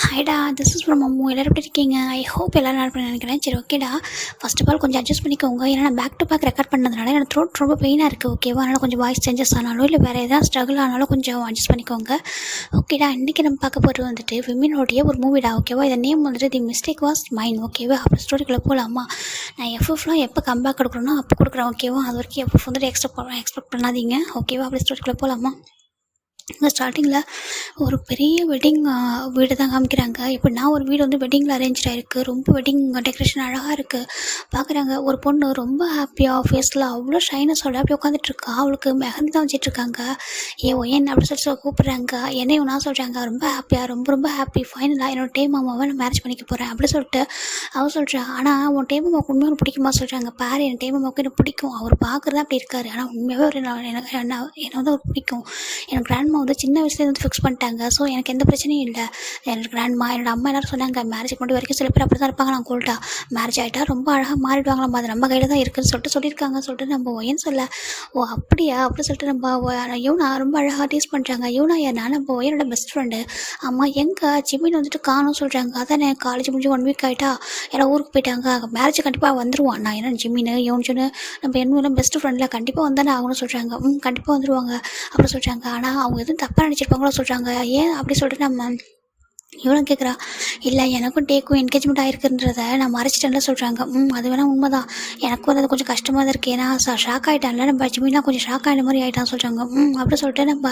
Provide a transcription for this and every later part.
ஹாய்டா, this is from Ammu. எல்லோரும் எப்படி இருக்கீங்க? ஐ ஹோப் எல்லோரும் நல்லா இருப்பேன்னு நினைக்கிறேன். சரி, ஓகேடா. ஃபர்ஸ்ட் ஆஃப் ஆல் கொஞ்சம் அட்ஜஸ்ட் பண்ணிக்கோங்க. ஏன்னா நான் பேக் டு பேக் ரெக்கார்ட் பண்ணதுனால எனக்கு த்ரோட் ரொம்ப பெயினாக இருக்குது. ஓகேவா? அதனால் கொஞ்சம் வாய்ஸ் சேஞ்சஸ் ஆனாலும் இல்லை வேறு எதாவது ஸ்ட்ரகிள் ஆனாலும் கொஞ்சம் அட்ஜஸ்ட் பண்ணிக்கோங்க. ஓகேடா. இன்றைக்கி நம்ம பார்க்க போகிறது வந்துட்டு விமினோடைய ஒரு மூவிடா. ஓகேவா? இந்த நேம் வந்துட்டு தி மிஸ்டேக் வாஸ் மைன். ஓகேவா? அப்படி ஸ்டோரிக்குள்ளே போகலாமா? நான் எஃப்எஃப்லாம் எப்போ கம்பேக் கொடுக்குறேனோ அப்போ கொடுக்குறேன். ஓகேவா? அது வரைக்கும் எஃப்எஃப் வந்துட்டு எக்ஸ்பெக்ட் பண்ணாதீங்க. ஓகேவா? அப்படி ஸ்டோரிக்குள்ளே போகலாமா? இங்கே ஸ்டார்டிங்கில் ஒரு பெரிய வெட்டிங் வீடு தான் காமிக்கிறாங்க. எப்படின்னா ஒரு வீடு வந்து வெட்டிங்கில் அரேஞ்ச் ஆகிருக்கு. ரொம்ப வெட்டிங் டெக்கரேஷன் அழகாக இருக்குது. பார்க்குறாங்க ஒரு பொண்ணு ரொம்ப ஹாப்பியாக ஃபேஸில் அவ்வளோ ஷைனஸோட அப்படி உட்காந்துட்ருக்கா. அவளுக்கு மெஹந்தி தான் வச்சிட்ருக்காங்க. ஏன் அப்படி சொல்லி கூப்பிட்றாங்க. என்னையும் நான் சொல்கிறாங்க ரொம்ப ஹாப்பியாக, ரொம்ப ரொம்ப ஹாப்பி. ஃபைனலாக என்னோட டே மாமாவை நான் மேரேஜ் பண்ணிக்க போகிறேன் அப்படி சொல்லிட்டு அவள் சொல்கிறா. ஆனால் உன் டே மாமாவுக்கு உண்மையாக பிடிக்குமா சொல்கிறாங்க. பாரு, என் டே மாமாவுக்கு எனக்கு பிடிக்கும். அவர் பார்க்குறது அப்படி இருக்காரு. ஆனால் உண்மையாகவே ஒரு என்னை வந்து அவர் பிடிக்கும். எனக்கு கிராண்ட்மா வந்து சின்ன வயசுலேயே வந்து ஃபிக்ஸ் பண்ணிட்டாங்க. ஸோ எனக்கு எந்த பிரச்சனையும் இல்லை. எனக்கு கிராண்ட்மா என்னோட அம்மா எல்லோரும் சொன்னாங்க மேரேஜ் முன்னாடி வரைக்கும் சில பேர் அப்படி தான் இருப்பாங்க. நான் கோல்ட்டா மேரேஜ் ஆகிட்டா ரொம்ப அழகாக மாறிடுவாங்களாம். அது நம்ம கையில் தான் இருக்குதுன்னு சொல்லியிருக்காங்க. நம்ம ஒயன்னு சொல்ல. ஓ அப்படியா அப்படி சொல்லிட்டு நம்ம யூனா ரொம்ப அழகாக டீஸ் பண்ணுறாங்க. யூனா ஏன்னா நம்ம ஒயனோட பெஸ்ட் ஃப்ரெண்டு. அம்மா எங்கே ஜிமின் வந்துட்டு காணும் சொல்கிறாங்க. அதான் எனக்கு காலேஜ் முடிஞ்சு 1 வீக் ஆகிட்டா எல்லாம் ஊருக்கு போயிட்டாங்க. மேரேஜ் கண்டிப்பாக வந்துடுவான். நான் ஏன்னா ஜிமின் யோன்ஜுன்னு நம்ம என்னும் பெஸ்ட் ஃப்ரெண்டில் கண்டிப்பாக வந்தானே ஆகணும்னு சொல்கிறாங்க. கண்டிப்பாக வந்துடுவாங்க அப்படி சொல்கிறாங்க. ஆனால் அவங்க எதுவும் தப்பாக நினச்சிருப்பாங்களோ சொல்கிறாங்க. ஏன் அப்படி சொல்லிட்டு நம்ம இவ்வளோ கேட்குறா. இல்லை, எனக்கும் டேக்கும் என்கேஜ்மெண்ட் ஆகிருக்குன்றத நான் மறைச்சிட்டேன்ல சொல்கிறாங்க. அது வேணால் உண்மை தான். எனக்கும் வந்து அது கொஞ்சம் கஷ்டமாக தான் இருக்குது. ஏன்னா ஷாக் ஆகிட்டான்ல நம்ம ஜிமின்லாம் கொஞ்சம் ஷாக் ஆகிட்ட மாதிரி ஆகிட்டான்னு சொல்கிறாங்க. அப்படி சொல்லிட்டு நம்ம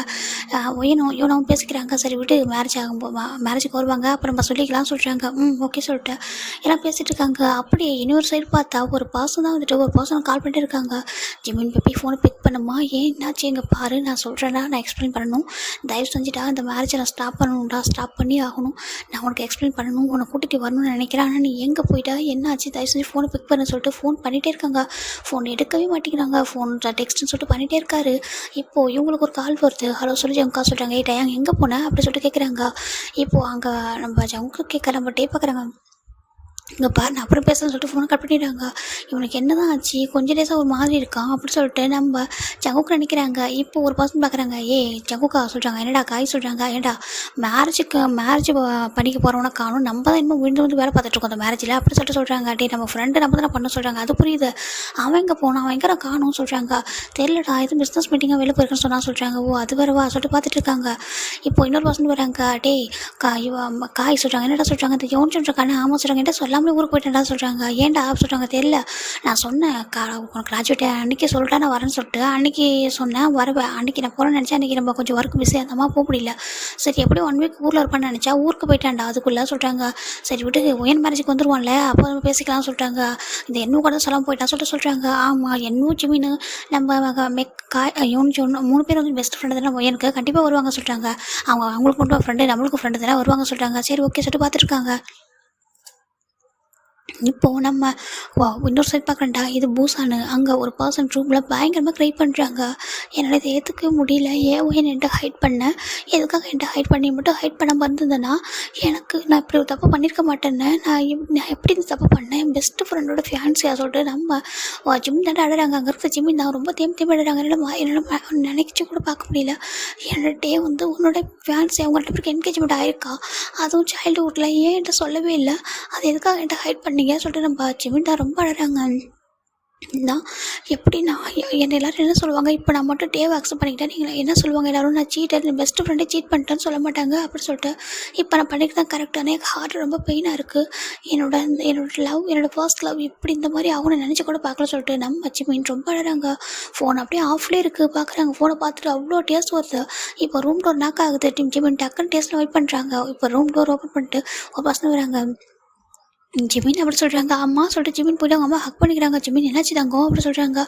இவனும் பேசிக்கிறாங்க. சரி விட்டு மேரேஜுக்கு வருவாங்க அப்புறம் நம்ம சொல்லிக்கலாம் சொல்கிறாங்க. ஓகே சொல்லிட்டு எல்லாம் பேசிகிட்டு இருக்காங்க. அப்படியே இன்னொரு சைடு பார்த்தா ஒரு பர்சன் தான் வந்துட்டு ஒரு பர்சன் கால் பண்ணிட்டு இருக்காங்க. ஜிமின் பேபி ஃபோனை பிக் பண்ணுமா? ஏன் என்னாச்சு எங்கே பாரு, நான் சொல்கிறேன்னா நான் எக்ஸ்பிளைன் பண்ணணும். தயவு செஞ்சுட்டா இந்த மேரேஜை நான் ஸ்டாப் பண்ணணும்டா, ஸ்டாப் பண்ணி ஆகணும். நான் உனக்கு எக்ஸ்பிளைன் பண்ணணும், உன்னை கூட்டிகிட்டு வரணும்னு நினைக்கிறேன். ஆனால் நீ எங்கே போயிட்டா, என்ன ஆச்சு, தயவு செஞ்சு ஃபோனை பிக் பண்ண சொல்லிட்டு ஃபோன் பண்ணிகிட்டே இருக்காங்க. ஃபோன் எடுக்கவே மாட்டேங்கிறாங்க. ஃபோன் டெக்ஸ்ட்னு சொல்லிட்டு பண்ணிகிட்டே இருக்காரு. இப்போது இவங்களுக்கு ஒரு கால் வருது. ஹலோ சொல்லி அவங்க கால் சொல்கிறாங்க. ஏட்டா எங்கே போனேன் அப்படி சொல்லிட்டு கேட்குறாங்க. இப்போது அங்கே நம்ம அவங்க கேட்க நம்ம டே பார்க்குறாங்க. இங்கே பாரு, நான் அப்புறம் பேசணும்னு சொல்லிட்டு ஃபோனை கட் பண்ணிடுறாங்க. இவனுக்கு என்ன தான் ஆச்சு, கொஞ்சம் டேஸாக ஒரு மாதிரி இருக்கான் அப்படின்னு சொல்லிட்டு நம்ம ஜங்குக்கு நினைக்கிறாங்க. இப்போ ஒரு பர்சன் பார்க்குறாங்க. ஜங்குக்கா சொல்கிறாங்க. என்னடா காய் சொல்கிறாங்க. ஏன்டா மேரேஜ் பண்ணிக்க போகிறவனை காணும், நம்ம தான் இன்னும் விழுந்து வேலை பார்த்துட்ருக்கோம் அந்த மேரேஜில் அப்படி சொல்லிட்டு சொல்கிறாங்க. நம்ம ஃப்ரெண்டு நம்ம தான் பண்ண சொல்கிறாங்க. அது புரியுது. அவன் எங்கே போனான், அவன் எங்கே காணும் சொல்கிறாங்க. தெரியலடா, எதுவும் பிஸ்னஸ் மீட்டிங்காக வெளில போயிருக்கேன்னு சொன்னால் சொல்கிறாங்க. ஓ அது வேறவா சொல்லிட்டு பார்த்துட்டு இருக்காங்க. இப்போ இன்னொரு பர்சன் வராங்க. காய் சொல்கிறாங்க. என்னடா சொல்கிறாங்க. இந்த யோன் சொல்கிறாங்க. ஆமாம் சொல்கிறாங்க. என்ன சொல்லாமல் ஊருக்கு போயிட்டேன்டா சொல்கிறாங்க. ஏன்டா சொல்கிறாங்க. தெரியல, நான் சொன்னேன் உனக்கு கிராஜுவேட் அன்றைக்கி சொல்லிட்டா நான் வரேன்னு சொல்லிட்டு அன்றைக்கி சொன்னேன் வருவேன். அன்றைக்கி நான் போகிறேன்னு நினச்சேன். அன்றைக்கி நம்ம கொஞ்சம் ஒர்க் பிஸியாக இருந்தோமா போக முடியல. சரி எப்படியும் 1 வீக் ஊரில் இருப்பான்னு நினச்சா ஊருக்கு போயிட்டான்டா அதுக்குள்ளே சொல்கிறாங்க. சரி விட்டு ஒயன் மேரேஜுக்கு வந்துடுவான்ல அப்போ நம்ம பேசிக்கலாம் சொல்கிறாங்க. இந்த என்னும் கூட சொல்லாமல் போயிட்டான்னு சொல்லிட்டு சொல்கிறாங்க. ஆமாம், என்னும் ஜிமின்னு நம்ம யோன் 3 பேர் வந்து பெஸ்ட் ஃப்ரெண்டு தானே ஒயனுக்கு கண்டிப்பாக வருவாங்க சொல்கிறாங்க. அவங்களுக்கு மட்டும் ஃப்ரெண்டு நம்மளுக்கு ஃப்ரெண்டு தானே வருவாங்க சொல்கிறாங்க. சரி ஓகே சொல்லிட்டு பார்த்துருக்காங்க. இப்போது நம்ம இன்னொரு சைட் பார்க்குறேன்டா. இது பூசானு. அங்கே ஒரு பர்சன் ரூமில் பயங்கரமாக க்ரை பண்ணுறாங்க. என்னால் இதை ஏற்றுக்கவே முடியல. ஏன் என்கிட்ட ஹைட் பண்ணேன், எதுக்காக என்கிட்ட ஹைட் பண்ணி மட்டும் ஹைட் பண்ண இருந்ததுன்னா நான் இப்படி ஒரு தப்பு பண்ணியிருக்க மாட்டேன்னு. நான் எப்படி இந்த தப்பு பண்ணேன், என் பெஸ்ட்டு ஃப்ரெண்டோட ஃபியான்ஸியாக சொல்லிட்டு நம்ம ஜிம் தாண்டா அழுறாங்க. அங்கே இருக்கிற ஜிம்மின் தான் ரொம்ப தேம்பி அழுறாங்க. என்னால் நினைச்சு கூட பார்க்க முடியல. என்னோட டே வந்து உன்னோட ஃபியான்ஸி அவங்க 2 பேருக்கு என்கேஜ்மெண்ட் ஆகிருக்கா, அதுவும் சைல்டுஹுட்டில். ஏன் என்கிட்ட சொல்லவே இல்லை, அது எதுக்காக என்கிட்ட ஹைட் பண்ணீங்க சொல்லிட்டு நம்ம ஜிமின் தான் ரொம்ப அழறாங்க. தான் எப்படின்னா என்னை எல்லோரும் என்ன சொல்லுவாங்க, இப்போ நான் மட்டும் டேவை அக்செப்ட் பண்ணிக்கிட்டேன், நீங்கள் என்ன சொல்லுவாங்க எல்லோரும், நான் சீட்டர், என் பெஸ்ட் ஃப்ரெண்டே சீட் பண்ணிட்டேன்னு சொல்ல மாட்டாங்க அப்படி சொல்லிட்டு இப்போ நான் பண்ணிட்டு தான் கரெக்டான. எனக்கு ஹார்ட் ரொம்ப பெயினாக இருக்குது. என்னோட லவ், என்னோடய ஃபர்ஸ்ட் லவ் இப்படி இந்த மாதிரி ஆகும்னு நினச்சி கூட பார்க்கல சொல்லிட்டு நம்ம ஜிமின் ரொம்ப அழறாங்க. ஃபோன் அப்படியே ஆஃப்லேயே இருக்குது. பார்க்குறாங்க. ஃபோனை பார்த்துட்டு அவ்வளோ டேஸ்ட் வருது. இப்போ ரூம் டோர் நாக் ஆகுது. ஜிமின் டக்குன்னு டேஸ்ட்டில் வெயிட் பண்ணுறாங்க. இப்போ ரூம் டோர் ஓப்பன் பண்ணிட்டு ஒரு பசங்க வராங்க. ஜிமின் அப்படி சொல்கிறாங்க. அம்மா சொல்லிட்டு ஜிமின் போய்ட்டு அவங்க அம்மா ஹக் பண்ணிக்கிறாங்க. ஜிமின் என்னாச்சு தாங்க அப்படி சொல்கிறாங்க.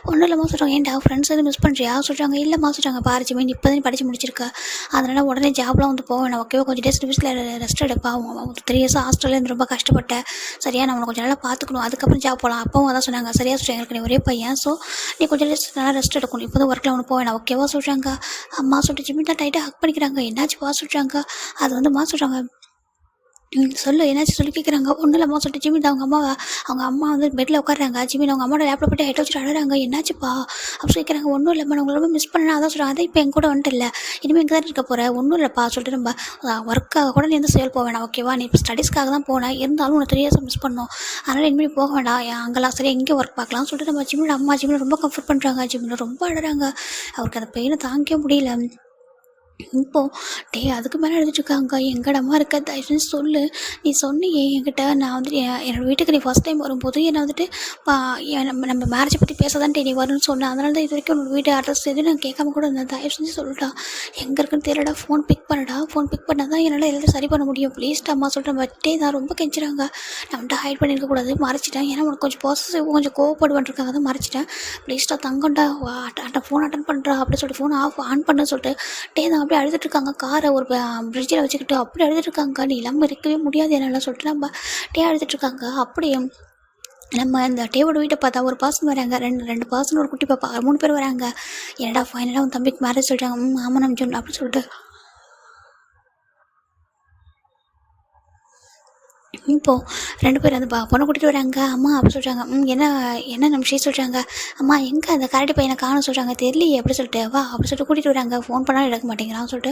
ஒன்றும் இல்லைம்மா சொல்கிறாங்க. ஏன்டா ஃப்ரெண்ட்ஸ் எதுவும் மிஸ் பண்ணுறியா சொல்கிறாங்க. இல்லைம்மா சொல்கிறாங்க. பாரு ஜிமின் இப்போ தான் படித்து முடிச்சிருக்கா, அதனால் உடனே ஜாப்லாம் வந்து போவேன். ஓகேவா, கொஞ்சம் டேஸ் வீட்டில் ரெஸ்ட் எடுப்பா. 3 இயர்ஸ் ஹாஸ்டல்லேருந்து ரொம்ப கஷ்டப்பட்டேன். சரியா, நான் கொஞ்சம் நல்லா பார்த்துக்கணும், அதுக்கப்புறம் ஜாப் போகலாம். அப்பவும் அதான் சொன்னாங்க. சரியா சொல்கிறாங்க. எனக்கு நீ ஒரே பையன், ஸோ நீ கொஞ்சம் நல்லா ரெஸ்ட் எடுக்கணும். இப்போ தான் ஒர்க்கில் ஒன்று போவேன். ஓகேவா சொல்கிறாங்க. அம்மா சொல்லிட்டு ஜிமின் தான் டைட்டாக ஹக் பண்ணிக்கிறாங்க. என்னாச்சுப்பா சொல்கிறாங்க. அது வந்து மா சொல்கிறாங்க. சொல்லு என்னாச்சு சொல்லி கேட்குறாங்க. ஒன்றும் இல்லம்மா சொல்லிட்டு ஜிமின் அவங்க அம்மாவை அவங்க அம்மா வந்து பெட்டில் உட்காடுறாங்க. ஜிமின் அவங்க அம்மாவோட லேப்டாப் போட்டு ஹெட் வச்சுட்டு அழுறாங்க. என்னாச்சுப்பா அப்படி சொல்லி கேட்குறாங்க. ஒன்றும் இல்லைம்மா நான் உங்களை ரொம்ப மிஸ் பண்ணேன் அதான் சொல்கிறேன். அதான் இப்போ என் கூட வந்துட்டு இல்லை இனிமேல் இங்கே தான் இருக்க போகிறேன். ஒன்றும் இல்லைப்பா சொல்லிட்டு நம்ம ஒர்க்காக கூட நீ எந்த செயல் போக வேணாம் ஓகேவா. நீ இப்போ ஸ்டடீஸ்க்காக தான் போனேன் இருந்தாலும் உனக்கு 3 இயர்ஸ் மிஸ் பண்ணோம். அதனால் இனிமேல் போக வேண்டாம் அங்கெல்லாம் சரி எங்கே ஒர்க் பார்க்கலாம்னு சொல்லிட்டு நம்ம ஜிமினோட அம்மா ஜிமினை ரொம்ப கம்ஃபர்ட் பண்ணுறாங்க. ஜிமினை ரொம்ப அழுறாங்க. அவருக்கு அந்த பெயினை தாங்கிக்க முடியல. இப்போ டேய் அதுக்கு மேலே எழுதிட்டுருக்காங்க. எங்கடம்மா இருக்க தயவு செஞ்சு சொல்லு. நீ சொன்னியே என்கிட்ட நான் வந்துட்டு என்னோடய வீட்டுக்கு நீ ஃபஸ்ட் டைம் வரும்போது என்னை வந்துட்டு நம்ம மேரேஜை பற்றி பேச தான் நீ வரணும்னு சொன்னேன். அதனால தான் இது வரைக்கும் உன்னோட வீட்டு அட்ரஸ் எதுவும் நான் கேட்காம கூட இருந்தேன். தயவு செஞ்சு சொல்லிட்டா எங்கே இருக்குன்னு தெரியலடா. ஃபோன் பிக் பண்ணடா. ஃபோன் பிக் பண்ணால் தான் என்னால் எல்லாத்தையும் சரி பண்ண முடியும். ப்ளீஸ்டா அம்மா சொல்கிறேன். பட்டே தான் ரொம்ப கெஞ்சுறாங்க. நான் வந்துட்டு ஹைட் பண்ணியிருக்கக்கூடாது மறைச்சிட்டேன். ஏன்னா உனக்கு கொஞ்சம் பாசிட்டிவ் கொஞ்சம் கோவப்படுவேன்ருக்காக தான் மறைச்சிட்டேன். ப்ளீஸ்டா தங்கண்டா ஃபோன் அட்டன் பண்ணுறா அப்படின்னு சொல்லிட்டு ஃபோன் ஆன் பண்ண சொல்லிட்டு தான் அப்படியே அழுதுட்டுருக்காங்க. காரை ஒரு பிரிட்ஜில் வச்சுக்கிட்டு அப்படி அழுதுட்டுருக்காங்க. நீ இல்லாமல் இருக்கவே முடியாது என்னால் சொல்லிட்டு நம்ம அழுதுட்டுருக்காங்க. அப்படியே நம்ம இந்த டேவோட வீட்டை பார்த்தா ஒரு பர்சன் வராங்க. ரெண்டு பர்சன் ஒரு குட்டி பாப்பா 3 பேர் வராங்க. என்னடா ஃபைனலாக உன் தம்பிக்கு மேரேஜ் சொல்லிட்டாங்க. ஆமாம் நம்ம சொன்ன அப்படின்னு சொல்லிட்டு இப்போது 2 பேர் அந்த பொண்ணை கூட்டிகிட்டு வராங்க. அம்மா அப்படி சொல்கிறாங்க. என்ன என்ன நிமிஷே சொல்கிறாங்க. அம்மா எங்கே அந்த கரடி பையனை காணும் சொல்கிறாங்க. தெரியலையே அப்படி சொல்லிட்டு வா அப்படி சொல்லிட்டு கூட்டிகிட்டு வராங்க. ஃபோன் பண்ணாலும் எடுக்க மாட்டேங்கிறான்னு சொல்லிட்டு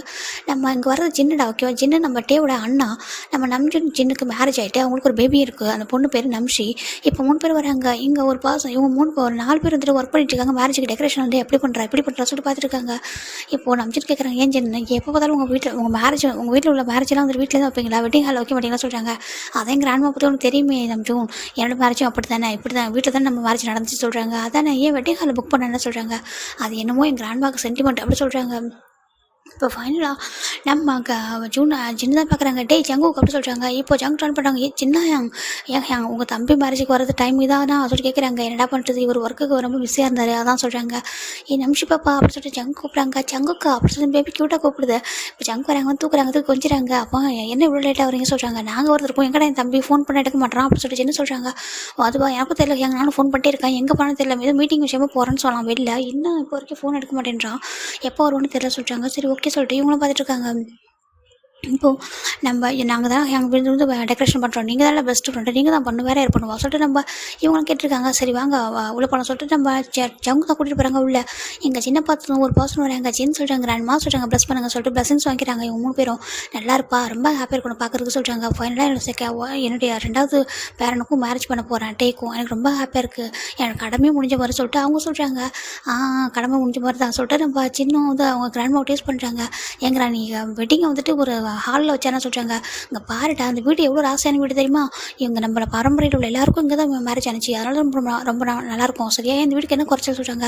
நம்ம இங்கே வர்றது ஜின்னுடா ஓகேவா. ஜின்னு நம்ம டேவோட அண்ணா. நம்ம நம்ஜின் ஜின்னுக்கு மேரேஜ் ஆகிட்டு அவங்களுக்கு ஒரு பேபி இருக்குது. அந்த பொண்ணு பேர் நம்ஷி. இப்போ 3 பேர் வராங்க. இங்கே ஒரு பாசம் இவங்க ஒரு 4 பேர் வந்துட்டு ஒர்க் பண்ணிட்டு இருக்காங்க. மேரேஜுக்கு டெக்கரேஷன் வந்து எப்படி பண்ணுறா சொல்லிட்டு பார்த்துட்டு இருக்காங்க. இப்போது நம்ஜின் கேட்குறாங்க. ஏன் ஜின்னு எப்போ பார்த்தாலும் உங்கள் வீட்டில் உள்ள மேரேஜெலாம் வந்து வீட்டில் தான் வைப்பீங்களா வெட்டிங் ஹாலில் வைக்க மாட்டீங்களா சொல்கிறாங்க. அதான் கிராண்ட்மா பற்றி உனக்கு தெரியுமே நம்ஜூன் என்னோட மேரேஜும் அப்படி தானே இப்படி தான் வீட்டில் தானே நம்ம மேரேஜ் நடந்துச்சு சொல்கிறாங்க. அதானே ஏன் வெட்டிங் ஹாலில் புக் பண்ணேன்னு சொல்கிறாங்க. அது என்னமோ என் கிராண்ட்மாவுக்கு சென்டிமெண்ட் அப்படி சொல்கிறாங்க. இப்போ ஃபைனலாக நம்ம ஜின்னு தான் பார்க்குறாங்க. டேய் ஜங்குக்கு அப்படி சொல்கிறாங்க. இப்போ ஜங்கு ட்ரான் பண்ணுறாங்க. சின்ன ஏன் உங்கள் தம்பி மேரேஜுக்கு வரது டைம் இதானா சொல்லி கேட்குறாங்க. என்னடா பண்ணுறது இவர் ஒர்க்குக்கு ரொம்ப பிஸியாக இருந்தார் அதான் சொல்கிறாங்க. நம்ஷி பாப்பா அப்படி சொல்லிட்டு ஜங்கு கூப்பிட்றாங்க. ஜங்குக்கா அப்படி சொல்லி பேபி க்யூட்டாக கூப்பிடுது. இப்போ ஜங்கு வராங்க தூக்குறாங்க கொஞ்சிறாங்க. அப்போ என்ன இவ்வளோ லேட்டாக வரீங்க சொல்கிறாங்க. நாங்கள் ஒருத்தருக்கோம் எங்கடா என் தம்பி ஃபோன் பண்ண எடுக்க மாட்டேறான் அப்படி சொல்லிட்டு என்ன சொல்கிறாங்க. அதுவா எனக்கும் தெரியல எங்கள் நானும் ஃபோன் பண்ணிட்டே இருக்கேன் எங்கே போனாலும் தெரியல ஏதோ மீட்டிங் விஷயமா போகிறேன்னு சொல்லலாம் வெளில இன்னும் இப்போ வரைக்கும் ஃபோன் எடுக்க மாட்டேன்றான் எப்போ வருவோன்னு தெரியல சொல்கிறாங்க. சரி ஓகே சொல்லிட்டு இவங்களும் பார்த்துட்ருக்காங்க. இப்போது நாங்கள் தான் எங்கள் வீடு வந்து டெக்கரேஷன் பண்ணுறோம். நீங்கள் தானே பெஸ்ட்டு ஃப்ரெண்டு நீங்கள் தான் பண்ணு வேறு யார் பண்ணுவா சொல்லிட்டு நம்ம இவங்களும் கேட்டிருக்காங்க. சரி வாங்க உள்ளே போகலாம் சொல்லிட்டு நம்ம ஜங்கு தான் கூட்டிகிட்டு போகிறாங்க உள்ள. எங்கள் சின்ன பார்த்து ஒரு பர்சன் வராங்க. சின்ன சொல்கிறாங்க கிராண்ட்மா சொல்கிறாங்க ப்ளஸ் பண்ணுங்க சொல்லிட்டு ப்ளஸிங்ஸ் வாங்கிக்கிறாங்க. இவங்க 3 பேரும் நல்லா இருப்பா ரொம்ப ஹாப்பியாக இருக்கணும் பார்க்குறதுக்கு சொல்கிறாங்க. ஃபைனலாக என்னுடைய 2வது பேரனுக்கும் மேரேஜ் பண்ண போகிறேன் டேக்கும் எனக்கு ரொம்ப ஹாப்பியாக இருக்குது எனக்கு கடமையும் முடிஞ்ச மாதிரி சொல்லிட்டு அவங்க சொல்கிறாங்க. கடமை முடிஞ்ச மாதிரி தான் சொல்லிட்டு நம்ம சின்ன வந்து அவங்க கிராண்ட்மா டேஸ்ட் பண்ணுறாங்க. ஏங்கிறா நீங்கள் வெட்டிங்கை வந்துட்டு ஒரு ஹாலில் வச்சானா சொல்கிறாங்க. இங்கே பாருடா அந்த வீடு எவ்வளோ ராசியான வீடு தெரியுமா. இவங்க நம்மள பரம்பரையில் உள்ள எல்லாருக்கும் இங்கே தான் மேரேஜ் ஆனிச்சு அதனால ரொம்ப நல்லாயிருக்கும் சரியா. இந்த வீட்டுக்கு என்ன குறைச்சல் சொல்கிறாங்க.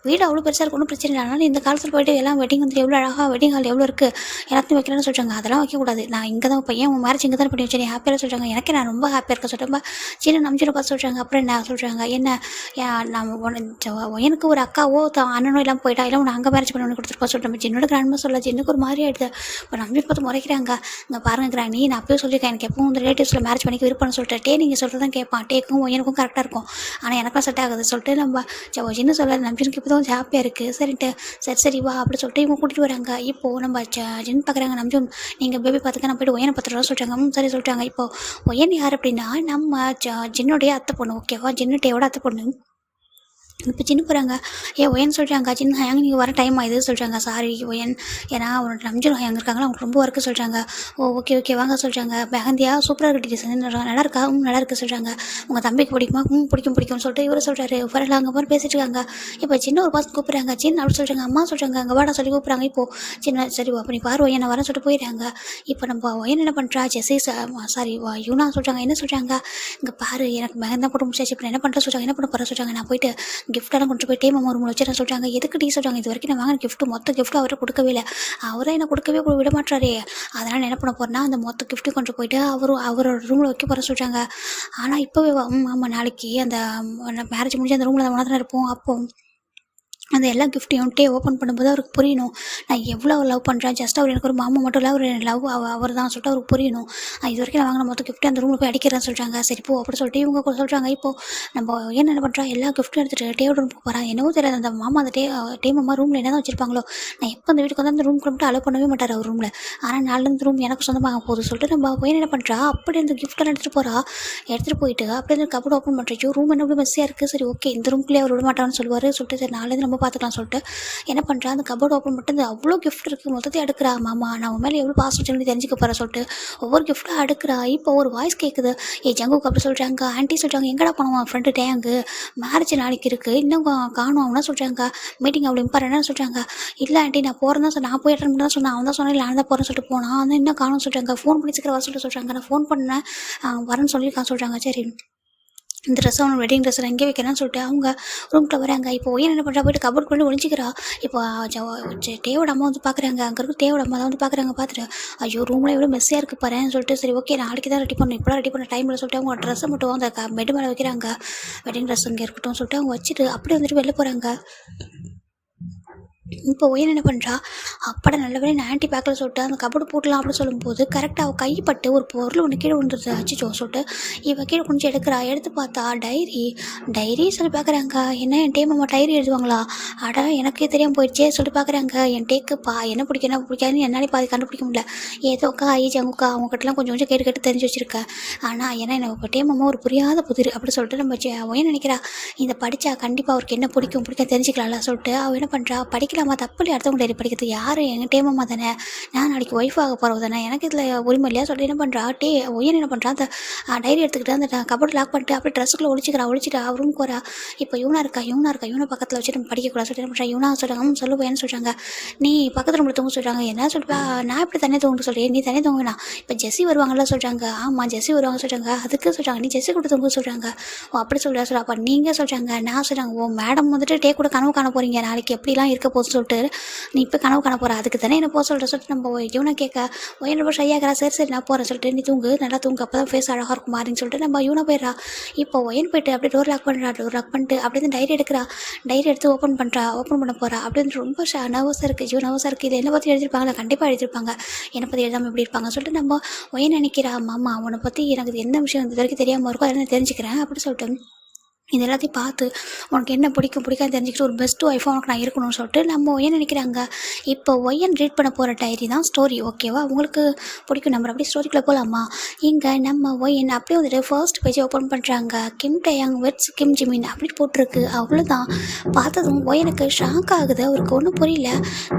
வீடு அவ்வளோ பெருசாக இருக்கும் ஒன்றும் பிரச்சனை இல்லை. அதனால் இந்த காலத்தில் போய்ட்டு எல்லாம் வெட்டிங் வந்துட்டு எவ்வளோ அழகாக வெட்டிங் ஹால் எவ்வளோ இருக்குது எல்லாத்தையும் வைக்கலாம்னு சொல்கிறாங்க. அதெல்லாம் வைக்கக்கூடாது நான் இங்கே தான் பையன் உன் மேரேஜ் இங்கே தான் பண்ணி வச்சேன் ஹாப்பியாக சொல்கிறாங்க. எனக்கு நான் ரொம்ப ஹாப்பியாக இருக்க சொல்கிறேன். சின்ன நம்பிச்சிட பார்த்து சொல்கிறாங்க. அப்புறம் என்ன சொல்கிறாங்க. என்ன நம்ம எனக்கு ஒரு அக்காவோ அண்ணனோ எல்லாம் போயிட்டா இல்லை உன்னை அங்கே மேரேஜ் பண்ணி கொடுத்துருப்பா சொல்கிறேன். சின்னோட கிராண்ட்மா சொல்ல சின்னுக்கு ஒரு மாதிரி ஆகிடுது. இப்போ நம்பி பார்த்து முறைக்கிறாங்க. இங்கே பாருங்க கிராணி நான் அப்பயே சொல்லியிருக்கேன் எனக்கு எப்பவும் வந்து ரிலேட்டிவ்ஸில் மேரேஜ் பண்ணிக்க விருப்பம்னு சொல்லிட்டு நீங்கள் சொல்கிறது தான் கேட்பான் டேக்கும் எனக்கும் கரெக்டாக இருக்கும் ஆனால் எனக்கும் செட் ஆகுது சொல்லிட்டு நம்ம சின்ன சொல்ல நம்பிச்சுக்கு இப்போ தான் ஹாப்பியாக இருக்குது சரின்ட்டு சரி வா அப்படி சொல்லிட்டு இவங்க கூட்டிகிட்டு வராங்க. இப்போது நம்ம ஜின் பார்க்குறாங்க. நம்பிச்சும் நீங்கள் பேபி பார்த்துக்க நான் போய்ட்டு ஒயனை பார்த்துட்டு சொல்கிறாங்க. சரி சொல்லிட்டாங்க. இப்போது ஒயன் யார் அப்படின்னா நம்ம ஜின்னுடைய அத்தை பொண்ணு ஓகேவா. ஜின்னுட்டையோட அத்தை பொண்ணு. இப்போ சின்ன போகிறாங்க. ஒயன் சொல்கிறாங்க. சின்ன ஹேங் நீங்கள் வர டைம் ஆகுது சொல்கிறாங்க. சாரி ஒயன் ஏன்னா அவனோட நம்ஜன் ஹேங் இருக்காங்களா அவங்களுக்கு ரொம்ப ஒர்க்கு சொல்கிறாங்க. ஓகே வாங்க சொல்கிறாங்க. மெஹந்தியா சூப்பராக இருக்கு டிசைன் நல்லா இருக்கா நல்லா இருக்குது சொல்கிறாங்க. உங்கள் தம்பிக்கு பிடிக்குமா பிடிக்கும்னு சொல்லிட்டு இவர் சொல்கிறாரு. வரல அங்கே போய் பேசிட்டு இருக்காங்க. இப்போ சின்ன ஒரு பாஸ் கூப்பிட்றாங்க. சின்ன அப்படி சொல்கிறாங்க. அம்மா சொல்கிறாங்க அங்கே வாடா சொல்லி கூப்பிட்றாங்க. இப்போது சின்ன சரி அப்படி பாரு ஒயனை வரேன் சொல்லிட்டு போயிடுறாங்க. இப்போ நம்ம ஒயன் என்ன பண்ணுறா ஜெஸி சாரி யூனா சொல்கிறாங்க. என்ன சொல்கிறாங்க. இங்கே பாரு எனக்கு மெஹந்தா போட்டு முடிச்சாச்சு இப்போ என்ன பண்ணுற சொல்கிறாங்க. என்ன பண்ண போகிற சொல்கிறாங்க. நான் போயிட்டு கிஃப்டெல்லாம் கொண்டு போய் மாமா ரூமில் வச்சுருன்னு சொல்கிறாங்க. எதுக்கு டீ சொல்கிறாங்க. இது வரைக்கும் நான் வாங்கின கிஃப்ட்டு மொத்த கிஃப்ட்டும் அவரை கொடுக்கவே இல்லை. அவரை என்ன கொடுக்கவே விட மாட்டாரே. அதனால் என்ன பண்ண போகிறேன்னா அந்த மொத்த கிஃப்ட்டும் கொண்டு போயிட்டு அவரோட ரூமில் வைக்க போகிற சொல்கிறாங்க. ஆனால் இப்போவே ஆமாம் நாளைக்கு அந்த மேரேஜ் முடிஞ்சு அந்த ரூமில் தான் இருப்போம். அப்போ அந்த எல்லா கிஃப்ட்டையும் ஓப்பன் பண்ணும்போது அவருக்கு புரியணும், நான் எவ்வளோ லவ் பண்ணுறேன். ஜஸ்ட் அவர் எனக்கு ஒரு மாமா மட்டும் இல்லை, அவர் லவ் அவர் தான் சொல்லிட்டு அவருக்கு புரியணும். இது வரைக்கும் நான் வாங்கின மொத்த கிஃப்ட்டு அந்த ரூமில் போய் அடிக்கிறேன்னு சொல்கிறாங்க. சரி போ அப்படி சொல்லிட்டு இவங்க கூட சொல்கிறாங்க. இப்போது நம்ம என்ன பண்ணுறா, எல்லா கிஃப்ட்டும் எடுத்துகிட்டு டேவோட ரூமுக்கு போகிறான். என்னவோ தெரியாது, அந்த மாமா அந்த டே மாமா ரூமில் என்ன தான் வச்சிருப்பாங்களோ. நான் எப்போ அந்த வீட்டுக்கு வந்து அந்த ரூமுக்கு மட்டும் அலோவ் பண்ணவே மாட்டார் அவர் ரூமில். ஆனால் நாலுலேருந்து ரூம் எனக்கு சொந்தமாக போகுது சொல்லிட்டு நம்ம போய் என்ன பண்ணுறா, அப்படி அந்த கிஃப்ட்டெல்லாம் எடுத்துகிட்டு போகிறா. எடுத்துகிட்டு போயிட்டு அப்படியே அந்த கபோர்டு ஓப்பன் பண்ணுறச்சோ ரூம் என்ன அப்படி மெஸ்ஸியாக இருக்குது. சரி ஓகே, இந்த ரூம்க்குள்ளே அவர் விட மாட்டான்னு சொல்லுவார் சொல்லிட்டு சரி நாலேருந்து நம்ம பார்த்துக்கலாம் சொல்லிட்டு என்ன பண்ணுறா, அந்த கபோர்டு ஓப்பன் பண்ணிட்டு அந்த அவ்வளோ கிஃப்ட் இருக்குது மொத்தத்தையும் எடுக்கிறா. மாமா நான் உன் மேலே எவ்வளோ பாசம் வச்சுன்னு தெரிஞ்சுக்க போகிறேன் சொல்லிட்டு ஒவ்வொரு கிஃப்ட்டாக அடுக்கிறா. இப்போ ஒரு வாய்ஸ் கேட்குது, ஜங்குக்கு அப்படி சொல்கிறாங்க. ஆண்டி சொல்கிறாங்க, எங்கடா போனோம் ஃப்ரெண்டு டேங்கு, மேரேஜ் நாளைக்கு இருக்குது, இன்னும் காணும் அவனா சொல்கிறாங்க. மீட்டிங் அவ்வளோ இம்பார்ட்டன்ட்னு சொல்கிறாங்க. இல்லை ஆண்டி நான் போகிறேன் தான், நான் போய் அட்டன் பண்ணி தான் சொன்னேன். அவன் தான் சொன்னேன் நான் தான் போகிறேன்னு சொல்லிட்டு போனான். அவன் இன்னும் காணும்னு சொல்கிறாங்க. ஃபோன் பண்ணி சீக்கிரம் வர சொல்லிட்டு சொல்கிறாங்க. நான் ஃபோன் பண்ணேன், வரேன்னு சொல்லியிருக்கான்னு சொல்கிறாங்க. சரி இந்த ட்ரெஸ்ஸை அவனோட வெட்டிங் ட்ரெஸ் எங்கே வைக்கிறேன்னு சொல்லிட்டு அவங்க ரூம்கிட்ட வராங்க. இப்போ ஒய்யன் என்ன பண்ணுறா, போய்ட்டு கபோர்ட் கொண்டு ஒழிச்சிக்கிறா. இப்போ டேவோட அம்மா வந்து பார்க்குறாங்க. அங்கே இருக்க டேவோட அம்மா தான் வந்து பார்க்குறாங்க. பார்த்துட்டு ஐயோ ரூமில் எவ்வளோ மெஸ்ஸியாக இருக்குது பாருன்னு சொல்லிட்டு சரி ஓகே நாளைக்கு தான் ரெடி பண்ணணும், இப்போலாம் ரெடி பண்ண டைமில் சொல்லிட்டு அவங்க ட்ரெஸ்ஸை மட்டும் அந்த பெட் மேலே வைக்கிறாங்க. வெட்டிங் ட்ரெஸ் இங்கே இருக்கட்டும் சொல்லிட்டு அவங்க வச்சுட்டு அப்படியே வந்துட்டு வெளில போகிறாங்க. இப்போ ஒய்யன் என்ன பண்ணுறா, அப்பட நல்ல நான் ஆன்டி பேக்கில் சொல்லிட்டு அந்த கபோர்டு போட்டலாம் அப்படின்னு சொல்லும்போது கரெக்டாக அவள் கைப்பட்டு ஒரு பொருள் ஒன்று கீழே விழுந்துருது. அச்சிச்சோ சொல்லிட்டு இவள் கீழே கொஞ்சம் எடுக்கிறா. எடுத்து பார்த்தா டைரி சொல்லி பார்க்குறாங்க. என்ன என் டே மாமா டைரி எழுதுவாங்களா, அட எனக்கே தெரியாமல் போயிடுச்சே சொல்லிட்டு பார்க்குறாங்க. என் டேக்குப்பா என்ன பிடிக்கும் என்ன பிடிக்காதுன்னு என்னாலே பாதி கண்டுபிடிக்க முடியல. ஏதோக்கா ஜங்குக்கா அவங்ககிட்டலாம் கொஞ்சம் கொஞ்சம் கேட்டு கேட்டு தெரிஞ்சு வச்சுருக்கேன். ஆனால் ஏன்னா எனக்கு டே மாமா ஒரு புரியாத புதிர் அப்படி சொல்லிட்டு நம்ம ஒய்யன் நினைக்கிறா, இதை படித்தா கண்டிப்பாக அவருக்கு என்ன பிடிக்கும் தெரிஞ்சுக்கலாம்ல சொல்லிட்டு அவள் என்ன பண்ணுறா, படிக்கலாமா தப்பு அடுத்தவங்க டைரி படிக்கிறது, யார் எங்கள் டேமம்மா தானே, நான் நாளைக்கு ஒய்ஃப் ஆக போகிறவ தானே, எனக்கு இதில் உரிமை இல்லையா சொல்லிட்டு என்ன பண்ணுறா, ஒய்யன் என்ன பண்ணுறா, அந்த டைரி எடுத்துக்கிட்டு அந்த கபோர்டு லாக் பண்ணிட்டு அப்படியே ட்ரெஸ்ஸுக்குள்ளே ஒழிச்சிட்டு ரூமுக்கு வரா. இப்போ இவனா இருக்கா இவனை பக்கத்தில் வச்சுட்டு நம்ம படிக்கக்கூடாது சொல்லிட்டு என்ன பண்ணுறா, இவனா சொல்கிறாங்க சொல்லுவேன்னு சொல்கிறாங்க. நீ பக்கத்தில் ரூமில் தூங்க சொல்கிறாங்க. என்ன சொல்லுவா, நான் இப்படி தனியாக தூங்க சொல்கிறேன், நீ தனியாக தூங்கினா இப்போ ஜெஸ்ஸி வருவாங்கல்ல சொல்கிறாங்க. ஆமாம் ஜெஸ்ஸி வருவாங்க சொல்கிறாங்க. அதுக்கு சொல்கிறாங்க நீ ஜெஸ்ஸி கூட தூங்க சொல்கிறாங்க. ஓ அப்படி சொல்கிறா அப்போ நீங்கள் சொல்கிறாங்க. நான் சொல்கிறாங்க, ஓ மேடம் வந்துட்டு டே கூட கனவு காண போகிறீங்க, நாளைக்கு எப்படிலாம் இருக்க போகுது சொல்லிட்டு நீ இப்போ கனவு காண போகிற, அதுக்கு தானே என்ன போக சொல்கிற சொல்லிட்டு நம்ம இவனை கேட்க ஒய்யன் ரொம்ப ஷையாகிறா. சரி நான் போகிறேன் சொல்லிட்டு நீ தூங்கு நல்லா தூங்கு அப்போ தான் ஃபேஸ் அழகாக இருக்கும் மாறின்னு சொல்லிட்டு நம்ம இவனை போயிடறா. இப்போ ஒய்யன் போயிட்டு அப்படியே டோர் லாக் பண்ணிட்டு அப்படியே டைரி எடுக்கிறா. டைரி எடுத்து ஓப்பன் பண்ண போகிறா. அப்படின்னு ரொம்ப நர்வஸாக இருக்குது. நர்வஸாக இருக்குது. இது என்னை பற்றி எழுதியிருப்பாங்களா, கண்டிப்பாக எழுதியிருப்பாங்க, என்னை பற்றி எழுதாமல் எப்படி இருப்பாங்க சொல்லிட்டு நம்ம ஒய்யன் நினைக்கிறா. மாமா அவனை பற்றி எனக்கு எந்த விஷயம் இது வரைக்கும் தெரியாமல் இருக்கும், அதை நான் தெரிஞ்சுக்கிறேன் அப்படின்னு சொல்லிட்டு இது எல்லாத்தையும் பார்த்து உனக்கு என்ன பிடிக்காது தெரிஞ்சுக்கிட்டு ஒரு பெஸ்ட் ஒய்ஃபாக உனக்கு நான் இருக்கணும்னு சொல்லிட்டு நம்ம ஒய்யன் நினைக்கிறாங்க. இப்போ ஒய்யன் ரீட் பண்ண போகிற டைரி தான் ஸ்டோரி. ஓகேவா, உங்களுக்கு பிடிக்கும். நம்ம அப்படியே ஸ்டோரிக்குள்ளே போகலாமா. இங்கே நம்ம ஒய்யன் அப்படியே வந்துட்டு ஃபர்ஸ்ட் பேஜை ஓப்பன் பண்ணுறாங்க. கிம் டேயாங் வெட்ஸ் கிம் ஜிமின் அப்படின்னு போட்டிருக்கு. அவ்வளோதான். பார்த்ததும் ஒய்யனுக்கு ஷாக் ஆகுது. அவருக்கு ஒன்றும் புரியல.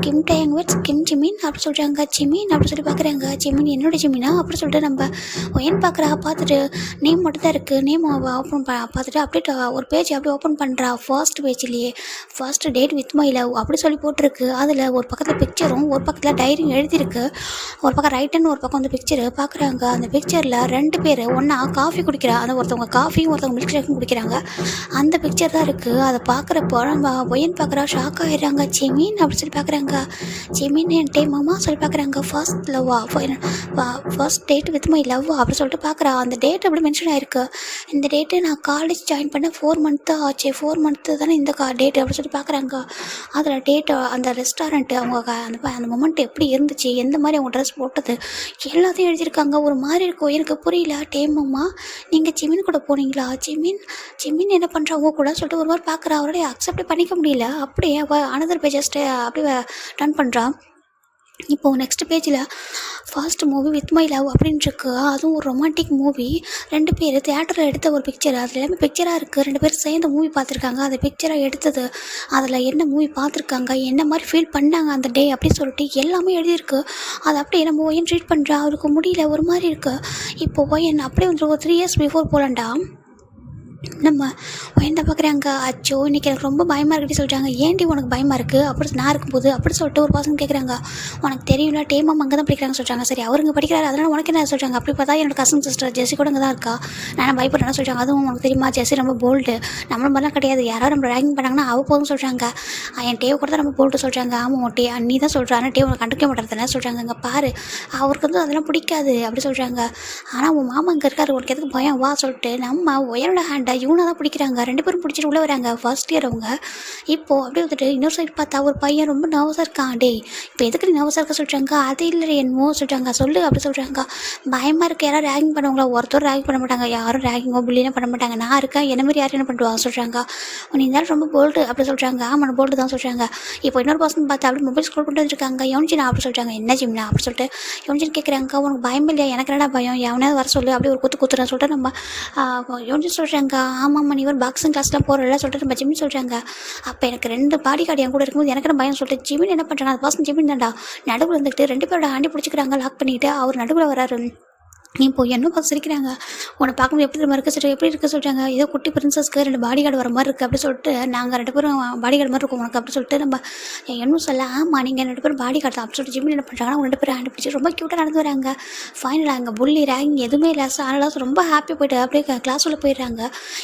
கிம் டேயாங் வெட்ஸ் கிம் ஜிமின் அப்படி சொல்கிறாங்க. ஜிமின் அப்படி சொல்லி பார்க்குறாங்க. ஜிமின் என்னோட ஜிமினா அப்படி சொல்லிட்டு நம்ம ஒய்யன் பார்க்குறா. பார்த்துட்டு நேம் மட்டும் தான் இருக்குது. நேம் ஓப்பன் பார்த்துட்டு அப்படியே ஒரு பேஜ் அப்படியே ஓப்பன் பண்ணுறா. ஃபர்ஸ்ட் பேஜ்லேயே first date with my love அப்படி சொல்லி போட்டிருக்கு. அதில் ஒரு பக்கத்தில் பிக்சரும் ஒரு பக்கத்தில் டைரியும் எழுதியிருக்கு. ஒரு பக்கம் ரைட்டுன்னு ஒரு பக்கம் வந்து பிக்சரு பார்க்குறாங்க. அந்த பிக்சரில் 2 பேர் ஒன்றா காஃபி குடிக்கிறா. அந்த ஒருத்தவங்க காஃபியும் ஒருத்தவங்க மில்க் ஷேக்கும் குடிக்கிறாங்க. அந்த பிக்சர் தான் இருக்குது. அதை பார்க்குறப்போ நம்ம ஒய்யன் பார்க்குறா. ஷாக் ஆகிடுறாங்க. ஜிமின் அப்படி சொல்லி பார்க்குறாங்க. ஜிமின் என் டே மாமா சொல்லி பார்க்குறாங்க. ஃபர்ஸ்ட் லவ்வா first date with my love அப்படி சொல்லிட்டு பார்க்குறா. அந்த டேட் அப்படி மென்ஷன் ஆகிருக்கு. இந்த டேட்டு நான் காலேஜ் ஜாயின் பண்ண 4 மந்த்து ஆச்சு. 4 மந்த்து தானே இந்த டேட்டு அப்படி சொல்லி பார்க்குறாங்க. அதில் டேட்டு அந்த ரெஸ்டாரண்ட்டு அவங்க அந்த மொமெண்ட் எப்படி இருந்துச்சு, எந்த மாதிரி அவங்க ட்ரெஸ் போட்டது எல்லாத்தையும் எழுதியிருக்காங்க. ஒரு மாதிரி இருக்கும். எனக்கு புரியல. டேமம்மா நீங்கள் ஜிமின் கூட போனீங்களா, ஜிமின் என்ன பண்ணுறாங்க கூட சொல்லிட்டு ஒரு மாதிரி பார்க்குறா. அவரோட அக்செப்ட் பண்ணிக்க முடியல. அப்படியே அனதர் பேஜஸ்ட்டு அப்படியே டன் பண்ணுறா. இப்போது நெக்ஸ்ட் பேஜில் first movie with my love அப்படின்ட்டுருக்கு. அதுவும் ஒரு ரொமான்டிக் மூவி. 2 பேர் தியேட்டரில் எடுத்த ஒரு பிக்சர். அதில் எல்லாமே பிக்சராக இருக்குது. 2 பேர் சேர்ந்து மூவி பார்த்துருக்காங்க. அதை பிக்சராக எடுத்தது, அதில் என்ன மூவி பார்த்துருக்காங்க, என்ன மாதிரி ஃபீல் பண்ணாங்க அந்த டே அப்படின்னு சொல்லிட்டு எல்லாமே எழுதியிருக்கு. அதை அப்படியே நம்ம ஒய்யன் ட்ரீட் பண்ணுறா. அவருக்கு முடியல, ஒரு மாதிரி இருக்குது. இப்போ ஒய்யன் அப்படியே வந்து ஒரு 3 இயர்ஸ் பிஃபோர் போகலான்டா. நம்ம என்ன பார்க்குறாங்க. அச்சோ இன்றைக்கி எனக்கு ரொம்ப பயமாக இருக்குன்னு சொல்கிறாங்க. ஏன்டி உனக்கு பயமாக இருக்குது அப்படி நான் இருக்கும்போது அப்படி சொல்லிட்டு ஒரு பசங்க கேட்குறாங்க. உனக்கு தெரியும்ல டேமம் அங்கே தான் படிக்கிறாங்க சொல்கிறாங்க. சரி அவருங்க படிக்கிறாரு அதனால் உனக்கு என்ன சொல்கிறாங்க. அப்படி பார்த்தா என்னோட கசன் சிஸ்டர் ஜெஸ்ஸி கூட அங்கே தான் இருக்கா. நான் பயப்படுறேன்னு சொல்கிறாங்க. அதுவும் உனக்கு தெரியுமா ஜெஸ்ஸி ரொம்ப போல்டு, நம்மள மாதிரிலாம் கிடையாது. யாராவது நம்ம ரேங்கிங் பண்ணாங்கன்னா அவள் போதும் சொல்கிறாங்க. என் டேவ் கூட தான் நம்ம போல்ட்டு சொல்கிறாங்க. ஆமாம் டே நீ தான் சொல்கிறா. ஆனால் டேவ் உனக்கு கண்டுக்க மாட்டேறதுன்னு சொல்கிறாங்க. அங்கே பாரு அவருக்கு வந்து அதெல்லாம் பிடிக்காது அப்படி சொல்கிறாங்க. ஆனால் உன் மாமா இங்கே இருக்காரு, உனக்கு எதுக்கு பயம் வா சொல்லிட்டு நம்ம ஒயரோட ஹேண்டை யூனா தான் பிடிக்கிறாங்க. 2 பேரும் பிடிச்சிட்டு உள்ளே வராங்க. ஃபர்ஸ்ட் இயர் அவங்க. இப்போது அப்படியே வந்துட்டு இன்னொரு சைடு பார்த்தா ஒரு பையன் ரொம்ப நர்வஸாக இருக்கான். டேய் இப்போ எதுக்கு நீ நர்வஸாக இருக்க சொல்கிறாங்க. அது இல்லை என்னமோ சொல்கிறாங்க. சொல்லு அப்படி சொல்கிறாங்க. பயமாக இருக்குது. யாராவது ரேகிங் பண்ணுவாங்களா? ஒருத்தரும் ரேகிங் பண்ண மாட்டாங்க. யாரும் ரேகிங்கோ புள்ளிலாம் பண்ண மாட்டாங்க. நான் இருக்கேன் என்ன மாதிரி யாரும் என்ன பண்ணுவாங்க சொல்கிறாங்க. நீ இருந்தாலும் ரொம்ப போல்டு அப்படி சொல்கிறாங்க. ஆமாம் போல்டு தான் சொல்கிறாங்க. இப்போ இன்னொரு பர்சன் பார்த்தா அப்படி மொபைல் ஸ்க்ரோல் பண்ணிட்டு வந்திருக்காங்க. யோன்ஜினா அப்படி சொல்கிறாங்க. என்ன ஜிம்னா அப்படி சொல்லிட்டு யோன்ஜின் கேட்குறாங்க. உனக்கு பயம் இல்லையா? எனக்கு என்னடா பயம், எவனாவது வர சொல்லு அப்படியே ஒரு குத்துறேன்னு சொல்லிட்டு நம்ம யோன்ஜின் சொல்கிறாங்க. ஆமாம்மா நீ ஒரு பாக்ஸிங் கிளாஸ்லாம் போகிறல சொல்லிட்டு நம்ம ஜிம்னி சொல்கிறாங்க. அப்போ எனக்கு 2 பாடி கார்டு என் கூட இருக்கும்போது எனக்கு என்ன பயம் சொல்லிட்டு ஜிமின் என்ன பண்ணுறாங்க. அது பர்சன் ஜிமின் தான்டா நடுவில் வந்துட்டு 2 பேரோட ஹேண்டி பிடிச்சிக்கிறாங்க. லாக் பண்ணிவிட்டு அவர் நடுவில் வராரு. இப்போ என்ன பார்த்து சிரிக்கிறாங்க. உன்னை பார்க்கும்போது எப்படி இருக்க இருக்க சொல்லிட்டு எப்படி இருக்க சொல்கிறாங்க. ஏதோ குட்டி பிரின்சஸ்க்கு 2 பாடி கார்டு வர மாதிரி இருக்குது அப்படி சொல்லிட்டு நாங்கள் 2 பேரும் பாடி கார்டு மாதிரி இருக்கும் உனக்கு அப்படி சொல்லிட்டு நம்ம என்ன சொல்ல. ஆமாம் நீங்கள் 2 பேரும் பாடி கார்டு தான் அப்படி சொல்லிட்டு ஜிம்மில் என்ன பண்ணுறாங்கன்னா 2 பேரும் ஹேண்ட் பிடிச்சி ரொம்ப க்யூட்டாக நடந்து வராங்க. ஃபைனலாக அங்கே புள்ளி ரேங்கிங் எதுவுமே இல்லை. அதனால் ரொம்ப ஹாப்பியாக போயிட்டு அப்படியே கிளாஸ் உள்ள போயிடுறாங்க.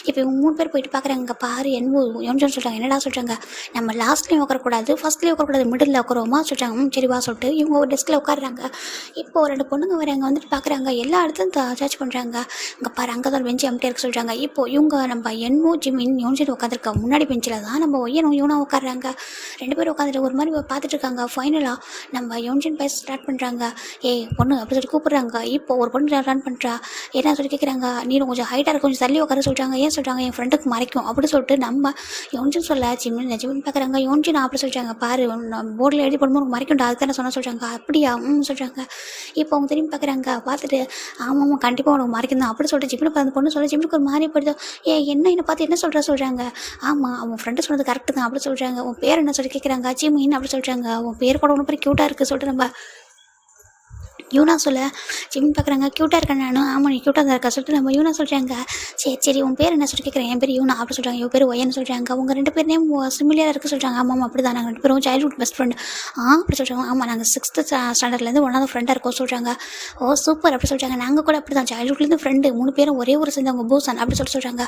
இப்போ இவங்க 3 பேர் போயிட்டு பார்க்குறாங்க. பாரு என்னன்னு சொல்கிறாங்க. என்னடா சொல்கிறாங்க. நம்ம லாஸ்ட்லேயும் உட்காரக்கூடாது ஃபஸ்ட்லேயும் உட்காரக்கூடாது மிடில் உட்காருவோமா சொல்கிறாங்க. சரி வா சொல்லிட்டு இவங்க ஒரு டெஸ்கில் உட்காடுறாங்க. இப்போது 2 பொண்ணுங்க வராங்க. வந்துட்டு பார்க்குறாங்க. எல்லா இடத்துலையும் சர்ச் பண்ணுறாங்க. இங்கே பாரு அங்கே தான் பெஞ்சு எம்டியாக இருக்க சொல்கிறாங்க. இப்போது இவங்க நம்ம ஜிமின் யோன்ஜின் உட்காந்துருக்க முன்னாடி பெஞ்சில் தான் நம்ம ஒய்யனும் யூனா உட்காடுறாங்க. 2 பேரும் உட்காந்துட்டு ஒரு மாதிரி பார்த்துட்டு இருக்காங்க. ஃபைனலாக நம்ம யோன்ஜின் பேச ஸ்டார்ட் பண்ணுறாங்க. ஏய் பொண்ணு அப்படி சொல்லி கூப்பிட்றாங்க. இப்போ ஒரு பொண்ணு ரன் பண்ணுறா. என்ன சொல்லி கேட்குறாங்க. நீ கொஞ்சம் ஹைட்டாக இருக்க கொஞ்சம் தள்ளி உட்கார சொல்கிறாங்க. ஏன் சொல்கிறாங்க என் ஃப்ரெண்டுக்கு மறைக்கும் அப்படி சொல்லிட்டு நம்ம யோன்ஜின் சொல்ல ஜிமின் பார்க்குறாங்க. யோன்ஜின் அப்படி சொல்கிறாங்க. பாரு போர்டில் எழுதி போடும்போது மறைக்கும்டா அதுக்கு தானே சொல்கிறாங்க. அப்படியா சொல்கிறாங்க. இப்போ அவங்க திரும்பி பார்க்குறாங்க. பார்த்துட்டு ஆமாம் கண்டிப்பாக உனக்கு மறைக்கும் தான் அப்படி சொல்லிட்டு ஜிம்மில் அந்த பொண்ணு சொல்ல ஜிம்முக்கு ஒரு மாதிரி போயிடுது. என்னை பார்த்து என்ன சொல்கிறாங்க. ஆமாம் அவன் ஃப்ரெண்டு சொன்னது கரெக்டு தான் அப்படி சொல்கிறாங்க. உன் பேர் என்ன சொல்லி கேட்குறாங்க. ஜிமின் அப்படி சொல்கிறாங்க. உன் பேர் கூட ஒன்று பேர் க்யூட்டாக இருக்குது சொல்லிட்டு நம்ம யூனா சொல்ல ஜிமின் பார்க்குறாங்க. க்யூட்டாக இருக்கேன் நானும். ஆமாம் நீ க்யூட்டாக தான் இருக்கா சொல்லிட்டு நம்ம யூனா சொல்கிறாங்க. சரி உன் பேர் என்ன சொல்லி கேட்குறேன். என் பேர் யூனா அப்படி சொல்கிறாங்க. இவன் பேர் ஒய்யன்னு சொல்கிறாங்க. அவங்க 2 பேர் நேம் சிமிலியராக இருக்க சொல்கிறாங்க. ஆமாம் அப்படி தான் நாங்கள் 2 பேரும் சைல்ட்ஹுட் பெஸ்ட் ஃப்ரெண்ட் அப்படி சொல்கிறாங்க. ஆமாம் நாங்கள் 6th ஸ்டாண்டர்ட்லேருந்து 1வது ஃப்ரெண்டாக இருக்கோம் சொல்கிறாங்க. ஓ சூப்பர் அப்படி சொல்கிறாங்க. நாங்கள் கூட அப்படி தான் சைல்ட்ஹுட்லேருந்து ஃப்ரெண்டு 3 பேரும் ஒரே ஊர் சேர்ந்தவங்க பூசான் அப்படி சொல்கிறாங்க.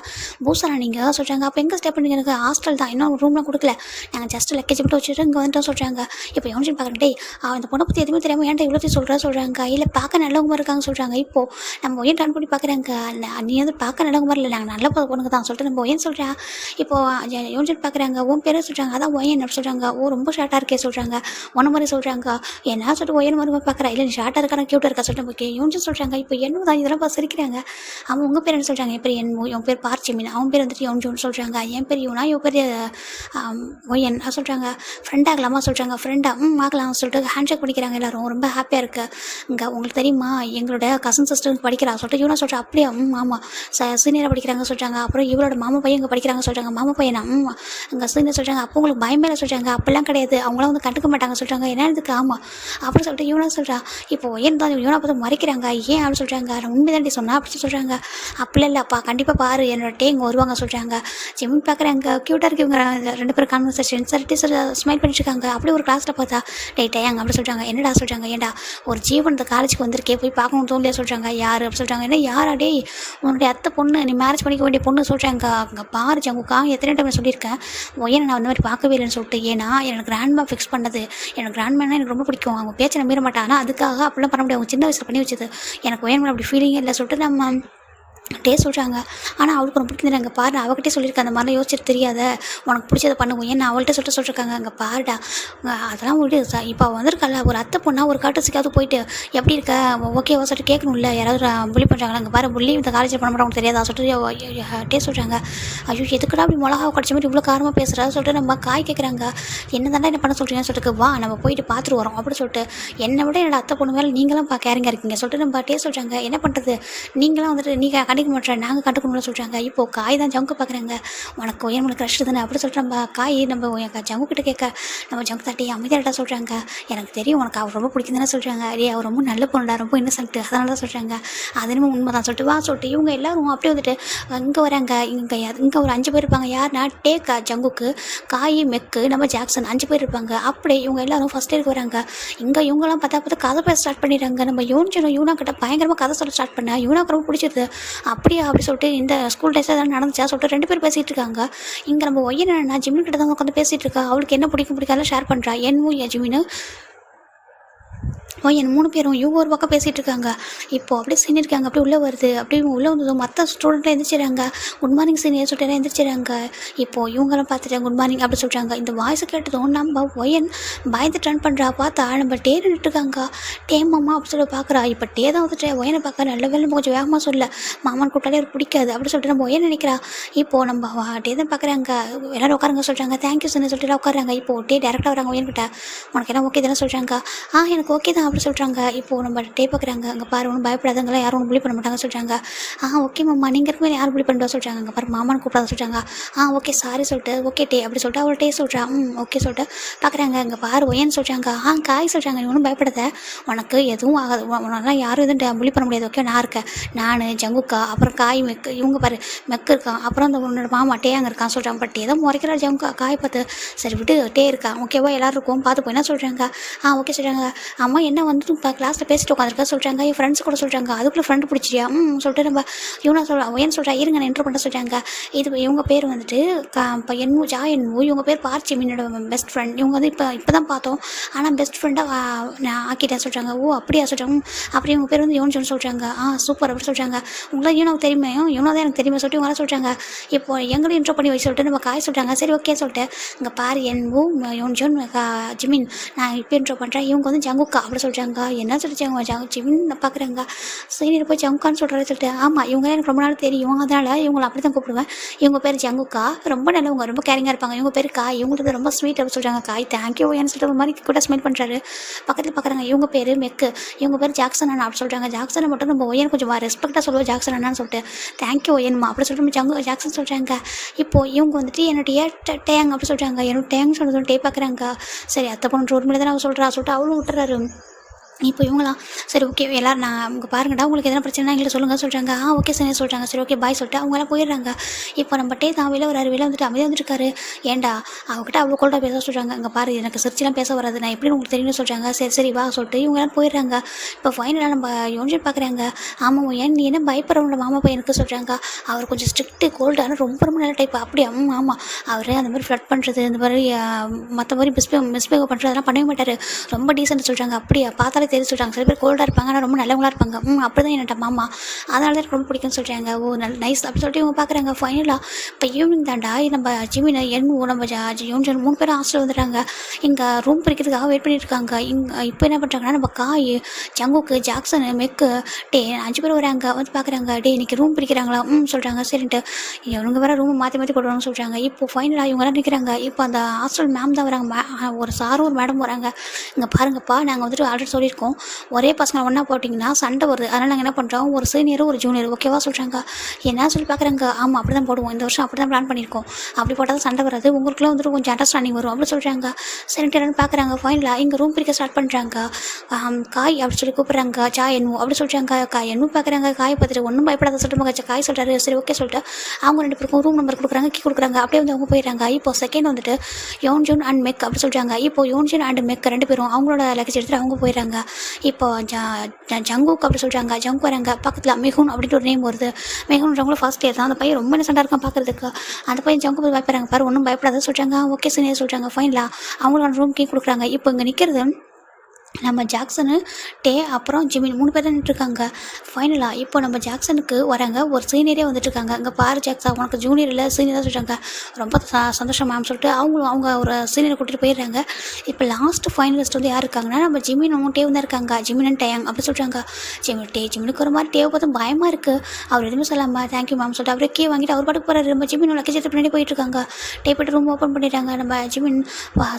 பூசானா நீங்கள் சொல்கிறாங்க. அப்போ எங்கே ஸ்டே பண்ணீங்க. எனக்கு ஹாஸ்டல் தான் இன்னும் ரூம்லாம் கொடுக்கல. நாங்கள் ஜஸ்ட் லக்கேஜ் மட்டும் வச்சுட்டு இங்கே வந்துட்டோம் சொல்கிறாங்க. இப்போ யோன்ஜின் பார்க்குறேன். டேய் அந்த பொண்ணை பற்றி எதுவுமே தெரியாமல் ஏன்ட்ட இவ்வளோ சொல்கிறாங்க. இல்லை பார்க்க நல்லவங்க இருக்காங்க சொல்கிறாங்க. இப்போது நம்ம ஒய்யன் ரன் பண்ணி பார்க்குறாங்க. நீ வந்து பார்க்க நல்லவங்க மாதிரி இல்லை நாங்கள் நல்ல பொண்ணுங்க தான் சொல்லிட்டு நம்ம ஒய்யன் சொல்கிறா. இப்போது யோன்ஜின் பார்க்குறாங்க. உன் பேரை சொல்கிறாங்க. அதான் ஒய்யன் அப்படி சொல்கிறாங்க. ஓ ரொம்ப ஷார்ட்டாக இருக்கே சொல்கிறாங்க. ஒன்றை மாதிரி சொல்கிறாங்க. என்ன சொல்லிட்டு ஒய்யன் மாதிரி பார்க்குறா. இல்லை நீ ஷார்ட்டாக இருக்கா க்யூட்டாக இருக்கா சொல்லிட்டு ஓகே யோன்ஜின் சொல்கிறாங்க. இப்போ என்ன தான் இதெல்லாம் பார்த்து சிரிக்கிறாங்க. அவன் உங்கள் பேர் என்ன சொல்கிறாங்க. என் பேர் என் பேர் பார்ச்சிமின். அவன் பேர் வந்துட்டு யோன்ஜின் சொல்கிறாங்க. என் பேர் யூனா இவன் பேர் ஒய்யன் சொல்கிறாங்க. ஃப்ரெண்ட் ஆகலாமா சொல்கிறாங்க. ஃப்ரெண்டாக ஆகலாம் சொல்லிட்டு ஹேண்ட் ஷேக் பண்ணிக்கிறாங்க. எல்லோரும் ரொம்ப ஹாப்பியாக இருக்குது. இங்கே உங்களுக்கு தெரியுமா எங்களோட கசன் சிஸ்டர் படிக்கிறா சொல்லிட்டு யூனா சொல்கிறா. அப்படியே ஆமாம் சீனியராக படிக்கிறாங்க சொல்கிறாங்க. அப்புறம் இவளோட மாமா பையன் இங்கே படிக்கிறாங்க சொல்கிறாங்க. மாமா பையனா அங்கே சீனியர் சொல்கிறாங்க. அப்போ உங்களுக்கு பயமேல சொல்கிறாங்க. அப்படிலாம் கிடையாது அவங்களாம் வந்து கண்டுக்க மாட்டாங்க சொல்கிறாங்க. என்ன இதுக்கு ஆமாம் அப்படின்னு சொல்லிட்டு யூனா சொல்கிறா. இப்போ ஏன் தான் யூனா பார்த்து மறைக்கிறாங்க. ஏன் அப்படின்னு சொல்கிறாங்க. உண்மை தாண்டி சொன்னா அப்படின்னு சொல்கிறாங்க. அப்படிலாம் இல்லைப்பா கண்டிப்பாக பாரு என்னோட இங்கே வருவாங்க சொல்கிறாங்க. ஜிமின் பார்க்குறாங்க. க்யூட்டாக இருக்கு இவங்க 2 பேரும் கான்வர்சேஷன் சரிட்டு ஸ்மைல் பண்ணிட்டுருக்காங்க. அப்படியே ஒரு கிளாஸில் பார்த்தா டேங்க அப்படி சொல்கிறாங்க. என்னடா சொல்கிறாங்க. ஏன்டா ஒரு ஜீவன் இந்த காலேஜுக்கு வந்திருக்கே போய் பார்க்கணும் தோல்லையா சொல்கிறாங்க. யார் அப்படி சொல்கிறாங்க. என்ன யாராடே உன்னுடைய அத்தை பொண்ணு நீ மேரேஜ் பண்ணிக்க வேண்டிய பொண்ணு சொல்கிறாங்க. அங்கே பாரு ஜங்குக்கா எத்தனை டைம் சொல்லியிருக்கேன் ஒய்யனை நான் அந்த மாதிரி பார்க்கவே இல்லைன்னு சொல்லிட்டு. ஏன்னா எனக்கு கிராண்ட்மா ஃபிக்ஸ் பண்ணது. எனக்கு கிராண்ட்மேனா எனக்கு ரொம்ப பிடிக்கும். அவங்க பேச்சை நம்பிட மாட்டாங்க. ஆனால் அதுக்காக அப்படிலாம் பண்ண முடியாது. அவங்க சின்ன வயசில் பண்ணி வச்சது. எனக்கு ஒய்யன் அப்படி ஃபீலிங்கே இல்லை சொல்லிட்டு நம்ம சொல்கிறாங்க. ஆனால் அவளுக்கு ஒன்று பிடிக்குது. அங்கே பாரு அவகிட்டே சொல்லியிருக்கேன். அந்த மாதிரிலாம் யோசிச்சுட்டு தெரியாத உனக்கு பிடிச்சதை பண்ணுவோம். ஏன்னா அவள்கிட்ட சொல்லிருக்காங்க. அங்கே பாருடா அதெல்லாம் விடு. இப்போ வந்திருக்கல ஒரு அத்தை பொண்ணா ஒரு காட்டுசிக்காவது போயிட்டு எப்படி இருக்க ஓகேவா சொல்லிட்டு கேட்கணும்ல. யாராவது புள்ளி பண்ணுறாங்க. அங்கே பாரு புள்ளி இந்த காலேஜில் பண்ண மாட்டோம் தெரியாதா சொல்லிட்டு சொல்கிறாங்க. ஐயோ எதுக்குடா அப்படி மிளகா கடிச்ச மாதிரி இவ்வளோ காரமாக பேசுகிறா சொல்லிட்டு நம்ம காய் கேட்குறாங்க. என்ன தாண்டா என்ன பண்ண சொல்கிறீங்கன்னு சொல்லிட்டு வா நம்ம போயிட்டு பார்த்துட்டு வரோம் அப்படி சொல்லிட்டு. என்னை விட என்னோட அத்தை பொண்ணு மேலே நீங்களும் கேரிங்காக இருக்கீங்க சொல்லிட்டு நம்ம சொல்கிறாங்க. என்ன பண்ணுறது நீங்களாம் வந்துட்டு நீங்கள் கண்டிக்க மாட்டேன் நாங்கள் கண்டுக்கணும்னு சொல்கிறாங்க. இப்போது காய் தான் ஜங்கு பார்க்குறாங்க. உனக்கு நம்மளுக்கு க்ரஷ் தானே அப்படி சொல்லிட்டு நம்ம காய் நம்ம ஜங்கு கிட்ட கேட்க நம்ம ஜங்கு தாட்டி அமைதியாட்டா சொல்கிறாங்க. எனக்கு தெரியும் உனக்கு அவர் ரொம்ப பிடிக்கும் தானே சொல்கிறாங்க. அவர் ரொம்ப நல்ல பொண்ணுடா ரொம்ப இன்னசென்ட் அதனால தான் சொல்கிறாங்க. அது நம்ம உண்மை தான் சொல்லிட்டு வா சொல்லிட்டு இவங்க எல்லோரும் அப்படியே வந்துட்டு இங்கே வராங்க. இங்கே ஒரு 5 பேர் இருப்பாங்க. யாருன்னா டேக்கா ஜங்குக்கு காய் மெக்கு நம்ம ஜாக்சன் 5 பேர் இருப்பாங்க. அப்படியே இவங்க எல்லோரும் ஃபஸ்ட் இயருக்கு வராங்க. இங்கே இவங்கெல்லாம் பார்த்தா கதை பேச ஸ்டார்ட் பண்ணிடுறாங்க. நம்ம யூனா கிட்ட பயங்கரமாக கதை சொல்ல ஸ்டார்ட் பண்ண யூனாக்கு ரொம்ப பிடிச்சிருது. அப்படியே அப்படி சொல்லிட்டு இந்த ஸ்கூல் டேஸில் தான் நடந்துச்சா சொல்லிட்டு 2 பேர் பேசிகிட்டு இருக்காங்க. இங்கே நம்ம ஒய்யனா ஜிமின் கிட்ட தான் உட்காந்து பேசிகிட்டு இருக்கா. அவளுக்கு என்ன பிடிக்காத ஷேர் பண்ணுறா. என்னமோ ஜிமின்னு ஒயன் 3 பேரும் இவங்க ஒரு பக்கம் பேசிகிட்டு இருக்காங்க. இப்போது அப்படியே சீனியர் இருக்காங்க, அப்படியே உள்ளே வருது. அப்படியே உள்ளே வந்ததும் மற்ற ஸ்டூடெண்ட்லாம் எந்திரிச்சிடுறாங்க. குட் மார்னிங் சீனியர் சொல்லிட்டு எந்திரிச்சிடுறாங்க. இப்போது இவங்கெல்லாம் பார்த்துட்டு குட் மார்னிங் அப்படி சொல்கிறாங்க. இந்த வாய்ஸை கேட்டதும் நம்ம ஒயன் பயந்து டர்ன் பண்ணுறா. பார்த்தா நம்ம டே நின்றுட்டுருக்காங்க. டே மாமா அப்படி சொல்லி பார்க்குறா. இப்போ டே தான் வந்துட்டு ஒயனை பார்க்க நல்ல வேலை கொஞ்சம் வேகமாக சொல்ல, மாமான்னு கூப்பிட்டாலே அவர் பிடிக்காது அப்படி சொல்லிட்டு நம்ம ஒயன் நினைக்கிறா. இப்போது நம்ம டே தான் பார்க்குறாங்க. எல்லோரும் உட்காருங்க சொல்கிறாங்க. தேங்க்யூ சீனியர் சொல்லிட்டு உட்காராங்க. இப்போது டே டேரெக்டாக வராங்க ஒயன்கிட்ட. உனக்கு எல்லாம் ஓகே தானே சொல்கிறாங்க. எனக்கு ஓகே தான் அப்படி சொல்கிறாங்க. இப்போது நம்ம டே பார்க்குறாங்க. அங்கே பாரு ஒன்றும் பயப்படாதவங்களாம் யாரும் ஒன்றும் புள்ளி பண்ண மாட்டாங்க சொல்கிறாங்க. ஓகே மாமா நீங்கள் இருக்க யாரும் புள்ளி பண்ணுறா சொல்கிறாங்க. அங்கே பாரு மாமான்னு கூப்பிடாத சொல்கிறாங்க. ஓகே சாரி சொல்லிட்டு ஓகே டே அப்படி சொல்லிட்டு அவள் டே சொல்கிறா. ஓகே சொல்லிட்டு பார்க்குறாங்க. அங்கே பாரு ஒயன்னு சொல்கிறாங்க. காய் சொல்கிறாங்க. நீ ஒன்றும் பயப்படாத, உனக்கு எதுவும் ஆகாது, உனலாம் யாரும் எதுவும் புள்ளி பண்ண முடியாது ஓகே. நான் இருக்கேன், நான் ஜங்குக்கா அப்புறம் காய் மெக்கு இவங்க பாரு மெக்கு இருக்கான், அப்புறம் அந்த உன்னோட மாமா டே அங்கே இருக்கான் சொல்கிறாங்க. பட் ஏதோ முறைக்கிறார் ஜங்குக்கா காய் பார்த்து. சரி விட்டு டே இருக்கான் ஓகேவா, எல்லோரும் இருக்கும் பார்த்து போய் என்ன சொல்கிறாங்க. ஓகே சொல்கிறாங்க. அம்மா என்ன வந்து இப்போ கிளாஸில் பேசிட்டு உட்காந்துருக்கா சொல்கிறாங்க. என் ஃப்ரெண்ட்ஸ் கூட சொல்கிறாங்க. அதுக்குள்ளே ஃப்ரெண்டு பிடிச்சியா சொல்லிட்டு நம்ம இவனா ஏன்னு சொல்கிறா. இருங்க நான் இன்ட்ரோ பண்ண சொல்கிறாங்க. இது இவங்க பேர் வந்துட்டு இப்போ இவங்க பேர் பார்ச்சிமினோட பெஸ்ட் ஃப்ரெண்ட். இவங்க வந்து இப்போ தான் பார்த்தோம், ஆனால் பெஸ்ட் ஃப்ரெண்டாக நான் ஆக்கிட்டேன் சொல்கிறாங்க. அப்படியா சொல்கிறாங்க. அப்படி இவங்க பேர் வந்து யோன்னு சொல்கிறாங்க. சூப்பர் அப்படி சொல்கிறாங்க. உங்களாம் யூனோ தெரியுமே, யூனோ தான் எனக்கு தெரியுமா சொல்லிட்டு இவங்க சொல்கிறாங்க. இப்போ எங்களையும் இன்ட்ரோ பண்ணி வச்சு சொல்லிட்டு நம்ம காய் சொல்கிறாங்க. சரி ஓகே சொல்லிட்டு இங்கே பாரு யோன் ஜிமின் நான் இப்போ இன்ட்ரோ பண்ணுறேன். இவங்க வந்து ஜங்குக்கா அப்படி சொல்கிறாங்க. என்ன சொல்லிச்சாங்க ஜிமின் பார்க்குறாங்க. சீனியர் போய் ஜங்குக்கான்னு சொல்கிறாரு சொல்லிட்டு. இவங்க எனக்கு ரொம்ப நாள் தெரியும், அதனால் இவங்களை அப்படி தான் கூப்பிடுவேன். இவங்க பேர் ஜங்குக்கா, ரொம்ப நல்லவங்க, ரொம்ப கேரிங்காக இருப்பாங்க. இவங்க பேர் காய், இவங்களுக்கு ரொம்ப ஸ்வீட் அப்படி சொல்கிறாங்க. காய் தேங்க்யூ ஏன்னு சொல்லிட்டு ஒரு மாதிரி கூட ஸ்மெல் பண்ணுறாரு. பக்கத்தில் பார்க்குறாங்க. இவங்க பேர் மெக்கு, இவங்க பேர் ஜாக்சன் அண்ணா அப்படி சொல்கிறாங்க. ஜாக்சனை மட்டும் நம்ம ஒயன் கொஞ்சம் ரெஸ்பெக்டாக சொல்லுவோம் ஜாக்சன் அண்ணான்னு சொல்லிட்டு. தேங்க்யூ ஒயன்மா அப்படி சொல்லிட்டு ஜாக்சன் சொல்கிறாங்க. இப்போது இவங்க வந்துட்டு என்னுடைய டேங் அப்படி சொல்கிறாங்க. என்னோட டேங் சொன்னதும் டே பார்க்குறாங்க. சரி அத்தை பொண்ணு ஒரு மணி தான் அவள் சொல்கிறா சொல்லிட்டு அவளும் விட்டுறாரு. இப்போ இவங்களாம் சரி ஓகே எல்லோரும் நான் அவங்க பாருங்கடா உங்களுக்கு எதனா பிரச்சனை எங்களை சொல்லுங்கள் சொல்கிறாங்க. ஓகே சரி சொல்கிறாங்க. சரி ஓகே பாய் சொல்லிட்டு அவங்களாம் போயிடுறாங்க. இப்போ நம்ம டே தான் வெளில வராரு. வெளில வந்துட்டு அமைதியாக வந்துருக்காரு. ஏன்டா அவங்ககிட்ட அவ்வளோ கோல்டாக பேச சொல்கிறாங்க. அங்கே பாரு எனக்கு சிரிச்சிலாம் பேச வராது, நான் எப்படி உங்களுக்கு தெரியும்னு சொல்கிறாங்க. சரி வா சொல்லிட்டு இவங்களாம் போயிடுறாங்க. இப்போ ஃபைனலாக நம்ம யோன்ஜன் பார்க்குறாங்க. ஆமாம் ஏன் நீ என்ன பயப்படுறவங்கள மாமா பையனுக்கு சொல்கிறாங்க. அவர் கொஞ்சம் ஸ்ட்ரிக்ட்டு கோல்டான ரொம்ப நல்ல டைப். அப்படியே ஆமாம் அவர் அந்த மாதிரி ஃப்ளட் பண்ணுறது இந்த மாதிரி மற்ற மாதிரி மிஸ்பிஹேவ் பண்ணுறது அதெல்லாம் பண்ணவே மாட்டார், ரொம்ப டீசென்ட் சொல்கிறாங்க. அப்படியே பார்த்தாலே தெரிஞ்சு சொல்கிறாங்க. சில பேர் கோல்டாக இருப்பாங்க ஆனால் ரொம்ப நல்லவங்களாக இருப்பாங்க. அப்படி தான் என்னட்ட மாமா, அதனால தான் எனக்கு ரொம்ப பிடிக்கும்னு சொல்கிறாங்க. நல்ல நைஸ் அப்படி சொல்லிட்டு இவங்க பார்க்குறாங்க. ஃபைனலாக இப்போ ஈவினிங் தாண்டா நம்ம ஜிமின் நம்ம யோன்ஜன் 3 பேரும் ஹாஸ்டல் வந்துடுறாங்க. இங்கே ரூம் பிரிக்கிறதுக்காக வெயிட் பண்ணிட்டு இருக்காங்க. இப்போ என்ன பண்ணுறாங்கன்னா நம்ம காய் ஜங்குக்கு ஜாக்சனு மெக்கு டே 5 பேர் வராங்க. வந்து பார்க்குறாங்க. டே இன்றைக்கி ரூம் பிரிக்கிறாங்களா சொல்கிறாங்க. சரின்ட்டு இவங்க வேறு ரூம் மாற்றி போடுவாங்கன்னு சொல்கிறாங்க. இப்போ ஃபைனலாக இவங்கெல்லாம் நிற்கிறாங்க. இப்போ அந்த ஹாஸ்டல் மேம் தான் வராங்க. ஒரு சாரும் ஒரு மேடம் வராங்க. இங்கே பாருங்கப்பா நாங்கள் வந்துட்டு ஆல்ரெடி சொல்லியிருக்கோம், ஒரே பசங்களை ஒன்றா போட்டிங்கன்னா சண்டை வருது, அதனால் நாங்கள் என்ன பண்ணுறோம் ஒரு சீனியரும் ஒரு ஜூனியர் ஓகேவா சொல்கிறாங்க. என்ன சொல்லி பார்க்குறாங்க. அப்படி தான் போடுவோம், இந்த வருஷம் அப்படி தான் பிளான் பண்ணியிருக்கோம், அப்படி போட்டால் தான் சண்டை வராது, உங்களுக்குலாம் வந்துட்டு கொஞ்சம் அண்டர்ஸ்டாண்டிங் வரும் அப்படி சொல்கிறாங்க. சரின்ட்டு என்னென்னு பார்க்குறாங்க. ஃபைனலாக இங்கே ரூம் பிரிக்க ஸ்டார்ட் பண்ணுறாங்க. காய் அப்படி சொல்லி கூப்பிட்றாங்க. என்னும் அப்படி சொல்கிறாங்க. என்னும் பார்க்குறாங்க. காய் பார்த்துட்டு ஒன்றும் பயப்படாத சொல்லிட்டு காய் சொல்கிறாரு. சரி ஓகே சொல்லிட்டு அவங்க 2 பேருக்கும் ரூம் நம்பர் கொடுக்குறாங்க, கீ கொடுக்குறாங்க. அப்படியே வந்து அவங்க போயிடுறாங்க. இப்போ செகண்ட் வந்துட்டு யோன்ஜன் அண்ட் மெக் அப்படி சொல்கிறாங்க. இப்போ யோன்ஜன் அண்ட் மெக் 2 பேரும் அவங்களோட லக்கேஜ் எடுத்துகிட்டு அவங்க போயிடுறாங்க. இப்போ ஜங்குக்கு அப்படி சொல்கிறாங்க. ஜங்கு வராங்க. பக்கத்தில் மெஹூன் அப்படின்ட்டு ஒரு நேம் வருது. மெஹூன்றவங்களும் ஃபர்ஸ்ட் இயர் தான். அந்த பையன் ரொம்ப சண்டை இருக்கான் பார்க்குறதுக்கு. அந்த பையன் ஜங்கு போய் பயப்படுறாங்க. பாரு ஒன்றும் பயப்படாத சொல்கிறாங்க. ஓகே சீனியர் சொல்கிறாங்க. ஃபைனலாக அவங்களோட ரூம் கீ கொடுக்குறாங்க. இப்போ இங்கே நிற்கிறது நம்ம ஜாக்சனு டே அப்புறம் ஜிமின் 3 பேர் தான் நின்றுருக்காங்க. ஃபைனலாக இப்போ நம்ம ஜாக்சனுக்கு வராங்க. ஒரு சீனியரே வந்துட்டுருக்காங்க. அங்கே பாரு ஜாக்ஸா உனக்கு ஜூனியர் இல்லை சீனியர் தான் சொல்கிறாங்க. ரொம்ப சந்தோஷம் மேம் சொல்லிட்டு அவங்க ஒரு சீனியரை கூட்டிகிட்டு போயிடுறாங்க. இப்போ லாஸ்ட் ஃபைனலிஸ்ட் வந்து யார் இருக்காங்கன்னா நம்ம ஜிமினும் டேவும் தான் இருக்காங்க. ஜிமின் அண்ட் டேங் அப்படி சொல்கிறாங்க. ஜிமினுக்கு ஒரு மாதிரி டேவை பார்த்து பயமாக இருக்குது. அவர் எதுவுமே சொல்லாமல் தேங்க்யூ மேம் சொல்லிட்டு அவரே கீ வாங்கிட்டு அவர் பாட்டுக்கு போகிறாரு. நம்ம ஜிமின் லக்கேஜ் எடுத்து பின்னாடி போயிட்டுருக்காங்க. டே போய்ட்டு ரூம் ஓப்பன் பண்ணிடுறாங்க. நம்ம ஜிமின்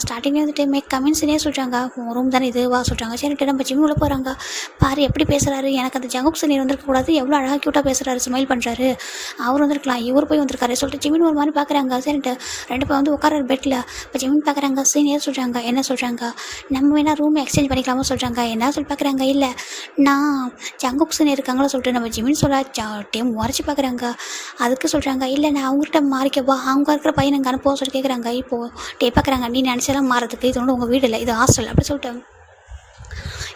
ஸ்டார்டிங்கே வந்துட்டு மேக் கமெண்ட் சீனியர் சொல்கிறாங்க. ரூம் தானே இது வா சொல்கிறாங்க. சரிட்டு நம்ம ஜிம் உள்ள போகிறாங்க. பாரு எப்படி பேசுகிறாரு, எனக்கு அந்த ஜங்குக் சீனியர் வந்திருக்கக்கூடாது, எவ்வளோ அழகாக க்யூட்டாக பேசுகிறாரு, ஸ்மைல் பண்ணுறாரு, அவர் வந்திருக்கலாம், இவர் போய் வந்திருக்காரு சொல்லிட்டு ஜிமின் ஒரு மாதிரி பார்க்குறாங்க. சரிட்டு 2 பேர் வந்து உட்காராரு பெட்டில். இப்போ ஜிமின் பார்க்குறாங்க. சீனியர் சொல்கிறாங்க. என்ன சொல்கிறாங்க, நம்ம வேணால் ரூம் எக்ஸ்சேஞ்ச் பண்ணிக்கலாமா சொல்கிறாங்க. என்ன சொல்லி பார்க்குறாங்க. இல்லை நான் ஜங்குக் சீனியர் இருக்காங்களோ சொல்லிட்டு நம்ம ஜிமின் சொல்ல டேம் உரைச்சி பார்க்குறாங்க. அதுக்கு சொல்கிறாங்க. இல்லை நான் அவங்ககிட்ட மாறிக்கவா, அவங்க இருக்கிற பையன் அங்கே அனுப்ப சொல்லி கேட்குறாங்க. இப்போது டே பார்க்குறாங்க. நீ நினச்சாலும் மாறதுக்கு இது ஒன்று உங்கள் வீடு இல்லை, இது ஹாஸ்டல் அப்படி சொல்லிட்டு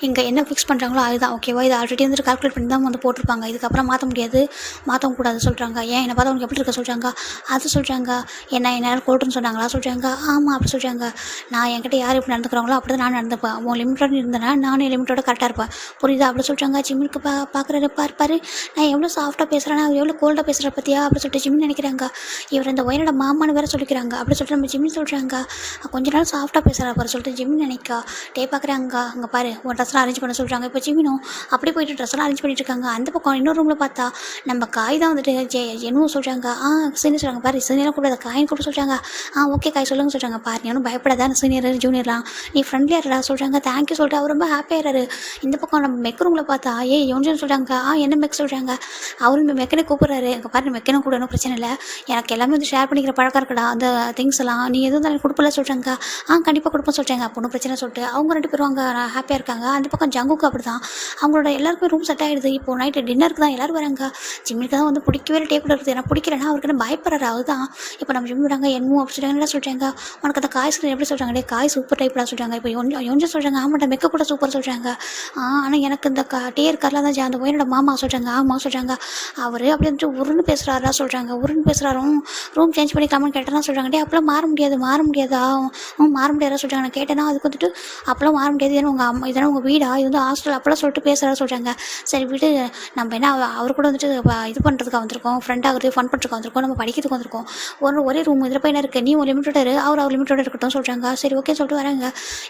இங்கே என்ன ஃபிக்ஸ் பண்ணுறாங்களோ அதுதான் ஓகேவா. இது ஆல்ரெடி வந்துட்டு கால்குலேட் பண்ணி தான் வந்து போட்டிருப்பாங்க. இதுக்கப்புறம் மாற்ற முடியாது, மாற்றவும் கூடாது சொல்கிறாங்க. ஏன் என்னை பார்த்தா உனக்கு எப்படி இருக்க சொல்கிறாங்க, அது சொல்கிறாங்க. என்ன கோல்டுன்னு சொன்னாங்களா சொல்கிறாங்க. ஆமாம் அப்படி சொல்கிறாங்க. நான் என்கிட்ட யார் எப்படி நடந்துக்கிறாங்களோ அப்படி தான் நான் நடந்துப்பேன். உன் லிமிட்டோட இருந்தேன்னா நானும் லிமிட்டோட கரெக்டாக இருப்பேன், புரியுதா அப்படி சொல்கிறாங்க. ஜிம்முக்கு பார்க்குறாரு, பார்ப்பாரு நான் எவ்வளோ சாஃப்டாக பேசுகிறேன், அவர் எவ்வளோ கோல்டாக பேசுகிற பற்றியா அப்படி சொல்லிட்டு ஜிம்னு நினைக்கிறாங்க. இவர் இந்த ஒயனோட மாமான்னு வேறு சொல்லிக்கிறாங்க. அப்படி சொல்லிட்டு நம்ம ஜிம்னு சொல்கிறாங்க. கொஞ்ச நாள் சாஃப்டாக பேசுகிறா பாரு சொல்லிட்டு ஜிம்னு நினைக்கா. பார்க்குறாங்க அங்கே பாரு உன் ட்ரெஸ்லாம் அரேஞ்ச் பண்ண சொல்கிறாங்க. இப்போ ஜிமினும் அப்படி போயிட்டு ட்ரெஸ்லாம் அரேஞ்ச் பண்ணிட்டு இருக்காங்க. அந்த பக்கம் இன்னொரு ரூமில் பார்த்தா நம்ம காய் தான் வந்துட்டு என்னவும் சொல்கிறாங்க. சீனியர் சொல்கிறாங்க, பாரு சீனியர்லாம் கூப்பிடாத காயின்னு கூப்பிட்டு சொல்கிறாங்க. ஓகே காய் சொல்லுங்க சொல்கிறாங்க. பாரு நீ ஒன்றும் பயப்படாத, சீனியர் ஜூனியர்லாம் நீ ஃப்ரெண்ட்லியாக இருக்கா சொல்கிறாங்க. தேங்க்யூ சொல்லிட்டு அவர் ரொம்ப ஹாப்பியாகிறாரு. இந்த பக்கம் நம்ம மெக் ரூமில் பார்த்தா யோன்ஜன் சொல்கிறாங்க. என்ன மெக் சொல்கிறாங்க. அவரும் மெக்கனை கூப்பிட்றாரு. அங்கே பாரு மெக்கனை கூடணும் பிரச்சனை இல்லை, எனக்கு எல்லாமே வந்து ஷேர் பண்ணிக்கிற பழக்கம் இருக்கடா, அந்த திங்ஸ் எல்லாம் நீ எதுவும் தான் கொடுப்பல சொல்கிறாங்க. கண்டிப்பாக கொடுப்போம் சொல்கிறாங்க. அப்போ ஒன்றும் பிரச்சனை சொல்லிட்டு அவங்க 2 பேரும் அங்கே ஹாப்பியாக இருக்காங்க. அந்த பக்கம் ஜங்குக்கு அப்படி தான் அவங்களோட எல்லாருக்குமே ரூம் செட் ஆகிடுது. இப்போ நைட்டு டின்னருக்கு தான் எல்லோரும் வராங்க. ஜிம்மிக்கு தான் வந்து பிடிக்கவே டேபிள் இருக்குது. ஏன்னா பிடிக்கலன்னா அவருக்கு என்ன பயப்படுறாரு. அதுதான் இப்போ நம்ம ஜிம் விடாங்க என்னமோ அப்படி சொல்கிறாங்க. என்ன சொல்கிறாங்க உனக்கு அந்த காய் ஸ்கிரீன் எப்படி சொல்கிறாங்க, காய் சூப்பர் டைப்லாம் சொல்கிறாங்க. இப்போ யோன்ஜன் சொல்கிறாங்க. ஆமாட்டா மெக்க கூட சூப்பர் சொல்கிறாங்க. ஆனால் எனக்கு இந்த டே இருக்கார்லாம் தான் அந்த ஒயனோட மாமா சொல்கிறாங்க. ஆமாம் சொல்கிறாங்க. அவர் அப்படி வந்துட்டு உருன்னு பேசுகிறாரா சொல்கிறாங்க. உருன்னு பேசுகிறாரும் ரூம் சேஞ்ச் பண்ணிக்கலாமான்னு கேட்டேன்னா சொல்கிறாங்க. அப்பெல்லாம் மாற முடியாதா மாற முடியாதா சொல்கிறாங்க. நான் கேட்டேன்னா அதுக்கு வந்துட்டு அப்பெல்லாம் மாற முடியாது, ஏன்னா உங்கள் அம்மா இதெல்லாம் உங்கள் வீடா, இது வந்து ஹாஸ்டல் அப்பெல்லாம் சொல்லிட்டு பேசுகிறா சொல்கிறாங்க. சரி வீடு நம்ம என்ன அவர் கூட வந்துட்டு இது பண்ணுறதுக்கு வந்திருக்கோம், ஃப்ரெண்ட் ஆகிறது ஃபன் பண்ணுறதுக்கு வந்திருக்கோம், நம்ம படிக்கிறதுக்கு வந்திருக்கோம். ஒரே ரூம் இதில் பையனா இருக்குது, நீ ஒரு லிமிட்டோட அவர் லிமிட்டோட இருக்கட்டும் சொல்கிறாங்க. சரி ஓகே சொல்லிட்டு வராங்க.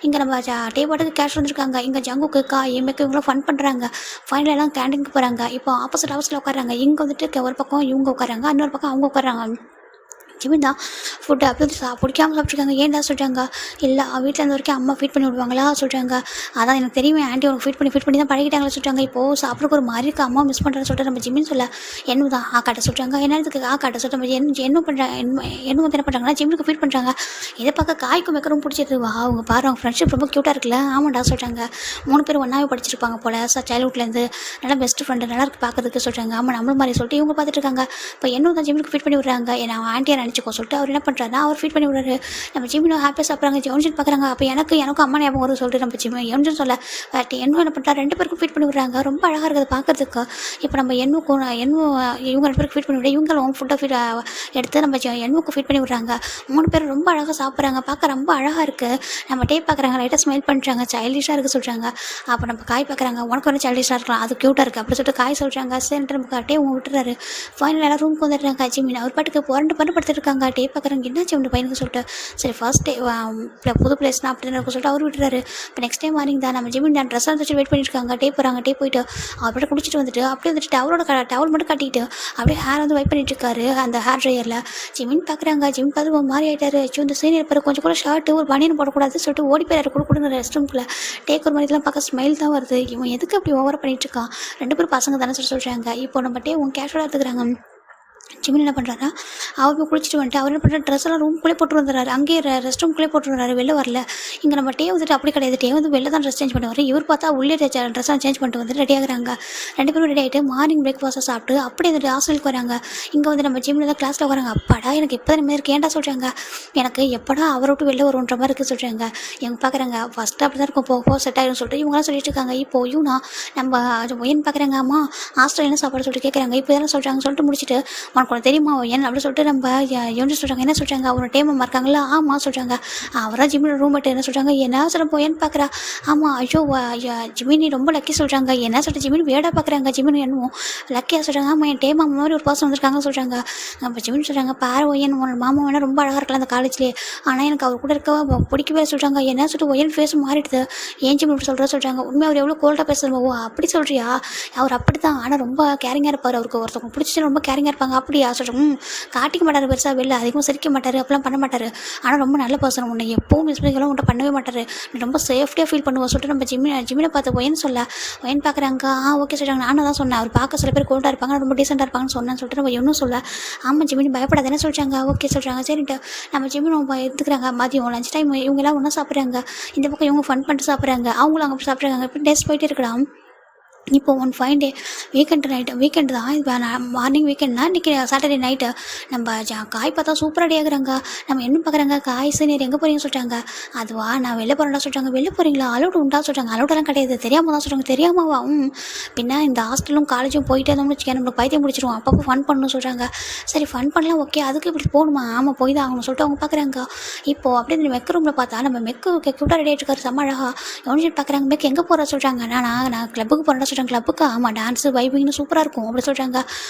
இங்கே நம்ம டே பாட்டுக்கு கேஷ் வந்திருக்காங்க. இங்கே ஜங்குக்கு எம்ஏக்கு இவங்களும் ஃபன் பண்ணுறாங்க. ஃபைனல் எல்லாம் கேண்டீனுக்கு போகிறாங்க. இப்போ ஆப்போசிட் ஹவுஸில் உட்காராங்க. இங்கே வந்துட்டு ஒரு பக்கம் இவங்க உட்காராங்க, இன்னொரு பக்கம் அவங்க உட்காராங்க. ஜிமின் தான் ஃபுட்டு அப்படி பிடிக்காமல் சாப்பிட்ருக்காங்க. ஏன்டா சொல்கிறாங்க. இல்லை வீட்டில் இருந்த வரைக்கும் அம்மா ஃபீட் பண்ணி விடுவாங்களா சொல்கிறாங்க. அதான் எனக்கு தெரியுமே ஆண்டி உனக்கு ஃபீட் பண்ணி தான் பழகிட்டாங்களா சொல்கிறாங்க. இப்போது சாப்பிட்றதுக்கு ஒரு மாதிரி இருக்குது, அம்மா மிஸ் பண்ணுறேன்னு சொல்லிட்டு நம்ம ஜிம்மின்னு சொல்ல என்ன தான் காட்ட சொல்கிறாங்க. என்னதுக்கு காட்ட சொல்லிட்டு என்ன பண்ணுறாங்க, என்ன வந்து என்ன பண்ணுறாங்கன்னா ஜிம்முக்கு ஃபீட் பண்ணுறாங்க. இதை பார்க்க காய்க்கும் மெக்கரும் பிடிச்சிருக்கு. அவங்க பாரு அவங்க ஃப்ரெண்ட்ஷிப் ரொம்ப க்யூட்டாக இருக்குல்ல. ஆமாண்டா சொல்கிறாங்க. 3 பேர் ஒன்றாவே படிச்சிருப்பாங்க போல் சைல்ட்ஹுட்லேருந்து, நல்லா பெஸ்ட் ஃப்ரெண்டு நல்லா இருக்குது பார்க்கறதுக்கு சொல்கிறாங்க. ஆமாம் நம்மளும் மாதிரி சொல்லிட்டு இவங்க பார்த்துட்டு இருக்காங்க. இப்போ என்ன தான் ஜிம்முக்கு ஃபீட் பண்ணி விடுறாங்க. ஏன்னா ஆண்டியை நினச்சிக்கோ சொல்லிட்டு அவர் என்ன பண்ணுறாருன்னா அவர் ஃபீட் பண்ணி விடுறாரு. நம்ம ஜிம்மினும் ஹாப்பியாக சாப்பிட்றாங்க. யோன்ஜன் பார்க்குறாங்க. அப்போ எனக்கும் அம்மா ஞாபகம் வரும் சொல்லிட்டு நம்ம யோன்ஜன் சொல்ல என்ன பண்ணுறா 2 பேருக்கும் ஃபீட் பண்ணி விடுறாங்க. ரொம்ப அழகாக இருக்குது பார்க்கறதுக்கு. இப்போ நம்ம இவங்க 2 பேருக்கு ஃபீட் பண்ணி விட இவங்களும் ஃபுட்டாக எடுத்து நம்ம எண்ணுக்கு ஃபீட் பண்ணி விடுறாங்க. 3 பேரும் ரொம்ப அழகாக சாப்பிட்றாங்க. பார்க்க ரொம்ப அழகாக இருக்குது. நம்ம பார்க்குறாங்க, லைட்டாக ஸ்மைல் பண்ணுறாங்க, சைல்டிஷாக இருக்குது சொல்கிறாங்க. அப்போ நம்ம காய் பார்க்குறாங்க. உனக்கு ஒரு சைல்டிஷாக இருக்கலாம், அது க்யூட்டாக இருக்குது அப்படி சொல்லிட்டு காய் சொல்கிறாங்க. சரின்ட்டு நம்ம உங்க விட்டுறாரு. ஃபைனல் எல்லாம் ரூமுக்கு வந்துடுறாங்க. ஜிமின் அவர் பாட்டுக்கு புரண்டு படுத்துட்டு இருக்காங்க. பார்க்குறாங்க என்னாச்சு உங்க பையனுக்கு சொல்லிட்டு. சரி ஃபர்ஸ்ட் டே புது பிளேஸ்னா அப்படின்னு இருக்க சொல்லிட்டு அவர் விட்டுறாரு. இப்போ நெக்ஸ்ட் டைம் மார்னிங் தான் நம்ம ஜிமின் ட்ரெஸ் வச்சு வெயிட் பண்ணியிருக்காங்க. போகிறாங்க. போயிட்டு அப்படியே குளிச்சுட்டு வந்துட்டு அப்படியே வந்துட்டு டவல் மட்டும் கட்டிட்டு அப்படியே ஹேர் வந்து வைப் பண்ணிட்டு இருக்காரு அந்த ஹேர் ட்ரையரில். ஜிமின் பார்க்குறாங்க. ஜிமின் பார்த்து ஒரு மாதிரி ஆகிட்டாரு. இந்த சீனியர் பேர் கொஞ்சம் கூட ஷர்ட்டு ஒரு பனியன் போடக்கூடாதுன்னு சொல்லிட்டு ஓடி போயிடாரு கொடுங்க ரெஸ்ட் ரூம்குள்ளே. ஒரு மாதிரிலாம் பார்க்க ஸ்மைல் தான் வருது. இவன் எதுக்கு அப்படி ஓவர் பண்ணிட்டு இருக்கான். 2 பேரும் பசங்க தானே சொல்கிறாங்க. இப்போ நம்ம உன் கேஷுவலாக எடுத்துக்கிறாங்க. ஜிமின் என்ன பண்ணுறாரா, அவர் போய் குளிச்சுட்டு வந்துட்டு அவர் என்ன பண்ணுற ட்ரெஸ் எல்லாம் ரூம்குள்ளே போட்டு வந்துடுறாரு. அங்கேயே ரெஸ்ட் ரூம்குள்ளே போட்டு வந்துடுறாரு. வெளில வரல. இங்கே நம்ம வந்துட்டு அப்படி கிடையாது. வந்து வெளில தான் ட்ரெஸ் சேஞ்ச் பண்ணுவார். இவர் பார்த்தா உள்ளே ட்ரெஸ்ஸாக சேஞ்ச் பண்ணிட்டு வந்து ரெடி ஆகுறாங்க. 2 பேரும் ரெடி ஆகிட்டு மார்னிங் பிரேக்ஃபாஸ்ட்டை சாப்பிட்டு அப்படியே வந்துட்டு ஹாஸ்டலுக்கு வராங்க. இங்கே வந்து நம்ம ஜிம்மில் தான் கிளாஸில் வராங்க. அப்பாடா எனக்கு எப்போ தான் மாதிரி கேண்டா சொல்கிறாங்க. எனக்கு எப்படா அவரை விட்டு வெளில வருன்ற மாதிரி இருக்குது சொல்கிறாங்க. இவங்க பார்க்குறாங்க ஃபஸ்ட்டு அப்படி தான் இருக்கும், போக செட் ஆகிடும் சொல்லிட்டு இவங்களாம் சொல்லிட்டு இருக்காங்க. இப்போ இவனா நம்ம ஒயன் பார்க்குறாங்க. அம்மா ஹாஸ்டல் என்ன சாப்பாடு சொல்லிட்டு கேட்குறாங்க. இப்போ இதெல்லாம் சொல்கிறாங்க. சொல்லிட்டு முடிச்சுட்டு உனக்கு தெரியுமா ஏன் அப்படி சொல்லிட்டு நம்ம யோன்ஜி சொல்கிறாங்க. என்ன சொல்கிறாங்க, அவரோட டேமம்மா இருக்காங்களா. ஆமாம் சொல்கிறாங்க. அவராக ஜிம்மினோட ரூம்மேட் என்ன சொல்கிறாங்க. என்ன சொல்ல போயேன்னு பார்க்குறா. ஆமாம் ஐயோ ஜிமினி ரொம்ப லக்கி சொல்கிறாங்க. என்ன சொல்லிட்டு ஜிமினி வேடாக பார்க்குறாங்க. ஜிமினி என்னமோ லக்கியாக சொல்கிறாங்க. ஆமாம் என் டேமா மாதிரி ஒரு பர்சன் வந்திருக்காங்க சொல்கிறாங்க. நம்ம ஜிமினி சொல்கிறாங்க. பாரு ஒயன் உன்னோட மாமா வேணா ரொம்ப அழகாக இருக்கலாம் அந்த காலேஜ்லேயே, ஆனால் எனக்கு அவர் கூட இருக்க பிடிக்கவே சொல்கிறாங்க. என்ன சொல்லிட்டு ஒயன் ஃபேஸ் மாறிடுது. ஏன் ஜிமினி சொல்கிற சொல்கிறாங்க. உண்மையாக அவர் எவ்வளோ கோல்டாக பேசுகிறோம். ஓ அப்படி சொல்கிறியா, அவர் அப்படி தான், ஆனால் ரொம்ப கேரிங்காக இருப்பார். அவருக்கு ஒருத்தவங்க பிடிச்சி ரொம்ப கேரிங்காக இருப்பாங்க. அப்படியா சொல்கிறேன். காட்டிக்க மாட்டார் பெருசாக, வெளில அதிகமாக சிரிக்க மாட்டார், அப்படிலாம் பண்ண மாட்டார். ஆனால் ரொம்ப நல்ல பர்சன். உன்னை எப்பவும் மிஸ் பண்ணிக்கலாம் உன்ட்ட பண்ணவே மாட்டார். நீ ரொம்ப சேஃப்டியாக ஃபீல் பண்ணுவோம் சொல்லிட்டு நம்ம ஜிம்மினை பார்த்து ஒயன்னு சொல்ல ஒயன் பார்க்குறாங்க. ஓகே சொல்கிறாங்க. நானும் தான் சொன்னேன் அவர் பார்க்க சில பேர் கோல்டாக இருப்பாங்க, ரொம்ப டீசெண்டாக இருப்பாங்கன்னு சொன்னேன்னு சொல்லிட்டு நம்ம இன்னும் சொல்ல. ஆமாம் ஜிம்மினி பயப்படாது என்ன சொல்கிறாங்க. ஓகே சொல்கிறாங்க. சரின்ட்டு நம்ம ஜிம்மினை எடுத்துக்கிறாங்க. மதியம் லஞ்ச் டைம் இவங்கெல்லாம் ஒன்றா சாப்பிட்றாங்க. இந்த பக்கம் இவங்க ஃபன் பண்ணிட்டு சாப்பிட்றாங்க. அவங்களும் அங்கே சாப்பிட்றாங்க. இப்போ டேஸ்ட் போயிட்டு இருக்கலாம். இப்போ ஒன் ஃபைன் டே வீக்கெண்டு தான் இப்போ நான் மார்னிங் வீக்கெண்ட்னா இன்றைக்கி சாட்டர்டே நைட்டு நம்ம காய் பார்த்தா சூப்பராக ரெடி ஆகுறாங்க. நம்ம என்ன பார்க்குறாங்க, காய் சீனியர் எங்கே போகிறீங்கன்னு சொல்லிட்டாங்க. அதுவா நான் வெளில போகிறேன்டா சொல்லிட்டாங்க. வெளில போகிறீங்களா, அலோடு உண்டா சொல்லிட்டாங்க. அலோடெல்லாம் கிடையாது, தெரியாமல் தான் சொல்கிறாங்க. தெரியாமாவா? பின்ன இந்த ஹாஸ்டலும் காலேஜும் போயிட்டே இருந்தோம்னு வச்சுக்கேன், நம்மளுக்கு பைத்தியம் பிடிச்சிரும். அப்பப்போ ஃபன் பண்ணணும்னு சொல்கிறாங்க. சரி ஃபன் பண்ணலாம், ஓகே, அதுக்கு இப்படி போகணுமா, ஆமாம் போய் தான் ஆகணும் சொல்லிட்டு அவங்க பார்க்குறாங்க. இப்போது அப்படியே இந்த மெக்கு ரூமில் பார்த்தா நம்ம மெக்கு க்யூட்டாக ரெடி ஆகிட்டு இருக்காரு, செம்ம அழகா. எவனு பார்க்குறாங்க, மெக்கு எங்கே போகிறா சொல்கிறாங்க. நான் கிளப்புக்கு போகிறேன்டா சொல்கிறாங்க. கிளப்புக்கு? ஆமாம், டான்ஸு வைபிங்னு சூப்பராக இருக்கும் அப்படி சொல்கிறாங்க.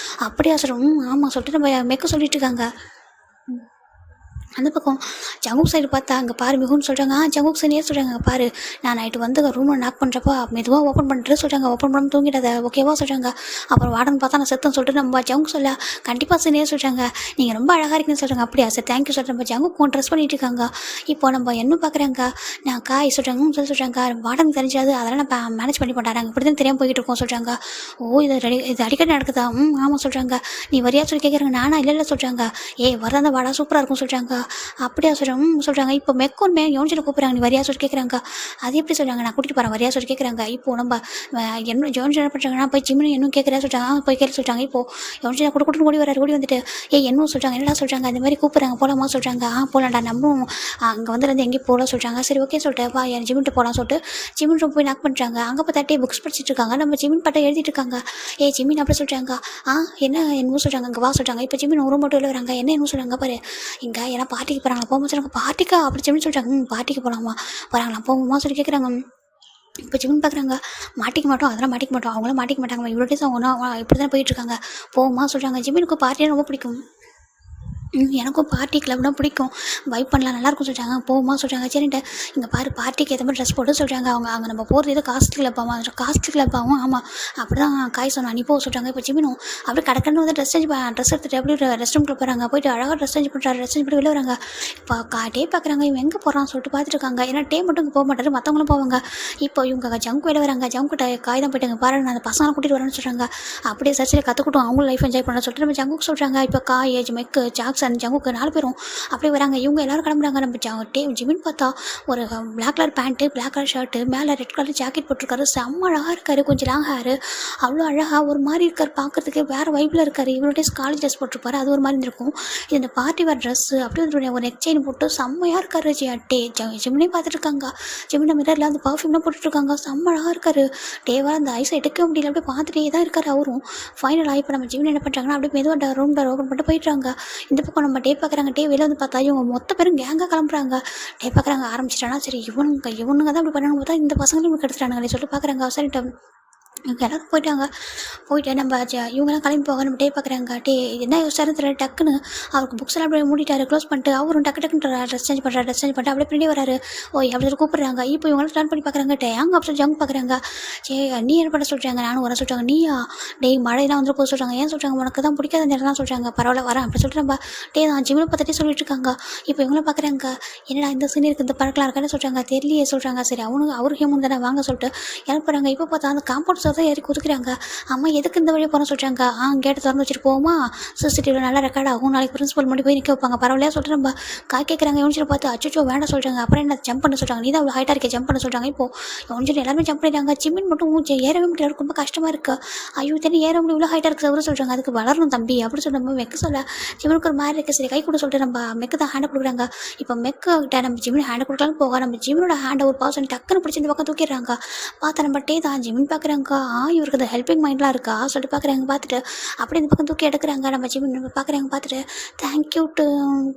அப்படியா சொல்கிறோம், ஆமாம் சொல்லிட்டு நம்ம மெக்கு சொல்லிட்டு இருக்காங்க. அந்த பக்கம் ஜங்குக் சைடு பார்த்தா அங்கே பாரு மிகுன்னு சொல்கிறாங்க. ஜங்குக் சைனே சொல்கிறாங்க, பாரு நான் நைட்டு வந்து ரூமில் நாக் பண்ணுறப்போ மெதுவாக ஓப்பன் பண்ணிட்டு சொல்கிறாங்க, ஓப்பன் பண்ணாமல் தூங்கிடாத ஓகேவா சொல்கிறாங்க. அப்புறம் வார்டன் பார்த்தா நான் செத்தம் சொல்லிட்டு நம்ம ஜங்குக் சொல்ல, கண்டிப்பாக சீனே சொல்கிறாங்க, நீங்கள் ரொம்ப அழகாக இருக்குன்னு சொல்கிறாங்க. அப்படியா சார், தேங்க்யூ சொல்கிறேன். நம்ம ஜங்குக்கு ட்ரெஸ் பண்ணிட்டு இருக்காங்க. இப்போ நம்ம என்ன பார்க்குறாங்க, நான் காய் சொல்கிறாங்க சொல்கிறாங்க. வார்டன் தெரிஞ்சாது, அதெல்லாம் நான் மேனேஜ் பண்ணி பண்ணுறாங்க, இப்படி தான் தெரியாமல் போய்கிட்டு இருக்கோம் சொல்கிறாங்க. ஓ இது அடிக்கடி நடக்குதா? ஆமாம் சொல்கிறாங்க. நீ வரியா சொல்லி கேட்குறாங்க. நானா இல்லை சொல்கிறாங்க. வரதான் வாடா சூப்பராக இருக்கும் சொல்கிறாங்க. அப்படியா சொல்கிறாங்க. இப்போ மெக்கோன்மே யோனிச்சில் கூப்பிட்றாங்க, நீ வரியா சொல்லி கேட்குறாங்க. அது எப்படி சொல்கிறாங்க, நான் கூட்டிகிட்டு போகிறேன் வரியா சொல்லி கேட்குறாங்க. இப்போ நம்ம என்ன யோனிச்சு என்ன பண்ணுறாங்கன்னா, போய் ஜிம்னு இன்னும் கேட்குறா சொல்கிறாங்க. போய் கேட்க சொல்கிறாங்க. இப்போது யோனிச்சில் கூட்டு ஓடி வராரு. ஓடி வந்துட்டு என்னும் சொல்கிறாங்க, என்னடா சொல்கிறாங்க, இந்த மாதிரி கூப்பிட்றாங்க போகலாமா சொல்கிறாங்க. போகலாண்டா, நம்மளும் அங்கே வந்து எங்கேயும் போகலாம் சொல்கிறாங்க. சரி ஓகே சொல்லிட்டு வா என் ஜிம்மிட்டு போகலாம் சொல்லிட்டு ஜிம்மின் ரூம் போய் நாக் பண்ணுறாங்க. அங்கே பார்த்தா புக்ஸ் படிச்சுட்டு இருக்காங்க. நம்ம ஜிம்மின் பாட்டை எழுதிட்டு இருக்காங்க. ஜிம்மின் அப்படி சொல்கிறாங்க. என்னமோ சொல்கிறாங்க, அங்கே வா சொல்கிறாங்க. இப்போ ஜிம்மின் ஒரு மட்டும் இல்லை வராங்க. என்ன சொல்கிறாங்க பாரு, இங்கே ஏன்னா பார்ட்டிக்கு போகிறாங்க. போகும்போது சொல்கிறாங்க, பார்ட்டிக்கா அப்படி ஜிம்மின் சொல்கிறாங்க. பார்ட்டிக்கு போகலாமா வராங்களா, போகுமா சொல்லி கேட்குறாங்க. இப்போ ஜிம்மின் பார்க்குறாங்க, மாட்டிக்க மாட்டோம், அதெல்லாம் மாட்டிக்க மாட்டோம், அவங்களாம் மாட்டிக்க மாட்டாங்க, இவ்வளோ டேஸ் அவங்க இப்படி தானே போயிட்டுருக்காங்க, போகுமா சொல்கிறாங்க. ஜிம்மினுக்கு பார்ட்டியாக ரொம்ப பிடிக்கும். எனக்கும் பார்ட்டி கிளப்னால் பிடிக்கும், வைப் பண்ணலாம், நல்லாயிருக்கும் சொல்கிறாங்க. போகுமா சொல்கிறாங்க. சரின்ட்டு இங்கே பாரு பார்ட்டிக்கு ஏற்ற மாதிரி ட்ரெஸ் போட்டு சொல்கிறாங்க. அங்கே நம்ம போகிறது ஏதோ காஸ்ட்லி கிளப்பாகவும் ஆமாம் அப்படி தான் காய் சொன்னோம், நீ போக சொல்கிறாங்க. இப்போ ஜிமினும் அப்படியே கடற்கன்னு வந்து ட்ரெஸ் எடுத்துகிட்டு அப்படியே ரெஸ்ட் ரூம்க்கு போகிறாங்க. போயிட்டு அழகாக ட்ரெஸ் சேஞ்ச் பண்ணுறாரு. ட்ரெஸ் சேஞ்ச் பண்ணி வெளில வராங்க. இப்போ டே பார்க்குறாங்க, இவன் எங்கே போகிறான்னு சொல்லிட்டு பார்த்துட்டு இருக்காங்க. ஏன்னா டே மட்டும் இங்கே போக மாட்டாரு, மற்றவங்களும் போவாங்க. இப்போ இவங்க ஜங்க் வெளில வராங்க. ஜங்குக்கிட்ட காய் தான் போயிட்டாங்க, பாரு நான் அந்த பசங்களை கூட்டிகிட்டு வரேன்னு சொல்கிறாங்க. அப்படியே சர்ச்சில் கற்றுக்கிட்டோம், அவங்களும் லைஃப் என்ஜாய் பண்ண சொல்லிட்டு நம்ம ஜங்குக்கு சொல்கிறாங்க. இப்போ காய் மெக்கு ஜாக்சன் ஜங்குக்கு 4 பேரும் அப்படியே வராங்க. இவங்க எல்லோரும் கிளம்புறாங்க. நம்ம ஜிமின் பார்த்தா ஒரு black colour pant, black colour shirt, மேலே ரெட் கலர் ஜாக்கெட் போட்டிருக்காரு. செம்ம அழகாக இருக்காரு, கொஞ்சம் லாங் ஹேரு, அவ்வளோ அழகாக ஒரு மாதிரி இருக்கார், பார்க்குறதுக்கு வேறு வைப்பில் இருக்கார். இவ்வளோ டேஸ் காலேஜ் ட்ரெஸ் போட்டிருப்பாரு, அது ஒரு மாதிரி இருக்கும். இது இந்த பார்ட்டி வேர் ட்ரெஸ்ஸு அப்படியே ஒரு நெக் செயின் போட்டு செம்மையாக இருக்காரு. ஜிம்னே பார்த்துட்டு இருக்காங்க. ஜிம்மில் மிரரில் அந்த பர்ஃப்யூம்லாம் போட்டுட்ருக்காங்க, செம்ம அழகாக இருக்காரு. டேவாக அந்த ஐஸை எடுக்கவே முடியல, அப்படியே பார்த்துட்டே தான் இருக்கார் அவரும். ஃபைனலாக இப்போ நம்ம ஜிம்மில் என்ன பண்ணுறாங்கன்னா, அப்படியே மெதுவாக ரூம் டோர் ஓப்பன் பண்ணிட்டு போயிட்டுறாங்க. இந்த பக்கம் நம்ம பார்க்குறாங்க. வெளில வந்து பார்த்தா இவங்க மொத்த பேரும் கேங்காக கிளம்புறாங்க. பார்க்குறாங்க ஆரம்பிச்சிட்டானா, சரி இவனுங்க தான் இப்படி பண்ணாங்க, பார்த்தா இந்த பசங்களும் இப்படி எடுத்துட்டானுங்களே சொல்லிட்டு பார்க்குறாங்க. சரிட்டு இவங்க எல்லோரும் போயிட்டு நம்ம இவங்கெல்லாம் கிளம்பி போக நம்ம பார்க்குறாங்க. என்ன யோசிச்சாருன்னு தெரியல, டக்குன்னு அவருக்கு புக்ஸ் எல்லாம் அப்படியே மூடிட்டாரு, க்ளோஸ் பண்ணிட்டு அவரும் டக்குன்னு ட்ரெஸ் சேஞ்ச் பண்ணிட்டு அப்படியே பின்னாடி வராரு. அப்படி கூப்பிட்றாங்க. இப்போ இவங்களாம் டர்ன் பண்ணி பார்க்குறாங்க. அங்கே அப்படி ஜங்க் பார்க்குறாங்க. நீ என்ன பண்ண சொல்கிறாங்க, நானும் வர சொல்கிறாங்க. நீயா மழையெல்லாம் வந்து போக சொல்கிறாங்க. ஏன் சொல்கிறாங்க, உனக்கு தான் பிடிக்காத அந்த இடம்லாம் சொல்கிறாங்க. பரவாயில்ல வரேன் அப்படி சொல்லிட்டு நம்ம தான் ஜிம்மில் பார்த்துட்டே சொல்லிட்டு இருக்காங்க. இப்போ இவங்களும் பார்க்குறாங்க, என்னடா இந்த சீனியருக்கு இந்த பழக்கலாம் இருக்கான்னு சொல்கிறாங்க. தெரியலையே சொல்கிறாங்க. சரி அவரு ஹேமன் தானே வாங்க சொல்லிட்டு இறப்புறாங்க. இப்போ பார்த்தா அந்த காம்பவுண்ட் தான் ஏறி குதிக்கிறாங்க. அம்மா எதுக்கு இந்த வழியாக போகிறோம் சொல்கிறாங்க. கேட்டு திறந்து வச்சுட்டு போவோமா, சிசிடிவியில் நல்லா ரெக்கார்ட் ஆகும், நாளைக்கு பிரின்சிபல் மட்டும் போய் நிற்க வைப்பாங்க, பரவாயில்லையா சொல்லிட்டு நம்ம கேட்குறாங்க. யோனிச்சில் பார்த்து அச்சோ வேண்டாம் சொல்கிறாங்க. அப்புறம் என்ன ஜம்ப் பண்ண சொல்கிறாங்க, நீ தான் அவ்வளோ ஹைட்டாக இருக்கே ஜம்ப் பண்ண சொல்கிறாங்க. இப்போது யோனிச்சில் எல்லாருமே ஜம்ப் பண்ணிட்டாங்க. ஜிம்மின் மட்டும் ஏறவே முடியாது, ரொம்ப கஷ்டமாக இருக்குது. ஐயோ தண்ணி ஏற முடியும், இவ்வளோ ஹைட்டாக இருக்குது அவரு சொல்கிறாங்க. அதுக்கு வளரணும் தம்பி அப்படி சொல்லி நம்ம மெக்க சொல்ல ஜிம்முக்கு ஒரு மாதிரி இருக்குது. சரி கை கூட சொல்லிட்டு நம்ம மெக்கு தான் ஹேண்டை கொடுக்குறாங்க. இப்போ மெக்கிட்ட நம்ம ஜிம்மின் ஹேண்டை கொடுக்கலான்னு போக நம்ம ஜிம்மினோட ஹேண்டை ஒரு பாசன் டக்குன்னு பிடிச்சி இந்த பக்கம் தூக்கிடுறாங்க. பார்த்தா நம்ம தான் ஜிம்மின் பார்க்குறாங்க. இவருக்கு அந்த ஹெல்பிங் மைண்ட்லாம் இருக்கா சொல்லிட்டு பார்க்குறாங்க. பார்த்துட்டு அப்படியே இந்த பக்கம் தூக்கி எடுக்கிறாங்க. நம்ம ஜிம்மின் பார்க்குறாங்க. பார்த்துட்டு தேங்க்யூ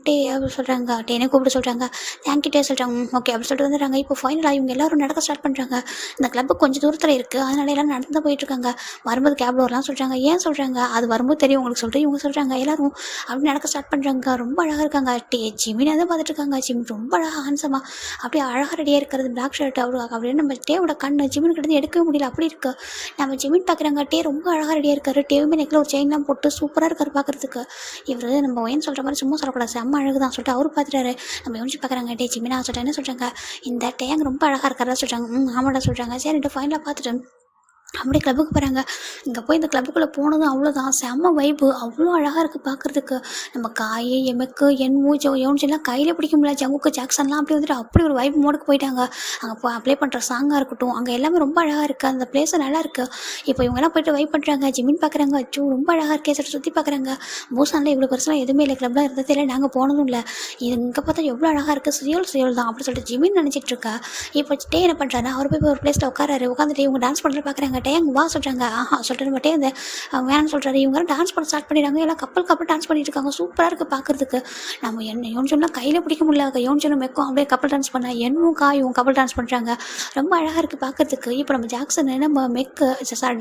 டே அப்படி சொல்கிறாங்க. டேனே கூப்பிட்டு சொல்கிறாங்க. தேங்க்யூ டே சொல்கிறாங்க. ஓகே அப்படி சொல்லிட்டு வந்துடுறாங்க. இப்போ ஃபைனலாக இவங்க எல்லோரும் நடக்க ஸ்டார்ட் பண்ணுறாங்க. இந்த கிளப்பு கொஞ்சம் தூரத்தில் இருக்குது, அதனால எல்லோரும் நடந்து தான் போயிட்டுருக்காங்க. வரும்போது கேப்ல வரலாம் சொல்கிறாங்க. ஏன் சொல்கிறாங்க, அது வரும்போது தெரியும் உங்களுக்கு சொல்லிட்டு இவங்க சொல்கிறாங்க. எல்லோரும் அப்படி நடக்க ஸ்டார்ட் பண்ணுறாங்க. ரொம்ப அழகாக இருக்காங்க. ஜிம்மினை தான் பார்த்துட்டு இருக்காங்க. ஜிம் ரொம்ப அழகாக ஹான்சமாக அப்படியே அழகாக ரெடியாக இருக்கிறது. பிளாக் ஷர்ட் அவ்வளோ அப்படின்னு நம்ம டேவோட கண்ணு ஜிம்மின் கிட்ட எடுக்கவே முடியல, அப்படி இருக்குது. நம்ம ஜிம்மின் பார்க்குறாங்க. ரொம்ப அழகாக ரெடியாக இருக்காரு. டேவுமே நெக்கில் ஒரு செயின்லாம் போட்டு சூப்பராக இருக்காரு பார்க்குறதுக்கு. இவர் நம்ம ஒயன் சொல்கிற மாதிரி சும்மா சொல்லக்கூடாது, செம்ம அழகு தான் சொல்லிட்டு அவர் பார்த்துட்டாரு. நம்ம யோசிச்சு பார்க்குறாங்க. ஜிம்மினா சொல்லிட்டு என்ன சொல்கிறாங்க, இந்த டேங்க ரொம்ப அழகாக இருக்காரா சொல்கிறாங்க. ஆமாடா சொல்கிறாங்க. சரிட்டு ஃபைனலாக பார்த்துட்டு அப்படியே கிளப்புக்கு போகிறாங்க. இங்கே போய் இந்த கிளப்புக்குள்ளே போனதும் அவ்வளோதான் செம்ம வைப்பு. அவ்வளோ அழகாக இருக்குது பார்க்குறதுக்கு. நம்ம காய், எமக்கு, என்மு, யோன்ஜின்லாம் கையிலே பிடிக்க முடியல. ஜங்குக்கு, ஜாக்சன்லாம் அப்படி வந்துட்டு அப்படி ஒரு வைப் மோடுக்கு போயிட்டாங்க. அங்கே ப்ளே பண்ணுற சாங்காக இருக்கட்டும், அங்கே எல்லாமே ரொம்ப அழகாக இருக்குது. அந்த பிளேஸும் நல்லா இருக்குது. இப்போ இவங்கெல்லாம் போயிட்டு வைப் பண்ணுறாங்க. ஜிமின் பார்க்குறாங்க. அச்சோ ரொம்ப அழகாக இருக்கே சொல்லிட்டு சுற்றி பார்க்குறாங்க. பூசானில் இவ்வளோ பெருசாக எதுவுமே இல்லை, கிளப்லாம் இருந்ததே இல்லை, நாங்கள் போனதும் இல்லை. இது இங்கே பார்த்தா எவ்வளோ அழகாக இருக்குது, சியோல் தான் அப்படி சொல்லிட்டு ஜிமின் நினச்சிட்டு இருக்கா. இப்போ டே என்ன பண்ணுறாரு, அவர் போய் ஒரு பிளேஸில் உட்காராரு. உட்காந்துட்டு இவங்க டான்ஸ் பண்ணுறது பார்க்குறாங்க. டே அங்கே வா சொல்கிறாங்க. சொல்லிட்டு நம்ம டே இந்த வேணும்னு சொல்கிறாரு. இவங்க டான்ஸ் பண்ண ஸ்டார்ட் பண்ணிடுறாங்க. எல்லாம் கப்பல் டான்ஸ் பண்ணிட்டு இருக்காங்க. சூப்பராக இருக்குது பார்க்குறதுக்கு. நம்ம என்ன யோன்ஜுன்லாம் கையில் பிடிக்க முடியல. யோன்ஜுனும் மெக்கும் அப்படியே கப்பல் டான்ஸ் பண்ண, என்னும் காயும் கப்பல் டான்ஸ் பண்ணுறாங்க. ரொம்ப அழகாக இருக்குது பார்க்குறதுக்கு. இப்போ நம்ம ஜாக்சன் நம்ம மெக்கு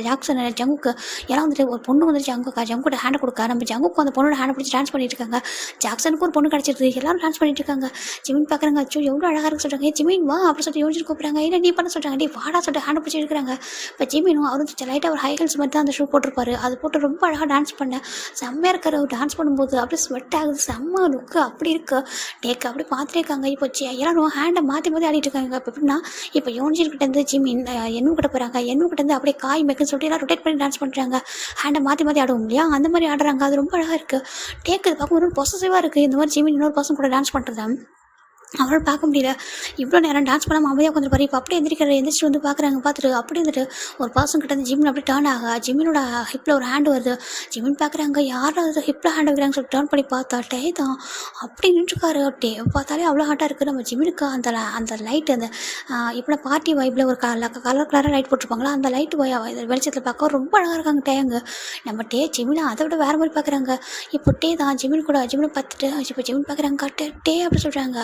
ஜாக்சன் ஜங்குக்கு எல்லாம் வந்துட்டு ஒரு பொண்ணு வந்துட்டு ஜங்குக்கிட்ட ஹேண்டை கொடுக்க, நம்ம ஜங்குக்கு அந்த பொண்ணோட ஹேண்டை பிடிச்சி டான்ஸ் பண்ணிட்டு இருக்காங்க. ஜாக்சனுக்கு ஒரு பொண்ணு கிடச்சிருது. எல்லாரும் டான்ஸ் பண்ணிட்டு இருக்காங்க. ஜிமின் பார்க்குறாங்க. அச்சோ எவ்வளோ அழகாக இருக்கு சொல்கிறாங்க. ஜிமின் வா அப்படி சொல்லிட்டு யோன்ஜுன் கூப்பிட்றாங்க. இல்லை நீ பண்ண சொல்கிறாங்க. டே வாடா சொல்லிட்டு ஹேண்டை பிடிச்சி இருக்கிறாங்க. இப்போ ஜிமினும் அவரும் லைட்டாக ஒரு ஹை ஹீல்ஸ் மாதிரி தான் அந்த ஷூ போட்டிருப்பாரு. அது போட்டு ரொம்ப அழகாக டான்ஸ் பண்ணேன். செம்மையாக இருக்கிற அவர் டான்ஸ் பண்ணும்போது அப்படியே ஸ்வெட் ஆகுது. செம்ம லுக்கு அப்படி இருக்கு. டேக்கு அப்படி பார்த்துட்டே இருக்காங்க. இப்போ எல்லாரும் ஹேண்டை மாற்றி ஆடிட்டு இருக்காங்க. இப்போ எப்படின்னா இப்போ யோன்ஜின் கிட்டேருந்து ஜிமின் என்னும் கிட்ட போகிறாங்க. என்னும் கிட்டேருந்து அப்படியே காய் மெக்குன்னு சொல்லிட்டு எல்லாம் ரொட்டேட் பண்ணி டான்ஸ் பண்ணுறாங்க. ஹேண்டை மாற்றி ஆடுவோம் இல்லையா, அந்த மாதிரி ஆடுறாங்க. அது ரொம்ப அழகாக இருக்குது. டேக்கு பார்க்கும்போது பொசசிவாக இருக்குது. இந்த மாதிரி ஜிமின் இன்னொரு பர்சன் கூட டான்ஸ் பண்ணுறது அவரால் பார்க்க முடியல. இவ்வளோ நேரம் டான்ஸ் பண்ணாமல் அமைதியாக உட்காந்துருப்பாரு. இப்போ அப்படியே எந்திரிச்சு வந்து பார்க்குறாங்க. பார்த்துட்டு அப்படி வந்துட்டு ஒரு பர்சன் கிட்ட வந்து ஜிமின் அப்படி டேர்ன் ஜிமினோட ஹிப்பில் ஒரு ஹேண்டு வருது. ஜிமின் பார்க்குறாங்க. யாரும் அது ஹிப்பில் ஹேண்ட் வைக்கிறாங்கன்னு சொல்லிட்டு டேர்ன் பண்ணி பார்த்தா டே தான் அப்படி நின்றுருக்காரு. டே பார்த்தாலே அவ்வளோ ஹாட்டாக இருக்குது. நம்ம ஜிமினுக்கு அந்த லைட்டு அந்த இப்போ பார்ட்டி வைப்பில் ஒரு கலராக லைட் போட்டிருப்பாங்களா, அந்த லைட்டு வெளிச்சத்தில் பார்க்க ரொம்ப அழகாக இருக்காங்க டேங்க. நம்ம ஜிமினை அதை விட வேறு மாதிரி பார்க்குறாங்க. இப்போ தான் ஜிமினை பார்த்துட்டு இப்போ ஜிமின் பார்க்குறாங்க. டே அப்படி சொல்கிறாங்க.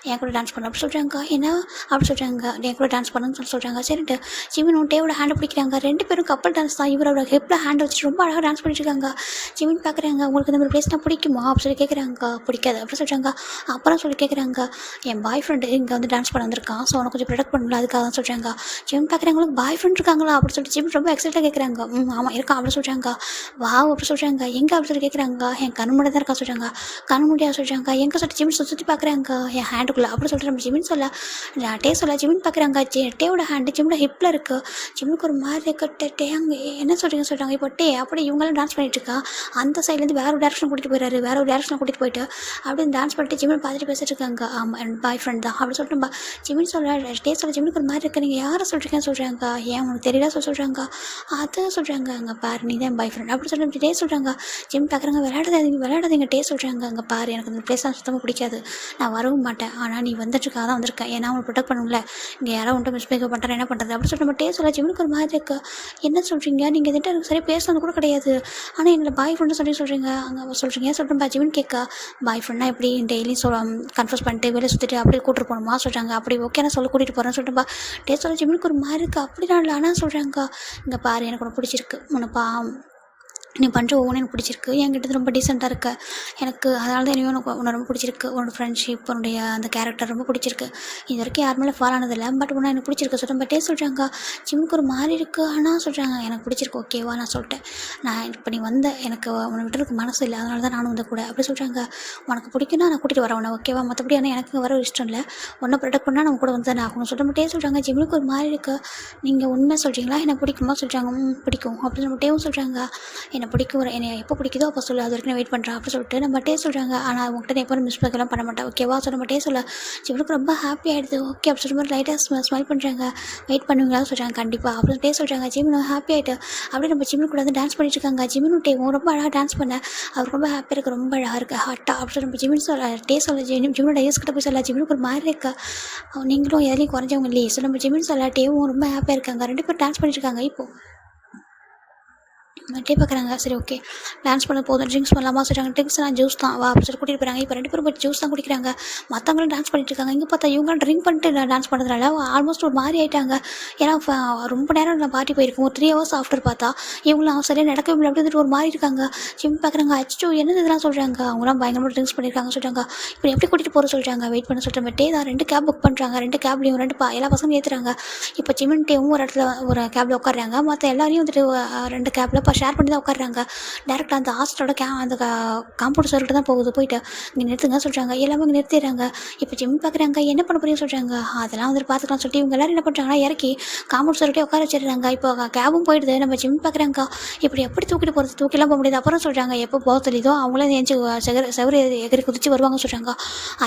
என் கூட டான்ஸ் பண்ண அப்படி சொல்கிறாங்க. என்ன அப்படி சொல்கிறாங்க. என் கூட டான்ஸ் பண்ணுன்னு சொல்கிறாங்க. சரிட்டு ஜிமின் டேவோட ஹேண்டை பிடிக்கிறாங்க. 2 பேரும் கப்பல் டான்ஸ் தான். இவரோட ஹிப்பில் ஹேண்டை வச்சுட்டு ரொம்ப அழகாக டான்ஸ் பண்ணிட்டு இருக்காங்க. ஜிமின் பார்க்குறாங்க. உங்களுக்கு இந்த மாதிரி பிளேஸ்னால் பிடிக்குமா அப்படி சொல்லி கேட்குறாங்க. பிடிக்காது அப்படி சொல்கிறாங்க. அப்புறம் சொல்லி கேட்குறாங்க. என் பாய் ஃப்ரெண்டு இங்கே வந்து டான்ஸ் பண்ண வந்திருக்கான், ஸோ உனக்கு கொஞ்சம் ப்ரொடக்ட் பண்ணல, அதுக்காக தான் சொல்கிறாங்க. ஜிமின் பார்க்குறாங்க. உங்களுக்கு பாய் ஃப்ரெண்ட் இருக்காங்களா அப்படி சொல்லிட்டு ஜிமின் ரொம்ப எக்ஸைட்டாக கேட்குறாங்க. ஆமாம் இருக்கான் அப்படி சொல்கிறாங்க. வா அப்படி சொல்கிறாங்க. எங்கே அப்படி சொல்லி கேட்குறாங்க. என் கண்ணு முன்னாடி தான் இருக்கா சொல்கிறாங்க. கண்ணு முடியாது சொல்கிறாங்க. எங்கே சொல்லிட்டு ஜிமின் சுற்றி பார்க்குறாங்க. என் ஹேண்டுக்குள்ளே அப்படி சொல்லிட்டு நம்ம ஜிமின் சொல்ல ஜிமின் பார்க்குறாங்க. டேவோட ஹேண்டு ஜிமினோட ஹிப்பில் இருக்குது. ஜிமினுக்கு ஒரு மாதிரி இருக்கு. டே அங்கே என்ன சொல்கிறாங்க. இப்போ அப்படி இவங்களாம் டான்ஸ் பண்ணிட்டு இருக்கா. அந்த சைட்லேருந்து வேறு ஒரு டேரக்ஷன் கூட்டிகிட்டு போயிடாரு. வேறு ஒரு டேரக்ஷனில் கூட்டிகிட்டு போயிட்டு அப்படி டான்ஸ் பண்ணிட்டு ஜிமின் பார்த்துட்டு பேசிட்டு இருக்காங்க. ஆமாம் என் பாய் ஃப்ரெண்ட் தான் அப்படி சொல்லிட்டு ஜிமின் ஜிமினுக்கு ஒரு மாதிரி இருக்குது. நீங்கள் யாரை சொல்கிறீங்கன்னு சொல்கிறாங்க. ஏன் உனக்கு தெரியல சொல்கிறாங்க. அதை சொல்கிறாங்க. அங்கே பாரு நீ தான் பாய் ஃப்ரெண்ட் அப்படி சொல்லிட்டு சொல்கிறாங்க. ஜிமின் பார்க்குறாங்க. விளையாடாதீங்க சொல்கிறாங்க. அங்கே பாரு எனக்கு அந்த பிளேஸ் சுத்தமாக பிடிக்காது, நான் வரவும் மாட்டேன். ஆனால் நீ வந்துட்டுருக்காக தான் வந்திருக்கேன், ஏன்னா அவனை ப்ரொடெக்ட் பண்ணல. இங்கே யாரோ வந்துட்டு மிஸ்பிஹேவ் பண்ணுறேன் என்ன பண்ணுறது அப்படி சொல்லிட்டு நம்ம சொல்ல ஜிமினுக்கு ஒரு மாதிரி இருக்குது. என்ன சொல்கிறீங்க நீங்கள் இதுட்டு எனக்கு சரியாக பேசுறது கூட கிடையாது, ஆனால் என்னோட பாய் ஃப்ரெண்டு சொல்கிறீங்க. அங்கே சொல்கிறீங்க சொல்கிறேன் ஜிமின் கேட்க. பாய் ஃப்ரெண்டாக எப்படி டெய்லியும் கன்ஃபர்ஸ் பண்ணிட்டு வெளியே சுற்றிட்டு அப்படியே கூட்டிட்டு போகணுமா சொல்கிறாங்க. அப்படி ஓகே நான் கூட்டிகிட்டு போகிறேன்னு சொல்லிட்டு சொல்ல ஜிமினுக்கு ஒரு மாதிரி இருக்குது. அப்படி நான் இல்லை ஆனால் சொல்கிறாங்க. இங்கே பாரு எனக்கு உனக்கு பிடிச்சிருக்கு, உனப்பா நீ பண்ணுற ஒவ்வொன்றும் எனக்கு பிடிச்சிருக்கு, என்கிட்ட ரொம்ப டீசெண்டாக இருக்க எனக்கு, அதனால தான் இனியும் உன்னை ரொம்ப பிடிச்சிருக்கு. உன்னோட ஃப்ரெண்ட்ஷிப் உன்னுடைய அந்த கேரக்டர் ரொம்ப பிடிச்சிருக்கு. இது வரைக்கும் யார் மேலே ஃபாலோ ஆனதில்லை, பட் உன்னை எனக்கு பிடிச்சிருக்கு சொல்கிறேன். சொல்கிறாங்க ஜிம்முக்கு ஒரு மாதிரி இருக்குது, ஆனால் சொல்கிறாங்க எனக்கு பிடிச்சிருக்கு ஓகேவா. நான் சொல்லிட்டேன் நான் இப்போ நீ வந்த எனக்கு உன்னை விட்டுறதுக்கு மனசு இல்லை, அதனால தான் நானும் வந்து கூட அப்படி சொல்கிறாங்க. உனக்கு பிடிக்குன்னா நான் கூட்டிகிட்டு வரேன் உன்னை ஓகேவா, மற்றபடி ஆனால் எனக்கு வர இஷ்டம் இல்லை, உன்னை ப்ரொடெக்ட் பண்ணால் நம்ம கூட வந்து தான் ஆகணும் சொல்லிட்டு சொல்கிறாங்க. ஜிம்முக்கு ஒரு மாதிரி இருக்குது, நீங்கள் உண்மை சொல்கிறீங்களா, எனக்கு பிடிக்குமா சொல்கிறாங்க. பிடிக்கும் அப்படின்னு நம்மகிட்டேவும் சொல்கிறாங்க. என்னை பிடிக்கும், என்னை எப்போ பிடிக்குதோ அப்போ சொல்லு, அது வரைக்கும் நான் வெயிட் பண்ணுறேன் அப்படி சொல்லிட்டு நம்மகிட்டே சொல்கிறாங்க. ஆனால் அவங்ககிட்ட நான் எப்போ மிஸ்பேக்கெல்லாம் பண்ண மாட்டேன் ஓகேவா. ஸோ நம்மகிட்டே சொல்ல ஜிம்முக்கு ரொம்ப ஹாப்பி ஆகிடுது ஓகே அப்படி சொல்லிட்டு லைட்டாக ஸ்மைல் பண்ணுறாங்க. வெயிட் பண்ணுவீங்களா சொல்கிறாங்க. கண்டிப்பாக அப்படின்ட்டே சொல்கிறாங்க. ஜிமின் ஹாப்பி ஆகிட்டு அப்படியே நம்ம ஜிமின் கூட வந்து டான்ஸ் பண்ணிட்டு இருக்காங்க. ஜிமினும் ரொம்ப அழகாக டான்ஸ் பண்ணேன், அவர் ரொம்ப ஹாப்பியாக இருக்குது, ரொம்ப அழகாக இருக்குது ஹாட்டாக அப்படி சொல்லி நம்ம ஜிமின் சொல்ல ஜிமினோட ஐஸ் கிட்ட போய் சொல்ல ஜிமினுக்கு ஒரு மாதிரி இருக்கா, நீங்களும் எதுலையும் குறைஞ்சவங்க இல்லையே. ஸோ நம்ம ஜிமின் சொல்ல டேவும் ரொம்ப ஹாப்பியாக இருக்காங்க. 2 பேரும் டான்ஸ் பண்ணிட்டு இருக்காங்க. இப்போது டே பார்க்குறாங்க. சரி ஓகே டான்ஸ் பண்ண போதும், ட்ரிங்க்ஸ் பண்ணலாமா சொல்கிறாங்க. ட்ரிங்க்ஸ்லாம் ஜூஸ் தான் வா அப்படி சொல்லி கூட்டிகிட்டு போகிறாங்க. இப்போ 2 பேரும் போய் ஜூஸ் தான் குடிக்கிறாங்க. மற்றவங்களும் டான்ஸ் பண்ணிட்டு இருக்காங்க. இங்கே பார்த்தா இவங்களும் ட்ரிங்க் பண்ணிட்டு டான்ஸ் பண்ணுறதுனால ஆல்மோஸ்ட் ஒரு மாதிரி ஆகிட்டாங்க. ஏன்னா ரொம்ப நேரம் நான் பார்ட்டி போயிருக்கோம், ஒரு 3 hours ஆஃப்டர் பார்த்தா இவங்களும் சரியாக நடக்கவே இல்லை அப்படி வந்துட்டு ஒரு மாதிரி இருக்காங்க. ஜிம் பார்க்குறாங்க. அச்சோ என்னது இதெல்லாம் சொல்கிறாங்க. அவங்களாம் பயங்கரமாக ட்ரிங்க்ஸ் பண்ணியிருக்காங்க சொல்கிறாங்க. இப்போ எப்படி கூட்டிகிட்டு போகிற சொல்கிறாங்க. வெயிட் பண்ண சொல்கிற டே தான் 2 கேப் புக் பண்ணுறாங்க. 2 கேப்லேயும் எல்லா பசங்களும் ஏற்றுறாங்க. இப்போ ஜிமின் டேவும் ஒரு இடத்துல ஒரு கேபில் உட்காடுறாங்க. மற்ற எல்லாரையும் வந்துட்டு 2 கேபில் அப்போ ஷேர் பண்ணி தான் உட்காடுறாங்க. டேரெக்டாக அந்த ஹாஸ்டலோட அந்த காம்பவுண்ட் சர்க்கிட்ட தான் போகுது. போயிட்டு இங்கே நிறுத்துங்க சொல்கிறாங்க. எல்லாமே இங்கே நிறுத்திடுறாங்க. இப்போ ஜிம் பார்க்குறாங்க. என்ன பண்ண போறீங்கன்னு சொல்கிறாங்க. அதெல்லாம் வந்துட்டு பார்த்துக்கலாம் சொல்லிட்டு இவங்க எல்லாரும் என்ன பண்ணுறாங்கன்னா இறக்கி காம்பவுண்ட் சர்க்கிட்டே உட்கார வச்சிடுறாங்க. இப்போ கேபும் போயிடுது. நம்ம ஜிம் பார்க்குறாங்க. இப்படி எப்படி தூக்கிட்டு போகிறது, தூக்கிலாம் போக முடியாது. அப்புறம் சொல்கிறாங்க எப்போ போக தெரியுதோ அவங்களே ஏஞ்சி செவரு எகிரி குதிச்சு வருவாங்க சொல்கிறாங்க.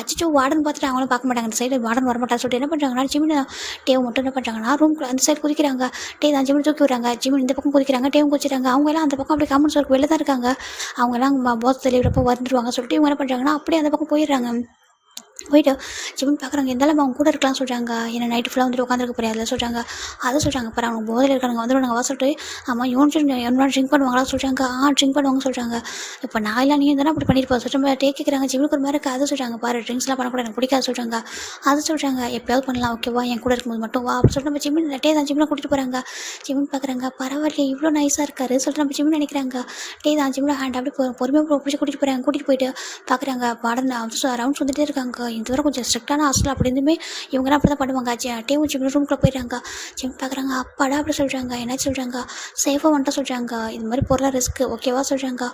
அச்சோ வார்டன் பார்த்துட்டு அவங்களும் பார்க்க மாட்டாங்க. அந்த சைடு வார்டன் வரமாட்டாங்க சொல்லிட்டு என்ன பண்ணுறாங்கன்னா ஜிம்மின் டேவ் மட்டும் என்ன பண்ணுறாங்கன்னா ரூம்க்கு அந்த சைடு குதிக்கிறாங்க. தான் ஜிம்மின் தூக்கி விடுறாங்க. ஜிம்மின் இந்த பக்கம் குதிக்கிறாங்க. டேவும் குதிக்கிறாங்க. அவங்க எல்லாம் அந்த பக்கம் அப்படி காம்பவுண்ட் சர்க்கு வெளில தான் இருக்காங்க. அவங்க எல்லாம் போத் தெளிவுறப்போ வந்துடுவாங்க சொல்லிட்டு இவங்க என்ன பண்ணுறாங்கன்னா அப்படியே அந்த பக்கம் போயிடுறாங்க. போயிட்டு ஜிம்மின் பார்க்குறாங்க. இருந்தாலும் அவங்க கூட இருக்கலாம் சொல்கிறாங்க. ஏன்னா நைட்டு ஃபுல்லாக வந்துட்டு உட்காந்துருக்க போறியா அதில் சொல்கிறாங்க. அதை சொல்கிறாங்க. அப்புறம் அவங்க போதையில் இருக்காங்க வந்துடுவாங்க சொல்லிட்டு ஆமாம் இவன் ட்ரிங்க் பண்ணுவாங்களா சொல்கிறாங்க. ட்ரிங்க் பண்ணுவாங்க சொல்கிறாங்க. இப்போ நான் இல்லை நீ தானே அப்படி பண்ணியிருப்பா சொல்லிட்டு டே கேட்குறாங்க. ஜிம்முக்கு ஒரு மாதிரி இருக்குது. அதை சொல்கிறாங்க. பாரு ட்ரிங்க்ஸ்லாம் பண்ணக்கூடாது எனக்கு பிடிக்காது சொல்கிறாங்க. அதை சொல்கிறாங்க. எப்போயாவது பண்ணலாம் ஓகேவா என் கூட இருக்கும்போது மட்டும் வா அப்படி சொல்லிட்டு நம்ம ஜிம்மின் தான் ஜிம்மில் கூட்டிகிட்டு போகிறாங்க. ஜிம்மின் பார்க்குறாங்க. பரவாயில்ல இவ்வளோ நைஸாக இருக்காரு சொல்லிட்டு நம்ம ஜிம்மின் நினைக்கிறாங்க. தான் ஜிம்மில் ஹேண்ட் அப்படி பொறுமையாக பிடிச்சி கூட்டிகிட்டு போகிறாங்க. கூட்டிகிட்டு போயிட்டு பார்க்குறாங்க. பாடம் ரவுண்ட்ஸ் வந்துட்டே இருக்காங்க. இந்த தவிர கொஞ்சம் ஸ்ட்ரிக்டான ஹாஸ்டல் அப்படி இருந்துமே இவங்கலாம் அப்படி தான் பண்ணுவாங்க. டேவும் ஜிம் ரூம்குள்ளே போயிடுறாங்க. ஜிம் பார்க்குறாங்க. அப்பாடா அப்படி சொல்கிறாங்க. என்ன சொல்கிறாங்க சேஃபாக வந்துட்டு சொல்கிறாங்க. இது மாதிரி பொருளாக ரிஸ்க்கு ஓகேவா சொல்கிறாங்க.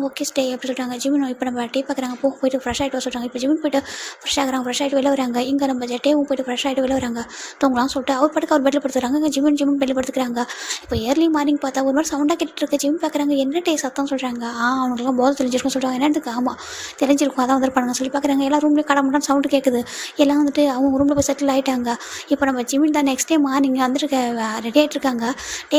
ஓகே ஸ்டே அப்படி சொல்கிறாங்க. ஜிம்மின் இப்போ நம்ம டே பார்க்குறாங்க. போயிட்டு ஃப்ரெஷ் ஆகிட்டு சொல்கிறாங்க. இப்போ ஜிம்மின் போயிட்டு ஃப்ரெஷ் ஆகிறாங்க. ஃப்ரெஷ் ஆகிட்டு வெளில வராங்க. இங்கே நம்ம டேவும் போயிட்டு ஃப்ரெஷ் ஆகிட்டு வெளில வராங்க. தூங்கலாம் சொல்லிட்டு அவர் பாட்டுக்கு அவர் பெட்டில் படுத்துறாங்க. இங்கே ஜிம்மின் பெட்டில் படுத்துக்கிறாங்க. இப்போ ஏர்லி மார்னிங் பார்த்தா ஒரு மாதிரி சவுண்டாக கேட்டுட்டு இருக்கு. ஜிம் பார்க்குறாங்க. என்ன டே சத்தம் சொல்கிறாங்க. அவங்களுக்குலாம் போதை தெரிஞ்சிருக்கும் சொல்கிறாங்க. என்னத்துக்கு ஆமாம் தெரிஞ்சிருக்கும் அதான் வந்துருப்பாங்க சொல்லி பார்க்குறாங்க. எல்லா ரூம்லேயும் கடமுட்டான்னு சவுண்டு கேட்குது. எல்லாம் வந்துட்டு அவங்க ரூமில் போய் செட்டில் ஆகிட்டாங்க. இப்போ நம்ம ஜிம்மின் தான் நெக்ஸ்ட் டே மார்னிங் வந்துட்டு ரெடி ஆகிட்டு இருக்காங்க.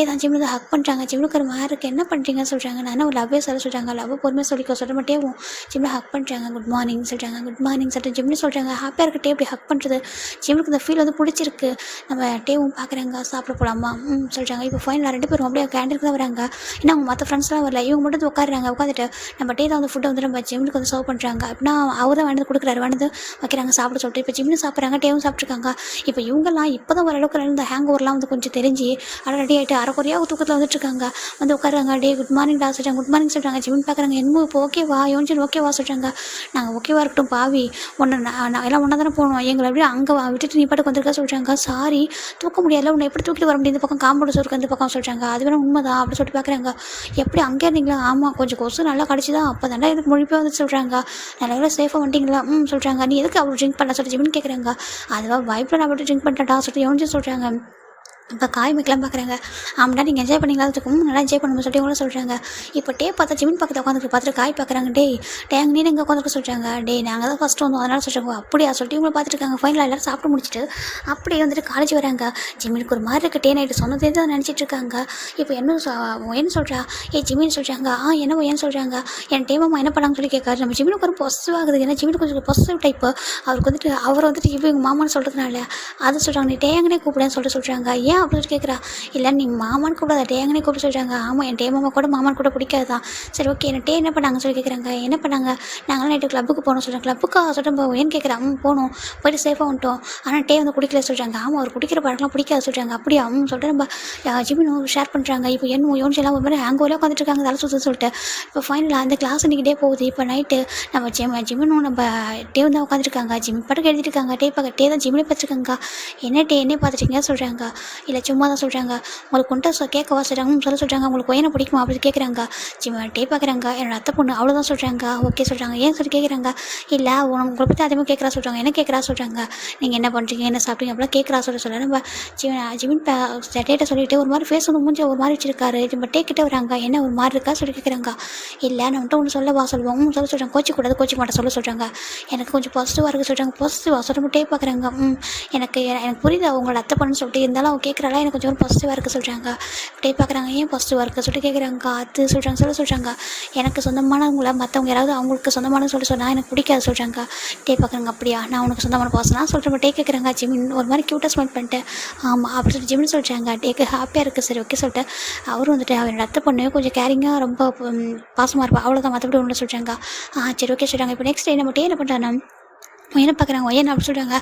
தான் ஜிம்மில் தான் ஹக் பண்ணுறாங்க. ஜிம்முக்கு ஒரு மாதிரி இருக்குது என்ன பண்ணுறீங்கன்னு சொல்கிறாங்க. நான் ஒரு லவ்வே சொல்கிறாங்க. லவ் பொறுமையாக சொல்லிக்கோ சொல்ல மாட்டேவும் ஜிம்மில் ஹக் பண்ணுறாங்க. குட் மார்னிங் சொல்கிறாங்க. குட் மார்னிங் சொல்லிட்டு ஜிம்னு சொல்கிறாங்க. ஹாப்பியாக இருக்கட்டே இப்படி ஹக் பண்ணுறது ஜிம்முக்கு இந்த ஃபீல் வந்து பிடிச்சிருக்கு. நம்ம டேவும் பார்க்குறாங்க. சாப்பிட போகலாமா சொல்கிறாங்க. இப்போ ஃபைனல் 2 பேரும் அப்படியே கேண்டீனுக்கு தான் வராங்க. ஏன்னா அவங்க மற்ற ஃப்ரெண்ட்ஸ்லாம் வரல. இவங்க மட்டும் உட்காடுறாங்க. உட்காந்துட்டு நம்ம டே தான் வந்து ஃபுட்டை வந்து நம்ம ஜிம்முக்கு வந்து சர்வ் பண்ணுறாங்க. அப்படின்னா அவர் தான் வந்து கொடுக்குறாரு வந்து வைக்கிறாங்க சாப்பிட சொல்லிட்டு. இப்போ ஜிம்னு சாப்பிட்றாங்க. டேவும் சாப்பிட்ருக்காங்க. இப்போ இவங்கெல்லாம் இப்போ தான் ஓரளவுக்கு இந்த ஹேங் ஓவர்லாம் வந்து கொஞ்சம் தெரிஞ்சு ரெடி ஆகிட்டு அரைக்குறையாக தூக்கத்தில் வந்துட்டுருக்காங்க. வந்து உட்காருங்க. டே குட் மார்னிங் டா சொல்கிறாங்க. குட் மார்னிங் சொல்கிறாங்க. ஜிம்னு பார்க்குறாங்க. என்னமோ இப்போ ஓகேவா யோன்ஜன் ஓகேவா சொல்கிறாங்க. நாங்கள் ஓகேவா இருக்கட்டும் பாவி ஒன்று நான் எல்லாம் ஒன்றா தானே போகணும். எங்களை அப்படியே அங்கே விட்டுட்டு நீ பாட்டுக்கு வந்திருக்கா சொல்கிறாங்க. சாரி தூக்க முடியாது உன்னை எப்படி தூக்கிட்டு வர முடியும் இந்த பக்கம் காம்பவுண்ட் சோருக்கு அந்த பக்கம் சொல்கிறாங்க. அது வேணா உண்மைதான் அப்படி சொல்லிட்டு பார்க்குறாங்க. எப்படி அங்கே இருந்தீங்களா ஆமாம் கொஞ்சம் கொசு நல்லா கடிச்சு தான் அப்போ தாண்டா இதுக்கு முழிப்பே வந்து சொல்கிறாங்க. நல்லா சேஃபாக வந்துட்டீங்களா சொல்கிறாங்க. நீ எதுக்கு அவ்வளோ ட்ரிங்க் பண்ண சொல்லி ஜிம்னு கேட்குறாங்க. அதுவா வைப்பில் நான் மட்டும் ட்ரிங்க் பண்ணிட்டா சொல்லிட்டு யோன்ஜன் சொல்கிறாங்க. இப்போ காய் மேக்கெலாம் பார்க்குறாங்க. ஆமாடா நீங்கள் என்ஜாய் பண்ணிங்களா இருக்கும் நல்லா என்ஜாய் பண்ணணும்னு சொல்லிட்டு இவங்களும் சொல்கிறாங்க. இப்போ டே பார்த்தா ஜிமின் பக்கத்தில் உட்காந்துருக்கு பார்த்துட்டு காய் பார்க்குறாங்க. டே அங்கே நீ எங்கே உட்காந்துருக்க சொல்கிறாங்க. நாங்கள் தான் ஃபஸ்ட்டு வந்தோம் அதனால சொல்கிறாங்க. அப்படியா சொல்லிட்டு இவங்களை பார்த்துருக்காங்க. ஃபைனலாக எல்லோரும் சாப்பிட்டு முடிச்சுட்டு அப்படியே வந்துட்டு காலேஜ் வராங்க. ஜிமினுக்கு ஒரு மாதிரி இருக்க நைட்டு சொன்னதே தான் நினச்சிட்டு இருக்காங்க. இப்போ என்ன சொல்கிறா ஜிமின் சொல்கிறாங்க. என்ன ஏன்னு சொல்கிறாங்க. என் டேமாமா என்ன பண்ணாங்கன்னு சொல்லி கேட்காரு. நம்ம ஜிமினுக்கு ஒரு பாசிட்டிவ் ஆகுது. ஏன்னா ஜிமினுக்கு கொஞ்சம் பாசிட்டிவ் டைப்பு அவருக்கு வந்துட்டு அவர் வந்துட்டு இப்போ எங்கள் மாமான்னு சொல்கிறதுனால அதை சொல்கிறாங்க. நீ டேங்கனே கூப்பிடுன்னு சொல்கிறாங்க. ஏன் அப்படின்னு கேட்குறா. இல்லை நீ மாமான்னு கூப்பிடாத டேங்கனே கூப்பிட்டு சொல்கிறாங்க. ஆமாம் என் டே மாமா கூட மாமான்னு கூட பிடிக்காது தான். சரி ஓகே என்ன டே என்ன பண்ணாங்கன்னு சொல்லி கேட்குறாங்க. என்ன பண்ணாங்க நாங்களாம் நைட்டு கிளப்புக்கு போகணும் சொல்கிறாங்க. கிளப்புக்காக சொல்லிட்டு ஏன்னு கேட்குறா. போகணும் போய்ட்டு சேஃபாக வந்துட்டோம். ஆனால் டே வந்து குடிக்கல சொல்கிறாங்க. ஆமாம் அவர் குடிக்கிற பழக்கம்லாம் பிடிக்காது சொல்கிறாங்க. அப்படியா சொல்லிட்டு நம்ம ஜிமின் ஷேர் பண்ணுறாங்க. இப்போ என்ன யோன்ச்செல்லாம் ஒரு மாதிரி ஹேங்கோலே உட்காந்துட்டு இருக்காங்க தலை சுற்று சொல்லிட்டு. இப்போ ஃபைனலாக அந்த கிளாஸ் இன்றைக்கி டே போகுது. இப்போ நைட்டு நம்ம ஜிமினும் நம்ம டே வந்து உட்காந்துருக்காங்க. ஜிம் பாட்டுக்கு எழுதிட்டு இருக்காங்க. டே தான் ஜிம்மிலே பார்த்துருக்காங்க. என்ன டே என்ன பார்த்துட்டீங்க சொல்கிறாங்க. இல்லை சும்மா தான் சொல்கிறாங்க. உங்களுக்கு கொண்டு கேட்கவா சொல்கிறாங்க சொல்கிறாங்க. உங்களுக்கு பையனை பிடிக்குமா அப்படின்னு கேட்குறாங்க. டே பார்க்குறாங்க. என்னோட அத்தை பொண்ணு அவ்வளோதான் சொல்கிறாங்க. ஓகே சொல்கிறாங்க. ஏன் சொல்லி கேட்குறாங்க. இல்லை உங்களை பற்றி அதேமாதிரி கேட்குறா சொல்கிறாங்க. என்ன கேட்குறா சொல்கிறாங்க. நீங்கள் என்ன பண்ணுறீங்க என்ன சாப்பிட்டீங்க அப்படிலாம் கேட்குறா சொல்ல நம்ம ஜிமின் டேட்டை சொல்லிட்டு ஒரு மாதிரி ஃபேஸ் வந்து மூஞ்சி ஒரு மாதிரி வச்சிருக்காரு. நம்ம டே கிட்டே வராங்க. என்ன ஒரு மாதிரி இருக்கா சொல்லி கேட்குறாங்க. இல்லை நான் வந்துட்டு ஒன்று சொல்லவா சொல்லுவோம் சொல்கிறாங்க. கோச்சிக்கூடாது கோச்சிக்க மாட்டேன் சொல்கிறாங்க. எனக்கு கொஞ்சம் பாசிட்டிவாக இருக்குது சொல்கிறாங்க. பாசிட்டிவாக சொல்ல டே பார்க்குறாங்க. எனக்கு புரியுது அவங்களோட அத்தை பொண்ணுன்னு சொல்லிட்டு இருந்தாலும் அவங்க கேட்குறாளா எனக்கு கொஞ்சம் பாசிட்டிவாக இருக்குது சொல்கிறாங்க. டே பார்க்குறாங்க. ஏன் பாசிட்டிவாக இருக்குது சொல்லிட்டு கேட்குறாங்க. அது சொல்கிறாங்க. எனக்கு சொந்தமானவங்கள மற்றவங்க யாராவது அவங்களுக்கு சொந்தமான சொன்னால் எனக்கு பிடிக்காது சொல்கிறாங்க. டே பார்க்குறாங்க. அப்படியா நான் உனக்கு சொந்தமான பர்சனா சொல்கிறேன். டே கேட்குறாங்க. ஜிமின் ஒரு மாதிரி க்யூட்டாக ஸ்மெல் பண்ணிட்டு ஆமாம் அப்படி சொல்லிட்டு ஜிமின் சொல்கிறாங்க. டேக்கு ஹாப்பியாக இருக்குது. சரி ஓகே சொல்லிட்டு அவரும் வந்துட்டு அவரோட அத்தை பொண்ணு கொஞ்சம் கேரிங்காக ரொம்ப பாசமாக இருப்பா அவ்வளோதான் மற்றபடி ஒன்று சொல்கிறாங்க. சரி ஓகே சொல்கிறாங்க. இப்போ நெக்ஸ்ட் டே நம்ம டே என்ன பண்ணுறாங்க என்ன பார்க்குறாங்க ஒய்யன் அப்படி சொல்கிறாங்க.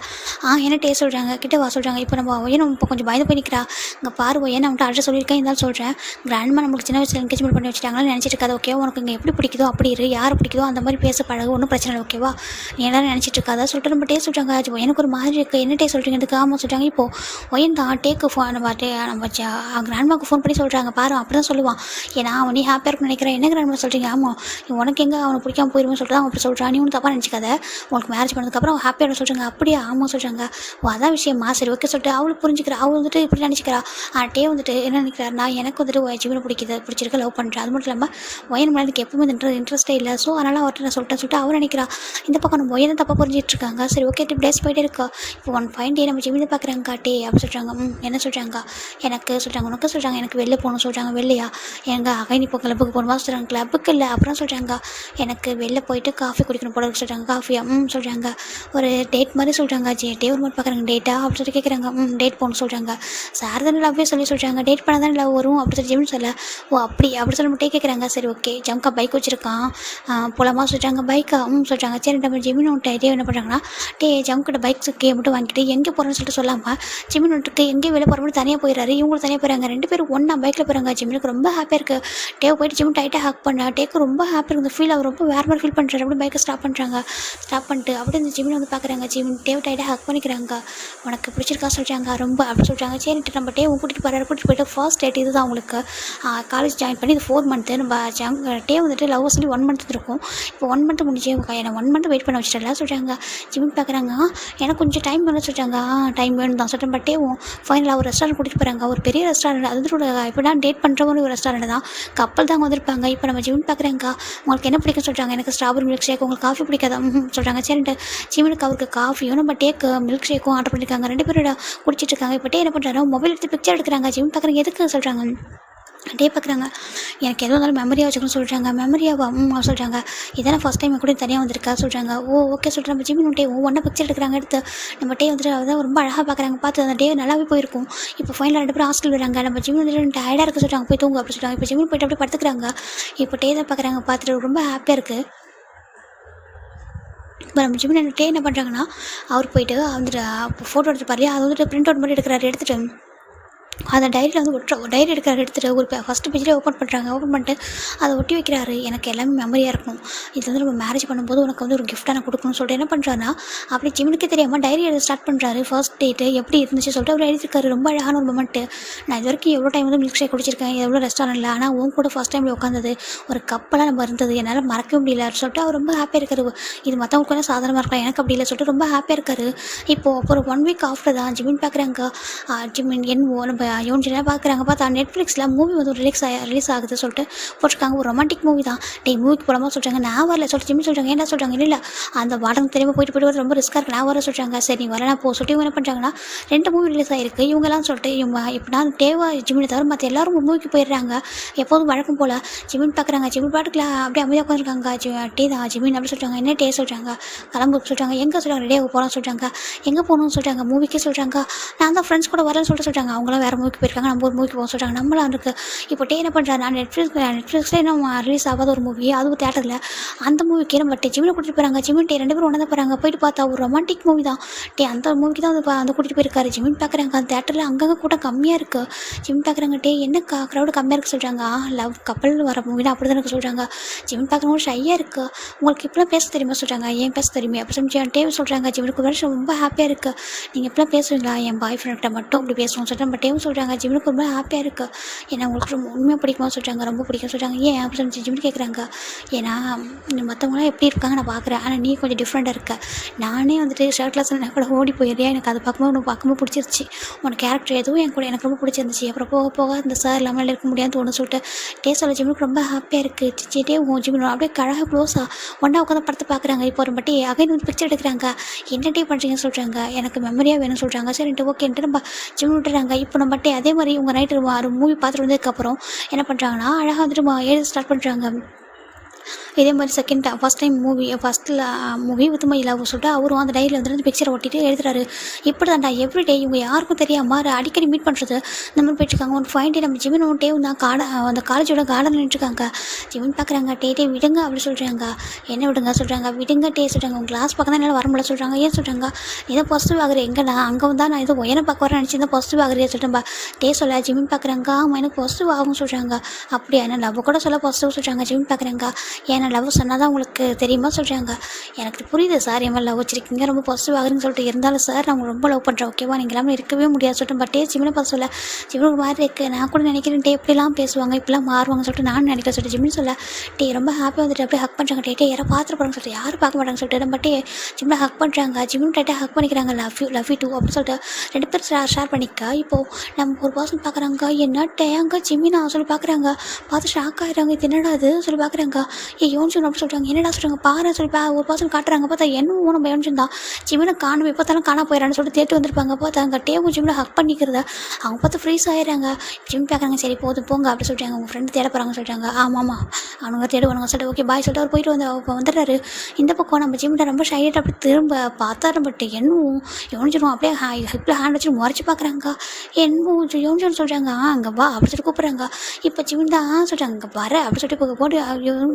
என்ன டே சொல்கிறாங்க, கிட்ட வா சொல்கிறாங்க. இப்போ நம்ம ஒய்யன் இப்போ கொஞ்சம் பயந்து போய் நிற்கிறா. இங்கே பாரு ஒய்யன் அவன்கிட்ட அட்ரஸ் சொல்லியிருக்கேன், இருந்தாலும் சொல்கிறேன். கிராண்ட்மா நம்மளுக்கு சின்ன வயசில் என்கேஜ்மெண்ட் பண்ணி வச்சுட்டாங்கன்னு நினச்சிட்டு இருக்காது, ஓகே? உனக்கு இங்கே எப்படி பிடிக்குதோ அப்படி இரு, யார் பிடிக்குதோ அந்த மாதிரி பேச பழகு, ஒன்றும் பிரச்சனை இல்லை, ஓகேவா? நீ எல்லாரும் நினச்சிட்டு இருக்காத சொல்லிட்டு நம்ம டே சொல்கிறாங்க. எனக்கு ஒரு மாதிரி இருக்குது, என்ன டே சொல்கிறீங்க? அதுக்கு ஆமாம் சொல்கிறாங்க. இப்போது ஒய்யன் தான் டேக்கு நம்ம கிராண்ட்மாவுக்கு ஃபோன் பண்ணி சொல்கிறாங்க. பாரு அப்படி தான் சொல்லுவான், ஏன்னா அவன் நீ ஹாப்பியாக இருக்குன்னு நினைக்கிறேன். என்ன கிராண்ட்மா சொல்கிறீங்க? ஆமாம், உனக்கு எங்கே அவனை பிடிக்காம போயிருமே சொல்லிட்டு அவன் அப்படி சொல்கிறான். நீ ஒன்றும் தப்பாக நினச்சிக்காத, உனக்கு மேரேஜ் பண்ணதுக்கப்புறம் ஹாப்பியாக சொல்கிறாங்க. அப்படியே ஆமாம் சொல்கிறாங்க. அதான் விஷயமா, சரி ஓகே சொல்லிட்டு அவளுக்கு புரிஞ்சுக்கிறா. அவள் வந்துட்டு இப்படி நினச்சிக்கிறா. டே வந்துட்டு என்ன நினைக்கிறாருனா, எனக்கு வந்துட்டு ஜீவனை பிடிச்சிருக்கு, லவ் பண்ணுறேன். அது மட்டும் இல்லாமல் ஒயன் மேலே எனக்கு எப்பவுமே இன்ட்ரெஸ்ட்டே இல்லை, ஸோ அதனால் அவர்கிட்ட நான் சொல்லிட்டு அவள் நினைக்கிறா. இந்த பக்கம் நம்ம ஒயனை தப்பாக புரிஞ்சிட்டு இருக்காங்க. சரி ஓகே, டூ டேஸ் போயிட்டே இருக்கா. இப்போ 1 டே நம்ம ஜிமினை பார்க்குறாங்க. டே அப்படி சொல்கிறாங்க. என்ன சொல்கிறாங்க? எனக்கு சொல்கிறாங்க, உனக்கு சொல்கிறாங்க, எனக்கு வெளில போகணும் சொல்கிறாங்க. வெளிலையா? எங்கள் அகைன் இப்போ கிளப்புக்கு போகணுமா சொல்கிறாங்க. கிளப்புக்கு இல்லை, அப்புறம் சொல்கிறாங்க எனக்கு வெளில போயிட்டு காஃபி குடிக்கணும் போல சொல்கிறாங்க. காஃபியா? சொல்கிறாங்க. ஒரு டேட் மாதிரி சொல்கிறாங்க. டே ஒரு மாதிரி பார்க்குறாங்க. டேட்டா அப்படி சொல்லி கேட்குறாங்க. டேட் போகணும்னு சொல்கிறாங்க. சார் தானே லவ்வே சொல்கிறாங்க. டேட் பண்ண தானே லவ் வரும் அப்படி சொல்லி ஜிம்னு சொல்ல. அப்படி சொல்ல மட்டும் கேட்குறாங்க. சரி ஓகே, ஜம்கா பைக் வச்சுருக்கான், போலாமா சொல்கிறாங்க. பைக்கா? சொல்கிறாங்க. சரி நம்ம ஜிமின் டே என்ன பண்ணுறாங்கன்னா, ஜம்கிட்ட பைக் மட்டும் வாங்கிட்டு எங்கே போகிறோன்னு சொல்லிட்டு சொல்லாமல் ஜிமின் வந்துட்டு எங்கே வெளில போகிற மாதிரி தனியாக போயிடுறாரு. இவங்களும் தனியாக போயிறாங்க. 2 பேரும் ஒன்றா பைக்கில் போகிறாங்க. ஜிமினுக்கு ரொம்ப ஹாப்பியாக இருக்குது. டேவை போயிட்டு ஜிமின் டைட்டாக ஹக் பண்ணா. டேக்கு ரொம்ப ஹாப்பியாக இருக்குது. ஃபீல் அவர் ரொம்ப வேறு மாதிரி ஃபீல் பண்ணுறாரு. அப்படி பைக்கை ஸ்டாப் பண்ணிட்டு அப்படியே இந்த ஜிமின் வந்து பார்க்குறாங்க. ஜிமின் டேவை டைட்டாக ஹக் பண்ணிக்கிறாங்க. உனக்கு பிடிச்சிருக்கா சொல்கிறாங்க. ரொம்ப அப்படி சொல்கிறாங்க. சரிட்டு நம்ம டே கூட்டிகிட்டு போயிட்டு ஃபர்ஸ்ட் டேட் இது தான் அவங்களுக்கு. காலேஜ் ஜாயின் பண்ணி இது 4 மந்த்து. நம்ம டே வந்துட்டு லவ் சொல்லி 1 மந்த் இருக்கும். இப்போ 1 மந்த் முடிஞ்சே என்னை 1 மந்த் வெயிட் பண்ண வச்சுட்டல சொல்கிறாங்க. ஜிமின் பார்க்குறாங்க. எனக்கு கொஞ்சம் டைம் வேணும் சொல்கிறாங்க. டைம் வேணும் தான் சொல்கிறேன். பட் டேவும் ஃபைனலாக ஒரு ரெஸ்டாரண்ட் கூட்டிகிட்டு போகிறாங்க. ஒரு பெரிய ரெஸ்டாரண்ட், அது வந்து எப்படின்னா டேட் பண்ணுற ஒரு ரெஸ்டாரண்ட் தான். கப்பல் தான் வந்திருப்பாங்க. இப்போ நம்ம ஜிமின் பார்க்குறாங்க. உங்களுக்கு என்ன பிடிக்கும் சொல்கிறாங்க. எனக்கு ஸ்ட்ராபெரி மில்க் ஷேக். உங்களுக்கு காஃபி பிடிக்காதா சொல்கிறாங்க. சரின்ட்டு ஜிமினுக்கு அவருக்கு காஃபியும் நம்ம டேக்கு மில்க் ஷேக்கும் ஆர்டர் பண்ணியிருக்காங்க. 2 பேரோட குடிச்சிட்டு இருக்காங்க. இப்போ டே என்ன பண்ணுறாரு, மொபைல் எடுத்து பிக்சர் எடுக்கிறாங்க. ஜிமின் பார்க்குறாங்க. எதுக்கு சொல்கிறாங்க. டே பார்க்குறாங்க. எனக்கு எதுவும் இருந்தாலும் மெமரியாக வச்சுக்கணும்னு சொல்கிறாங்க. மெமரியாவா? சொல்கிறாங்க. இதெல்லாம் ஃபஸ்ட் டைம் கூட தனியாக வந்திருக்கா சொல்கிறாங்க. ஓகே சொல்கிறேன். நம்ம ஜிமின் டே ஒன்றா பிக்சர் எடுக்கிறாங்க. எடுத்து நம்ம டே வந்துட்டு அதான் ரொம்ப அழகாக பார்க்குறாங்க. பார்த்து அந்த டே நல்லாவே போயிருக்கும். இப்போ ஃபைனலாக 2 பேரும் ஹாஸ்டல் வராங்க. நம்ம ஜிமின் வந்துட்டு டயர்டாக இருக்க சொல்கிறாங்க. போய் தூங்க அப்படி சொல்கிறாங்க. இப்போ ஜிமின் போய்ட்டு அப்படியே படுத்துக்கிறாங்க. இப்போ டே தான் பார்க்குறாங்க. பார்த்துட்டு ரொம்ப ஹாப்பியாக இருக்குது. இப்போ நம்ம ஜிமின் டே என்ன பண்ணுறாங்கன்னா, அவர் போயிட்டு வந்துட்டு ஃபோட்டோ எடுத்து பாரு, அதை வந்துட்டு பிரிண்ட் அவுட் மாதிரி எடுத்துகிட்டு அதை டைரியில் வந்து டைரி எடுத்துகிட்டு ஒரு ஃபஸ்ட்டு பேஜ்லேயே ஓப்பன் பண்ணுறாங்க. ஓப்பன் பண்ணிட்டு அதை ஒட்டி வைக்கிறாரு. எனக்கு எல்லாமே மெமரியாக இருக்கணும், இது வந்து நம்ம மேரேஜ் பண்ணும்போது உனக்கு வந்து ஒரு கிஃப்ட்டாக நான் கொடுக்கணும்னு சொல்லிட்டு என்ன பண்ணுறாருன்னா, அப்படி ஜிமினுக்கே தெரியாமல் டைரி எழுத ஸ்டார்ட் பண்ணுறாரு. ஃபர்ஸ்ட் டேட்டு எப்படி இருந்துச்சு சொல்லிட்டு அவர் எழுதியிருக்காரு. ரொம்ப அழகான ஒரு மொமெண்ட்டு. நான் இது வரைக்கும் எவ்வளோ டைம் வந்து மில்க் ஷேக் குடிச்சிருக்கேன், எவ்வளோ ரெஸ்டாரண்ட்டில், ஆனால் உன் கூட ஃபஸ்ட் டைமில் உட்காந்தது ஒரு கப்பெல்லாம் நம்ம இருந்தது என்னால் மறக்கவே முடியல சொல்லிட்டு அவர் ரொம்ப ஹாப்பியாக இருக்காரு. இது மற்றவங்களுக்கு வந்து சாதாரணமாக இருக்கலாம், எனக்கு அப்படி இல்லை சொல்லிட்டு ரொம்ப ஹாப்பியாக இருக்காரு. இப்போது அப்புறம் 1 வீக் ஆஃப்டர் தான் ஜிமின் பார்க்குறாங்க. ஜிமின் நம்ம யோன்ஜிலாம் பார்க்குறாங்க. பார்த்தா நெட்ஃப்ளிக்ஸில் மூவி வந்து ரிலீஸ் ஆகுது சொல்லிட்டு போட்டிருக்காங்க. ஒரு ரொமான்டிக் மூவி தான். மூவிக்கு போகலாமா சொல்கிறாங்க. நான் வரல சொல்லிட்டு ஜிமின் சொல்கிறாங்க. என்ன சொல்கிறாங்க, இல்லை அந்த வாடகை தெரியாமல் போயிட்டு வர ரொம்ப ரிஸ்க்காக இருக்குது, நான் வர சொல்கிறாங்க. சரி நீ வரலாம் போ சொல்லிட்டு இவங்க என்ன பண்ணுறாங்கன்னா, 2 மூவி ரிலீஸ் ஆகிருக்கு. இவங்கெல்லாம் சொல்லிட்டு இவங்க எப்படின்னா தேவா ஜிமினை தவிர மற்ற எல்லாரும் மூவிக்கு போயிடுறாங்க. எப்போதும் வழக்கம் போல் ஜிமின் பார்க்குறாங்க. ஜிமின் பாட்டுக்குல அப்படியே அமைதியாக உட்காந்துருக்காங்க. டே தான் ஜிமின் அப்படி சொல்கிறாங்க. என்ன டே சொல்கிறாங்க. கிளம்பு சொல்கிறாங்க. எங்கே சொல்கிறாங்க. ரெடியாக போகலாம் சொல்கிறாங்க. எங்கே போகணும்னு சொல்கிறாங்க. மூவிக்கே சொல்கிறாங்க. நான் தான் ஃப்ரெண்ட்ஸ் கூட வரேன்னு சொல்கிறாங்க. அவங்களாம் வேறு மூவிக்கு போயிருக்காங்க, நம்ம ஒரு மூவிக்கு போக சொல்கிறாங்க. நம்மளாம் இருக்குது. இப்போ டே என்ன பண்ணுறாரு, நான் நெட்ஃப்ளிக்ஸ்லேயே நம்ம ரிலீஸ் ஆகாத ஒரு மூவி, அதுவும் தேட்டரில், அந்த மூவிக்கு நம்ம ஜிமினை கூட்டிகிட்டு போகிறாங்க. ஜிமின் டே 2 பேரும் ஒன்றா தான் போகிறாங்க. போயிட்டு பார்த்தா ஒரு ரொமான்டிக் மூவி தான். அந்த மூவிக்கு தான் அந்த கூட்டிகிட்டு போயிருக்காரு. ஜிமின் பார்க்குறாங்க. அந்த தேட்டரில் அங்கங்கே கூட்டம் கம்மியாக இருக்குது. ஜிமின் பார்க்குறாங்க. என்ன க்ரௌடு கம்மியாக இருக்குது சொல்கிறாங்க. லவ் கப்பல் வர மூவினா அப்படி தான் இருக்குது சொல்கிறாங்க. ஜிமின் பார்க்குறவங்க ஷையாக இருக்குது. உங்களுக்கு இப்படிலாம் பேச தெரியுமா சொல்கிறாங்க. ஏன் பேச தெரியுமே அப்படி சொல்லி டே சொல்கிறாங்க. ஜிமினுக்கு வருஷம் ரொம்ப ஹாப்பியாக இருக்குது. நீங்கள் இப்படிலாம் பேசுவீங்களா, என் பாய் ஃப்ரெண்ட்கிட்ட மட்டும் இப்படி பேசுவோம் சொல்லிட்டு நம்ம டேவும் சொல்கிறாங்க. ஜிமினுக்கு ரொம்ப ஹாப்பியாக இருக்குது. ஏன்னா உங்களுக்கு ரொம்ப உண்மையாக பிடிக்குமா சொல்கிறாங்க. ரொம்ப பிடிக்கும் சொல்கிறாங்க. ஏன் அப்படி சொல்லி ஜிமின் கேட்குறாங்க. ஏன்னா மற்றவங்களாம் எப்படி இருக்காங்க நான் பார்க்குறேன், ஆனால் நீ கொஞ்சம் டிஃப்ரெண்ட்டாக இருக்க. நானே வந்துட்டு ஷர்ட்லெஸ் கூட ஓடி போயிடுறியா, எனக்கு அதை பார்க்கும்போது பிடிச்சிருச்சு. உனக்கு கேரக்டர் எதுவும் எனக்கு ரொம்ப பிடிச்சிருந்துச்சு. அப்புறம் போக போக இந்த சார் இல்லாமல் இருக்க முடியாதுன்னு ஒன்று சொல்லிட்டு டே சொல்ல ஜிமினுக்கு ரொம்ப ஹாப்பியாக இருக்குது. சிச்சிட்டே ஜிமின் அப்படியே கழகாக க்ளோஸாக ஒன்றா உட்காந்து படத்தை பார்க்குறாங்க. இப்போ ஒரு மட்டும் அகைன் வந்து பிக்சர் எடுக்கிறாங்க. என்ன டே பண்ணுறீங்கன்னு சொல்கிறாங்க. எனக்கு மெமரியாக வேணும்னு சொல்கிறாங்க. சரின்ட்டு ஓகேன்ட்டு நம்ம ஜிமின் விட்டுறாங்க. இப்போ நம்ம அதே மாதிரி இவங்க நைட்டு மூவி பார்த்துட்டு வந்ததுக்கப்புறம் என்ன பண்ணுறாங்கன்னா, அழகாக வந்துட்டு எழுத ஸ்டார்ட் பண்ணுறாங்க. இதே மாதிரி first time movie with my love சொல்லிட்டு அவரும் அந்த டைரியில் வந்து பிக்சரை ஒட்டிட்டு எழுதுறாரு. இப்படி தான்டா எவ்ரிடே இவங்க யாருக்கும் தெரியாமல் அடிக்கடி மீட் பண்ணுறது இந்த மாதிரி போயிட்டுருக்காங்க. ஒரு ஃபைன் டே நம்ம ஜிமின் டே தான் அந்த காலேஜோட கார்டன் நின்றுருக்காங்க. ஜிமின் பார்க்குறாங்க, டே விடுங்க அப்படி சொல்கிறாங்க. என்ன விடுங்க சொல்கிறாங்க, விடுங்க டே சொல்கிறாங்க. உங்கள் கிளாஸ் பக்கம் தான் என்னால் வர முடியல சொல்கிறாங்க. ஏன் சொல்கிறாங்க, இதை பாசிட்டிவ் ஆகுற எங்கடா அங்கே வந்தால் நான் இதை ஒயனை பார்க்க வரேன் நினச்சி தான் பாசிட்டிவ் ஆகுறே சொல்கிறேன்பா. டே சொல்ல ஜிமின் பார்க்குறாங்க, ஆமாம் எனக்கு பாசிட்டிவ் ஆகும் சொல்கிறாங்க. அப்படியா என்ன லவ் கூட சொல்ல பாசிட்டிவ் சொல்கிறாங்க. ஜிமின் பார்க்குறாங்க, ஏன்னா லவ் சொன்னால் தான் உங்களுக்கு தெரியுமா சொல்கிறாங்க. எனக்கு புரியுது சார், என் லவ் வச்சிருக்கீங்க ரொம்ப பாசிட்டிவ் ஆகுறேன்னு சொல்லிட்டு, இருந்தாலும் சார் நான் ரொம்ப லவ் பண்ணுறேன் ஓகேவா, நீங்கள் எல்லாமே இருக்கவே முடியாது சொல்லிட்டு. பட் ஜிமினை பார்த்து சொல்ல, ஜிமின் ஒரு மாதிரி இருக்குது, நான் கூட நினைக்கிறேன் டே எப்படிலாம் பேசுவாங்க இப்படிலாம் மாறுவாங்க சொல்லிட்டு நான் நினைக்கிறேன் சொல்லிட்டு. ஜிமின் சொல்ல, டே ரொம்ப ஹாப்பியாக வந்துட்டு அப்படியே ஹக் பண்ணுறாங்க. டே யாரை பார்த்துட்டு போகிறாங்க சொல்லிட்டு, யாரும் பார்க்க மாட்டாங்க சொல்லிட்டு. நம்ம ஜிம்மில் ஹக் பண்ணுறாங்க. ஜிம்மின் டைட்டாக ஹக் பண்ணிக்கிறாங்க. லவ் யூ டூ அப்படின்னு சொல்லிட்டு 2 பேர் ஷேர் பண்ணிக்க. இப்போது நம்ம ஒரு பர்சன் பார்க்குறாங்க, என்ன டேங்க ஜிம்மினா சொல்லி பார்க்குறாங்க. பார்த்து ஷாக் ஆகிடுறாங்க, இது என்னடா அது சொல்லி பார்க்குறாங்க. யோன்ஜுன் அப்படின்னு சொல்கிறாங்க. என்னடா சொல்கிறாங்க பாரு சொல்லி ஒரு பர்சன் காட்டுறாங்க. பார்த்தா என்னவோ நம்ம யோன்ஜுன் தான் ஜிம்மினை காணும் எப்போத்தாலும் காணா போயிடறான்னு சொல்லிட்டு தேட்டு வந்திருப்பாங்க. பார்த்தா அங்கே டேவும் ஜிம்மில் ஹக் பண்ணிக்கிறத அவங்க பார்த்து ஃப்ரீஸ் ஆகிடுறாங்க. ஜிம் பார்க்குறாங்க, சரி போதும் போங்க அப்படி சொல்லிட்டாங்க. உங்கள் ஃப்ரெண்டு தேட போகிறாங்க சொல்லிட்டாங்க. ஆமாம்மா அவனுங்க தேடுவானுங்க சொல்லிட்டு ஓகே பாய் சொல்லிட்டு அவர் போயிட்டு வந்துடுறாரு. இந்த பக்கம் நம்ம ஜிம்மிட்ட ரொம்ப ஷைட்டாக அப்படி திரும்ப பார்த்தா பட் என்னவும் யோனிச்சிடும் அப்படியே ஹிப்பில் ஹேண்ட் வச்சு முறைச்சி பார்க்குறாங்க. என்னவும் யோனிச்சிடும் சொல்கிறாங்க, அங்கே வா அப்படி சொல்லிட்டு கூப்பிட்றாங்க. இப்போ ஜிம்மின் தான் சொல்கிறாங்க, அங்கே வர அப்படி சொல்லிட்டு இப்போ போட்டு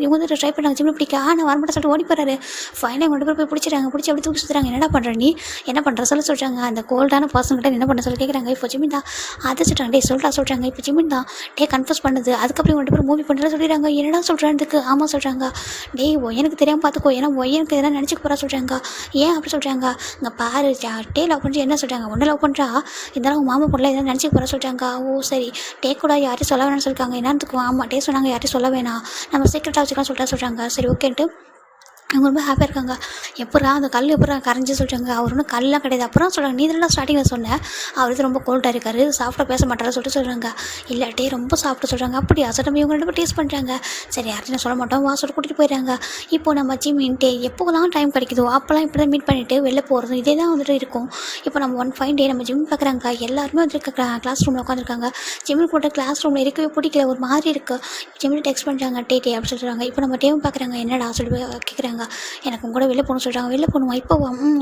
இவங்க வந்து ட்ரை பண்ணுறாங்க. ஜிம்மில் பிடிக்க நான் வரமாட்டேன் சொல்லிட்டு ஓடி போகிறாரு. ஃபைனலாக 2 பேர் போய் பிடிச்சிடுறாங்க. பிடிச்சி அப்படி தூக்கி சுற்றுறாங்க. என்னடா பண்ணுற நீ என்ன பண்ணுற சொல்கிறாங்க. அந்த கோல்டான பர்சன்கிட்ட என்ன பண்ண சொல்லி கேட்குறாங்க. இப்போ ஜிம்மின் தான் அதை சொல்கிறாங்க. டே சொல்கிறாங்க. இப்போ ஜிம்மின் தான் கன்ஃபர்ஸ் பண்ணுது. அதுக்கப்புறம் 2 பேர் மூவி பண்ணுறதா சொல்லிடுறாங்க. என்னடா சொல்கிறான்றதுக்கு ஆமாம் சொல்கிறாங்க. எனக்கு தெரியாமல் பார்த்துக்கோ, ஏன்னா எனக்கு எதனா நினச்சிக்க போகிறா சொல்கிறாங்க. ஏன் அப்படி சொல்கிறாங்க, இங்கே பாரு டே லவ் பண்ணுறது என்ன சொல்கிறாங்க, ஒன்றை லவ் பண்ணுறா இருந்தாலும் மாமா பொருளை எதாவது நினச்சிக்க போகிறா சொல்கிறாங்க. ஓ சரி டே கூட யாரையும் சொல்ல வேணாம்னு சொல்லியிருக்காங்க. என்னத்துக்கு ஆமாம் டே சொன்னாங்க யாரையும் சொல்ல வேணாம், நம்ம சீக்கிரட்டாக வச்சுக்கலாம் சொல்கிறாங்க. சரி ஓகேன்ட்டு அவங்க ரொம்ப ஹாப்பியாக இருக்காங்க. எப்படா அந்த கல் எப்படா கரைஞ்சி சொல்கிறாங்க. அவர் ஒன்றும் கல்லாம் கிடையாது. அப்புறம் சொல்கிறாங்க, நீ தான் ஸ்டார்டிங்கில் சொன்னேன் அவர் வந்து ரொம்ப கோல்டாக இருக்காரு, சாஃப்டாக பேச மாட்டாரா சொல்லிட்டு சொல்கிறாங்க. இல்லாட்டே ரொம்ப சாப்பிட்டு சொல்கிறாங்க. அப்படியா சொல்லிட்டு இவங்க 2 பேர் டேஸ்ட் பண்ணுறாங்க. சரி யார்ட்டையும் சொல்ல மாட்டோம் வா சொல்லிட்டு கூட்டிகிட்டு போயிடுறாங்க. இப்போ நம்ம ஜிம்மின்ட்டு எப்போலாம் டைம் கிடைக்குதோ அப்போலாம் இப்படி தான் மீட் பண்ணிவிட்டு வெளில போகிறது இதே தான் வந்துட்டு இருக்கும். இப்போ நம்ம ஒன் ஃபைன் டே நம்ம ஜிம் பார்க்குறாங்க. எல்லாருமே வந்துட்டு கிளாஸ் ரூமில் உட்காந்துருக்காங்க. ஜிம்மில் போட்டு கிளாஸ் ரூமில் இருக்கவே பிடிக்கல, ஒரு மாதிரி இருக்குது. ஜிம்மில் டெக்ஸ்ட் பண்ணுறாங்க டே அப்படி சொல்கிறாங்க. இப்போ நம்ம டேவும் பார்க்குறாங்க. என்னடா சொல்லி கேட்குறாங்க. எனக்கு உங்க கூட வெளில போகணும் சொல்கிறாங்க. வெளில போகணுமா இப்போ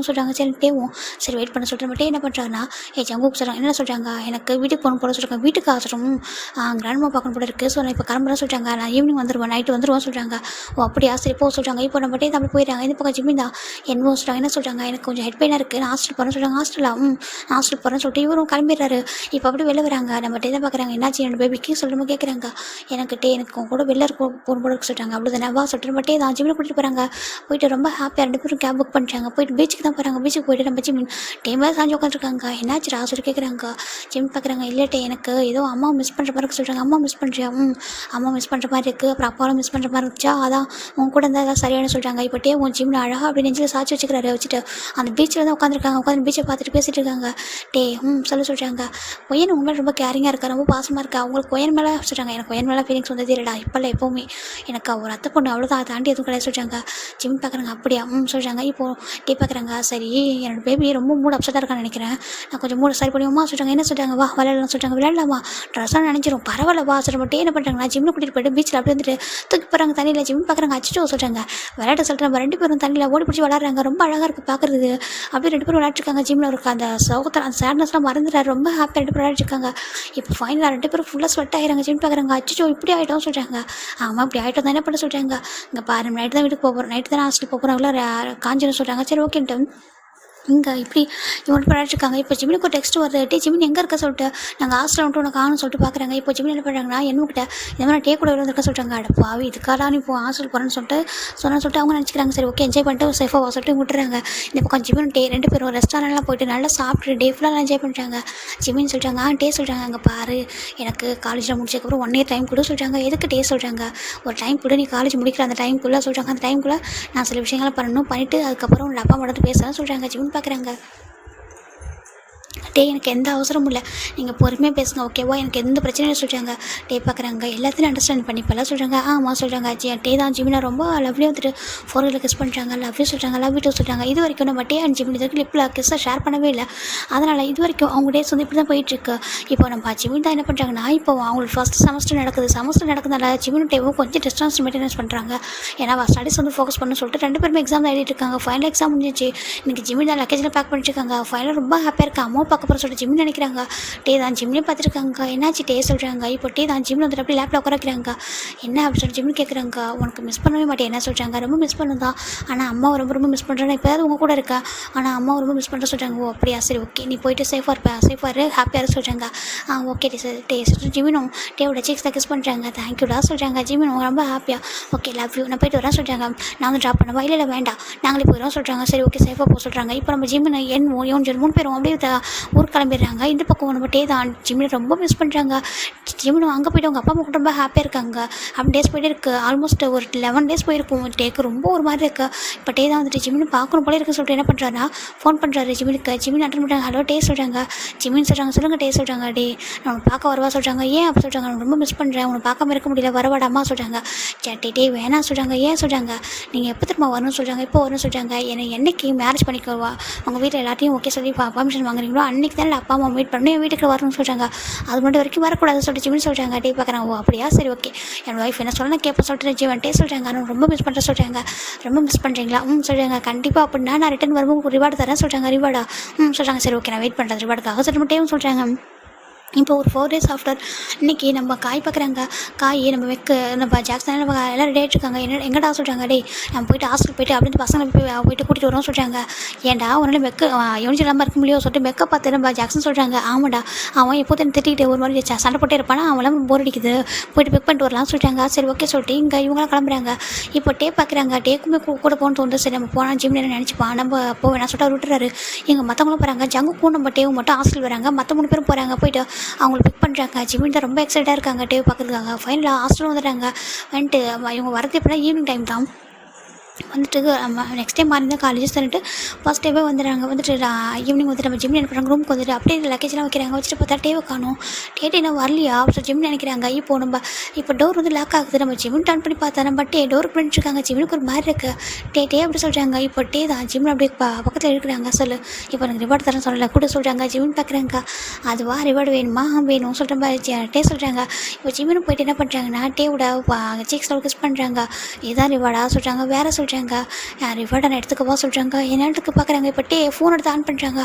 சொல்கிறாங்க. சரி டேவும் சரி வெயிட் பண்ண சொல்கிறேன். மட்டும் என்ன பண்ணுறாங்கன்னா ஜங்குக்கு சொல்கிறாங்க. என்ன சொல்கிறாங்க, எனக்கு வீட்டுக்கு போகணும் போல சொல்கிறாங்க. வீட்டுக்கு அவசரம் கிராண்ட்மா பார்க்கணும் போல இருக்குது. ஸோ நான் இப்போ கிளம்புறேன் சொல்கிறாங்க. நான் ஈவினிங் வந்துடுவேன், நைட்டு வந்துடுவேன் சொல்கிறாங்க. ஓ அப்படியா சரி போ சொல்கிறாங்க. இப்போ நம்ம டே அப்படி போயிடுறாங்க. இந்த பக்கம் ஜிம்மி தான் என்னவோ சொல்கிறாங்க. என்ன சொல்கிறாங்க, எனக்கு கொஞ்சம் ஹெட் பெயினாக இருக்குது, நான் ஹாஸ்டல் போகிறேன்னு சொல்கிறாங்க. ஹாஸ்டல் போகிறேன்னு சொல்லிட்டு இவரும் கிளம்பிடுறாரு. இப்போ அப்படி வெளில வராங்க. நம்ம டே தான் பார்க்குறாங்க. என்னாச்சு என்னோட பேபிக்கு சொல்லிட்டு கேட்குறாங்க. எனக்கு கூட வெளில போகணும் போல இருக்கு சொல்கிறாங்க. அப்படி தானே வா சொல்லிட்டு நம்ம டே தான் ஜிம்மில் கூட்டிகிட்டு போகிறாங்க. போயிட்டு ரொம்ப ஹாப்பியாக 2 பேரும் கேப் புக் பண்ணிட்டாங்க. போயிட்டு பீச்சுக்கு தான் போகிறாங்க. பீச்சுக்கு போயிட்டு நம்ம ஜிம்மின் டைமாக சாஞ்சு உட்காந்துருக்காங்க. என்னாச்சு சொல்லி கேட்குறாங்க. ஜிம் பார்க்குறாங்க. இல்லட்டே எனக்கு ஏதோ அம்மா மிஸ் பண்ணுற மாதிரி இருக்கு சொல்கிறாங்க. அம்மா மிஸ் பண்ணுறியா, அம்மா மிஸ் பண்ணுற மாதிரி இருக்குது, அப்புறம் அப்பாவும் மிஸ் பண்ணுற மாதிரி இருந்துச்சா, அதான் உன் கூட இருந்தால் எதாவது சரியான சொல்கிறாங்க. இப்போ டே உன் ஜிம்மில் அழகாக அப்படி நெஞ்சில் சாய்ச்சி வச்சுக்கிறாரு. வச்சுட்டு அந்த பீச்சில் தான் உட்காந்துருக்காங்க. உட்காந்து பீச்சை பார்த்துட்டு பேசிகிட்டு இருக்காங்க. டே சொல்கிறாங்க. ஒயன் உங்களை ரொம்ப கேரிங்காக இருக்கா, ரொம்ப பாசமாக இருக்கா, அவங்களுக்கு ஒயன் மேலே சொல்கிறாங்க. எனக்கு ஒயன் மேலே ஃபீலிங்ஸ் வந்தது இல்லைடா இப்போல்லாம் எப்போவுமே, எனக்கு ஒரு அத்தை பொண்ணு அவ்வளோதான், அதை தாண்டி எதுவும் கிடையாது சொல்கிறாங்க. ஜிம் பார்க்குறாங்க. அப்படியா சொல்கிறாங்க. இப்போது டே பார்க்குறாங்க. சரி என்னோட பேபி ரொம்ப மூட் அப்செட்டாக இருக்கான்னு நினைக்கிறேன், நான் கொஞ்சம் மூட சரி பண்ணுவோமா சொல்கிறாங்க. என்ன சொல்கிறாங்க, வா விளையாடலாம் சொல்கிறாங்க. விளையாடலாமா, ட்ரெஸ்ஸாக நினைச்சிரும் பரவாயில்ல வா சொல்கிற மட்டும் என்ன பண்ணுறாங்க. நான் ஜிம்மில் கூட்டிகிட்டு போய்ட்டு பீச்சில் அப்படி வந்துட்டு தூக்கி போகிறாங்க தண்ணியில். ஜிம் பார்க்குறாங்க. அச்சோ சொல்கிறாங்க. விளையாட சொல்கிறேன். 2 பேரும் தண்ணியில் ஓடி பிடிச்சி விளையாடுறாங்க. ரொம்ப அழகாக இருக்குது பார்க்குறது. அப்படியே 2 பேரும் விளையாட்டுருக்காங்க. ஜிம்மில் இருக்க அந்த சோகத்தில் அந்த சேட்னஸ்லாம் மறந்துடுறாரு. ரொம்ப ஹாப்பியாக 2 பேரும் விளையாடிருக்காங்க. இப்போ ஃபைனலாக 2 பேரும் ஃபுல்லாக ஸ்வெட் ஆகிறாங்க. ஜிம் பார்க்குறாங்க. அச்சோ இப்படி ஆகிட்டோம் சொல்கிறாங்க. ஆமாம் இப்படி ஆகிட்டோம் தான் என்ன பண்ண சொல்கிறாங்க. இங்கே பாரு நைட்டு தான் வீட்டுக்கு போகிறோம், நைட்டு தான் ஹாஸ்டல் போகிறோம், அவ்வளோ காஞ்சின்னு சொல்கிறாங்க. சரி ஓகேன்ட்டு இங்கே இப்படி இவன் விளையாட்டுருக்காங்க. இப்போ ஜிமினுக்கு ஒரு டெக்ஸ்ட் வருது. ஜிமின் எங்கே இருக்க சொல்லிட்டு நாங்கள் ஹாஸ்டலில் வந்துட்டு உனக்கு காணும்னு சொல்லிட்டு பார்க்குறாங்க. இப்போ ஜிமின் என்ன பண்ணுறாங்கன்னா என்னக்கிட்ட இந்த மாதிரி டே கூட இருக்க சொல்கிறாங்க. அடப்பாவி இதுக்காக நீ இப்போ ஹாஸ்டல் போகிறேன்னு சொல்லிட்டு அவங்க நினச்சிக்கிறாங்க. சரி ஓகே என்ஜாய் பண்ணிட்டு சேஃபாக சொல்லிட்டு விட்டுறாங்க. இந்த பக்கம் ஜிமின் டே 2 பேரும் ரெஸ்டாரண்ட்லாம் போயிட்டு நல்லா சாப்பிட்டு டே ஃபுல்லாக என்ஜாய் பண்ணுறாங்க. ஜிமின் சொல்கிறாங்க. டே சொல்கிறாங்க. அங்கே பாரு எனக்கு காலேஜில் முடிச்சதுக்கப்புறம் 1 இயர் டைம் கூட சொல்கிறாங்க. எதுக்கு டே சொல்கிறாங்க, ஒரு டைம் கூட நீ காலேஜ் முடிக்கிற அந்த டைம்குள்ளே சொல்கிறாங்க. அந்த டைம்குள்ளே நான் சில விஷயங்களை பண்ணிட்டு அதுக்கப்புறம் உங்கள் அப்பா மட்டும் பேசுகிறேன்னு சொல்கிறாங்க. ஜிமின் பார்க்குறாங்க. டே எனக்கு எந்த அவசரமும் இல்லை, நீங்கள் பொறுமையாக பேசுங்க ஓகேவா, எனக்கு எந்த பிரச்சனையும் சொல்கிறாங்க. டே பார்க்குறாங்க எல்லாத்தையும் அண்டர்ஸ்டாண்ட் பண்ணிப்பெல்லாம் சொல்கிறாங்க. ஆமாம் சொல்கிறாங்க. டே தான் ஜிமினா ரொம்ப லவ்லியாக வந்துட்டு ஃபோரில் கிஸ் பண்ணுறாங்க, லவ் யூ சொல்கிறாங்க, லவ் யூ டூ சொல்கிறாங்க. இது வரைக்கும் நம்ம டே அண்ட் ஜிமின் இதுக்கு லிப்பில் கிஸ்ஸை ஷேர் பண்ணவே இல்லை. அதனால் இது வரைக்கும் அவங்க டேஸ் வந்து இப்படி தான் போயிட்டுருக்கு. இப்போ நம்ம ஜிமின் தான் என்ன பண்ணுறாங்கன்னா, இப்போ அவங்களுக்கு ஃபஸ்ட் செமஸ்டர் நடக்குதுனால ஜிமின் டேவும் கொஞ்சம் டிஸ்டன்ஸ் மெயின்டெனன்ஸ் பண்ணுறாங்க. ஏன்னா ஸ்டடீஸ் வந்து ஃபோக்கஸ் பண்ண சொல்லிட்டு 2 பேருமே எக்ஸாம் தான் எழுதிட்டு இருக்காங்க. ஃபைனல் எக்ஸாம் முடிஞ்சிச்சு. இன்றைக்கி ஜிமின் தான் லக்கேஜில் பேக் பண்ணிட்டுருக்காங்க. ஃபைனல் ரொம்ப ஹாப்பியாக இருக்கா. அம்மா பார்க்க போகிற சொல்லிட்டு ஜிமின் நினைக்கிறாங்க. டே தான் ஜிம்லேயும் பார்த்துருக்காங்க. என்னாச்சு டே சொல்கிறாங்க. இப்போ டே தான் ஜிம்மில் வந்துட்டு அப்படியே லேப்பில் உட்காராங்க. என்ன அப்படின்னு சொல்லி ஜிம்னு கேட்குறாங்க. உனக்கு மிஸ் பண்ணவே மாட்டேன் என்ன சொல்கிறாங்க. ரொம்ப மிஸ் பண்ணுதான், ஆனால் அம்மா ரொம்ப மிஸ் பண்ணுறேன். இப்போ உங்கள் கூட இருக்கா, ஆனால் அம்மா ரொம்ப மிஸ் பண்ணுற சொல்கிறாங்க. ஓ அப்படியா, சரி ஓகே, நீ போயிட்டு சேஃபாக இரு, ஹாப்பியாக இரு சொல்கிறாங்க. ஓகே டே ஜிமினும் டேவோட சீக்ஸ் தான் கிஸ் பண்ணுறாங்க. தேங்க்யூடா சொல்கிறாங்க. ஜிமினும் ரொம்ப ஹாப்பியாக ஓகே லவ் யூ, நான் போயிட்டு வரேன் சொல்கிறாங்க. நான் வந்து ட்ராப் பண்ணவா, இல்லை வேண்டாம் நாங்களே போயிடும் சொல்கிறாங்க. சரி ஓகே சேஃபாக போக சொல்கிறாங்க. இப்போ நம்ம ஜிமின் 3 பேரும் அப்படியே ஊருக்கு கிளம்பிடுறாங்க. இந்த பக்கம் நம்ம டே தான் ஜிமினை ரொம்ப மிஸ் பண்ணுறாங்க. ஜிமினும் அங்கே போய்ட்டு அவங்க அப்பா அம்மா கூட ரொம்ப ஹாப்பியாக இருக்காங்க. அப்படி டேஸ் போய்ட்டு இருக்குது. ஆல்மோஸ்ட் ஒரு 11 days போயிருக்கும். டேக்கு ரொம்ப ஒரு மாதிரி இருக்குது. இப்போ டே தான் வந்துட்டு ஜிமின் பார்க்கணும் போல இருக்குன்னு சொல்லிட்டு என்ன பண்ணுறாருன்னா ஃபோன் பண்ணுறாரு ஜிமினுக்கு. ஜிமின் அட்டன் பண்ணுறாங்க. ஹலோ டே சொல்கிறாங்க. ஜிமின் சொல்கிறாங்க. சொல்லுங்கள் டே சொல்கிறாங்க. டே நான் உனக்கு பார்க்க வரவா சொல்கிறாங்க. ஏன் அப்போ சொல்கிறாங்க. நான் ரொம்ப மிஸ் பண்ணுறேன், உனக்கு பார்க்காம இருக்க முடியல, வரவாடாமா சொல்கிறாங்க. டே வேணாம் சொல்கிறாங்க. ஏன் சொல்கிறாங்க. நீங்கள் எப்போ திரும்ப வரணும்னு சொல்கிறாங்க. இப்போ வரணும்னு சொல்கிறாங்க. என்னைக்கு மேரேஜ் பண்ணிக்கவா, உங்கள் வீட்டில் எல்லாத்தையும் ஓகே சொல்லி பர்மிஷன் வாங்குறீங்களோ அன்றைக்கி தான் அப்பா அம்மா மீட் பண்ணி என் வீட்டுக்கு வரணும்னு சொல்கிறாங்க. அது மட்டும் வரைக்கும் வரக்கூடாது சொல்லிட்டு ஜிமின் சொல்கிறாங்க. டே பார்க்குறாங்க. ஓ அப்படியா, சரி ஓகே, என் ஒய்ஃப் என்ன சொல்லணும் கேட்ப சொல்லிட்டு ஜிவன் டே சொல்கிறாங்க. நான் ரொம்ப மிஸ் பண்ணுறேன் சொல்கிறாங்க. ரொம்ப மிஸ் பண்ணுறீங்களா? சொல்கிறாங்க. கண்டிப்பாக அப்படின்னா நான் ரிட்டன் வரும்போது ரிவார்டு தரேன் சொல்கிறாங்க. ரிவார்டா? சொல்கிறாங்க. சரி ஓகே, நான் வெயிட் பண்ணுறேன் ரிவார்டுக்காக சொல்லிட்டு டேவும் சொல்கிறாங்க. இப்போ ஒரு 4 days ஆஃப்டர் இன்றைக்கி நம்ம காய் பார்க்குறாங்க. காய் நம்ம ஜாக்சன் நம்ம எல்லாம் ரெடி ஆகிட்ருக்காங்க. எங்கடா சொல்கிறாங்க. டே நம்ம போய்ட்டு ஹாஸ்டல் போய்ட்டு அப்படின்னு பசங்களை போய்ட்டு கூட்டிகிட்டு வரோம் சொல்கிறாங்க. ஏன்டா உன்னால யூனிட் இல்லாமல் இருக்க முடியும் சொல்லிட்டு மெக்கப் பார்த்து நம்ம ஜாக்சன் சொல்கிறாங்க. ஆமாடா, அவன் எப்போ தான் திட்டிக்கிட்டு ஒரு மாதிரி சண்டை போட்டே இருப்பானா, அவெல்லாம் போர் அடிக்குது, போய்ட்டு பிக் பண்ணிட்டு வரலாம் சொல்கிறாங்க. சரி ஓகே சொல்லிட்டு இங்கே இவங்களாம் கிளம்புறாங்க. இப்போ டே பார்க்குறாங்க. டேக்குமே கூட போகணுன்னு தோணுது. சரி நம்ம போனால் ஜிம்னு நினச்சிப்பான், நம்ம போவேன் சொல்லிட்டு விட்டுறாரு. இங்கே மற்றவங்களும் போகிறாங்க. ஜங்குக்கும் நம்ம டேவும் மட்டும் ஹாஸ்டல் வராங்க. மற்ற 3 பேரும் போகிறாங்க. போய்ட்டு அவங்களை பிக் பண்ணுறாங்க. ஜிமின் தான் ரொம்ப எக்ஸைட்டாக இருக்காங்க டேவ் பார்க்குறதுக்காக. ஃபைனலாக ஹாஸ்டல் வந்துடுறாங்க. வந்துட்டு இவங்க வரது எப்படின்னா ஈவினிங் டைம் தான். வந்துட்டு நெக்ஸ்ட் டைம் மார்னிங் தான் காலேஜ் சொல்லிட்டு ஃபஸ்ட் டேவே வந்துடுறாங்க. வந்துட்டு ஈவினிங் வந்துட்டு நம்ம ஜிம்னு என்ன பண்ணுறாங்க, ரூமுக்கு வந்துட்டு அப்படியே லக்கேஜ்லாம் வைக்கிறாங்க. வச்சுட்டு பார்த்தா டேவை காணும். என்ன வரலையா அப்போ ஜிம்னு நினைக்கிறாங்க. இப்போ டோர் வந்து லாக் ஆகுது. நம்ம ஜிம்னு டர்ன் பண்ணி பார்த்தா நம்ம டோருக்கு பண்ணிட்டுருக்காங்க. ஜிம்னுக்கு ஒரு மாதிரி இருக்குது. டே அப்படி சொல்கிறாங்க. இப்போ டே தான் ஜிம்னு அப்படியே பக்கத்தில் இருக்கிறாங்க. சொல்லு இப்போ எனக்கு ரிவார்டு தரேன் சொல்லலை கூட சொல்கிறாங்க. ஜிம்னு பார்க்குறாங்க. அதுவா ரிவார்டு வேணுமா வேணும் சொல்கிற மாதிரி டே சொல்கிறாங்க. இப்போ ஜிம்னு போய்ட்டு என்ன பண்ணுறாங்கன்னா டேவோட சீக்ஸில் கிஸ் பண்ணுறாங்க. இதுதான் ரிவார்டா சொல்கிறாங்க. வேறு சொல்கிறாங்க. ரிவார்டை நான் எடுத்துக்கவா சொல்கிறாங்க. என்ன எடுத்துக்க பார்க்குறாங்க. இப்போ ஃபோன் எடுத்து ஆன் பண்ணுறாங்க.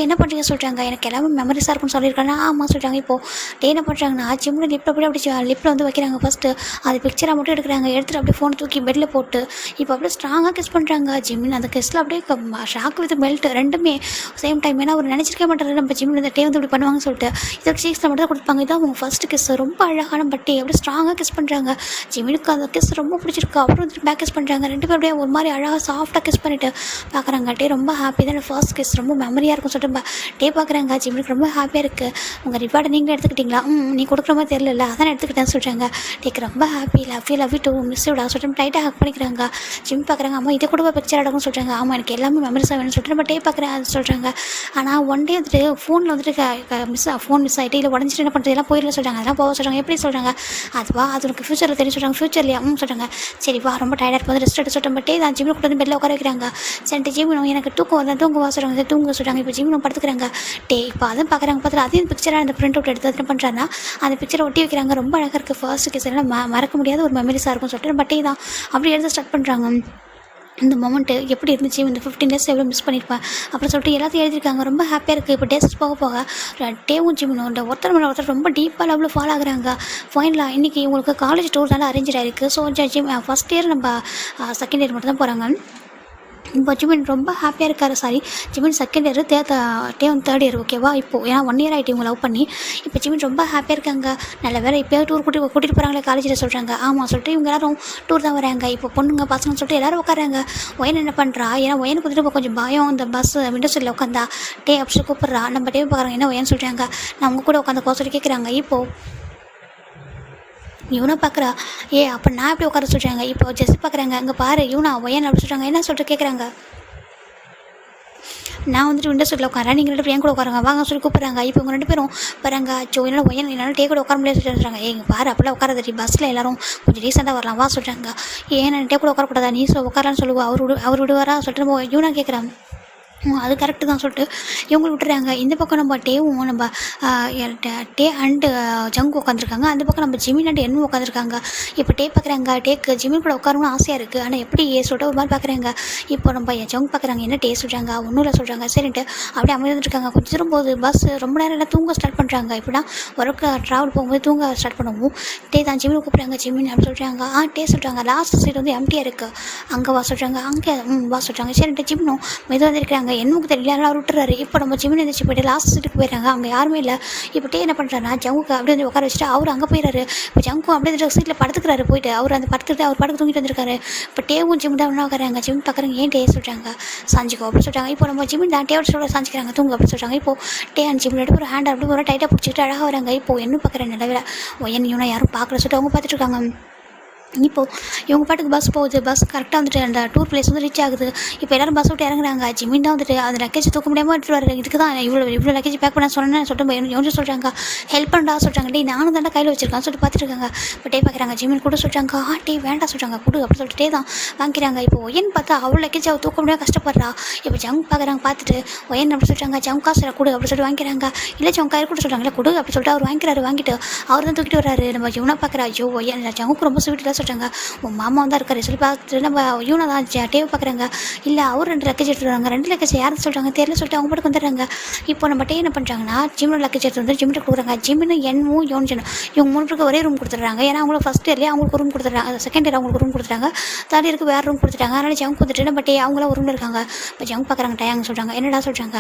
என்ன பண்ணுறீங்க சொல்கிறாங்க. எனக்கு எல்லாமே மெமரிஸாக இருக்குன்னு சொல்லியிருக்காங்க. ஆமாம் சொல்கிறாங்க. இப்போது என்ன பண்ணுறாங்கன்னா ஜிம்மில் லிப்பில் அப்படி லிப்பில் வந்து வைக்கிறாங்க. ஃபஸ்ட்டு அது பிக்சராக மட்டும் எடுக்கிறாங்க. எடுத்துகிட்டு அப்படியே ஃபோன் தூக்கி பெட்டில் போட்டு இப்போ அப்படியே ஸ்ட்ராங்காக கிஸ் பண்ணுறாங்க. ஜிம்மின் அந்த கிஸ்ஸில் அப்படியே ஷாக் வித் மெல்ட் ரெண்டுமே சேம் டைம். ஏன்னா அவர் நினச்சிருக்கே மாட்டார் நம்ம ஜிம்மில் இந்த வந்து இப்படி பண்ணுவாங்கன்னு சொல்லிட்டு. இதுக்கு சீக்ஸில் மட்டும் தான் கொடுப்பாங்க. இதான் அவங்க ஃபஸ்ட்டு கிஸ். ரொம்ப அழகான பட்டி அப்படியே ஸ்ட்ராங்காக கிஸ் பண்ணுறாங்க. ஜிம்மினுக்கு அந்த கிஸ் ரொம்ப பிடிச்சிருக்கு. அப்புறம் வந்துட்டு பேக் கிஸ் பண்ணுறாங்க. 2 பேரும் அப்படியே ஒரு மாதிரி அழகாக சாஃப்டாக கிஸ் பண்ணிவிட்டு பார்க்குறாங்க. ரொம்ப ஹாப்பி தான். ஃபர்ஸ்ட் கிஸ் ரொம்ப மெமரியாக இருக்கும் சொல்லிட்டு பார்க்குறாங்க. ஜிம்முக்கு ரொம்ப ஹாப்பியாக இருக்குது. உங்கள் ரிவார்டை நீங்களே எடுத்துக்கிட்டீங்களா? நீ கொடுக்குற மாதிரி தெரியல, அதான் எடுத்துக்கிட்டேன்னு சொல்கிறாங்க. ரொம்ப happy, love you too miss யூடா சொல்லிட்டு டைட்டாக ஹக் பண்ணிக்கிறாங்க. ஜிம் பார்க்குறாங்க. அம்மா இதை கூட பிக்சர் எடுக்கும்னு சொல்கிறாங்க. ஆமாம் எனக்கு எல்லாமே மெமரிஸாக வேணும்னு சொல்லிட்டு நம்ம பார்க்குறேன் அது சொல்கிறாங்க. ஆனால் ஒன் டே வந்துட்டு ஃபோனில் வந்துட்டு ஃபோன் மிஸ் ஆகிட்டு இல்லை உடஞ்சிட்டு என்ன பண்ணுறது எல்லாம் போயிடல சொல்கிறாங்க. அதெல்லாம் போக சொல்கிறாங்க. எப்படி சொல்கிறாங்க. அதுவா அது உனக்கு ஃபியூச்சரில் தெரியும் சொல்கிறாங்க. ஃபியூச்சர்லையா சொல்கிறாங்க. சரி வா ரொம்ப டயர்டாக இருக்கும் ரெஸ்ட் எடுத்து சொல்லிட்டு நம்ம தான் ஜிம்மில் கூட வந்து பெல்ல உட்கார வைக்கிறாங்க. சரி ஜிம்மினும் எனக்கு தூக்கம் வந்து தூங்க சொல்கிறாங்க. தூங்க சொல்கிறாங்க. இப்போ ஜிம்மினும் படுத்துக்கிறாங்க. இப்போ அதுவும் பார்க்குறாங்க. பார்த்துட்டு அதையும் பிக்சராக அந்த பிரிண்ட் அவுட் எடுத்து என்ன பண்ணுறாங்கன்னா அந்த பிக்சரை ஒட்டி வைக்கிறாங்க. ரொம்ப அழகாக இருக்குது. ஃபர்ஸ்ட் கிஸ் எல்லாம் மறக்க முடியாத ஒரு மெமரிஸாக இருக்கும்னு சொல்லிட்டு நம்ம தான் அப்படி எடுத்து ஸ்டார்ட் பண்ணுறாங்க. இந்த மொமெண்ட்டு எப்படி இருந்துச்சு, இந்த 15 days எவ்வளோ மிஸ் பண்ணியிருப்பேன் அப்படின்னு சொல்லிட்டு எல்லாத்தையும் எழுதியிருக்காங்க. ரொம்ப ஹாப்பியாக இருக்குது. இப்போ டேஸ் போக டேவும் ஜிம்மினும் ஒருத்தர் ரொம்ப டீப்பாக லெவலில் ஃபாலோ ஆகுறாங்க. ஃபைனலாக இன்றைக்கி உங்களுக்கு காலேஜ் டூர்னால அரேஞ்ச் ஆகிருக்கு. ஸோ ஜிம் ஃபஸ்ட் இயர் நம்ம செகண்ட் இயர் மட்டும் தான் போகிறாங்க. இப்போ ஜிமின் ரொம்ப ஹாப்பியாக இருக்கார். ஜிமின் செகண்ட் இயர் டேவன் தேர்ட் இயர் ஓகேவா. இப்போது ஏன்னா 1 year ஆகிட்டு இவங்க லவ் பண்ணி. இப்போ ஜிமின் ரொம்ப ஹாப்பியாக இருக்காங்க. நல்ல வேலை இப்போயே டூர் கூட்டிகிட்டு போகிறாங்களே காலேஜில் சொல்கிறாங்க. ஆமாம் சொல்லிட்டு இவங்க எல்லாரும் டூர் தான் வராங்க. இப்போ பொண்ணுங்க பசங்கன்னு சொல்லிட்டு எல்லோரும் உட்காராங்க. ஒயன் என்ன பண்ணுறா, ஏன்னா ஒயனுக்கு வந்துட்டு இப்போ கொஞ்சம் பயம். இந்த பஸ் விண்டோ சீட்டில் உட்காந்தா அப்படி கூப்பிட்றா. நம்ம டே பார்க்குறாங்க. என்ன ஒயன்னு சொல்கிறாங்க. நான் உங்கள் கூட உட்காந்து சொல்லி கேட்குறாங்க. இப்போது இவனை பார்க்குறா. அப்போ நான் எப்படி உட்கார சொல்கிறாங்க. இப்போ ஜெஸ்ட் பார்க்குறாங்க. அங்கே பாரு இவனா ஒயன் அப்படி சொல்கிறாங்க. என்ன சொல்லிட்டு கேட்குறாங்க. நான் வந்துட்டு விண்டோ சீட்டில் உட்காரேன், நீங்கள் 2 பேரும் என் கூட உட்காருங்க வாங்க சொல்லி கூப்பிட்றாங்க. இப்போ இவங்க 2 பேரும் பாருங்க அச்சோ என்னால் என்னால் டே கூட உட்கார முடியாது சொல்லிடுறாங்க. ஏங்க பாரு அப்படிலாம் உட்காரதடி, பஸ்ஸில் எல்லாரும் கொஞ்சம் ரீசெண்டாக வரலாம் வா சொல்கிறாங்க. ஏன் நான் டே கூட உட்காரக்கூடாதா, நீ உட்காரான்னு சொல்லுவா, அவர் விடுவாரா சொல்லிட்டு நம்ம யூனா கேட்குறான். அது கரெக்டு தான் சொல்லிட்டு இவங்க விட்டுறாங்க. இந்த பக்கம் நம்ம டேவும் நம்ம டே அண்டு ஜங்கு உட்காந்துருக்காங்க, அந்த பக்கம் நம்ம ஜிமின் அண்ட் என்னும் உட்காந்துருக்காங்க. இப்போ டே பார்க்குறாங்க, டேக்கு ஜிமின் கூட உட்காரணும்னு ஆசையாக இருக்குது, ஆனால் எப்படி சொல்லிட்டு ஒரு மாதிரி பார்க்குறாங்க. இப்போ நம்ம ஜங்கு பார்க்குறாங்க, என்ன டே சொல்கிறாங்க ஒன்றும் இல்லை சொல்கிறாங்க. சரின்ட்டு அப்படியே அமைந்துருக்காங்க. கொஞ்சம் திரும்போது பஸ் ரொம்ப நேரம் எல்லாம் தூங்க ஸ்டார்ட் பண்ணுறாங்க. இப்படின்னா ஒர்க்கு ட்ராவல் போகும்போது தூங்க ஸ்டார்ட் பண்ணுவோம். டே தான் ஜிமின் கூப்பிட்றாங்க, ஜிமின் அப்படின்னு சொல்கிறாங்க. டே சொல்கிறாங்க லாஸ்ட் சீட் வந்து எம்டியாக இருக்குது, அங்கே வா சொல்கிறாங்க. அங்கே வா சொல்கிறாங்க. சரின்ட்டு ஜிம்னும் மெதுவாக வந்துருக்காங்க. என்னுக்கு தெரியல அவர் விட்டுறாரு. இப்போ நம்ம ஜிமின் எழுந்திரிச்சு போய்ட்டு லாஸ்ட் சீட்டுக்கு போயிடுறாங்க, அவங்க யாருமே இல்லை. இப்போ டே என்ன பண்ணுறாருன்னா ஜங்குக்கு அப்படியே வந்து உட்கார வச்சுட்டு அவர் அங்கே போயிடுறாரு. இப்போ ஜங்கு அப்படியே சீட்டில் படுத்துக்கிறாரு. போயிட்டு அவர் அந்த படுத்துட்டு அவர் படுத்து தூங்கிட்டு வந்திருக்காரு. இப்போ டேவும் ஜிமின் தான் ஒன்றா உட்காராங்க. ஜிமின் பார்க்குறாங்க, ஏன் டே சொல்கிறாங்க சாஞ்சிக்கோ அப்படின்னு சொல்கிறாங்க. இப்போ நம்ம ஜிமின் தான் டேவோட சொல்ல சாஞ்சிக்கிறாங்க, தூங்க அப்படின்னு சொல்கிறாங்க. இப்போ டே அண்ட் ஜிமின் எடுத்து ஒரு ஹேண்ட் அப்படி ஒரு டைட்டாக பிடிச்சிட்டு அழகாக வராங்க. இப்போ என்ன பார்க்குறேன் நிலவில் ஒயன் இவனை யாரும் பார்க்கல சொல்லிட்டு அவங்க பார்த்துட்டு இருக்காங்க. இப்போது இவங்க பாட்டுக்கு பஸ் போகுது. பஸ் கரெக்டாக வந்துட்டு அந்த டூர் பிளேஸ் வந்து ரீச் ஆகுது. இப்போ எல்லோரும் பஸ் விட்டு இறங்குறாங்க. ஜிமின் தான் வந்துட்டு அந்த லக்கேஜ் தூக்க முடியாமல் எடுத்துகிட்டு வர, இதுக்கு தான் இவ்வளோ லக்கேஜ் பேக் பண்ண சொன்னேன்னு சொல்லிட்டு எவ்வளோ சொல்கிறாங்க. ஹெல்ப் பண்ணா சொல்கிறாங்க. டே நானும் தாண்டா கையில் வச்சிருக்கான்னு சொல்லிட்டு பார்த்துட்டு இருக்காங்க. இப்போ டே பார்க்குறாங்க, ஜிமின் கூட சொல்கிறாங்க. டே வேண்டாம் சொல்கிறாங்க, கொடு அப்படின்னு சொல்லிட்டு டே தான் வாங்கிக்கிறாங்க. இப்போ ஒயன் பார்த்தா அவ்வளோ லக்கேஜ் அவள் தூக்க முடியாது கஷ்டப்படுறா. இப்போ ஜங்க் பார்க்குறாங்க, பார்த்துட்டு ஒயன் அப்படி சொல்கிறாங்க, ஜங்க் காசு கொடு அப்படின்னு சொல்லிட்டு வாங்கிக்கிறாங்க. இல்லை ஜங்க் கையில் கூட சொல்கிறாங்க, இல்லை கொடு அப்படின்னு சொல்லிட்டு அவர் வாங்கிக்கிறாரு. வாங்கிட்டு அவர் தான் தூக்கிட்டு வர்றாரு. நம்ம யூனா பார்க்குறா, ஐயோ ஒயன் ஜங்குக்கு ரொம்ப ஸ்வீட்டாக சொல்கிறாங்க. மாமா தான் இருக்காரு சொல்லி பார்த்துட்டு நம்ம யூனா தான் டேவை பார்க்குறாங்க. இல்லை அவர் 2 லக்கேஜ் எடுத்துட்டு வராங்க. 2 லக்கேஜ் யாரும் சொல்கிறாங்க தெரியல சொல்லிட்டு அவங்க பாட்டுக்கு வந்துடுறாங்க. இப்போ நம்ம டே என்ன பண்ணுறாங்கன்னா ஜிம்மில் லக்கேஜ் எடுத்து வந்து ஜிம்மிட்டு கொடுக்குறாங்க. ஜிம்மின்னு என்னவும் யோனிச்சனும் இவங்க 3 பேருக்கு ஒரே ரூம் கொடுத்துட்றாங்க. ஏன்னா அவங்களுக்கு ஃபஸ்ட் இயர்லேயே அவங்களுக்கு ரூம் கொடுத்துட்றாங்க, செகண்ட் இயர் அவங்களுக்கு ரூம் கொடுத்துட்டாங்க, தேர்ட் இயருக்கு வேறு ரூம் கொடுத்துட்டாங்க. அதனால் ஜங்க் வந்துட்டு நம்ம டே அவங்களாம் ஒரு ரூமில் இருக்காங்க. இப்போ ஜங்க் பார்க்குறாங்க, டேங்க சொல்கிறாங்க, என்னடா சொல்கிறாங்க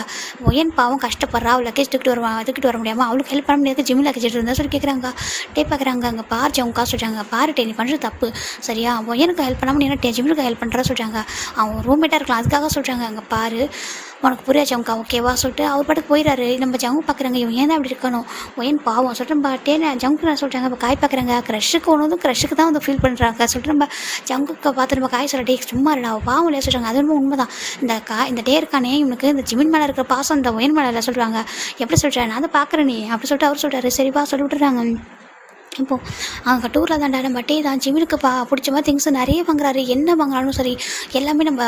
ஒயன் பாவம் கஷ்டப்படுறா, அவள் லக்கேஜ் தூக்கிட்டு வர முடியாமல் அவளுக்கு ஹெல்ப் பண்ண முடியாது, ஜிம்மில் லக்கேஜ் எடுத்து வந்தால் சொல்லி கேட்குறாங்க. டே பார்க்குறாங்க, அங்கே பார் ஜங்கா சொல்கிறாங்க, பாரு டே நீ பண்ணுறது தப்பு சரியா, ஒயனுக்கு ஹெல்ப் பண்ணாமல் நீ என்ன ஜிம்முக்கு ஹெல்ப் பண்ணுறா சொல்கிறாங்க. அவன் ரூம்மேட்டாக இருக்கலாம் அதுக்காக சொல்கிறாங்க. அங்கே பாரு உனக்கு புரியா ஜங்கா ஓகேவா சொல்லிட்டு அவர் பாட்டுக்கு போயிடாரு. நம்ம ஜங்கு பார்க்குறாங்க, இவன் ஏன் தான் அப்படி இருக்கணும் ஒயன் பாவம் சொல்லிட்டு நம்ம டேன ஜங்கு நான் சொல்கிறாங்க. இப்போ காய் பார்க்குறாங்க, க்ரஷுக்கு ஒன்று க்ரஷுக்கு தான் வந்து ஃபீல் பண்ணுறாங்க சொல்லிட்டு நம்ம ஜங்குக்கு பார்த்து நம்ம காய் சொல்ல டே சும்மா இல்லை அவள் பாவம் இல்லையா சொல்கிறாங்க. அது ரொம்ப உண்மை தான். இந்த டே இருக்கானே இவனுக்கு இந்த ஜிமின் மேலே இருக்கிற பாசம் இந்த ஒயன் மேலே இல்லை சொல்கிறாங்க. எப்படி சொல்கிறேன் நான் அதை பார்க்குறேன் நீ அப்படி சொல்லிட்டு அவர் சொல்கிறாரு. சரிப்பா சொல்லி விட்டுறாங்க. இப்போது அங்கே டூரில் தாண்டா நம்ம டே தான் ஜிமினுக்கு பிடிச்ச மாதிரி திங்ஸ் நிறைய வாங்குறாரு. என்ன வாங்கினாலும் சரி எல்லாமே நம்ம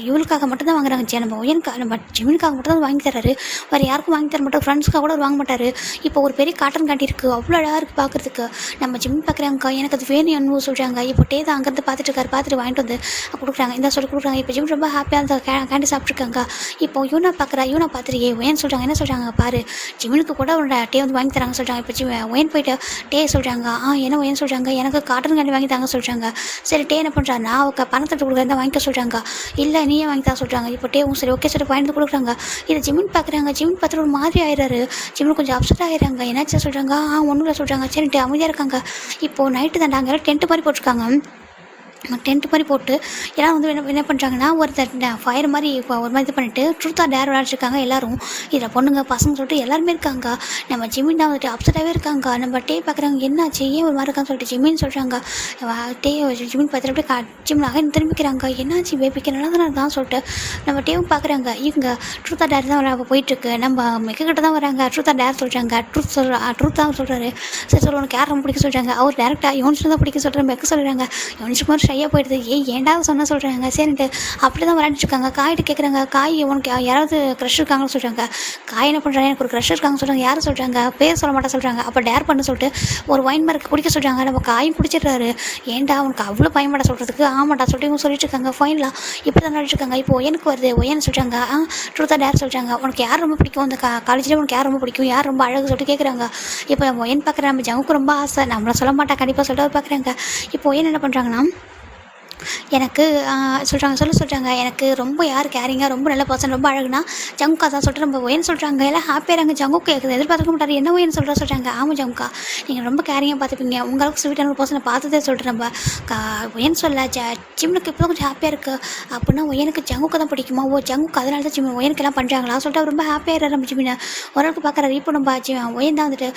இவளுக்காக மட்டும் தான் வாங்குறாங்க. நம்ம நம்ம ஜிமினுக்காக மட்டும் தான் வாங்கி தர்றாரு, வேறு யாருக்கும் வாங்கி தர மாட்டார், ஃப்ரெண்ட்ஸ்க்காக கூட வாங்க மாட்டார். இப்போ ஒரு பெரிய காட்டன் காட்டி இருக்குது, அவ்வளோ அழகாக இருக்குது பார்க்குறதுக்கு. நம்ம ஜிமின் பார்க்குறாங்க, எனக்கு அது வேணும் என்னவோ சொல்கிறாங்க. இப்போ டே தான் அங்கேருந்து பார்த்துட்டு இருக்காரு, பார்த்துட்டு வாங்கிட்டு வந்து கொடுக்குறாங்க, இந்த சொல்லி கொடுக்குறாங்க. இப்போ ஜிமின் ரொம்ப ஹாப்பியாக அந்த கேண்டி சாப்பிட்ருக்காங்க. இப்போ யூனா பார்த்துட்டு ஒயன் சொல்கிறாங்க, என்ன சொல்கிறாங்க பாரு ஜிமினுக்கு கூட ஒரு டே வந்து வாங்கி தராங்க சொல்கிறாங்க. இப்போ ஒயன் போயிட்டு டே சொல்கிறாங்க, என்ன ஒயன் சொல்கிறாங்க, எனக்கு காட்டன் கேண்டி வாங்கி தாங்க சொல்கிறாங்க. சரி டே என்ன பண்ணுறாருன்னா அவங்க பணத்தை கொடுக்குறதா வாங்கிக்க சொல்கிறாங்க. இல்லை நீயே வாங்கி தான் சொல்கிறாங்க. இப்போ டேவும் சரி ஓகே சரி வாங்கிட்டு கொடுக்குறாங்க. இதை ஜிமின் பார்க்குறாங்க. ஜிமின் பார்த்துட்டு ஒரு மாதிரி ஆயிடுறாரு. ஜிமின் கொஞ்சம் அப்செட் ஆகிடுறாங்க. என்னாச்சு சொல்கிறாங்க, ஒன்றும் இல்லை சொல்கிறாங்க. சரிட்டு அமைதியாக இருக்காங்க. இப்போது நைட்டு தாண்டா அங்கே டென்ட் மாதிரி போட்டிருக்காங்க. டென்ட் மாதிரி போட்டு எல்லாம் வந்து என்ன பண்ணுறாங்கன்னா ஃபயர் மாதிரி இப்போ ஒரு மாதிரி இது பண்ணிவிட்டு ட்ரூத் ஆர் டேர் விளையாடிருக்காங்க எல்லோரும். இதில் பொண்ணுங்க பசங்க சொல்லிட்டு எல்லாருமே இருக்காங்க. நம்ம ஜிமின் தான் வந்துட்டு அப்செட்டாகவே இருக்காங்க. நம்ம டே பார்க்குறாங்க, என்னாச்சு ஏன் ஒரு மாதிரி இருக்கான்னு சொல்லிட்டு ஜிமின்னு சொல்கிறாங்க. டே ஜிமின் பார்த்துட்டு அப்படியே ஜிம்னாக திரும்பிக்கிறாங்க. என்னாச்சு பேபிக்கு நல்லா தானே தான் சொல்லிட்டு நம்ம டேவும் பார்க்குறாங்க. இவங்க ட்ரூத் ஆர் டேர் தான் போயிட்டுருக்கு. நம்ம மெக்கிட்ட தான் வராங்க. ட்ரூத் ஆர் டேர் சொல்கிறாங்க. ட்ரூத் தான் சொல்கிறாரு. சரி சொல்ல உனக்கு யார் ரொம்ப பிடிக்க சொல்கிறாங்க. அவர் டேரெக்டாக யோனிச்சு தான் பிடிக்க சொல்கிறாங்க. மெக்க சொல்கிறாங்க. யோனிச்சு மாதிரி ஷையாக போயிடுது. ஏன்டா சொன்ன சொல்கிறாங்க. சரின்ட்டு அப்படி தான் விளையாண்டுருக்காங்க. காய்ட்டு கேட்குறாங்க, காய் உனக்கு யாராவது க்ரஷ் இருக்காங்கன்னு சொல்கிறாங்க. காய் என்ன பண்ணுறாங்க, எனக்கு ஒரு க்ரஷ் இருக்காங்கன்னு சொல்கிறாங்க. யாரும் சொல்கிறாங்க, பேர் சொல்ல மாட்டா சொல்கிறாங்க. அப்போ டேர் பண்ண சொல்லிட்டு ஒரு ஒயின் மார்க் குடிக்க சொல்கிறாங்க. நம்ம காயும் குடிச்சிடுறாரு. ஏன்டா உனக்கு அவ்வளோ பயமாட்டா சொல்கிறதுக்கு ஆமாட்டா சொல்லிட்டு இவங்க சொல்லிட்டு இருக்காங்க. ஃபைனலாக இப்படி தான் நடிச்சிருக்காங்க. இப்போ எனக்கு வருது ஒயன்னு சொல்கிறாங்க. ட்ரூத்தாக டேர் சொல்கிறாங்க. உனக்கு யார் ரொம்ப பிடிக்கும், அந்த காலேஜில் உனக்கு யார் ரொம்ப பிடிக்கும், யார் ரொம்ப அழகு சொல்லிட்டு கேட்குறாங்க. இப்போ நம்ம ஒயன் பார்க்குற நம்ம ஜங்குக்கு ரொம்ப ஆசை, நம்மளை சொல்ல மாட்டா கண்டிப்பாக சொல்லிட்டு பார்க்குறாங்க. இப்போ ஒயன் என்ன பண்ணுறாங்கன்னா எனக்கு சொல்கிறாங்க எனக்கு ரொம்ப யார் கேரிங்காக ரொம்ப நல்ல பர்சன் ரொம்ப அழகுனா ஜங்குக்கா தான் சொல்லிட்டு நம்ம ஒயன் சொல்கிறாங்க. எல்லாம் ஹாப்பியாக ஜங்குக்கு எதிர்பார்க்க மாட்டார். என்ன ஒயன் சொல்கிறாங்க. ஆமாம் ஜங்குக்கா நீங்கள் ரொம்ப கேரிங்காக பார்த்துப்பீங்க, உங்களுக்கு ஸ்வீட்டான ஒரு பர்சனை பார்த்ததே சொல்கிறேன். நம்ம ஒயன் சொல்ல ஜிம்னுக்கு இப்போ கொஞ்சம் ஹாப்பியாக இருக்குது அப்படின்னா ஒயனுக்கு ஜங்குக்கு தான் பிடிக்குமா, ஜங்குக்கு அதனால தான் ஜிம் ஒயனுக்கு எல்லாம் பண்ணுறாங்களா சொல்லிட்டு அவர் ரொம்ப ஹாப்பியாக நம்ம ஜிம்மினை ஓரளவுக்கு பார்க்குறாரு. இப்போ நம்ம ஒயன் தான் வந்துட்டு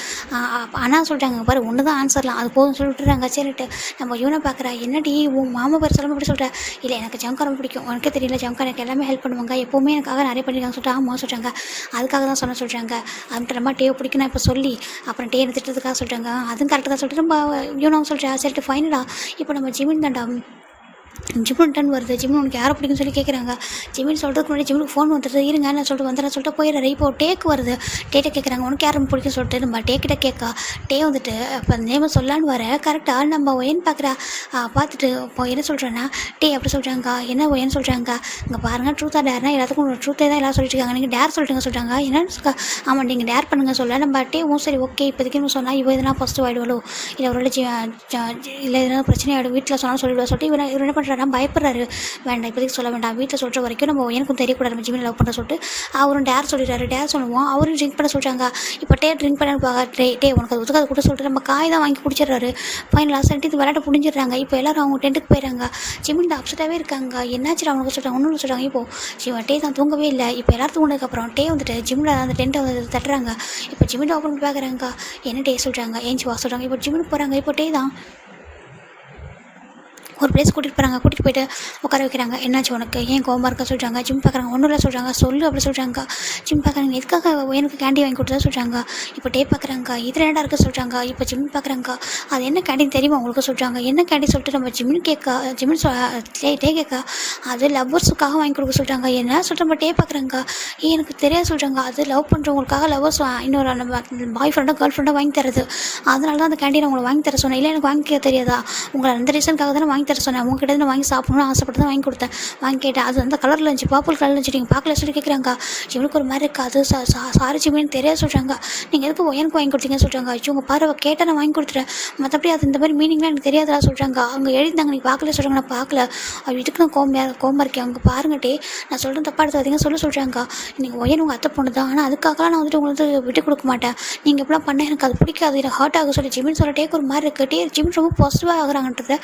ஆனால் சொல்கிறாங்க பாரு ஒன்று தான் ஆன்சர்லாம் அது போதும் சொல்லி விட்டுறாங்க. சரிட்டு நம்ம யூனை பார்க்குறா, என்னடி உன் மாமா பாரு சொல்லுங்க அப்படி சொல்கிறேன். இல்லை எனக்கு ஜங்கா ரொம்ப பிடிக்கும், உனக்கே தெரியல ஜங்கா எனக்கு எல்லாமே ஹெல்ப் பண்ணுவாங்க, எப்போவுமே எனக்காக நிறைய பண்ணியிருக்காங்க சொல்லிட்டு ஆமா சொல்கிறாங்க. அதுக்காக தான் சொன்ன சொல்கிறாங்க. அதுக்கு ரொம்ப டேவை பிடிக்கும் நான் இப்போ சொல்லி அப்புறம் டே திட்டத்துக்காக சொல்கிறாங்க. அதுவும் கரெக்டாக தான் சொல்லிட்டு ரொம்ப யூனோ சொல்கிறேன். சரிட்டு ஃபைனலா இப்போ நம்ம ஜிமின் தாண்டா ஜிம்முன் டன் வருது, ஜிம்னு உனக்கு யாரை பிடிக்குன்னு சொல்லி கேட்குறாங்க. ஜிமின் சொல்கிறதுக்கு முன்னாடி ஜிம்முக்கு ஃபோன் வந்துடுது, இருங்க நான் சொல்லிட்டு வந்துடுறேன் சொல்லிட்டு போயிடுறேன். இப்போ டேக்கு வருது, டேட்டை கேட்குறாங்க உனக்கு யாரும் பிடிக்குன்னு சொல்லிட்டு நம்ம டேக்கிட்ட கேட்கா. டே வந்துட்டு இப்போ அந்த நேமை சொல்லான்னு வர கரெக்டாக நம்ம ஒயன் பார்க்குறா. பார்த்துட்டு இப்போ என்ன சொல்கிறேன்னா டே அப்படி சொல்கிறாங்க. என்ன ஒயன்னு சொல்கிறாங்க, இங்கே பாருங்கள் ட்ரூத்தாக டேர்னா எல்லாத்துக்கும் ட்ரூத்தே தான் எல்லாம் சொல்லிட்டு இருக்காங்க, நீங்கள் டேர் சொல்லிட்டுங்க சொல்கிறாங்க. என்னன்னு ஆமாம் நீங்கள் டேர் பண்ணுங்க சொல்ல நம்ம டேவும் சரி ஓகே இப்போதைக்கு சொன்னால் இவ இதெல்லாம் ஃபஸ்ட்டு ஆகிடுவாளோ இல்லை ஒரு இல்லை எதனா பிரச்சனை ஆகிடும் வீட்டில் சொன்னாலும் சொல்லிவிடுவா சொல்லிட்டு இவர் என்ன பண்ணுறாரு பயப்படுறாரு. வேண்டாம் இப்போதைக்கு சொல்ல வேண்டாம், வீட்டில் சொல்கிற வரைக்கும் நம்ம எனக்கும் தெரியக்கூடாது நம்ம ஜிம்மில் லவ் பண்ண சொல்லிட்டு அவரும் டேர் சொல்லிடுறாரு. டேர் சொல்லுவோம் அவரும் ட்ரிங்க் பண்ண சொல்கிறாங்க. இப்போ ட்ரிங்க் பண்ண டே உனக்கு அது ஒதுக்காது கூட சொல்லிட்டு நம்ம காய் தான் வாங்கி குடிச்சிடுறாரு. ஃபைனலாக சென்ட்டு விளையாட்டு முடிஞ்சிடுறாங்க. இப்போ எல்லோரும் அவங்க டென்ட்டுக்கு போயிடறாங்க. ஜிம்மில் அப்செட்டாகவே இருக்காங்க. என்னாச்சு அவனுக்கு சொல்கிறாங்க ஒன்றும் சொல்கிறாங்க. இப்போ டே தான் தூங்கவே இல்லை. இப்போ எல்லாரும் தூங்கினதுக்கப்புறம் டே வந்துட்டு ஜிம்மில் அந்த டென்ட்டை வந்து தட்டுறாங்க. இப்போ ஜிம்மில் ஓப்பன் பண்ணி பார்க்குறாங்க. என்ன டே சொல்கிறாங்க ஏஞ்சி வா சொல்கிறாங்க. இப்போ ஜிம்முக்கு போகிறாங்க. இப்போ டே தான் ஒரு பிளேஸ் கூட்டிகிட்டு போகிறாங்க. கூட்டிகிட்டு போயிட்டு உட்கார வைக்கிறாங்க. என்னாச்சு உனக்கு ஏன் கோவமாக இருக்க சொல்கிறாங்க. ஜிம் பார்க்குறாங்க ஒன்றும் இல்லை சொல்கிறாங்க. சொல்லு அப்படி சொல்கிறாங்க. ஜிம் பார்க்குறாங்க எதுக்காக எனக்கு கேண்டி வாங்கி கொடுத்தா சொல்கிறாங்க. இப்போ டே பார்க்குறாங்க இதில் என்னடா இருக்க சொல்கிறாங்க. இப்போ ஜிம் பார்க்குறாங்க அது என்ன கேண்டீன் தெரியுமா உங்களுக்கு சொல்கிறாங்க. என்ன கேண்டி சொல்லிட்டு நம்ம ஜிம்னு டே கேட்க அது லவ்வர்ஸுக்காக வாங்கி கொடுக்க சொல்கிறாங்க. என்ன சொல்கிறோம் டே பார்க்குறாங்க எனக்கு தெரியாது சொல்கிறாங்க. அது லவ் பண்ணுறவங்களுக்காக லவ்வர்ஸ் இன்னொரு நம்ம பாய் ஃப்ரெண்டோ கேர்ள் ஃப்ரெண்டோ வாங்கி தரது. அதனால தான் அந்த கேண்டீன் உங்களை வாங்கி தர சொன்னேன். இல்லை எனக்கு வாங்கி தெரியாதா உங்களை அந்த ரீசனுக்காக தானே வாங்கி தர சொன்னேன். உங்ககிட்ட நான் வாங்கி சாப்பிடணும்னு ஆசைப்பட்டு தான் வாங்கி கொடுத்தேன். வாங்கி கேட்டேன் அது அந்த கலரில் இருந்துச்சு பர்பிள் கலரில் இருந்துச்சு நீங்கள் பார்க்கல சொல்லி கேட்குறாங்க. ஜிம்முக்கு ஒரு மாதிரி இருக்குது. அது சாரி ஜிம்மின்னு தெரியாது சொல்கிறாங்க. நீங்கள் எதுக்கு எனக்கு வாங்கி கொடுத்தீங்கன்னு சொல்கிறாங்க. உங்கள் பார்வை கேட்டால் நான் வாங்கி கொடுத்துட்டேன், மற்றபடி அது இந்த மாதிரி மீனிங்லாம் எனக்கு தெரியாதா சொல்கிறாங்க. அவங்க எழுதிந்தாங்க நீங்கள் பார்க்கல சொல்கிறாங்க. நான் பார்க்கல இதுக்கு நான் கோமா இருக்கேன். அவங்க பாருங்கட்டே நான் சொல்கிறேன் தப்பாக எடுத்தாதீங்க சொல்கிறாங்க. நீங்கள் உங்கள் அத்தை பொண்ணு தான், ஆனால் அதுக்காகலாம் நான் வந்துட்டு உங்களுக்கு விட்டு கொடுக்க மாட்டேன். நீங்கள் எப்படிலாம் பண்ண எனக்கு அது பிடிக்காது, எனக்கு ஹர்ட் ஆக சொல்லி ஜிம்மின்னு சொல்ல டேக்கு ஒரு மாதிரி இருக்குது. ஜிம் ரொம்ப பாசிட்டிவாக ஆகுறாங்கன்றத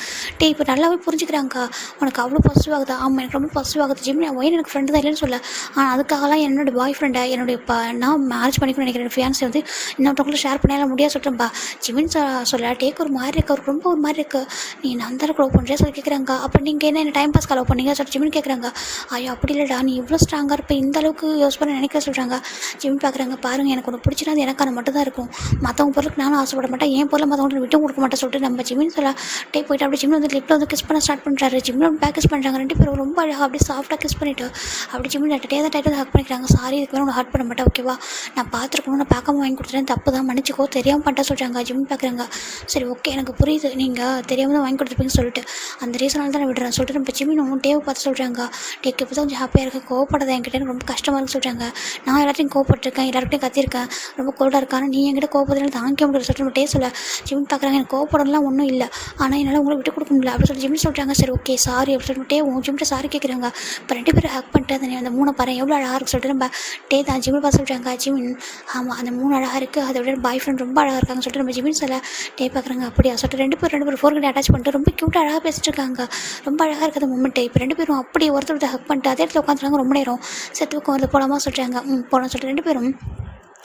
இப்போ நல்லாவே புரிஞ்சுக்கிறாங்க. உனக்கு அவ்வளோ பாசிட்டிவ் ஆகுது. ஆமாம் எனக்கு ரொம்ப பாசிட்டிவ் ஆகுது ஜிம் எனக்கு ஃப்ரெண்டு தான் இல்லைன்னு சொல்ல. ஆனால் அதுக்காகலாம் என்னோடய பாய் ஃப்ரெண்டை என்னுடைய நான் மேரேஜ் பண்ணிக்கணும்னு நினைக்கிறேன் ஃபியான்ஸை வந்து இன்னொருத்தவங்களும் ஷேர் பண்ணாலும் முடியாது சொல்கிறேன்ப்பா. ஜிமின் சொல்ல டேக் ஒரு மாதிரி இருக்கு, அவருக்கு ரொம்ப ஒரு மாதிரி இருக்குது. நீ நான் தான் லவ் பண்ணுறேன் சொல்லி கேட்குறாங்க. அப்போ நீங்கள் என்ன டைம் பாஸ் லவ் பண்ணீங்க சொல்லி ஜிமின் கேட்குறாங்க. ஐயோ அப்படி இல்லைடா நீ இவ்வளோ ஸ்ட்ராங்காக இருப்ப இந்த அளவுக்கு யூஸ் பண்ண நினைக்க சொல்கிறாங்க. ஜிமின் பார்க்குறாங்க பாருங்கள் எனக்கு ஒன்று பிடிச்சினா அது எனக்கான மட்டும் தான் இருக்கும், மற்றவங்க பொருளுக்கு நானும் ஆசைப்பட மாட்டேன், என் பொருளை மற்றவங்களுக்கு விட்டு கொடுக்க மாட்டேன் சொல்லிட்டு நம்ம ஜிமின் சொல்ல டே போயிட்டு அப்படி ஜிம்மில் வந்து லிப்ட்டில் வந்து கிஸ் பண்ண ஸ்டார்ட் பண்ணுறாரு. ஜிம்மில் வந்து பேக் கிஸ் பண்ணுறாங்க. ரெண்டு பேரும் ரொம்ப அழகாக அப்படியே சாஃப்டாக கிஸ் பண்ணிவிட்டு அப்படி ஜிம்மில் டைட்டாக ஹக் பண்ணிக்கிறாங்க. சாரி இதுக்கு மேலே ஹர்ட் பண்ண மாட்டேன் ஓகேவா, நான் பார்த்துருக்கணும், நான் பார்க்காம வாங்கி கொடுத்துட்டேன், தப்பு தான் மன்னிச்சிக்கோ, தெரியாமல் பண்ணிட்டா சொல்கிறாங்க. ஜிம்மில் பார்க்குறாங்க. சரி ஓகே எனக்கு புரியுது நீங்கள் தெரியாமல் தான் வாங்கி கொடுத்துருப்பீங்கன்னு சொல்லிட்டு அந்த ரீசனால் தான் நான் விடுறேன் சொல்லிட்டு நம்ம ஜிம்மின் உன் டேவை பார்த்து சொல்கிறாங்க. டேக்கு இப்போ தான் கொஞ்சம் ஹாப்பியாக இருக்குது, கோவப்படாத என்கிட்ட எனக்கு ரொம்ப கஷ்டமாக இருக்குன்னு சொல்கிறாங்க. நான் எல்லாத்தையும் கோவப்பட்டிருக்கேன், எல்லாருக்கிட்டையும் கத்திருக்கேன், ரொம்ப கோல்டாக இருக்கான்னு நீ என்கிட்ட கோவப்படுறதுனால தாங்கிக்க முடியல சொல்லிட்டு நம்ம டே சொல்ல. ஜிம்மின் பார்க்குறாங்க எனக்கு கோவப்படலாம் ஒன்றும் இல்லை, ஆனால் என்னால் உங்களை விட்டு கொடுக்க முடியல அப்படின்னு சொல்லி ஜிம்மின் சொல்கிறாங்க. சரி ஓகே சாரி அப்படின்னு சொல்லிட்டு டே உன் ஜிம்மிட்ட சாரி கேட்குறாங்க. இப்போ ரெண்டு பேரும் ஹக் பண்ணிட்டு அந்த மூணு பாரு எவ்வளோ அழகாக இருக்குது சொல்லிட்டு நம்ம டே தான் ஜிம்மில் பார்த்து சொல்கிறாங்க. ஜிமின் ஆமாம் அந்த மூணு அழகாக இருக்குது, அதை விட பாய் ஃப்ரெண்ட் ரொம்ப அழகாக இருக்காங்க சொல்லிட்டு நம்ம ஜிமின் சொல்ல டே பார்க்குறாங்க. அப்படியா சொல்லிட்டு ரெண்டு பேரும் ஃபோர்கிட்ட அட்டாச் பண்ணிட்டு ரொம்ப க்யூட்டாக அழகாக பேசிட்டு இருக்காங்க. ரொம்ப அழகாக இருக்குது மூமெண்ட்டு. இப்போ ரெண்டு பேரும் அப்படி ஒருத்தர் ஹக் பண்ணிட்டு அதே இடத்துல உட்காந்துருக்காங்க. ரொம்ப நேரம் செத்துக்கும் வந்து போலாமா சொல்கிறாங்க. போகலாம் சொல்லிட்டு ரெண்டு பேரும்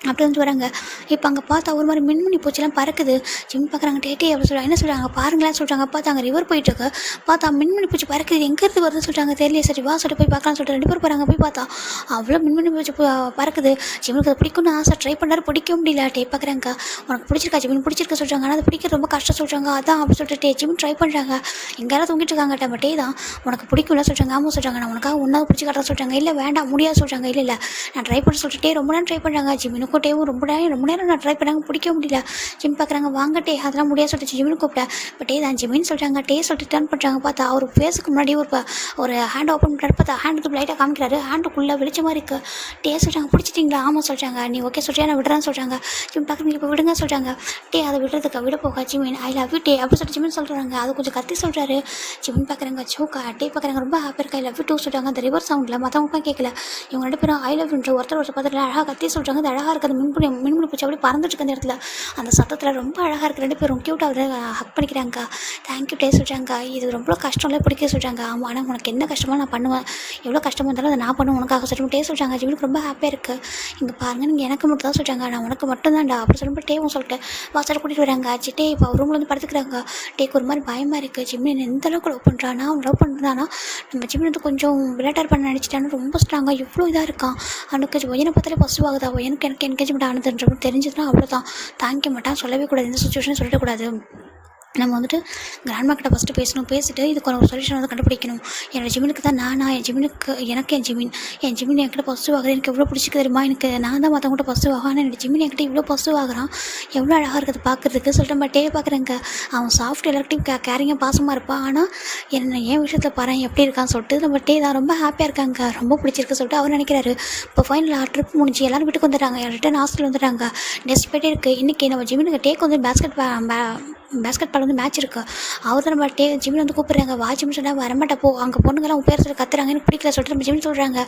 அப்படி வந்து வராங்க. இப்போ அங்கே பார்த்தா ஒரு மாதிரி மின்மினி பூச்சிலாம் பறக்குது. ஜிம் பார்க்குறாங்க. டேட்டே அப்படி சொல்கிறாங்க. என்ன சொல்கிறாங்க பாருங்களேன் சொல்கிறாங்க. பார்த்தா அங்கே ரிவர் போயிட்டுருக்கு. பார்த்தா மின்மினி பூச்சி பறக்குது, எங்கேருந்து வருதுன்னு சொல்கிறாங்க. தெரியல சரி வா சொல்லிட்டு போய் பார்க்கலாம் சொல்லிட்டு ரெண்டு பேரும் போகிறாங்க. போய் பார்த்தா அவ்வளோ மின்மினி பூச்சி பறக்குது. ஜிம்முக்கு அது பிடிக்கும்னு ஆசை ட்ரை பண்ணாரு, பிடிக்க முடியல. டே பார்க்குறாங்க உனக்கு பிடிச்சிருக்கா ஜிமின் பிடிச்சிருக்க சொல்கிறாங்க. ஆனால் அது பிடிக்க ரொம்ப கஷ்டம் சொல்கிறாங்க. அதான் அப்படி சொல்லிட்டு ஜிம் ட்ரை பண்ணுறாங்க. எங்கேயாவது தூங்கிட்டு இருக்காங்க. நம்ம டே தான் உனக்கு பிடிக்கும்ல சொல்கிறாங்க. ஆமாம் சொல்கிறாங்க. நான் உனக்காக ஒன்றாவது பிடிச்சி கட்ட சொல்கிறாங்க. இல்லை வேண்டாம் முடியாது சொல்கிறாங்க. இல்லை நான் ட்ரை பண்ண சொல்லிட்டு ரொம்ப நேரம் ட்ரை பண்ணுறாங்க. ஜிமினுக்கு டேவும் ரொம்ப நேரம் நான் ட்ரை பண்ணாங்க, பிடிக்க முடியல. ஜிம் பார்க்குறாங்க வாங்க டே அதெல்லாம் முடியாது சொல்லிட்டு ஜிமின் கூப்பிட்டேன். இப்போ டே தான் ஜிமின்னு சொல்கிறாங்க. டே சொல்லிட்டு டர்ன் பண்ணுறாங்க. பார்த்தா அவர் ஃபேஸுக்கு முன்னாடி ஒரு ஹேண்ட் ஓப்பன் பண்ணுறாரு. பார்த்தா ஹேண்டுக்கு லைட்டாக காமிக்கிறாரு. ஹேண்டுக்குள்ளே வெளிச்ச மாதிரி இருக்குது. டே சொல்கிறாங்க பிடிச்சிட்டிங்களா. ஆமாம் சொல்கிறாங்க. நீ ஓகே சொல்றியா நான் விடுறேன்னு சொல்கிறாங்க. ஜிம் பார்க்குறீங்க இப்போ விடுங்க சொல்கிறாங்க. டே அதை விடுறதுக்கு விட போக ஜிமின் ஐ லவ் யூ டே அப்படி சொல்லிட்டு ஜிமின் சொல்கிறாங்க. அது கொஞ்சம் கத்தி சொல்கிறாரு. ஜிமின் பார்க்குறாங்க சோக்கா. டே பார்க்குறாங்க ரொம்ப ஹாப்பியாக இருக்கா. ஐ லவ் யூ டூ சொல்கிறாங்க. அந்த ரிவர் சவுண்டில் மற்றவங்களுக்கும் கேட்கல. இவங்க ரெண்டு பேரும் ஐ லவ் யூன்ற ஒருத்தர் பார்த்துட்டு அழகாக கத்தி சொல்கிறாங்க. அது அழகாக இருக்குது. அந்த மின்முனி பூச்சி அப்படியே பறந்துட்டு இருக்கு அந்த இடத்துல. அந்த சத்தத்தில் ரொம்ப அழகாக இருக்குது. 2 பேரும் க்யூட்டாக ஹக் பண்ணிக்கிறாங்கக்கா. தேங்க்யூ டே சொல்கிறாங்க. இது ரொம்ப கஷ்டம் இல்லை, பிடிக்க சொல்கிறாங்க. ஆமாம், ஆனால் உனக்கு என்ன கஷ்டமோ நான் பண்ணுவேன், எவ்வளோ கஷ்டமாக இருந்தாலும் அதை நான் பண்ணுவேன் உனக்காக சொல்லிட்டு டே சொல்கிறாங்க. ஜிமினுக்கு ரொம்ப ஹாப்பியாக இருக்குது. இங்கே பாருங்கள், நீங்கள் எனக்கு மட்டும் தான் சொல்கிறாங்க, நான் உனக்கு மட்டும் தான்டா அப்படி சொல்லும்போது டேவும் சொல்லிட்டு வாசலை கூட்டிகிட்டு வராங்க. டே இப்போ ரூமில் வந்து படுத்துக்கிறாங்க. டேக்கு ஒரு மாதிரி பயமாக இருக்குது. ஜிமின் எந்த அளவுக்கு லவ் பண்ணுறானா, அவன் லவ் பண்ணுறானா, நம்ம ஜிமின் வந்து கொஞ்சம் விளையாட்டார் பண்ண நினச்சிட்டான்னு ரொம்ப ஸ்ட்ராங்காக இவ்வளோ இதாக இருக்கான். அவனுக்கு ஒயனை பார்த்தாலே பசு ஆகுதா, எனக்கு என்கேஜ்மெண்ட் ஆனதுன்ற தெரிஞ்சதுன்னா அவ்வளோதான், தாங்கிக்க மாட்டான், சொல்லவே கூடாது, இந்த சுச்சுவேஷன் சொல்லிடக்கூடாது. நம்ம வந்துட்டு கிராண்ட்மா கிட்ட ஃபஸ்ட்டு பேசிட்டு இதுக்கு ஒரு சொல்யூஷன் வந்து கண்டுபிடிக்கணும். என்னோடய ஜிமினுக்கு தான் என் ஜிமினுக்கு எனக்கு என் ஜிமின் என்கிட்ட பாசிட்டிவ் ஆகுது, எனக்கு எவ்வளோ பிடிச்சிக்கு தெரியுமா, எனக்கு நான் தான் மற்றவங்கள்ட்ட பாசிட்டிவ் ஆகும், ஆனால் என்னோடய ஜிமின் என்கிட்ட இவ்வளோ பாசிட்டிவ் ஆகிறான், எவ்வளோ அழகாக இருக்குது பார்க்குறதுக்கு சொல்லிட்டு நம்ம டே பார்க்குறேங்க. அவன் சாஃப்ட் எல்லார்ட்டையும் கேரிங்காக பாசமாக இருப்பான், ஆனால் என் விஷயத்தில் பாரு எப்படி இருக்கான்னு சொல்லிட்டு நம்ம டே தான் ரொம்ப ஹாப்பியாக இருக்காங்க, ரொம்ப பிடிச்சிருக்கு சொல்லிட்டு அவர் நினைக்கிறாரு. இப்போ ஃபைனலாக ட்ரிப் முடிஞ்சு எல்லோரும் வீட்டுக்கு வந்துடுறாங்க, ரிட்டன் ஹாஸ்டல் வந்துடுறாங்க. நெக்ஸ்ட் போய்ட்டே இருக்குது. இன்றைக்கி நம்ம ஜிமினுக்கு டேக்கு வந்து பேஸ்கெட் பால் வந்து மேட்ச் இருக்குது. அவர் தான் நம்ம ஜிமின் வந்து கூப்பிட்றாங்க. வா ஜிமின் சொன்னால் வரமாட்டா போ, அங்கே பொண்ணுங்கள்லாம் பேர் சொல்லி கத்துறாங்க, எனக்கு பிடிக்கல சொல்லிட்டு நம்ம ஜிமின் சொல்கிறாங்க.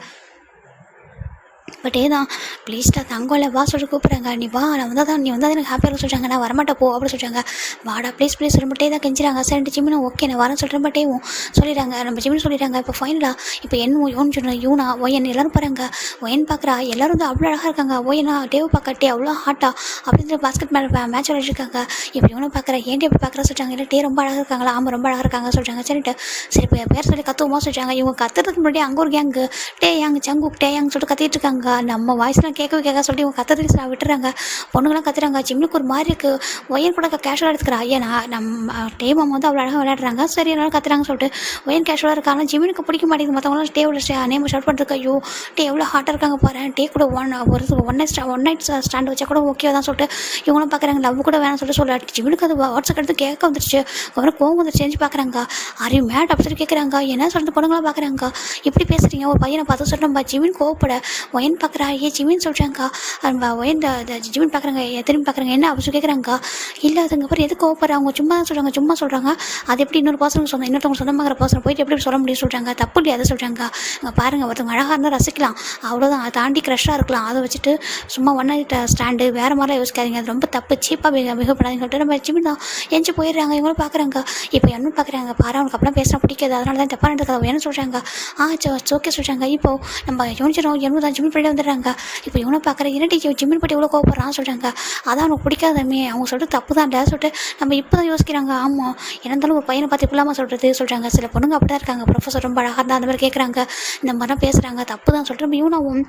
பட் தான் ப்ளீஸ்டா தங்கம்ல வா சொல்லிட்டு கூப்பிட்றாங்க. நீ வா, நான் நீ வந்தால் எனக்கு ஹாப்பியாக இருக்கும் சொல்கிறாங்க. நான் வரமாட்டா போ அப்படின்னு சொல்கிறாங்க. வாடா ப்ளீஸ் ரொம்ப தான் கெஞ்சிறாங்க. சரி ஜிமினும் ஓகே நான் வரேன்னு சொல்லிட்டு ரொம்ப சொல்லிடுறாங்க. நம்ம ஜிமின் சொல்லிடுறாங்க. இப்போ ஃபைனலாக இப்போ யோன்னு சொன்ன யூனா ஒயன் எல்லோரும் பாருங்க. ஒயன் பார்க்குறா, எல்லோரும் வந்து அவ்வளோ அழகாக இருக்காங்க. ஒயனா டேவ் பார்க்க அவ்வளோ ஹாட்டா அப்படின்னு பாஸ்கெட் மேட்ச் விளையாடிருக்காங்க. இப்போ இவனை பார்க்குறா, ஏன்டி எப்படி பார்க்குறா சொல்கிறாங்க. இல்லை ரொம்ப அழகாக இருக்காங்களா, ஆமாம் ரொம்ப அழகாக இருக்காங்க சொல்கிறாங்க. சரி இப்போ பேர் சொல்லி கத்துவோமா சொல்கிறாங்க. இவங்க கத்துறதுக்கு முன்னாடி அங்கே ஒரு கேங்கு ஜங்குக் சொல்லிட்டு கத்திட்டு இருக்காங்க. நம்ம வாய்ஸ்லாம் கேட்க சொல்லி இவங்க கத்துறதுக்கு விட்டுறாங்க. பொண்ணுங்களாம் கத்துறாங்க. ஜிம்னுக்கு ஒரு மாதிரி இருக்குது. ஒயன் கூட கேஷுவலாக எடுத்துக்கிறா. ஐயா நம்ம மாமா வந்து அவ்வளோ அழகாக விளையாடுறாங்க. சரி என்னாலும் கத்துறாங்க சொல்லிட்டு ஒயன் கேஷுவலாக இருக்கா. ஆனால் ஜிம்னுக்கு பிடிக்க மாட்டேங்குது. மற்றவங்களாம் டேவில் நேம் ஷார்ட் பண்ணுறதுக்கு ஐயோ எவ்வளோ ஹாட்டாக இருக்காங்க பாரு. கூட ஒன் நைட் ஸ்டாண்ட் வச்சா கூட ஓகே தான் சொல்லிட்டு இவங்களும் பார்க்குறாங்க. லவ் கூட வேணாம்னு சொல்லிட்டு ஜிம்னுக்கு அது வாட்ஸ்அப் எடுத்து கேட்க வந்துருச்சு. அப்புறம் கோவம் வந்து செஞ்சு பார்க்குறாங்க. ஆர் யூ மேட் அப்படி சொல்லி கேட்குறாங்க. என்ன சொல்லிட்டு பொண்ணுங்களாம் பார்க்குறாங்க. இப்படி பேசுகிறீங்க ஒரு பையனை பார்த்து சொல்லிட்டு நம்ம ஜிமின் கோவப்பட ஒயன் பார்க்குறா. ஜிமின் சொல்கிறாங்கக்கா. ஒயன் ஜிமின் பார்க்குறாங்க. திரும்பி பார்க்குறாங்க. என்ன அப்படி சொல்லி கேட்குறாங்கக்கா. இல்லை அதுங்க அப்புறம் எது கோவப்படுற, அவங்க சும்மா சொல்கிறாங்க. அது எப்படி இன்னொரு பர்சன் இன்னொருத்தவங்க சொந்தமாகிற பர்சன் போயிட்டு எப்படி சொல்ல முடியும் சொல்கிறாங்க. தப்பு இல்லையா அதை சொல்கிறாங்க. அங்கே பாருங்கள், ஒருத்தவங்க அழகாக இருந்தால் ரசிக்கலாம், அவ்வளோதான். அதை தாண்டி க்ரஷ்ஷாக இருக்கலாம். அதை வச்சுட்டு சும்மா ஒன் நைட் ஸ்டாண்டு வேறு மாதிரிலாம் யோசிக்காதீங்க, அது ரொம்ப தப்பு, சீப்பாக பிஹேவ் பண்ணாதீங்கன்னு சொல்லிட்டு நம்ம ஜிமின் தான் எஞ்சி போயிடுறாங்க. இவங்களும் பார்க்குறாங்க. இப்போ என்ன பார்க்குறாங்க, பாரு அவனுக்கு அப்படிலாம் பேசினா பிடிக்காது, அதனால தான் தப்பாக இருந்தது என்ன சொல்கிறாங்க. ஓகே சொல்கிறாங்க. இப்போது நம்ம யோசிச்சிடும் தான் ஜிமின் பண்ணி வந்துடுறாங்க. இப்போ இவனை பார்க்குற என்னடி ஜிமின் பட்டி எவ்வளோ கோவப்படுறான்னு சொல்கிறாங்க. அதான் அவனுக்கு பிடிக்காதமே, அவங்க சொல்லிட்டு தப்பு தான் சொல்லிட்டு நம்ம இப்போ தான் யோசிக்கிறாங்க. ஆமாம் என்ன இருந்தாலும் ஒரு பையனை பார்த்து இப்படிலாமா சொல்கிறாங்க. சில பொண்ணுங்க அப்படி தான் இருக்காங்க. ப்ரொஃபஸர் ரொம்ப அழகாக இருந்தால் அந்த மாதிரி கேட்குறாங்க, இந்த மாதிரிலாம் பேசுகிறாங்க, தப்பு தான் சொல்லிட்டு நம்ம இவனாவும்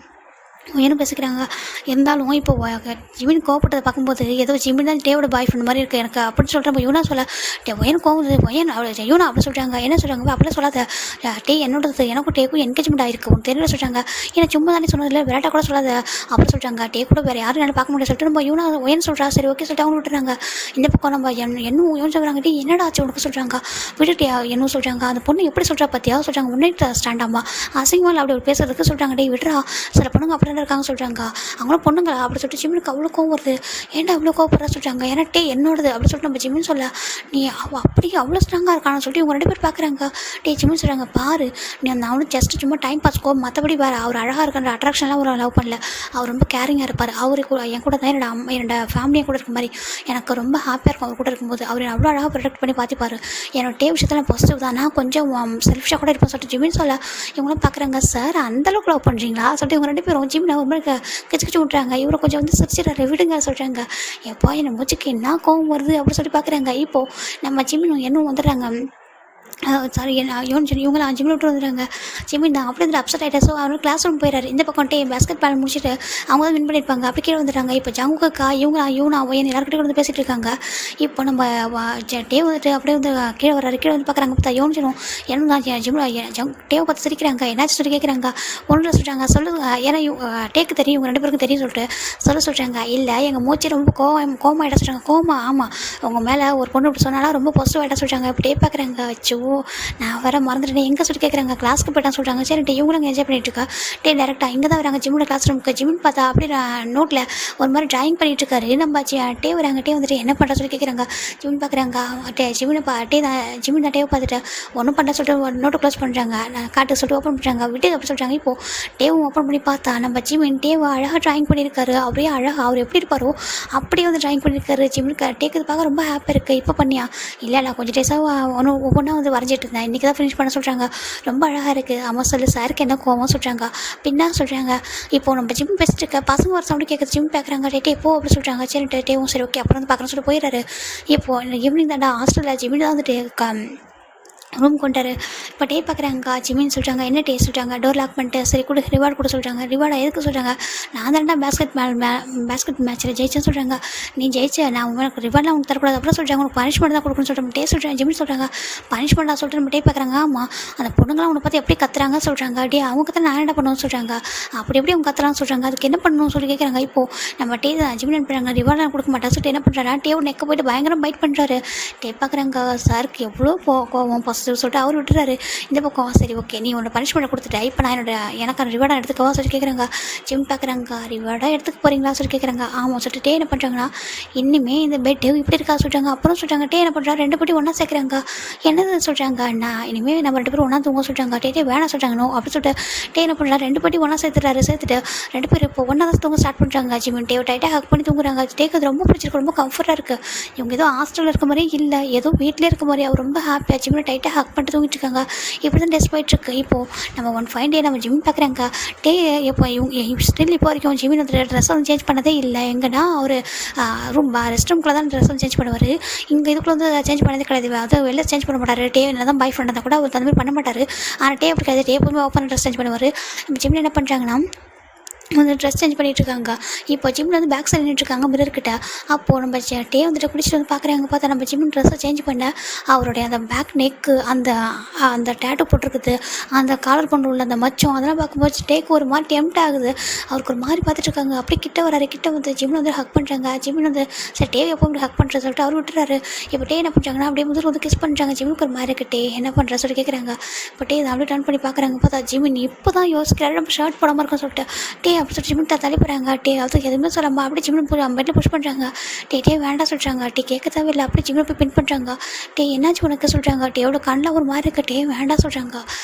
ஒயனும் பேசிக்கிறாங்க. இருந்தாலும் இப்போ ஜிமின் கோவப்பட்டதை பார்க்கும்போது ஏதோ ஜிமின் தான் டேவோட பாய் ஃப்ரெண்ட் மாதிரி இருக்குது எனக்கு அப்படின்னு சொல்லிட்டு நம்ம யூனா சொல்ல ஒயன் கோவம் ஒயன் யூனா அப்படி சொல்கிறாங்க. என்ன சொல்கிறாங்க, அப்படிலாம் சொல்லாத என்னோடது, எனக்கும் டேக்கும் என்கேஜ்மெண்ட் ஆகிருக்கு உனக்கு தெரியல சொல்கிறாங்க. ஏன்னா சும்மா தானே சொன்னதில்லை, விளையாட்டா கூட சொல்லாத அப்படி சொல்கிறாங்க. டே கூட வேறு யாரும் என்ன பார்க்க முடியாது சொல்லிட்டு நம்ம யூனா ஒயன் சொல்கிறா. சரி ஓகே சொல்லிட்டு அவங்க விட்டுறாங்க. இந்த பக்கம் நம்ம என்னும் யோன் சொல்கிறாங்க. என்னடா ஆச்சு உனக்கு சொல்கிறாங்க. விட்டுட்டே என்னும் சொல்கிறாங்க. அந்த பொண்ணு எப்படி சொல்கிறா பற்றியா சொல்கிறாங்க. ஒன் நைட் ஸ்டாண்டாமா அசிங்கமாக அப்படி ஒரு பேசுறதுக்கு சொல்கிறாங்க. டே விட்டுறா, சில பொண்ணுங்க அப்படி இருக்காங்க சொல்கிறாங்க. அவங்களும் பொண்ணுங்களா அப்படி சொல்லிட்டு ஜிம்னுக்கு அவ்வளோ கோவம் வருது. ஏன்டா அவ்வளோ கோவப்படுறா சொல்கிறாங்க. ஏன்னா என்னோடது அப்படி சொல்லிட்டு நம்ம ஜிம்னு சொல்ல நீ அப்படியே அவ்வளோ ஸ்ட்ராங்காக இருக்கான்னு சொல்லிட்டு இவங்க 2 பேர் பார்க்குறாங்க. ஜிம்னு சொல்கிறாங்க. பாரு நீ அந்த அவனு ஜஸ்ட் சும்மா டைம் பாஸ்க்கோ, மற்றபடி வேறு அவர் அழகாக இருக்கிற அட்ராக்ஷன்லாம் ஒரு லவ் பண்ணல. அவர் ரொம்ப கேரிங்காக இருப்பார். அவருக்கு என் கூட தான் என்னோட ஃபேமிலியை கூட இருக்க மாதிரி எனக்கு ரொம்ப ஹாப்பியாக இருக்கும். அவர் கூட இருக்கும்போது அவர் அவ்வளோ அழகாக ப்ரொடெக்ட் பண்ணி பார்த்துப்பார். என்னோட விஷயத்தில் பாசிட்டிவ் தான், நான் கொஞ்சம் செல்ஃபிஷாக கூட இருப்பேன் சொல்லிட்டு ஜிம்னு சொல்ல இவங்களும் பார்க்குறாங்க. சார் அந்தளவுக்கு லவ் பண்ணுறீங்களா சொல்லிட்டு இவங்க 2 பேரும் ஜிம் ரொம்ப கிச்சு விட்றாங்க. இவரை கொஞ்சம் வந்து சிரிச்சிடறாரு, விடுங்க சொல்கிறாங்க. எப்போ என்ன மூச்சுக்கு என்ன கோவம் வருது அப்படின்னு சொல்லி பார்க்குறாங்க. இப்போது நம்ம ஜிம்மின் என்ன வந்துடுறாங்க. சாரி இவங்களாம் ஜிம்மில் விட்டு வந்துடுறாங்க. ஜிம்மின் தான் அப்படி வந்து அப்செட் ஆகிட்டா. ஸோ அவர் கிளாஸ் ரூம் போயிடாரு. இந்த பக்கம் பேஸ்கெட் பால் முடிச்சுட்டு அவங்க தான் வின் பண்ணியிருப்பாங்க. அப்படி கீழே வந்துடுறாங்க. இப்போ ஜங்குக்கா யூனா ஒயன் எல்லாருக்கிட்டே வந்து பேசிகிட்டு இருக்காங்க. இப்போ நம்ம டேவ் வந்துட்டு அப்படியே வந்து கீழே வர்றாரு. கீழே வந்து பார்க்குறாங்க. பார்த்தா யோனிச்சிடும் என்ன தான் ஜிம்மில் டேவ் பார்த்து சிரிக்கிறாங்க. என்னாச்சு சொல்லி கேட்குறாங்க. ஒன்றில் சொல்கிறாங்க சொல்லுங்க. ஏன்னா டேக்கு தெரியும், இவங்க 2 பேருக்கும் தெரியும் சொல்லிட்டு சொல்கிறாங்க. இல்லை எங்கள் மூச்சு ரொம்ப கோவமாகிட்ட சொல்கிறாங்க. கோமா ஆமாம் உங்கள் மேலே ஒரு பொண்ணு இப்படி சொன்னாலும் ரொம்ப பாசிட்டிவ் ஆகிட்ட சொல்கிறாங்க. இப்படியே பார்க்குறாங்க. அச்சோ நான் வேறு மறந்துட்டேன் எங்கே சொல்லி கேட்குறாங்க. கிளாஸ்க்கு போயிட்டான்னு சொல்கிறாங்க. சரின்ட்டு இவங்களும் என்ஜாய் பண்ணிட்டு இருக்கா. டேரெக்டாக இங்கே தான் வராங்க ஜிம்மோட கிளாஸ் ரூமுக்கு. ஜிம்மின்னு பார்த்தா அப்படியே நோட்டில் ஒரு மாதிரி ட்ராயிங் பண்ணிட்டு இருக்காரு. நம்ம டே வராங்க. டே வந்துட்டு என்ன பண்ணுற சொல்லி கேட்குறாங்க. ஜிம்மின் பார்க்குறாங்க. ஜிம்மின் டேவை பார்த்துட்டு ஒன்றும் பண்ண சொல்லிட்டு ஒரு நோட்டை க்ளோஸ் பண்ணுறாங்க. காட்டு சொல்லிட்டு ஓப்பன் பண்ணுறாங்க. விட்டு அப்படி சொல்கிறாங்க. இப்போது டேவும் ஓப்பன் பண்ணி பார்த்தா நம்ம ஜிம்மின் டேவை அழகாக ட்ராயிங் பண்ணியிருக்காரு. அப்படியே அழகாக அவர் எப்படி இருப்பாரோ அப்படியே வந்து ட்ராயிங் பண்ணியிருக்காரு. ஜிம்மின் டேக்கு பார்க்க ரொம்ப ஹாப்பியாக இருக்குது. இப்போ பண்ணியா இல்லை நான் கொஞ்சம் டேஸாக ஒவ்வொன்றா வந்து வரைஞ்சிட்டு இருந்தேன். இன்றைக்கி தான் ஃபினிஷ் பண்ண சொல்கிறாங்க. ரொம்ப அழகாக இருக்குது. ஆமாம் சொல்லு சாருக்கு என்ன கோவம் சொல்கிறாங்க. பின்னா சொல்கிறாங்க. இப்போது நம்ம ஜிம் பேசிட்டு இருக்க பசங்க ஒரு சவுண்டு கேட்குறது. ஜிம் பார்க்குறாங்க. டே போ அப்படி சொல்கிறாங்க. சரி டேவும் சரி ஓகே அப்புறம் வந்து பார்க்குறேன்னு சொல்லிட்டு போயிடுறாரு. இப்போது ஈவினிங் தாண்டா ஹாஸ்டலில் ஜிம்மின் தான் வந்துட்டு ரூம் கொண்டாரு. இப்போ டே பார்க்குறாங்க. ஜிம்மின்னு சொல்கிறாங்க. என்ன டே சொல்கிறாங்க. டோர் லாக் பண்ணிட்டு சரி கூட ரிவார்டு கூட சொல்கிறாங்க. ரிவார்டை எதுக்கு சொல்கிறாங்க. நான் தான்டா பேஸ்கெட் மேட்ச்சில் ஜெயிச்சேன்னு சொல்கிறாங்க. நீ ஜெயிச்ச நான் உனக்கு ரிவார்ட்லாம் உனக்கு தரக்கூடாது அப்புறம் சொல்கிறாங்க. உனக்கு பனிஷ்மெண்ட் தான் கொடுக்கணும்னு சொல்கிறாங்க. டே சொல்கிறாங்க. ஜிம்மின்னு சொல்கிறாங்க. பனிஷ்மெண்ட்டாக சொல்லிட்டு நம்ம டே பார்க்குறாங்க. ஆமாம் அந்த பொண்ணுங்களாம் உன்னை பார்த்து எப்படி கத்துறாங்க சொல்கிறாங்க. டே அவங்க தான் நான் என்ன பண்ணுவோம்னு சொல்கிறாங்க. அப்படி எப்படி அவங்க கத்துறான்னு சொல்கிறாங்க. அதுக்கு என்ன பண்ணணும்னு சொல்லி கேட்குறாங்க. இப்போது நம்ம டே ஜிம்மின் அனுப்புறாங்க. ரிவார்ட்லாம் கொடுக்க மாட்டா சொல்லிட்டு என்ன பண்ணுறாரு. டே நெக்க போய்ட்டு பயங்கரம் பைட் பண்ணுறாரு. டே பார்க்குறாங்க. சாருக்கு எவ்வளோ கோவம் சொல்லிட்டு அவர் விட்டுறாரு. இந்த பக்கம் சரி ஓகே நீ உன்னோட பனிஷ்மெண்ட் கொடுத்துட்டா இப்போ நான் எனக்கான ரிவார்டாக எடுத்துக்கவா சொல்லி கேட்குறாங்க. ஜிம் பார்க்குறாங்க. ரிவார்டாக எடுத்துக்க போகிறீங்களா சொல்லி கேட்குறாங்க. ஆமாம் சொல்லிட்டு டே என்ன பண்ணுறாங்கன்னா இனிமேல் இந்த பெட்டு இப்படி இருக்கா சொல்கிறாங்க. அப்புறம் சொல்கிறாங்க. டே என்ன பண்ணுறா 2 பேட்டி ஒன்றா சேர்க்குறாங்க. என்னது சொல்கிறாங்க. நான் இனிமேல் நம்ம 2 பேரும் ஒன்றா தூங்க சொல்கிறாங்க. டே வேணாம் சொல்கிறாங்க. அப்படி சொல்லிட்டு டே என்ன பண்ணுறா 2 பேட்டி ஒன்றா சேர்த்துட்டு 2 பேர் இப்போ ஒன்றா தான் தூங்க ஸ்டார்ட் பண்ணுறாங்க. ஜிம் டே டைட்டாக ஹக் பண்ணி தூங்குறாங்க. டேக்கு அது ரொம்ப பிடிச்சிருக்கு. ரொம்ப கம்ஃபர்ட்டாக இருக்குது. இவங்க ஏதோ ஹாஸ்டலில் இருக்க மாதிரி இல்லை ஏதோ வீட்டிலே இருக்க மாதிரி அவர் ரொம்ப ஹாப்பியாக ஜிம்மில் டைட்டாக ஹக் பண்ணிட்டு தூங்கிட்டு இருக்காங்க. இப்படி தான் டெஸ்ட் போயிட்டுருக்கு. இப்போது நம்ம 1 ஃபைன் டே நம்ம ஜிம் பார்க்குறாங்க. டே இப்போ இவங்க ஸ்டில் இப்போ வரைக்கும் ஜிம்மின் வந்து ட்ரெஸ் வந்து சேஞ்ச் பண்ணதே இல்லை. எங்கன்னா அவர் ரெஸ்ட் ரூம்குள்ளே தான் ட்ரெஸ் வந்து சேஞ்ச் பண்ணுவார். இங்கே இதுக்குள்ள வந்து சேஞ்ச் பண்ணதே கிடையாது. அது வெளில சேஞ்ச் பண்ண மாட்டார். டே என்ன தான் பாய் ஃப்ரெண்டாக இருந்தால் கூட அவர் அந்த மாதிரி பண்ண மாட்டார். ஆனால் டே அப்படி கிடையாது. டே எப்போதுமே ஓப்பன் ட்ரெஸ் சேஞ்ச் பண்ணுவார். நம்ம ஜிம்மில் என்ன பண்ணுறாங்கன்னா வந்து ட்ரெஸ் சேஞ்ச் பண்ணிகிட்ருக்காங்க. இப்போ ஜிம்மில் வந்து பேக் சைடு நின்றுட்டுருக்காங்க மிரர்கிட்ட. அப்போது நம்ம டே வந்துட்டு குடிச்சிட்டு வந்து பார்க்குறாங்க. பார்த்தா நம்ம ஜிம்மின் ட்ரெஸ்ஸை சேஞ்ச் பண்ண அவருடைய அந்த பேக் நெக்கு அந்த டேட்டு போட்டிருக்குது அந்த காலர் கொண்டு உள்ள அந்த மச்சம் அதெல்லாம் பார்க்கும்போது டேக்கு ஒரு மாதிரி டெம்ட் ஆகுது. அவருக்கு ஒரு மாதிரி பார்த்துட்ருக்காங்க. அப்படியே கிட்ட வராரு. கிட்ட வந்து ஜிம்மில் வந்து ஹக் பண்ணுறாங்க. ஜிம்மின் வந்து சரி டே எப்போ இப்படி ஹக் பண்ணுறது சொல்லிட்டு அவர் விட்டுறாரு. இப்போ டே என்ன பண்ணுறாங்கன்னா அப்படியே முதல் வந்து கிஸ் பண்ணுறாங்க. ஜிம்முக்கு ஒரு மாதிரி இருக்கு. டே என்ன பண்ணுற சொல்லி கேட்குறாங்க. இப்போ டே அப்படியே டர்ன் பண்ணி பார்க்குறாங்க. பார்த்தா ஜிம்மின் இப்போ தான் யோசிக்கிறாரு நம்ம ஷர்ட் போடாமல் இருக்கோம் சொல்லிட்டு டே அப்படி சொல்லிட்டு ஜிம்மின் தள்ளி போகிறாங்க. டே அதுக்கு எதுவுமே சொல்லாமல் அப்படி ஜிம்மின் போய் பெட்டில் புஷ் பண்ணுறாங்க. டே வேண்டாம் சொல்கிறாங்க. டே கேட்க தேவையில்லை. அப்படி ஜிம்மில் போய் பின் பண்ணுறாங்க. டே என்னாச்சு உனக்கு சொல்கிறாங்க. டேயோட கண்ணில் ஒரு மாதிரி இருக்கு. டே வேண்டாம் சொல்கிறாங்க.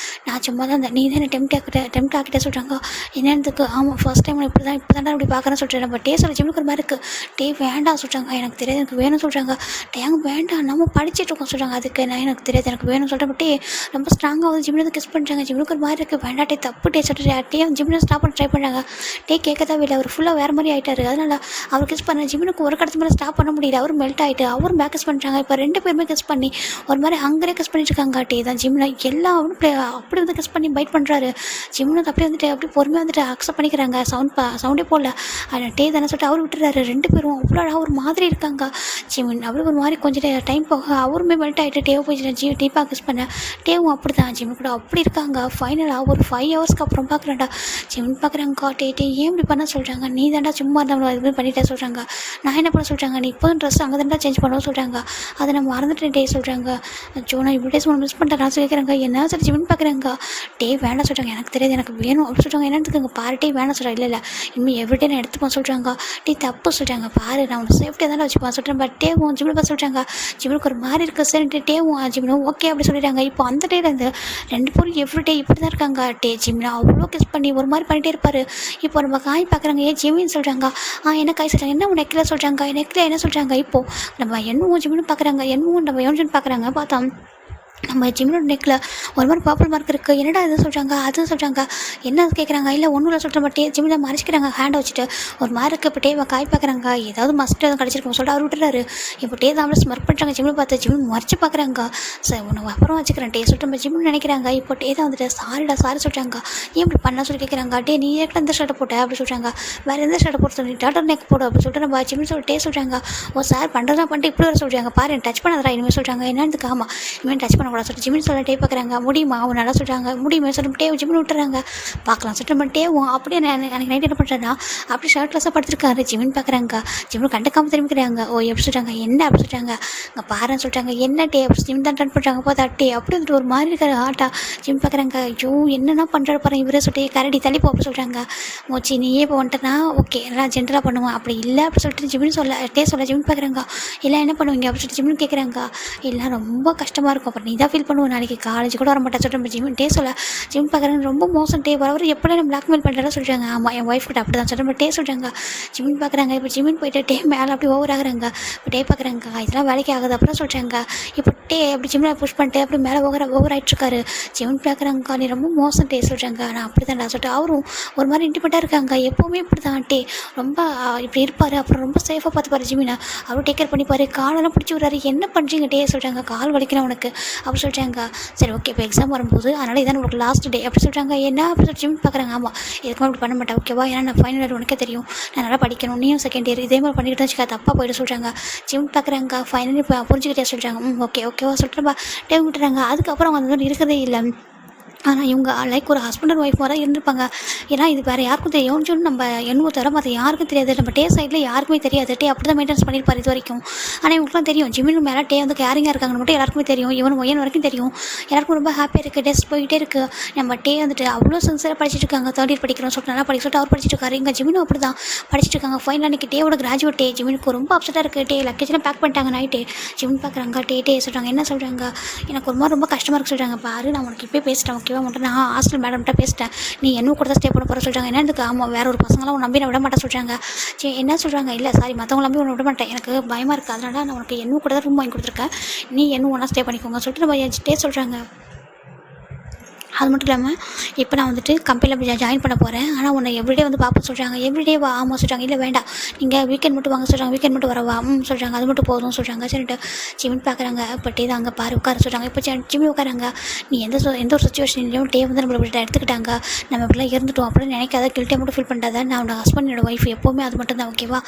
நான் சும்மா தான் நீ தான் டெம்ட் ஆக்கிட்டே சொல்கிறாங்க. என்னதுக்கு ஆமாம் ஃபர்ஸ்ட் டைம் இப்போ தான் அப்படி பார்க்குறேன்னு சொல்கிறேன். நம்ம டே சொல்ல ஜிம்முக்கு ஒரு மாதிரி இருக்குது. டே வேண்டாம் சொல்கிறாங்க. எனக்கு தெரியாது எனக்கு வேணும் சொல்கிறாங்க. டே அங்கே வேண்டாம் நம்ம படிச்சுட்டு இருக்கோம் சொல்கிறாங்க. அதுக்கு நான் எனக்கு தெரியாது எனக்கு வேணும்னு சொல்கிறேன். டே ரொம்ப ஸ்ட்ராங்காக வந்து ஜிம்மில் கிஸ் பண்ணுறாங்க. ஜிம்முக்கு ஒரு மாதிரி இருக்குது. வேண்டாம் டே தப்பு டே சொல்லிட்டு டே ஜிம்மில் ஸ்டாப் பண்ண ட்ரை பண்ணுறாங்க. டே கேட்க தேவையில்லை. அவர் ஃபுல்லாக வேறு மாதிரி ஆகிட்டார். அதனால் அவர் கிஸ் பண்ண ஜிம்முக்கு ஒரு கடத்து மேலே ஸ்டாப் பண்ண முடியல. அவர் மெல்ட் ஆகிட்டு அவரும் பேக் கிஸ் பண்ணுறாங்க. இப்போ 2 பேருமே கிஸ் பண்ணி ஒரு மாதிரி அங்கேயே கிஸ் பண்ணிட்டு இருக்காங்க. டே தான் ஜிம்மில் எல்லாம் அப்படி வந்து கிஸ் பண்ணி பைட் பண்ணுறாரு. ஜிம்மில் அப்படியே வந்துட்டு அப்படியே பொறுமையாக வந்துட்டு அக்செப்ட் பண்ணிக்கிறாங்க. சவுண்டே போடல. டே தானே சொல்லிட்டு அவர் விட்டுறாரு. 2 பேரும் அவ்வளோ ஒரு மாதிரி இருக்காங்க. ஜிம்மின் அப்படி ஒரு மாதிரி கொஞ்சம் டைம் போக அவருமே மெல்ட் ஆகிட்டு டேவை போய் டீப்பாக கிஸ் பண்ண டேவும் அப்படி தான் ஜிம்மின் கூட அப்படி இருக்காங்க. ஃபைனலாக ஒரு 5 ஹவர்ஸ்க்கு அப்புறம் பார்க்குறேன்டா ஜிம்மின் பார்க்குறாங்க. டே ஏன் இப்படி பண்ண சொல்கிறாங்க. நீ தாண்டா சும்மா இருந்தவங்க இது பண்ணிட்டே சொல்கிறாங்க. நான் என்ன பண்ண சொல்கிறாங்க. நீ இப்போதும் ட்ரெஸ் அங்கே தாண்டா சேஞ்ச் பண்ணவும் சொல்கிறாங்க. அதை நான் மறந்துட்டேன் டே சொல்கிறாங்க. நான் இப்படி டேஸ் மிஸ் பண்ணிட்டேன் நான் சொல்லிக்கிறாங்க. என்ன சரி ஜிம்மின் பார்க்குறாங்க. டே வேணாம் சொல்கிறாங்க. எனக்கு தெரியாது எனக்கு வேணும் அப்படி சொல்கிறாங்க. என்னத்துக்கு பாரு டே வேணாம் சொல்கிறாங்க. இல்லை இனிமேல் எவ்ரிடே நான் எடுத்துப்போம் சொல்கிறாங்க. டே தப்பு சொல்கிறாங்க. பாரு நான் உனக்கு சேஃப்டியாக தானே வச்சுப்பேன் சொல்கிறேன். பட் டேவும் ஜிம்மில் பார்த்து சொல்கிறாங்க. ஜிம்மினுக்கு ஒரு மாதிரி இருக்குது சார். டேவும் ஜிம்மினும் ஓகே அப்படி சொல்லிடுறாங்க. இப்போ அந்த டேல இருந்து 2 பேரும் எவ்ரிடே இப்படி தான் இருக்காங்க. டே ஜிம்மினா அவ்வளோ கிஸ் பண்ணி ஒரு மாதிரி பண்ணிகிட்டே இருப்பார். இப்போ நம்ம காய் பார்க்குறாங்க. ஏன் ஜிம்மின்னு சொல்கிறாங்க. என்ன காய் சொல்கிறாங்க. என்ன நெக்கில் சொல்கிறாங்க. நெக்கில் என்ன சொல்கிறாங்க. இப்போது நம்ம என்னவும் ஜிம்மின்னு பார்க்குறாங்க. என்னவும் நம்ம யோன்ஜன் பார்க்குறாங்க. பார்த்தா நம்ம ஜிம்மினோட நெக்கில் ஒரு மாதிரி பர்பிள் மார்க் இருக்குது. என்னடா இது சொல்கிறாங்க அது சொல்கிறாங்க. என்ன கேட்குறாங்க. இல்லை ஒன்றும் இல்லை சொல்கிற பட் ஜிம்மில் மறைச்சிக்கிறாங்க ஹேண்டை வச்சுட்டு ஒரு மாதிரி இருக்குது. இப்போ டேவை காய் பார்க்குறாங்க. ஏதாவது மஸ்ட்டு எதுவும் கிடச்சிருக்கோம் சொல்லிட்டு அவர் விட்டுறாரு. இப்போ டே தான் ஸ்மர்க் பண்ணுறாங்க. ஜிம்மில் பார்த்து ஜிம்மில் மறைச்சி பார்க்குறாங்க. சார் உன்னை அப்புறம் வச்சுக்கிறேன் டே சொல்லிட்டு நம்ம ஜிம்மில் நினைக்கிறாங்க. இப்போ டே தான் வந்துட்டு சாரி சொல்கிறாங்க. ஏன் இப்படி பண்ண சொல்லி கேட்குறாங்க. டே நீ ஏற்கனவே எந்த ஷர்ட்டை போட்ட அப்படி சொல்கிறாங்க. வேறு எந்த ஷர்ட்டை போட்டு சொல்லி டாட்டர் நெக் போடு அப்படி சொல்லிட்டு நம்ம ஜிம்மில் சொல்லி டே சொல்கிறாங்க. சார் பண்ணுறதா பண்ணிட்டு இப்படி வர சொல்கிறாங்க. பாரு டச் பண்ணாதரா இனிமேல் சொல்கிறாங்க. என்னதுக்கு ஆமாம் இனிமேல் டச் பண்ண பண்ணக்கூடாது சொல்லிட்டு ஜிமின் சொல்ல டே பார்க்குறாங்க. முடியுமா அவங்க நல்லா சொல்கிறாங்க. முடியுமா சொல்லிட்டு ஜிமின் விட்டுறாங்க. பார்க்கலாம் சொல்லிட்டு நம்ம டேவும் அப்படியே எனக்கு நைட் என்ன பண்ணுறேன்னா அப்படி ஷர்ட்லெஸ்ஸாக படுத்துருக்காரு. ஜிமின் பார்க்குறாங்க. ஜிமின் கண்டுக்காமல் திரும்பிக்கிறாங்க. ஓ எப்படி சொல்கிறாங்க என்ன அப்படி சொல்கிறாங்க. அங்கே பாருன்னு சொல்லிட்டாங்க. என்ன டே அப்படி ஜிமின் தான் டன் பண்ணுறாங்க. பார்த்தா டே அப்படி வந்துட்டு ஒரு மாதிரி இருக்காரு ஆட்டா. ஜிமின் பார்க்குறாங்க. ஐயோ என்னென்ன பண்ணுறாரு பாருங்க இவரே சொல்லிட்டு கரடி தள்ளிப்போ அப்படி சொல்கிறாங்க. மோச்சி நீயே இப்போ வந்துட்டேன்னா ஓகே நான் ஜென்ரலாக பண்ணுவேன். அப்படி இல்லை அப்படி சொல்லிட்டு ஜிமின் சொல்ல ஜிமின் பார்க்குறாங்க. இல்லை என்ன பண்ணுவீங்க அப்படி சொல்லிட்டு ஜிமின் கேட்குறாங்க. இல்லை ரொம்ப கஷ்டமாக இருக்கும். அப்புறம் நீ தான் ஃபீல் பண்ணுவோம் நாளைக்கு காலேஜ் கூட வர மாட்டேன் சொல்லிட்டு ஜிமின் சொல்ல ஜிமின் பார்க்குறாங்க. ரொம்ப மோசம் டே வர எப்படி நம்ம பிளாக்மெயில் பண்ணுறதா சொல்கிறாங்க. ஆமாம் என் ஒய்ஃப் கிட்ட அப்படி தான் சொல்லிட்டு டே சொல்கிறாங்க. ஜிமின் பார்க்குறாங்க. இப்போ ஜிமின் போயிட்டு டே மேலே அப்படி ஓவர் ஆகுறாங்க. இப்போ டே பார்க்குறாங்க. இதெல்லாம் வேலைக்கு ஆகுது அப்புறம் சொல்கிறாங்க. இப்போ டே அப்படி ஜிம்மில் புஷ் பண்ணிட்டு அப்படி மேலே ஓவர் ஆகிட்ருக்காரு. ஜிமின் பார்க்குறாங்க. நீ ரொம்ப மோசம் டே சொல்கிறாங்க. நான் அப்படி தான் சொல்லிட்டு அவரும் ஒரு மாதிரி இண்டிபெண்டாக இருக்காங்க. எப்போவுமே இப்படி தான் டே ரொம்ப இப்படி இருப்பார். அப்புறம் ரொம்ப சேஃபாக பார்த்துப்பாரு ஜிமினை. அவரும் டேக் கேர் பண்ணிப்பார். காலெல்லாம் பிடிச்சி விட்றாரு. என்ன பண்ணுறீங்க டே சொல்கிறாங்க. கால் வலிக்கிறேன் உனக்கு அப்படி சொல்கிறாங்க. சரி ஓகே இப்போ எக்ஸாம் வரும்போது அதனால் இதான் உங்களுக்கு லாஸ்ட் டே அப்படி சொல்கிறாங்க. என்ன அப்படி சொல்லிட்டு ஜிமின் பார்க்குறாங்க. ஆமாம் இதுக்கு அப்படி பண்ண மாட்டேன் ஓகேவா. ஏன்னா நான் ஃபைனல் இயர் உனக்கே தெரியும் நான் நல்லா படிக்கணும். நீயும் செகண்ட் இயர் இதே மாதிரி பண்ணிக்கிட்டு வச்சுக்கா தப்பாக போய்ட்டு சொல்கிறாங்க. ஜிமின் பார்க்குறாங்க. ஃபைனலி இப்போ புரிஞ்சுக்கிட்டே சொல்கிறாங்க. ஓகேவா சொல்லிட்டு டே விட்டுறாங்க. அதுக்கப்புறம் அவங்க அந்த மாதிரி இருக்கிறதே இல்லை. ஆனால் இவங்க லைக் ஒரு ஹஸ்பண்ட் அண்ட் ஒய்ஃப் மாதிரி தான் இருந்திருப்பாங்க. ஏன்னா இது வேறு யாருக்கும் தெரியும்னு சொல்லி நம்ம எண்ணுவோம் தவிர மற்ற யாருக்கும் தெரியாது. நம்ம டே சைடில் யாருக்குமே தெரியாது. டே அப்படி தான் மெயின்டென்ஸ் பண்ணியிருப்பார் இது வரைக்கும். ஆனால் இவங்களுக்குலாம் தெரியும் ஜிமின் மேலே டே வந்து கேரிங்காக இருக்காங்கன்னு மட்டும் எல்லாருக்குமே தெரியும். இவன் ஒய்யன் வரைக்கும் தெரியும். எல்லாருக்கும் ரொம்ப ஹாப்பியாக இருக்குது. டெஸ்ட் போயிட்டே இருக்குது. நம்ம டே வந்துட்டு அவ்வளோ சின்சியராக படிச்சுட்டு இருக்காங்க. தேர்ட் இயர் படிக்கிறோம் சொல்லிட்டு நல்லா படிக்க சொல்லிட்டு அவர் படிச்சுட்டு இருக்காரு. இங்கே ஜிமினும் அப்படி தான் படிச்சுட்டு இருக்காங்க. ஃபைனல் அன்றைக்கி டேவோட கிராஜுவேட் டே. ஜிமினுக்கு ரொம்ப அப்செட்டாக இருக்குது. டே லக்கேஜெலாம் பேக் பண்ணிட்டாங்க நைட்டு. ஜிமின் பார்க்குறாங்க. டே சொல்கிறாங்க. என்ன சொல்கிறாங்க. எனக்கு ஒரு மாதிரி ரொம்ப கஷ்டமாக இருக்குது சொல்கிறாங்க. பாரு நான் உனக்கு இப்போயே பேசிட்டேன் ஓகேவா மட்டும் நான் மேடம்கிட்ட பேசிட்டேன். நீ என்ன கூட தான் ஸ்டே பண்ண போகிற சொல்கிறாங்க. என்ன இதுக்கு ஆமாம் வேற ஒரு பசங்களாம் உன் நம்பி நான் விட மாட்டேன் சொல்கிறாங்க. சரி என்ன சொல்கிறாங்க. இல்லை சாரி மற்றவங்க நம்பி உன்னை விட மாட்டேன் எனக்கு பயமாக இருக்குது. அதனால நான் உனக்கு என்ன கூட தான் ரூம் வாங்கி கொடுத்துருக்கேன். நீ என்ன ஒன்றா ஸ்டே பண்ணிக்கோங்க சொல்லிட்டு நம்ம ஸ்டே சொல்கிறாங்க. அது மட்டும் இல்லாமல் இப்போ நான் வந்துட்டு கம்பெனியில் ஜாயின் பண்ண போகிறேன். ஆனால் உன்னை எவ்ரிடே வந்து பார்ப்போம் சொல்கிறாங்க. எவ்ரிடே வா ஆமாம் சொல்கிறாங்க. இல்லை வேண்டாம் நீங்கள் வீக்கெண்ட் மட்டும் வாங்க சொல்கிறாங்க. வீக்கெண்ட் மட்டும் வரவா சொல்கிறாங்க. அது மட்டும் போதும் சொல்கிறாங்க. சரிட்டு ஜிமின் பார்க்குறாங்க. இப்போ டே தான் அங்கே பாரு உட்கார சொல்கிறாங்க. இப்போ ஜிமி உட்காராங்க. நீ எந்த ஒரு சுச்சுவேஷன்லையும் டே வந்து நம்மளை இப்படி எடுத்துக்கிட்டாங்க. நம்ம இப்படிலாம் இருந்துட்டோம் அப்படின்னு நினைக்காத கில்ட்டே மட்டும் ஃபீல் பண்ணுறாத. நான் உன்னோட ஹஸ்பண்ட் என்னோட ஒய்ஃப் எப்போவுமே அது மட்டும் தான் ஓகேவா.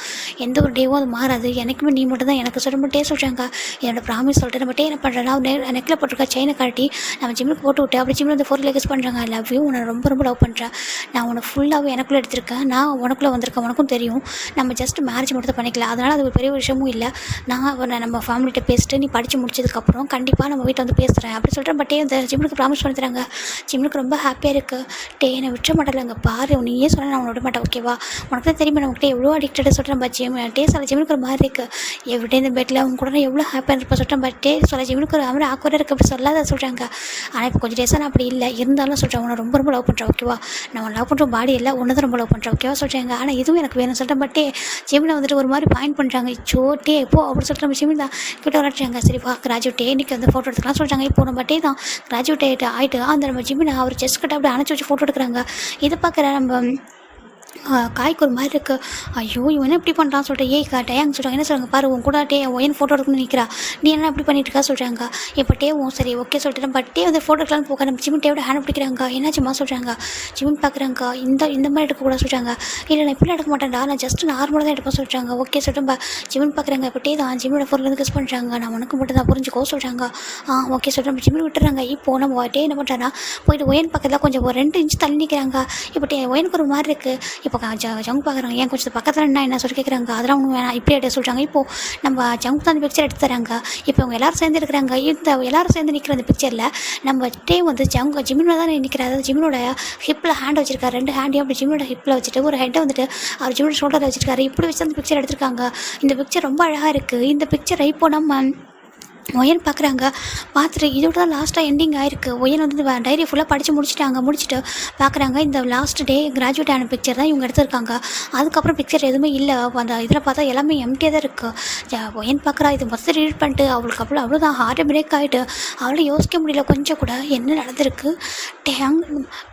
எந்த ஒரு டேவும் அது மாறாது. எனக்குமே நீ மட்டும் தான் எனக்கு சொல்கிற டே சொல்கிறாங்க. என்னோட ப்ராமிஸ் சொல்லிட்டு நம்ம டே என்ன பண்ணுறேன்னா நெக்கில் போட்டிருக்கா செயினை காட்டி நம்ம ஜிம்முக்கு போட்டு விட்டு அப்படி ஜிம்மில் வந்து 4 லெக்ஸ் பண்ணுறாங்க. ஐ லவ் யூ உன்னை ரொம்ப ரொம்ப லவ் பண்ணுறேன். நான் உன்னை ஃபுல்லாகவே எனக்குள்ளே எடுத்திருக்கேன். நான் உனக்குள்ளே வந்திருக்கேன். உனக்கும் தெரியும் நம்ம ஜஸ்ட் மேரேஜ் மட்டும் தான் பண்ணிக்கலாம். அதனால் அது ஒரு பெரிய விஷயமும் இல்லை. நான் நம்ம ஃபேமிலிகிட்ட பேசிட்டு நீ படித்து முடிச்சதுக்கப்புறம் கண்டிப்பாக நம்ம வீட்டில் வந்து பேசுகிறேன் அப்படி சொல்கிறேன். பட் இந்த ஜிம்முக்கு ப்ராமிஸ் பண்ணி தராங்க. ஜிம்முக்கு ரொம்ப ஹாப்பியாக இருக்குது. டே என்னை விட்ட மாட்டேங்க பாரு நீயே சொன்னால் நான் விட மாட்டேன் ஓகேவா. உனக்கு தான் தெரியுமா நம்மகிட்ட எவ்வளோ அடிக்டடாக சொல்கிறேன். பட் டே சொல்ல ஜிம்முக்கு ஒரு மாதிரி இருக்குது. எவ்ரிடே இந்த பெட்டில் அவங்க கூட எவ்வளோ ஹாப்பியாக இருப்பேன் சொல்கிறேன். பட் டே சொல்ல ஜிம்முக்கு ஒரு மாதிரி ஆக்குவராக இருக்குது அப்படி சொல்லாத சொல்கிறாங்க. ஆனால் இப்போ கொஞ்சம் டேஸாக நான் அப்படி இல்லை இருந்தாலும் சொல்கிறேன் உன்னை ரொம்ப ரொம்ப லவ் பண்ணுறேன் ஓகேவா. நான் லவ் பண்ணுற பாடி இல்லை ஒன்று தான் ரொம்ப லவ் பண்ணுறேன் ஓகேவா சொல்கிறாங்க. ஆனால் இதுவும் எனக்கு வேணும் சொல்லிட்டேன். பட் ஜிமினை வந்துட்டு ஒரு மாதிரி பாயிண்ட் பண்ணுறாங்க. சோட்டே இப்போ அப்படி சொல்லிட்டு நம்ம ஜிமின் தான் கிட்ட விளாட்றாங்க. சரிப்பா கிராஜுவேட் இன்றைக்கி வந்து ஃபோட்டோ எடுத்துக்கலாம் சொல்கிறாங்க. இப்போ நம்ம டே தான் கிராஜுவேட் ஆகிட்டு அந்த நம்ம ஜிமினை அவர் செஸ்ட் கிட்ட அப்படி அணைச்சி வச்சு ஃபோட்டோ எடுக்கிறாங்க. இதை பார்க்குற நம்ம காய்க்கு ஒரு மாதிரி இருக்குது. ஐயோ இவன் எப்படி பண்ணுறான்னு சொல்லிட்டு டேங்க சொல்கிறாங்க. என்ன சொல்கிறாங்க பாரு உன் கூட டே ஒயன் ஃபோட்டோ எடுக்கணும்னு நிற்கிறா நீ என்ன எப்படி பண்ணிட்டு இருக்கா சொல்கிறாங்க. இப்போ டேவும் சரி ஓகே சொல்லிட்டு பட் டே வந்து ஃபோட்டோ எடுக்கலான்னு போக நம்ம ஜிமின் டேவோட ஹேண்ட் பிடிக்கிறாங்க. என்னாச்சுமா சொல்கிறாங்க. ஜிமின் பார்க்குறாங்க. இந்த மாதிரி எடுக்கக்கூடாது சொல்கிறாங்க. இல்லை நான் இப்படிலாம் எடுக்க மாட்டேன்டா நான் ஜஸ்ட் நார்மலாக தான் எடுப்பேன் சொல்கிறாங்க. ஓகே சொல்லிட்டு ஜிமின் பார்க்குறாங்க. இப்போ டே தான் ஜிமினோட ஃபோனில் வந்து கிஸ் பண்ணுறாங்க. நான் உனக்கு மட்டும் தான் புரிஞ்சுக்கோ சொல்கிறாங்க. ஓகே சொல்லிட்டு நம்ம ஜிமின் விட்டுறாங்க. இப்போ நம்ம டே என்ன பண்ணுறாங்கன்னா போயிட்டு ஒயன் பக்கத்தில் கொஞ்சம் ஒரு 2 இன்ச் தள்ளி நிற்கிறாங்க. இப்போ டே ஒயனுக்கு ஒரு மாதிரி இருக்குது. இப்போ ஜங்க் பார்க்குறாங்க. ஏன் கொஞ்சம் பக்கத்தில் என்ன சொல்லி கேட்குறாங்க. அதெல்லாம் ஒன்றும் வேணாம் இப்படி எடுத்து சொல்கிறாங்க. இப்போது நம்ம ஜங்க் தான் அந்த பிக்சர் எடுத்து தராங்க. இப்போ அவங்க எல்லோரும் சேர்ந்து இருக்கிறாங்க. இந்த எல்லோரும் சேர்ந்து நிற்கிற அந்த பிக்சரில் நம்ம டே வந்து ஜிமினோட தான் நிற்கிறார். அதாவது ஜிமினோட ஹிப்பில் ஹேண்ட் வச்சிருக்காரு. 2 ஹேண்டையும் அப்படி ஜிமினோட ஹிப்பில் வச்சுட்டு ஒரு ஹெட்டை வந்துட்டு அவர் ஜிமினோட ஷோல்டரில் வச்சிருக்காரு. இப்படி வச்சு அந்த பிக்சர் எடுத்திருக்காங்க. இந்த பிக்சர் ரொம்ப அழகாக இருக்குது. இந்த பிக்சரை இப்போ நம்ம ஒயன் பார்க்குறாங்க. பார்த்துட்டு இதோட தான் லாஸ்ட்டாக எண்டிங் ஆயிருக்கு. ஒயன் வந்து டைரி ஃபுல்லாக முடிச்சுட்டு பார்க்குறாங்க. இந்த லாஸ்ட் டே கிராஜுவேட் ஆன பிக்சர் தான் இவங்க எடுத்திருக்காங்க. அதுக்கப்புறம் பிக்சர் எதுவுமே இல்லை. அந்த இதில் பார்த்தா எல்லாமே எம்டியாக தான் இருக்குது. ஒயன் பார்க்குறா. இது மொத்தம் ரீட் பண்ணிட்டு அவளுக்கு அவ்வளோதான் ஹார்ட் பிரேக் ஆகிட்டு அவளை யோசிக்க முடியல கொஞ்சம் கூட என்ன நடந்திருக்கு.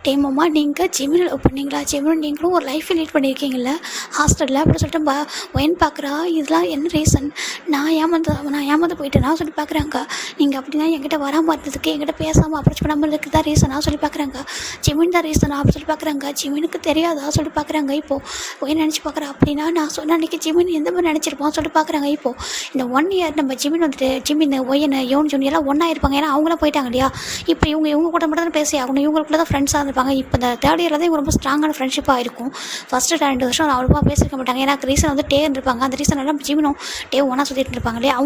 டேமம்மா நீங்கள் ஜிமின் லவ் பண்ணீங்களா. ஜிமின் நீங்களும் ஒரு லைஃப்பை லீட் பண்ணியிருக்கீங்கள ஹாஸ்டலில் அப்படி சொல்லிட்டு ஒயன் பார்க்குறா. இதெல்லாம் என்ன ரீசன் நான் ஏமாந்து போயிட்டேன் நான் சொல்லி பார்க்குறாங்க. நீங்கள் அப்படின்னா என்கிட்ட வராமல் இருந்ததுக்கு, என்கிட்ட பேசாமல் அப்ரோச் பண்ணாமல் இருக்கிறது தான் ரீசனாக சொல்லி பார்க்குறாங்க. ஜிமின் தான் ரீசனா அப்படின்னு சொல்லி பார்க்குறாங்க. ஜிமினுக்கு தெரியாதா சொல்லி பார்க்குறாங்க. இப்போது நினச்சி பார்க்குறேன் அப்படின்னா நான் சொன்ன அன்றைக்கி ஜிமின் எந்த மாதிரி நினச்சிருப்பான்னு சொல்லி பார்க்குறாங்க. இப்போது இந்த 1 இயர் நம்ம ஜிமின் வந்துட்டு ஜிமின் ஒயன் யோன் ஜூன் எல்லாம் ஒன்றா இருப்பாங்க. ஏன்னா அவங்களாம் போயிட்டாங்க இல்லையா. இப்போ இவங்க கூட மட்டும் தான் பேசி ஆகணும். இவங்களுக்குள்ள தான் ஃப்ரெண்ட்ஸாக இருப்பாங்க. இப்போ இந்த 3rd இயரில் தான் இவங்க ரொம்ப ஸ்ட்ராங்கான ஃப்ரெண்ட்ஷிப்பாக இருக்கும். ஃபஸ்ட்டு 2 வருஷம் அவ்வளோவா பேசியிருக்க மாட்டாங்க. ஏன்னா ரீசன் வந்து டே இருப்பாங்க. அந்த ரீசன் எல்லாம் ஜிமினும் டே ஒன்றா சுற்றிட்டு இருப்பாங்க இல்லையா.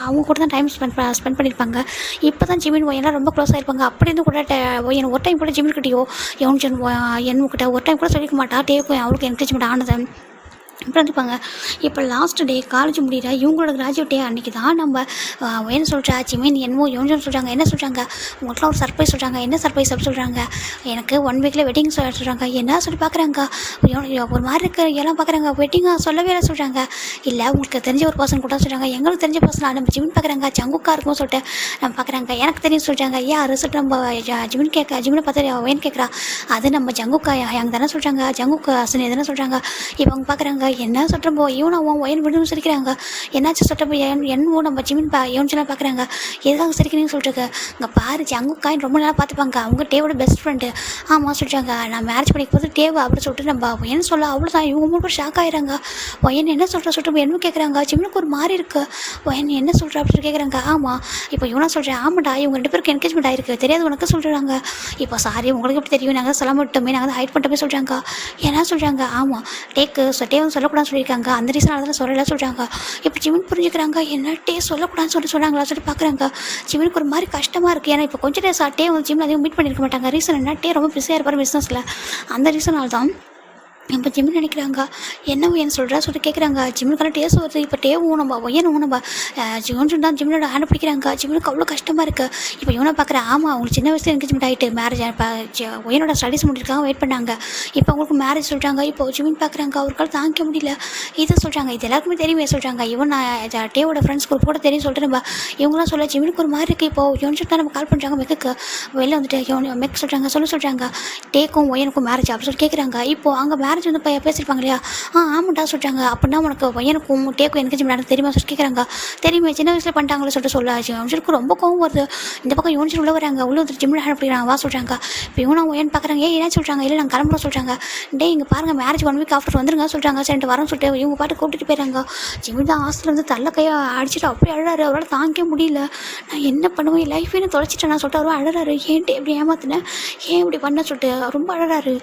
அவங்க கூட தான் டைம் ஸ்பெண்ட் பண்ணியிருப்பாங்க. இப்போ தான் ஜிமின் ஒயன்லாம் ரொம்ப க்ளோஸ் ஆகிருப்பாங்க. அப்படி இருந்து கூட ஒயன் ஒரு டைம் கூட ஜிமின் கிட்டேயோ யோன் ஜூன் கிட்ட ஒரு டைம் கூட சொல்லிக்க மாட்டா. டேக்கும் அவளுக்கு என்கரேஜ்மெண்ட் ஆனது இப்படி இருப்பாங்க. இப்போ லாஸ்ட் டே காலேஜ் முடிகிற இவங்களோட கிராஜுவேட் டே அன்றைக்கி தான் நம்ம என்ன சொல்கிறா ஜிமின் என்னமோ யோன்ஜன் சொல்கிறாங்க. என்ன சொல்கிறாங்க, உங்களுக்குலாம் ஒரு சர்ப்ரைஸ் சொல்கிறாங்க. என்ன சர்ப்ரைஸ் அப்படி சொல்கிறாங்க. எனக்கு 1 வீக்கில் வெட்டிங் சொல்கிறாங்க. என்ன சொல்லி பார்க்குறாங்க. ஒரு மாதிரி இருக்க எல்லாம் பார்க்குறாங்க. வெட்டிங்காக சொல்லவே இல்லை சொல்கிறாங்க. இல்லை உங்களுக்கு தெரிஞ்ச ஒரு பர்சன் கூட சொல்கிறாங்க. எங்களுக்கு தெரிஞ்ச பர்சன் நம்ம ஜிமின் பார்க்குறாங்க. ஜங்குக்கா இருக்கும் சொல்லிட்டு நம்ம பார்க்குறாங்க. எனக்கு தெரியும் சொல்கிறாங்க. ஏன் ரிசல்ட் நம்ம ஜிமினை பார்த்து வேன் கேட்குறா. அது நம்ம ஜங்குக்கா அங்கே தானே சொல்கிறாங்க. ஜங்குக்கா அசன் எதுனா சொல்கிறாங்க. இப்போ அவங்க பார்க்குறாங்க. என்ன சொல்கிறப்போ இவனும் ஒயன் விடுன்னு சிரிக்கிறாங்க. என்னாச்சு சொல்கிறப்போ என்னவோ நம்ம ஜிமின் யோன்ஜெல்லாம் பார்க்குறாங்க. எதுக்காக சிரிக்கிறீங்கன்னு சொல்லிட்டு இங்கே பாரு ஜங்குக்காயின் ரொம்ப நாளாக பார்த்துப்பாங்க. அவங்க டேவோட பெஸ்ட் ஃப்ரெண்டு. ஆமாம் சொல்கிறாங்க. நான் மேரேஜ் பண்ணிக்க போது டேவா அப்படி சொல்லிட்டு நம்ம ஒயன் சொல்ல அவ்வளோதான். இவங்க 3 பேர் ஷாக் ஆகிறாங்க. ஒயன் என்ன சொல்லிட்டு என்ன கேட்குறாங்க. ஜிமினுக்கு ஒரு மாதிரி இருக்குது. ஒயன் என்ன சொல்கிற அப்படின்னு கேட்குறாங்க. ஆமாம் இப்போ இவனா சொல்கிறேன். ஆமாண்டா இவங்க 2 பேருக்கு என்கேஜ்மெண்ட் ஆகிருக்கு. தெரியாது உனக்கு சொல்கிறாங்க. இப்போ சாரி உங்களுக்கு எப்படி தெரியும், நாங்கள் சொல்ல மாட்டோமே, நாங்கள் ஹைட் பண்ணிட்டோமே சொல்கிறாங்க. என்ன சொல்கிறாங்க. ஆமாம் டேக்கு டேவன் சொல்லக்கூடாதுன்னு சொல்லியிருக்காங்க. அந்த ரீசன் அதெல்லாம் சொல்லலை சொல்கிறாங்க. இப்போ ஜிமின் புரிஞ்சுக்கிறாங்க. என்ன டே சொல்லக்கூடாதுன்னு சொன்னாங்களா சொல்லி பார்க்குறாங்க. ஜிமினுக்கு ஒரு மாதிரி கஷ்டமாக இருக்குது. ஏன்னா இப்போ கொஞ்சம் டேஸ் டே வந்து ஜிமில் அதிகம் மீட் பண்ணியிருக்க மாட்டாங்க. ரீசன் என்ன, டே ரொம்ப பிஸியாக இருப்பார் பிஸ்னஸில். அந்த ரீசனால் தான் இப்போ ஜிமின் நினைக்கிறாங்க. என்ன சொல்கிறா சொல்லிட்டு கேட்குறாங்க. ஜிமினுக்கெல்லாம் டேஸ்ட் வருது. இப்போ டேவும் நம்ம ஒயனும் நம்ம யோன்ஜன் தான் ஜிமினோட ஹேண்ட் பிடிக்கிறாங்க. ஜிமினுக்கு அவ்வளோ கஷ்டமாக இருக்குது. இப்போ இவனை பார்க்குறேன். ஆமாம் அவங்களுக்கு சின்ன வயசுல என்கேஜ்மெண்ட் ஆகிட்டு மேரேஜ் இப்போ ஒயனோட ஸ்டடீஸ் முடிச்சிருக்காங்க, வெயிட் பண்ணாங்க. இப்போ அவங்களுக்கு மேரேஜ் சொல்கிறாங்க. இப்போ ஜிமின் பார்க்குறாங்க. அவருக்கால் தாங்கிக்க முடியல. இது சொல்கிறாங்க. இது எல்லாருக்குமே தெரியுமே சொல்கிறாங்க. இவன் டேவோட ஃப்ரெண்ட்ஸ் குரூப் கூட தெரியும் சொல்லிட்டு நம்ம இவங்களாம் சொல்ல ஜிமினுக்கு ஒரு மாதிரி இருக்குது. இப்போ யோன்ஜன் தான் நம்ம கால் பண்ணுறாங்க. மெக்குக்கு வெளில வந்துட்டு மெக் சொல்கிறாங்க. சொல்கிறாங்க டேக்கும் ஒயனுக்கும் மேரேஜ் அப்படின்னு சொல்லி கேட்குறாங்க. இப்போ அங்கே மேரேஜ் வந்து பேசியிருப்பாங்க இல்லையா. ஆமாண்டா சொல்கிறாங்க. அப்படின்னா உனக்கு பையனுக்கும் டேக்கும் என்கேஜ்மெண்ட் தெரியுமா சொல்லி கேட்குறாங்க. தெரியுமே சின்ன வயசில் பண்ணிட்டாங்களே சொல்லிட்டு சொல்லாச்சு. அவங்களுக்கு ரொம்ப கோவம் வருது. இந்த பக்கம் யோனிச்சு உள்ள வராங்க. உள்ள வந்து ஜிம்மில் ஹேண்ட் பிடிக்கிறாங்க. வா சொல்கிறாங்க. இப்போ இவனா ஒயன் பார்க்குறாங்க. என்ன சொல்கிறாங்க. இல்லை நாங்கள் கிளம்புறோம் சொல்கிறாங்க. டே இங்கே பாருங்கள் மேரேஜ் 1 வீக் ஆஃப்டர் வந்துருங்க சொல்கிறாங்க. சரிட்டு வரேன்னு சொல்லிட்டு இவங்க பாட்டு கூட்டிகிட்டு போயிடறாங்க. ஜிம்மில் தான் ஹாஸ்டலில் வந்து தள்ள கையை அடிச்சுட்டு அப்படியே அழறாரு. அவரால் தாங்கிக்க முடியல. நான் என்ன பண்ணுவேன் லைஃபேன்னு தொலைச்சிட்டேன் நான் சொல்லிட்டு அவரும் அழறாரு. ஏன்ட்டு எப்படி ஏமாத்தினேன், ஏன் இப்படி பண்ண சொல்லிட்டு ரொம்ப அழறாரு.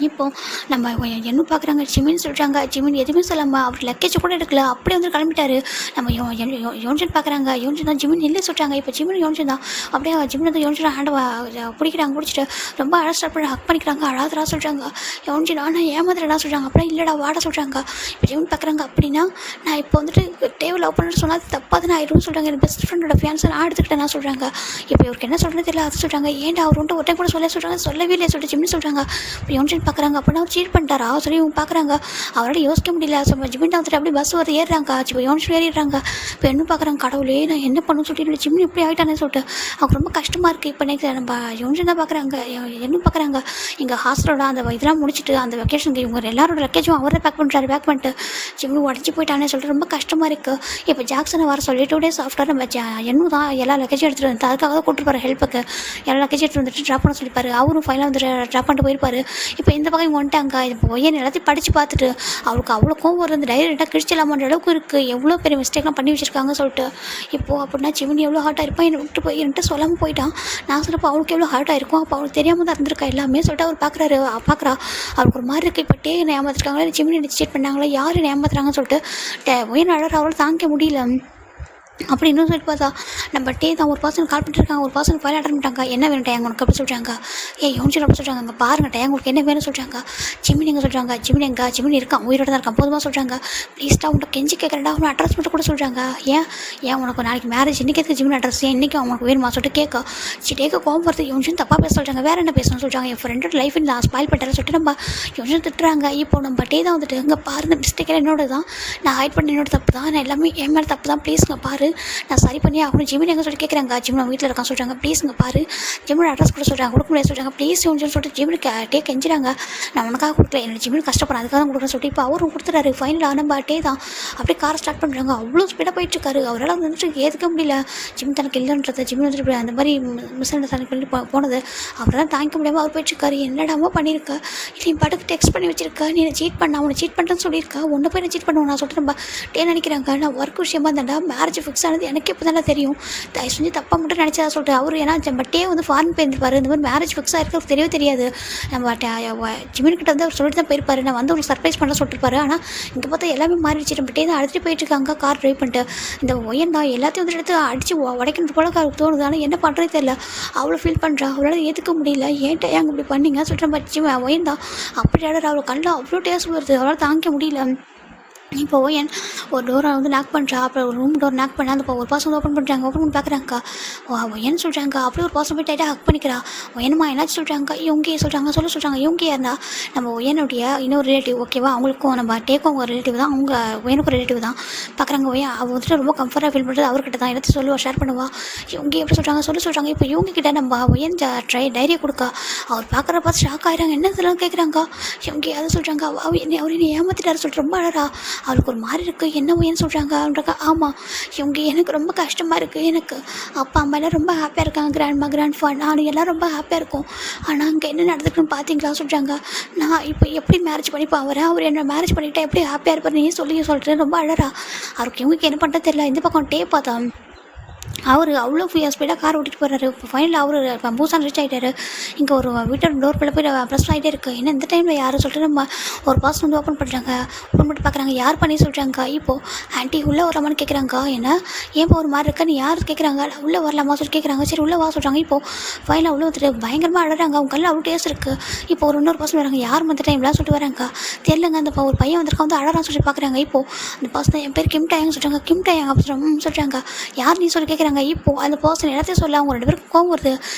இப்போது நம்ம என்ன பார்க்குறாங்க. ஜிமின் சொல்கிறாங்க. ஜிமின் எதுவுமே சொல்லாமல் அவர் லக்கேஜ் கூட எடுக்கல. அப்படியே வந்து கிளம்பிட்டாரு. நம்ம யோன்ஜன் பார்க்குறாங்க. யோன்ஜன் தான் ஜிமின் இல்லை சொல்கிறாங்க. இப்போ ஜிமின் யோன்ஜன் தான் அப்படியே ஜிமின் வந்து யோன்ஜன் ஹேண்டை பிடிக்கிறாங்க. பிடிச்சிட்டு ரொம்ப அழ ஸ்டார்ட் பண்ணி ஹக் பண்ணிக்கிறாங்க. அழாதரா சொல்கிறாங்க. யோன்ஜன் நான் ஏமாத்திரடா சொல்கிறாங்க. அப்படியே இல்லைடா வாட சொல்கிறாங்க. இப்போ ஜிமின் பார்க்குறாங்க. அப்படின்னா நான் இப்போ வந்துட்டு டேவை லவ் பண்ணிட்டு சொன்னால் தப்பாக தான் ஆயிடும்னு சொல்கிறாங்க. என் பெஸ்ட் ஃப்ரெண்டோட ஃபியான்ஸை நான் எடுத்துக்கிட்டேன் நான் சொல்கிறாங்க. இப்போ இவருக்கு என்ன சொல்கிறது தெரியல. அது சொல்கிறாங்க. ஏன்டா அவர் வந்துட்டு ஒரு டைம் கூட சொல்கிறாங்க. சொல்லவே இல்லையா சொல்லிட்டு ஜிமின் சொல்கிறாங்க. இப்போ யோன்ஜன் பார்க்குறாங்க. அப்படின்னா அவர் சீட் பண்ணிட்டாரா சொல்லி இவங்க பார்க்குறாங்க. அவரோட யோசிக்க முடியல. ஜிமின் வந்துட்டு அப்படியே பஸ் வந்து ஏறுறாங்க. இப்போ யோனிச்சு ஏறிடுறாங்க. இப்போ என்ன பார்க்குறாங்க. கடவுளே நான் என்ன பண்ணணும்னு சொல்லிட்டு ஜிமின் இப்படி ஆகிட்டானே சொல்லிட்டு அவங்க ரொம்ப கஷ்டமாக இருக்குது. இப்போ நெக்ஸ்ட் நம்ம யோனிச்சு தான் பார்க்குறாங்க. என்ன பார்க்குறாங்க. எங்கள் ஹாஸ்டலோட அந்த இதெல்லாம் முடிச்சுட்டு அந்த வெக்கேஷனுக்கு இவங்க எல்லாரோட லக்கேஜும் அவரே பேக் பண்ணிட்டு ஜிமின் உடஞ்சி போயிட்டானே சொல்லிட்டு ரொம்ப கஷ்டமாக இருக்குது. இப்போ ஜாக்சனை வர சொல்லி 2 days ஆஃப்டர் நம்ம என்னும் தான் எல்லா லக்கேஜும் எடுத்துகிட்டு வந்து அதுக்காக தான் கூப்பிட்டு போகிற ஹெல்ப்புக்கு எல்லா லக்கேஜ் எடுத்துகிட்டு வந்துட்டு ட்ராப் பண்ண சொல்லிப்பாரு. அவரும் ஃபைனலாக வந்துட்டு ட்ராப் பண்ணிட்டு போயிருப்பாரு. இப்போ இந்த பக்கம் வந்துட்டாங்க. இப்போ ஒய்யன் எல்லாத்தையும் படித்து பார்த்துட்டு அவளுக்கு அவ்வளோ கோவம் வருது. டைரெக்டாக கிழிச்சிடலாமான்ற அளவுக்கு இருக்குது. எவ்வளோ பெரிய மிஸ்டேக்லாம் பண்ணி வச்சுருக்காங்க சொல்லிட்டு. இப்போது அப்படின்னா ஜிமின் எவ்வளோ ஹார்ட் ஆகிருப்பான். என்னை விட்டு போய் என்கிட்ட சொல்லாமல் போயிட்டான். நான் சொன்னப்போ அவளுக்கு எவ்வளோ ஹார்ட் ஆகிருக்கும். அப்போ அவளுக்கு தெரியாமல் தான் இருந்திருக்கா எல்லாமே சொல்லிட்டு அவர் பார்க்குறா. அவளுக்கு ஒரு மாதிரி இருக்குது. இப்போ டே என்ன ஏமாத்திருக்காங்களா ஜிமின் என்ன சீட் பண்ணாங்களா யார் என்ன ஏமாத்துறாங்கன்னு சொல்லிட்டு ஒய்யன் அழற அவளை தாங்கிக்க முடியல. அப்படி இன்னும் சொல்லி பார்த்தா நம்ம டே தான் ஒரு பர்சன் கால் பண்ணிட்டுருக்காங்க. ஒரு பர்சன் ஃபைல் அட்டன் பண்ணிட்டாங்க. என்ன வேணும் டேங்க உனக்கு அப்படி சொல்கிறாங்க. யோனிச்சு அப்படி சொல்கிறாங்க. அங்கே பாருங்கள் டேங்க உங்களுக்கு என்ன வேணும்னு சொல்கிறாங்க. ஜிமின் எங்கே சொல்கிறாங்க. ஜிமின் இருக்கான் உயிரோட தான் இருக்கான் போதுமா சொல்கிறாங்க. ப்ளீஸ்டா உன்ட்ட கெஞ்சி கேட்குறேன்டா அவனை அட்ரஸ் மட்டும் கூட சொல்கிறாங்க. ஏன் உனக்கு நாளைக்கு மேரேஜ் இன்றைக்கி எதுக்கு ஜிமின் அட்ரஸ் இன்றைக்கி அவனுக்கு வேணுமா சொல்லிட்டு டேக்க கோவம் வருது. யோனிச்சு தப்பாக பேச சொல்கிறாங்க. வேறு என்ன பேசணும்னு சொல்கிறாங்க. என் ஃப்ரெண்டோட லைஃப் நான் ஸ்பாயில் பண்ணுறேன்னு சொல்லிட்டு நம்ம யோனிச்சு திட்டுறாங்க. இப்போ நம்ம டே தான் வந்துட்டு இங்கே பாரு இந்த மிஸ்டேக்கெல்லாம் என்னோட தான் நான் ஹைட் பண்ண என்னோட தப்பு தான். நான் எல்லாமே என் மேலே தப்பு தான் ப்ளீஸ்ங்க பாரு நான் சரி பண்ணி ஆகணும். ஜிமின் எங்கே சொல்லி கேட்குறாங்க. ஜிமின் வீட்டில் இருக்கான் சொல்கிறாங்க. ப்ளீஸ் இங்கே பாரு, ஜிமின் அட்ரஸ் கூட சொல்கிறாங்க. கொடுக்க முடியாது சொல்கிறாங்க. ப்ளீஸ் சொல்லிட்டு ஜிமினுக்கு கெஞ்சுறாங்க. நான் உனக்காக கொடுக்கல, என்னோட ஜிமின் கஷ்டப்படுறேன், அதுக்காக தான் கொடுக்குறேன் சொல்லிட்டு இப்போ அவரும் கொடுத்துறாரு. ஃபைனலாக நம்ம டே தான் அப்படியே காரை ஸ்டார்ட் பண்ணுறாங்க. அவ்வளோ ஸ்பீடாக போயிட்டுருக்காரு. அவரால் வந்துட்டு ஏற்றுக்க முடியல ஜிமின் தனக்கு இல்லைன்றதை. ஜிமின் வந்துட்டு அந்த மாதிரி மிஸ் அண்டர்ஸ்டாண்டிங் பண்ணி போனது அவரால் தாங்கிக்க முடியாமல் அவர் போயிட்டுருக்காரு. என்னடாமா பண்ணியிருக்க, இல்லை நீ பாட்டுக்கு டெக்ஸ்ட் பண்ணி வச்சிருக்க, நீ சீட் பண்ண, அவனை சீட் பண்ணுறேன்னு சொல்லியிருக்கா, ஒன்று போய் நான் சீட் பண்ணுவோம் நான் சொல்லிட்டு நம்ம டே நினைக்கிறாங்க. நான் ஒர்க் விஷயமா இருந்தாண்டா மேரேஜ் ஃபிக்ஸ் ஆனது எனக்கு இப்போ தானே தெரியும், தயவு செஞ்சு தப்பாக மட்டும் நினச்சதா சொல்லிட்டு அவர். ஏன்னா நம்ம டே வந்து ஃபாரின் போயிருப்பார், இந்த மாதிரி மேரேஜ் ஃபிக்ஸ் ஆகிருக்கு தெரியவே தெரியாது. நம்ம ஜிமின்கிட்ட வந்து அவர் சொல்லிட்டு தான் போயிருப்பாரு, நான் வந்து உங்களுக்கு சர்ப்ரைஸ் பண்ண சொல்லிட்டுருப்பாரு. ஆனால் இங்கே பார்த்தா எல்லாமே மாறிடுச்சு. நம்ம டே தான் அடிச்சுட்டு போயிட்டு இருக்காங்க கார் ட்ரைவ் பண்ணிட்டு. இந்த ஒயன் தான் எல்லாத்தையும் வந்து எடுத்து அடித்து உடைக்கணும் போல அவருக்கு தோணுது. ஆனால் என்ன பண்ணுறதே தெரியல, அவ்வளோ ஃபீல் பண்ணுறா. அவளால் ஏற்றுக்க முடியல. ஏன்ட்ட ஏங்க இப்படி பண்ணிங்க சொல்லிட்டு நம்ம ஒயன் தான் அப்படி ஆடுற. அவளை கண்ணில் அவ்வளோ டேஸ்ட் வருது, அவளால் தாங்கிக்க முடியல. இப்போ ஒயன் ஒரு டோரை வந்து லாக் பண்ணுறா. அப்புறம் ஒரு ரூம் டோர் லாக் பண்ணா. அந்த ஒரு பாஸ் வந்து ஓப்பன் பண்ணுறாங்க. ஓப்பன் பண்ணி பார்க்குறாங்க. ஒயன் சொல்கிறாங்க. அப்படியே ஒரு பாஸ் போய் டைட்டாக ஹக் பண்ணிக்கிறா. ஒயனுமா என்னாச்சு சொல்கிறாங்க. இவங்க சொல்கிறாங்க சொல்கிறாங்க. இவங்க இருந்தால் நம்ம ஒயனுடைய இன்னொரு ரிலேட்டிவ் ஓகேவா, அவங்களுக்கும் நம்ம டேக்கும் ஒரு ரிலேட்டிவ் தான், அவங்க ஒயனுக்கும் ரிலேட்டிவ் தான். பார்க்குறாங்க. ஒயன் அவள் வந்துட்டு ரொம்ப கம்ஃபர்ட்டாக ஃபீல் பண்ணுறது அவர்கிட்ட தான். எடுத்து சொல்லுவா, ஷேர் பண்ணுவா. இவங்க எப்படி சொல்கிறாங்க. இப்போ இவங்க கிட்ட நம்ம ஒயன் டைரியை கொடுக்கா. அவர் பார்க்குற பார்த்து ஷாக் ஆகிறாங்க. என்ன இதெல்லாம் கேட்குறாங்க. இவங்க அதை சொல்கிறாங்க. அவர் என்னை ஏமாற்றிட்டாரு சொல்லிட்டு ரொம்ப அழறா. அவளுக்கு ஒரு மாதிரி இருக்குது. என்ன ஒயன்னு சொல்கிறாங்க அப்படின்றக்கா. ஆமாம், இவங்க எனக்கு ரொம்ப கஷ்டமாக இருக்குது. எனக்கு அப்பா அம்மா எல்லாம் ரொம்ப ஹாப்பியாக இருக்காங்க, கிராண்ட்ஃபா நான் எல்லாம் ரொம்ப ஹாப்பியாக இருக்கும். ஆனால் அங்கே என்ன நடந்துக்குன்னு பார்த்தீங்களா சொல்கிறாங்க. நான் இப்போ எப்படி மேரேஜ் பண்ணி போகிறேன், அவர் என்ன மேரேஜ் பண்ணிவிட்டா எப்படி ஹாப்பியாக இருப்பார் நீ சொல்லிட்டு ரொம்ப அழறா. அவருக்கு இவங்களுக்கு என்ன பண்ணுறது தெரியல. இந்த பக்கம் டே பார்த்தா அவர் அவ்வளோ ஸ்பீடாக கார் ஓட்டிகிட்டு போகிறாரு. இப்போ ஃபைனலில் அவர் பூசான் ரீச் ஆகிட்டாரு. இங்கே ஒரு வீட்டோட டோர் பிள்ளை போய் ப்ரெஸ் ஆகிட்டே இருக்குது. ஏன்னா இந்த டைமில் யார் சொல்லிட்டு நம்ம ஒரு பாஸ் வந்து ஓப்பன் பண்ணுறாங்க. ஓப்பன் பண்ணி பார்க்குறாங்க. யார் பண்ணி சொல்கிறாங்க. இப்போது ஆண்டி உள்ளே வரலாமான்னு கேட்குறாங்க. ஏன்னா ஏன் ஒரு மாதிரி இருக்கா, நீ யார் கேட்குறாங்க. உள்ளே வரலாமா சொல்லி கேட்குறாங்க. சரி உள்ளே வா சொல்கிறாங்க. இப்போது ஃபைனலாக உள்ளே வந்துட்டு பயங்கரமாக அழகிறாங்க. அவங்க கல்லில் அவ்வளோ டேஸ்ட் இருக்குது. இப்போ ஒரு இன்னொரு பர்சன் வராங்க. யார் மற்ற டைம்லாம் சொல்லிட்டு வராங்க தெரியலங்க. அந்த ஒரு பையன் வந்திருக்கா வந்து அழகான்னு சொல்லி பார்க்குறாங்க. இப்போது அந்த பர்சன் என் பேர் கிம்டாயங்க சொல்கிறாங்க. கிம்டாயங்க அப்படின்னு சொல்கிறாங்க. யார் நீ சொல்லி கேட்குறாங்க. இப்போ அந்த பர்சன் எல்லாத்தையும் சொல்ல அவங்க 2 பேருக்கும் கோவம் வருது.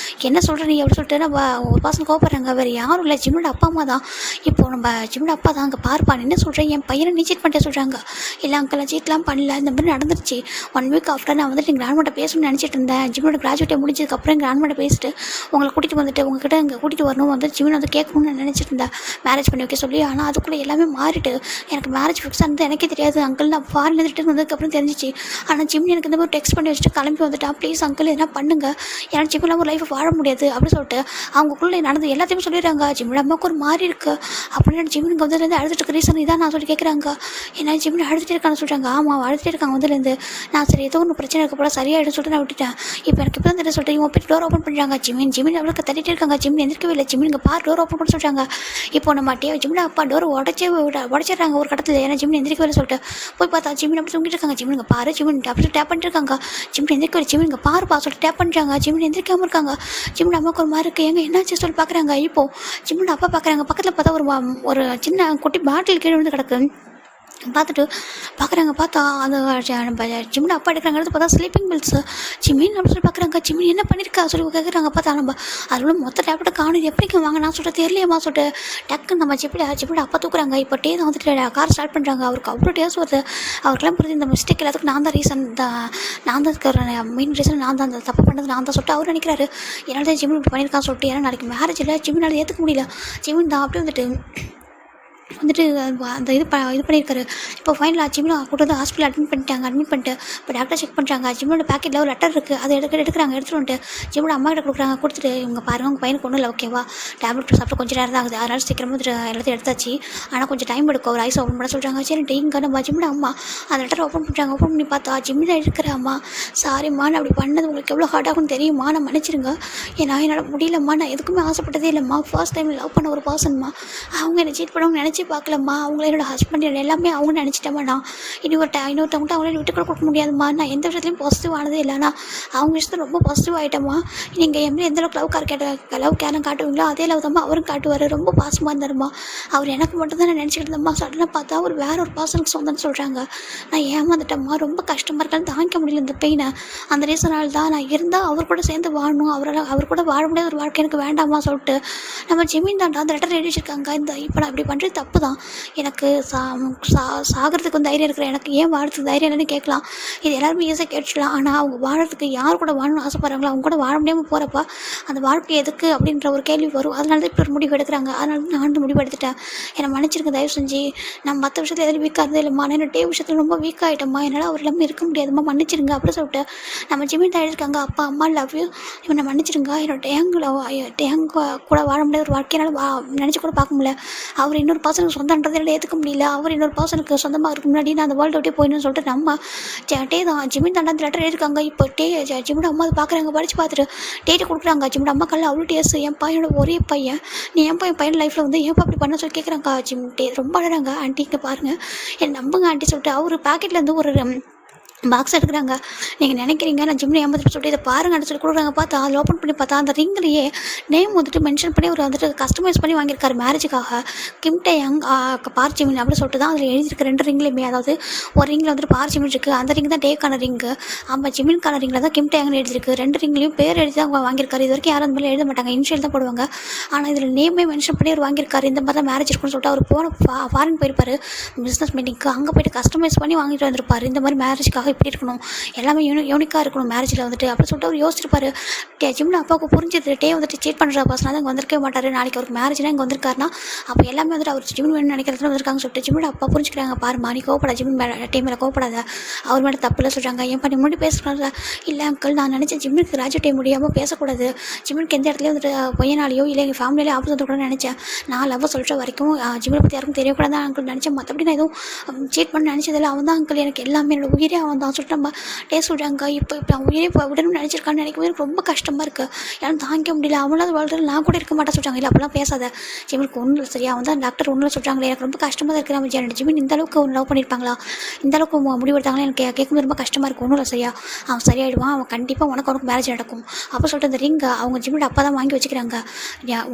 என்ன சொல்கிற நீ அப்படி சொல்லிட்டு நம்ம ஒரு பர்சன் கோவப்படுறாங்க. வேறு யாரும் இல்லை, ஜிம்னோட அப்பா அம்மா தான். இப்போ நம்ம ஜிம்னோட அப்பா தான் அங்கே பார்ப்பான். என்ன சொல்கிறேன், என் பையனை நீ சீட் பண்ணிட்டே சொல்கிறாங்க. இல்லை அங்கிள் சீட்லாம் பண்ணல, இந்த மாதிரி நடந்துருச்சு. 1 வீக் ஆஃப்டர் நான் வந்துட்டு எங்கள் கிராண்ட்மாட்ட பேசணும்னு நினச்சிட்டு இருந்தேன். ஜிம்னோட கிராஜுவேட்டை முடிஞ்சதுக்கப்புறம் எங்கள் கிராண்ட்மாட்ட பேசிட்டு உங்களை கூட்டிகிட்டு வந்துட்டு உங்ககிட்ட இங்கே கூட்டிகிட்டு வரணும் வந்து ஜிம்மின் வந்து கேட்கணும்னு நான் நினச்சிட்டு இருந்தேன் மேரேஜ் பண்ணி வைக்க சொல்லி. ஆனால் அதுக்குள்ளே எல்லாமே மாறிட்டு எனக்கு மேரேஜ் ஃபிக்ஸ் ஆனது எனக்கே தெரியாது அங்கிள். நான் ஃபாரின் ரிட்டர்ன் வந்ததுக்கப்புறம் தெரிஞ்சிச்சு. ஆனால் ஜிம் எனக்கு இந்த மாதிரி டெக்ஸ்ட் பண்ணி வச்சுட்டு கிளம்பி வந்துட்டா. ப்ளீஸ் அங்கிள் என்ன பண்ணுங்க, ஏன்னா ஜிம்மில் ஒரு லைஃப் வாழ முடியாது அப்படின்னு சொல்லிட்டு அவங்களுக்குள்ளே நடந்து எல்லாத்தையுமே சொல்லிடுறாங்க. ஜிம்மில் அம்மாவுக்கு ஒரு மாறி இருக்குது அப்படின்னு ஜிம்முக்கு வந்துலேருந்து அழுதுட்டு ரீசன் இதான் நான் சொல்லி கேட்குறாங்க. ஏன்னா ஜிம்மில் அழுதுகிட்டே இருக்கான்னு சொல்கிறாங்க. ஆமாம் அழுதுகிட்டே இருக்காங்க வந்துலேருந்து. நான் சரி ஏதோ ஒன்று பிரச்சனை இருக்க போல சரியாயிடும் சொல்லிட்டு நான் விட்டுட்டேன். இப்போ எனக்கு இப்போ தான் தெரிய சொல்லிட்டு இவங்க போய் டோர் ஓப்பன் பண்ணுறாங்க. ஜிம்மின் அவளுக்கு தட்டிகிட்டே இருக்காங்க. ஜிம்மின் எந்திரிக்கவே இல்லை. ஜிம்மின் இங்கே பார் டோர் ஓப்பன் பண்ண சொல்கிறாங்க. இப்போ நம்ம ஜிம்மில் அப்பா டோர் உடச்சிடுறாங்க ஒரு கடத்தில். ஏன்னா ஜிம்மின் எந்திரிக்கவே சொல்லிட்டு போய் பார்த்தா ஜிம்மின் அப்படி தூங்கிட்டு இருக்காங்க. ஜிம்மின் இங்கே பாரு, ஜிம்மின் அப்படி டேப் பண்ணிட்டு இருக்காங்க. ஜிம்மின் எந்திரிக்கவே ஜிம்மின் இங்கே பாரு சொல்லிட்டு டேப் பண்ணுறாங்க. ஜிம்மின் எந்திரிக்காமல் இருக்காங்க. ஜிம்மின் அம்மாவுக்கு ஒரு மாதிரி இருக்குது. எங்க என்னாச்சு சொல்லி பார்க்குறாங்க. இப்போ ஜிம்மின் அப்பா பார்க்குறாங்க. பக்கத்தில் பார்த்தா ஒரு சின்ன குட்டி பாட்டில் கீழே வந்து கிடக்கு. பார்த்துட்டு பார்க்குறாங்க. பார்த்தா அந்த நம்ம ஜிம்மின் அப்பா எடுக்கிறாங்க. பார்த்தா ஸ்லீப்பிங் பில்ஸ். ஜிம்மின் அப்படின்னு சொல்லி பார்க்குறாங்க. ஜிம்மின் என்ன பண்ணியிருக்கா சொல்லி கேட்குறாங்க. பார்த்தா நம்ம அதில் மொத்த டேப்லெட் காணும் எப்படிங்க வாங்க நான் சொல்லிட்டு தெரியலையம்மா சொல்லிட்டு டக்குன்னு நம்ம ஜிம்மின் அப்பா தூக்குறாங்க. இப்போ டே தான் வந்துட்டு கார் ஸ்டார்ட் பண்ணுறாங்க. அவருக்கு அவ்வளோ டேஸ் வருது. அவருக்கெல்லாம் புரியுது இந்த மிஸ்டேக் எல்லாத்துக்கும் நான் தான் ரீசன் தான், நான் தான் இருக்கிற மெயின் ரீசன் நான் தான், அந்த தப்பு பண்ணுறது நான் தான் சொல்லிட்டு அவர் நினைக்கிறாரு. என்னால் தான் ஜிம்மின் இப்படி பண்ணியிருக்கான்னு சொல்லிட்டு. ஏன்னா நாளைக்கு மேரேஜ் இல்லை, ஜிம்மினால் ஏற்றுக்க முடியல. ஜிம்மின் தான் அப்படி வந்துட்டு அந்த இது பண்ணியிருக்காரு. இப்போ ஃபைனலாக ஜிம்மில் கூட்டு வந்து ஹாஸ்பிட்டல் அட்மிட் பண்ணிட்டு இப்போ டாக்டர் செக் பண்ணுறாங்க. ஜிம்மோட பேக்கெட்டில் ஒரு லெட்டர் இருக்குது. அதை எடுத்துகிட்டு வந்துட்டு ஜிம்மோட அம்மா கிட்ட கொடுக்குறாங்க. கொடுத்துட்டு இவங்க பாருங்கள் உங்கள் பையனுக்கு ஒன்றும் இல்லை ஓகேவா, டேப்லெட் சாப்பிட்டு கொஞ்சம் நேரம் தான் ஆகுது, அதனால் சீக்கிரமாக எல்லாத்தையும் எடுத்தாச்சு, ஆனால் கொஞ்சம் டைம் எடுக்கும், ஒரு ஐஸ் ஓப்பன் பண்ண சொல்கிறாங்க. சரிட்டு இங்கே நம்ம ஜிம்மோட அம்மா அந்த லெட்டர் ஓப்பன் பண்ணுறாங்க. ஓப்பன் பண்ணி பார்த்தா ஜிம்மில் இருக்கிற அம்மா, சாரிம்மா நான் அப்படி பண்ணது உங்களுக்கு எவ்வளோ ஹார்ட் ஆகும்னு தெரியுமா, நான் மன்னிச்சிருங்க, ஏன்னா என்னால் முடியலம்மா, நான் எதுக்குமே ஆசைப்பட்டதே இல்லைம்மா, ஃபர்ஸ்ட் டைம் லவ் பண்ண ஒரு பர்சன்மா, அவங்க என்னை சீட் பண்ணவங்க நினச்சி பார்க்கலம்மா, அவங்கள என்னோட ஹஸ்பண்ட் எல்லாமே அவங்க நினச்சிட்டேம்மா, நான் இன்னொருத்தவங்கள்ட்ட அவங்களே விட்டு கொடுக்க முடியாதும்மா, நான் எந்த விஷயத்துலையும் பாசிட்டிவ் ஆனதே இல்லைனா அவங்க விஷயத்தில் ரொம்ப பாசிட்டிவ் ஆகிட்டம்மா, நீங்கள் எந்த அளவுக்கு லவ் கேரம் காட்டுவீங்களோ அதே லவ் தான் அவரும் காட்டுவார், ரொம்ப பாசமாக இருந்தாருமா, அவர் எனக்கு மட்டும் தான் நான் நினச்சிக்கிட்டு இருந்தேம்மா, சடனாக பார்த்தா அவர் வேற ஒரு பர்சனுக்கு சொந்தம்னு சொல்கிறாங்க, நான் ஏமாந்துட்டேம்மா, ரொம்ப கஷ்டமாக இருக்கான்னு தாங்கிக்க முடியல இந்த பெயினை, அந்த ரீசனால் தான் நான் இருந்தால் அவர் கூட சேர்ந்து வாழணும், அவர் கூட வாழ முடியாத ஒரு வாழ்க்கை எனக்கு வேண்டாமா சொல்லிட்டு நம்ம ஜிம்மின் தாண்டா அந்த லெட்டர் எழுதி வச்சிருக்காங்க. இந்த இப்போ நான் இப்படி பண்ணுறது தப்பு தான். எனக்கு சாகிறதுக்கு தைரியம் இருக்கிற எனக்கு ஏன் வாழறதுக்கு தைரியம் இல்லைன்னு கேட்கலாம். இது எல்லாருமே ஈஸியாக கேட்டுடலாம். ஆனால் அவங்க வாழறதுக்கு யார் கூட வாழணும்னு ஆசைப்படுறாங்களோ அவங்க கூட வாழ முடியாமல் போகிறப்ப அந்த வாழ்க்கை எதுக்கு அப்படின்ற ஒரு கேள்வி வரும். அதனால தான் இப்படி ஒரு முடிவு எடுக்கிறாங்க. அதனால தான் நான் முடிவு எடுத்துட்டேன். என்னை மன்னிச்சிருங்க தயவு செஞ்சு. நான் மற்ற விஷயத்தில் எதில் வீக்காக இருந்தே இல்லைம்மா, நான் என்னோட விஷயத்தில் ரொம்ப வீக் ஆகிட்டேம்மா, என்னால் அவர் இல்லாமல் இருக்க முடியாதும்மா, மன்னிச்சிருங்க அப்படின்னு சொல்லிட்டு நம்ம ஜிமின் இருக்காங்க. அப்பா அம்மா லவ் யூ, இவனை மன்னிச்சிருங்க. என்னோட டேங்க் கூட வாழ முடியாத ஒரு வாழ்க்கையினால நினச்சி கூட பார்க்க முடியல. அவர் இன்னொரு பர்சனுக்கு சொந்தன்றதை என்னால் ஏற்றுக்க முடியல. அவர் இன்னொரு பர்சனுக்கு சொந்தமாக இருக்க முன்னாடி நான் அந்த வேர்ல்டு விட்டே போயிடணும்னு சொல்லிட்டு நம்ம டே தான் ஜிமின் தாண்டா அந்த லெட்டர் எழுதிருக்காங்க. இப்போ ஜிமின் அம்மா அதை பார்க்குறாங்க. படித்து பார்த்துட்டு டேட்டு கொடுக்குறாங்க. ஜிமின் அம்மா கல்ல அவ்வளோ டேஸ், என் பையனோட ஒரே பையன், நீ என் பையன் லைஃப்பில் வந்து ஏன் அப்படி பண்ண சொல்லி கேட்குறாங்க. ஜிமின் ரொம்ப அழகாங்க. ஆண்டி இங்கே பாருங்கள், என் நம்புங்க ஆண்டி சொல்லிட்டு அவர் பேக்கெட்லேருந்து ஒரு பாக்ஸ் எடுக்கிறாங்க. நீங்கள் நினைக்கிறீங்க நான் ஜிம்மில் ஏமாத்திட்டு சொல்லிட்டு இதை பாருங்கன்னு சொல்லி கொடுக்குறாங்க. பார்த்தா அதில் ஓப்பன் பண்ணி பார்த்தா அந்த ரிங்லேயே நேம் வந்துட்டு மென்ஷன் பண்ணி ஒரு வந்துட்டு கஸ்டமைஸ் பண்ணி வாங்கியிருக்காரு மேரேஜுக்காக. கிம்டேயாங் பார் ஜிமின் அப்படின்னு சொல்லிட்டு தான் அதில் எழுதியிருக்கு 2 ரிங்லேயுமே. அதாவது ஒரு ரிங்கில் வந்துட்டு பார் ஜிமின் இருக்குது, அந்த ரிங் தான் டேக்கான ரிங்கு. ஜிமின்கான ரிங்கில் தான் கிம்டேயாங்னு எழுதிருக்கு. 2 ரிங்லேயும் பேர் எழுதி தான் வாங்கியிருக்காரு. இது வரைக்கும் யாரும் அந்த மாதிரி எழுத மாட்டாங்க, இனிஷியல் தான் போடுவாங்க. ஆனால் இதில் நேமே மென்ஷன் பண்ணி அவர் வாங்கியிருக்காரு. இந்த மாதிரி தான் மேரேஜ் இருக்குன்னு சொல்லிட்டு அவர் ஃபாரின் போயிருப்பார் பிஸ்னஸ் மீட்டிங்க்கு. அங்கே போய்ட்டு கஸ்டமைஸ் பண்ணி வாங்கிட்டு வந்திருப்பார். இந்த மாதிரி மேரேஜுக்காக இப்படி இருக்கணும், எல்லாமே யூனிக்காக இருக்கணும் மேரேஜில் வந்துட்டு அப்படின்னு சொல்லிட்டு அவர் யோசிச்சிருப்பாரு. ஜிம்மில் அப்பாவுக்கு புரிஞ்சது வந்துட்டு சீட் பண்ணுற பர்சனாக தான் இங்கே வந்திருக்கவே மாட்டார். நாளைக்கு அவருக்கு மேரேஜ்னா இங்கே வந்திருக்காருனா அப்போ எல்லாமே வந்துட்டு அவர் ஜிம்மின் வேணும்னு நினைக்கிறதுல வந்திருக்காங்க சொல்லிட்டு ஜிம்மில் அப்பா புரிஞ்சுக்கிறாங்க. பாருமா நீ கோவப்படாத, ஜிம்மின் டீம் மேலே கோவப்படாத, அவர் மேலே தப்பில்லை சொல்கிறாங்க. ஏன் பண்ணி முன்னாடி பேசுகிறாங்க. இல்லை அங்கிள், நான் நினச்சேன் ஜிம்மினுக்கு கிராஜுவேட் ஆக முடியாமல் பேசக்கூடாது, ஜிம்மினுக்கு எந்த இடத்துலையும் வந்துட்டு பையனாலேயோ இல்லை எங்கள் ஃபேமிலியிலே ஆபத்து வந்துக்கூடாதுன்னு நினச்சேன். நான் லவ் சொல்கிற வரைக்கும் ஜிம்மினை பற்றி யாருக்கும் தெரியக்கூடாது தான் அங்கிள் நினச்சேன். மற்றபடி நான் எதுவும் சீட் பண்ண நினச்சதில்லை. அவன் தான் அங்கிள், எனக்கு எல்லாமே என்னோட உயிரே அவன் தான் சொல்லிட்டு நம்ம சொல்கிறாங்க. இப்போ அவன் உயிரே விடணும்னு நினச்சிருக்கான்னு நினைக்கும் எனக்கு ரொம்ப கஷ்டமாக இருக்குது, யாரும் தாங்கிக்க முடியல. அவனால வாழ்றது நான் கூட இருக்க மாட்டேன் சொல்கிறாங்க. இல்லை அப்படிலாம் பேசாத, ஜிமினுக்கு ஒன்றும் இல்லை சரியா, அவன் தான் டாக்டர் ஒன்றும் சொல்கிறாங்களே, எனக்கு ரொம்ப கஷ்டமாக தான் இருக்குது. நம்ம ஜிமின் இந்த அளவுக்கு ஒன்று லவ் பண்ணியிருப்பாங்களா, இந்த அளவுக்கு முடிவெடுத்தாங்களா, எனக்கு கேட்கும்போது ரொம்ப கஷ்டமாக இருக்குது. ஒன்றும் இல்லை சரியா, அவன் சரியாயிடுவான், அவன் கண்டிப்பாக உனக்கு மேரேஜ் நடக்கும் அப்போ சொல்லிட்டு அந்த ரிங்கை அவங்க ஜிமினோட அப்பா தான் வாங்கி வச்சுக்கிறாங்க.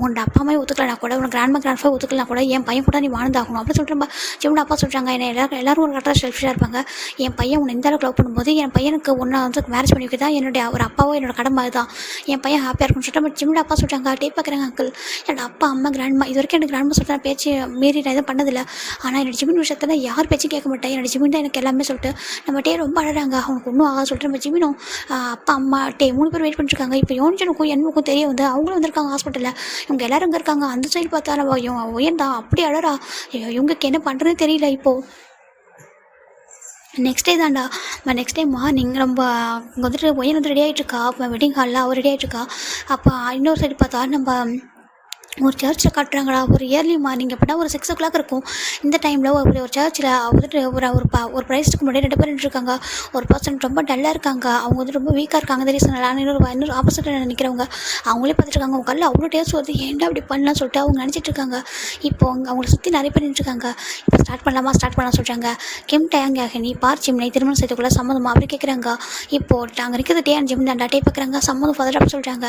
உன்னோட அப்பா அம்மாவே ஒத்துக்கலாம் கூட, உனக்கு கிராண்ட் ஃபா ஒத்துக்கலாம் கூட, என் பையன் கூட நீ வாழ்ந்தாகணும் அப்படின்னு சொல்லிட்டு நம்ம ஜிமினோட அப்பா சொல்கிறாங்க. என்ன எல்லாரும் ஒரு கரெக்டாக செல்ஃபிஷாக இருப்பாங்க. என் பையன் உன்னை இந்த அளவுக்கு லவ் பண்ணும்போது என் பையனுக்கு ஒன்றா வந்து மேரேஜ் பண்ணி வைக்க தான் என்னுடைய ஒரு அப்பாவோ என்னோட கடமை தான், என் பையன் ஹாப்பியாக இருக்குன்னு சொல்லிட்டு நம்ம ஜிம்மில் அப்பா சொல்கிறாங்க. டே பார்க்குறாங்க அங்கிள், என்னோட அப்பா அம்மா கிராண்ட்மா இது வரைக்கும் எனக்கு கிராண்ட்மா சொல்லிட்டு பேச்சு மீறி நான் எதுவும் பண்ணதில்லை. ஆனால் என்னோட ஜிமின் விஷயத்தில் யார் பேச்சும் கேட்க மாட்டேன், என்னோட ஜிமின் தான் எனக்கு எல்லாமே சொல்லிட்டு நம்ம டே ரொம்ப அழகாங்க. அவனுக்கு ஒன்றும் ஆகாது சொல்லிட்டு நம்ம ஜிமினும் அப்பா அம்மா 3 பேர் வெயிட் பண்ணிருக்காங்க. இப்போ யோனிச்சனுக்கும் என்னுக்கும் தெரிய வந்து அவங்களும் வந்திருக்காங்க ஹாஸ்பிட்டலில். இவங்க எல்லாரும் இங்கே இருக்காங்க. அந்த சைடு பார்த்தா நம்ம உயர்ந்தான் அப்படி அழறா, இவங்களுக்கு என்ன பண்ணுறதுன்னு தெரியல. இப்போது நெக்ஸ்ட் டே தான்டா, நெக்ஸ்ட் டே மார்னிங் ரொம்ப இங்கே வந்துட்டு ஒயன் வந்து ரெடி ஆகிட்ருக்கா. வெட்டிங் ஹாலில் அவர் ரெடி ஆகிட்ருக்கா. அப்போ இன்னொரு சைடு பார்த்தா நம்ம ஒரு சர்ச்சில் காட்டுறாங்களா. ஒரு இயர்லி மார்னிங் எப்படின்னா ஒரு 6 o'clock இருக்கும். இந்த டைமில் ஒரு சர்ச்சில் வந்துட்டு ஒரு ப்ரைஸ்க்கு முன்னாடி 2 பேர் நின்றுருக்காங்க. ஒரு பர்சன் ரொம்ப டல்லாக இருக்காங்க, அவங்க வந்துட்டு ரொம்ப வீக்காக இருக்காங்க. அந்த ரீசன் இன்னொரு ஆப்போசிட்டில் நினைக்கிறவங்க அவங்களே பார்த்துட்ருக்காங்க. அவங்க கல்ல அவ்வளோ டேஸ்ட் வருது, ஏன்டா அப்படி பண்ணலாம் சொல்லிட்டு அவங்க நினச்சிட்டு இருக்காங்க. இப்போ அவங்கள சுற்றி நிறைய பேர் நின்றுருக்காங்க. இப்போ ஸ்டார்ட் பண்ணலாம் சொல்கிறாங்க. கிம் டேங்காக நீ பார் ஜிம்னை திருமணம் செய்துக்குள்ள சம்மந்தமாக அப்படி கேட்குறாங்க. இப்போது நாங்கள் இருக்கிறது ஜிம் தான் டே பார்க்குறாங்க. சம்மந்தம் ஃபாதர் அப்படி சொல்கிறாங்க.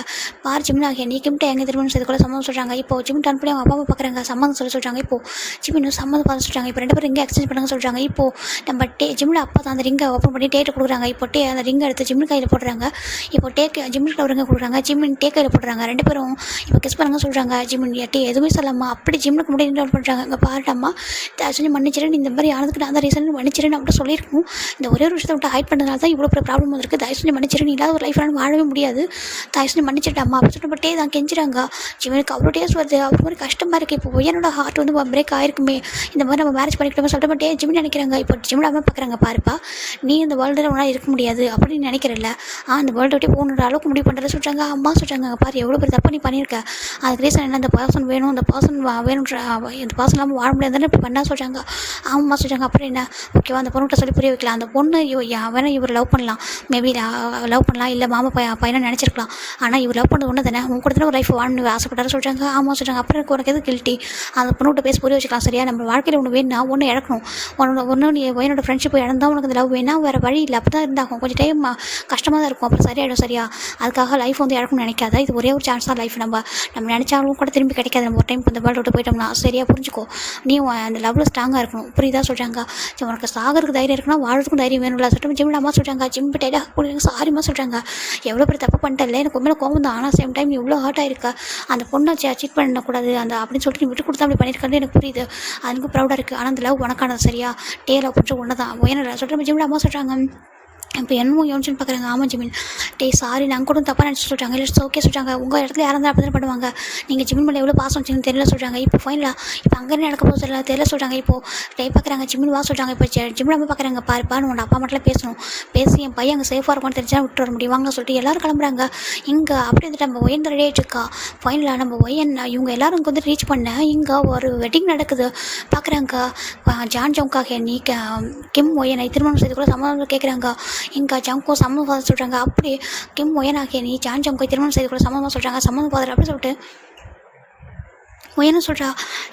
பார் ஜிம்னாக நீ கிம் டேங்க திருமணம் செய்துக்குள்ள சம்மந்தம் சொல்கிறாங்க. இப்போ ஜிமின் டர்ன் பண்ணி அவங்க அப்பா அம்மா பார்க்குறாங்க. சம்மந்தம் சொல்கிறாங்க. இப்போது ஜிமின் சம்மந்தம் பார்த்து சொல்கிறாங்க. இப்போ 2 பேரும் ரிங்கை எக்ஸ்சேஞ்ச் பண்ணுங்க சொல்கிறாங்க. இப்போது நம்ம ஜிமில் அப்பா தான் அந்த ரிங்கை ஓப்பன் பண்ணி டேட்டை கொடுக்குறாங்க. இப்போ அந்த ரிங்கை எடுத்து ஜிமின் கையில் போடுறாங்க. இப்போ ஜிமின் ரிங்கை கொடுக்குறாங்க. ஜிமின் கையில் போடுறாங்க. 2 பேரும் இப்போ கிஸ் பண்ணுங்க சொல்கிறாங்க. ஜிமின் எதுவுமே சொல்லாமா அப்படி ஜிம்னுக்கு முன்னாடி டவுன் பண்ணுறாங்க. இங்கே பாருட்டாம்மா தயவுசெஞ்சு மன்னிச்சிருன்னு, இந்த மாதிரி ஆனதுக்கு நான் தான் ரீசன் மன்னிச்சிருன்னு அப்படி சொல்லியிருக்கணும். இந்த ஒரே ஒரு விஷயத்தை விட்டு ஹைட் பண்ணுறதுனால தான் இவ்வளோ பெரிய ப்ராப்ளம் வந்துருக்கு. தயவுசெஞ்சு மன்னிச்சிருன்னு, இல்லாத ஒரு லைஃப்லாம் வாழவே முடியாது, தயவுசெஞ்சு மன்னிச்சிட்டாம்மா அப்படி சொல்லிட்டு டே தான் கெஞ்சுறாங்க. ஜிமினுக்கு அவ்வளோ டேஸ் வருது, அவ்வளோ மாதிரி கஷ்டமாக இருக்குது. இப்போ என்னோட ஹார்ட் வந்து பிரேக் ஆகிருக்குமே, இந்த மாதிரி நம்ம மேரேஜ் பண்ணிக்கிட்டோமே சொல்லிட்டு மட்டும் ஜிமின் நினைக்கிறாங்க. இப்போ ஜிமின் அம்மா பார்க்குறாங்க. பாருப்பா, நீ இந்த வேர்ல்டில் ஒன்றா இருக்க முடியாது அப்படின்னு நினைக்கிறல்ல, அந்த வேர்ல்டு விட்டு போகணுன்ற அளவுக்கு முடிவு பண்ணுறது சொல்கிறாங்க. அம்மா சொல்கிறாங்க, பாரு எவ்வளோ பெரிய தப்பு நீ பண்ணியிருக்க, அதுக்கு ரீசன் என்ன, அந்த பர்சன் வேணும், அந்த பர்சன் வேணுன்ற இந்த பர்சன் இல்லாமல் வாழ முடியாதுன்னு இப்படி பண்ணா சொல்கிறாங்க. அம்மா சொல்கிறாங்க, அப்புறம் என்ன ஓகேவா, அந்த பொண்ணுகிட்ட சொல்லி புரிய வைக்கலாம். அந்த பொண்ணு வேணால் இவர் லவ் பண்ணலாம், மேபி லவ் பண்ணலாம், இல்லை மாமா பையனை நினச்சிருக்கலாம். ஆனால் இவர் லவ் பண்ணது ஒன்று தானே, உங்க கூட தானே ஒரு லைஃப் வாழணும் ஆசைப்பட்டாரு சொல்கிறாங்க. ஆமாம் சொல்கிறாங்க. அப்புறம் உனக்கு எது கில்ட்டி, அந்த பொண்ணுகிட்ட பேசி புரிய வச்சுக்கலாம் சரியா. நம்ம வாழ்க்கையில் ஒன்று வேணும்னா ஒன்று இழக்கணும், ஒன்று நீ என்னோட ஃப்ரெண்ட்ஷிப் இழந்தா உனக்கு அந்த லவ் வேணா வேறு வழி இல்லை, அப்படி தான் இருந்தாகும். கொஞ்சம் டைம் கஷ்டமாக தான் இருக்கும், அப்புறம் சரியாயிடும் சரியா. அதுக்காக லைஃப் வந்து இழக்கணும்னு நினைக்காத, இது ஒரே ஒரு சான்ஸ் தான் லைஃப். நம்ம நினச்சாலும் கூட திரும்பி கிடைக்காது. நம்ம ஒரு டைம் இந்த வேர்ல்டு விட்டு போயிட்டோம்னா சரியாக புரிஞ்சுக்கோ, நீ அந்த லவ்வில் ஸ்ட்ராங்காக இருக்கணும் புரியுதா சொல்கிறாங்க. உனக்கு சாகிறதுக்கு தைரியம் இருக்குன்னா வாழ்றதுக்கும் தைரியம் வேணும்ல சொல்லிட்டு ஜிம்மில் அம்மா சொல்கிறாங்க. ஜிம் டேடா சாரிம்மா சொல்கிறாங்க. எவ்வளோ பெரிய தப்பு பண்ணிட்டல, எனக்கு உண்மையில கோவம் தான், ஆனால் சேம் டைம் இவ்வளோ ஹார்ட் ஆயிருக்க. அந்த பொண்ணை சீட் பண்ணக்கூடாது அந்த அப்படின்னு சொல்லிட்டு நீ விட்டு கொடுத்தா அப்படி பண்ணியிருக்காரு எனக்கு புரியுது, அது எனக்கு ப்ரௌடாக இருக்குது. ஆனால் அந்த லவ் உனக்கானது சரியா, டேல கொஞ்சம் ஒன்று தான் ஒயனை சொல்கிற ஜிம்மில் அம்மா சொல்கிறாங்க. இப்போ என்னமோ யோசிச்சுன்னு பார்க்குறாங்க. ஆமாம் ஜிமின், சாரி நாங்கள் கூட தப்பாக நினச்சி சொல்கிறாங்க, இல்லை ஓகே சொல்கிறாங்க, உங்கள் இடத்துல யாராவது அப்படி தான் பண்ணுவாங்க, நீங்கள் ஜிமின் மேலே எவ்வளோ பாசம் வச்சுன்னு தெரியல சொல்கிறாங்க. இப்போ ஃபைனலாக இப்போ அங்கே நடக்க போது தெரியல சொல்கிறாங்க. இப்போது பார்க்குறாங்க ஜிமின் வா சொல்கிறாங்க. இப்போ ஜிமின் அம்மா பார்க்குறாங்க, பாருப்பான்னு உன்னோட அப்பா மட்டும் பேசணும், பேசி என் பையன் அங்கே சேஃபாக இருக்கும்னு தெரிஞ்சா விட்டு வர முடியும் வாங்க சொல்லிட்டு எல்லோரும் கிளம்புறாங்க. இங்கே அப்படி வந்துட்டு நம்ம ஒயன் ரெடி ஆகிட்டு இருக்கா. ஃபைனலாக நம்ம ஒயன் இவங்க எல்லோரும் இங்கே வந்து ரீச் பண்ண இங்கே ஒரு வெட்டிங் நடக்குது. பார்க்குறாங்க ஜான் ஜவுக்காக நீ கிம் ஒயனை திருமணம் செய்து கூட சமாதானம் கேட்குறாங்க. இங்கே ஜங்கோ சம்மதம் சொல்கிறாங்க. அப்படி கிம் ஒயனாகிய நீ ஜான் ஜங்கோ திருமணம் செய்து கூட சம்மதமாக சொல்கிறாங்க. சம்மதம் பாதர் அப்படி சொல்லிட்டு ஒயனை சொல்கிறா.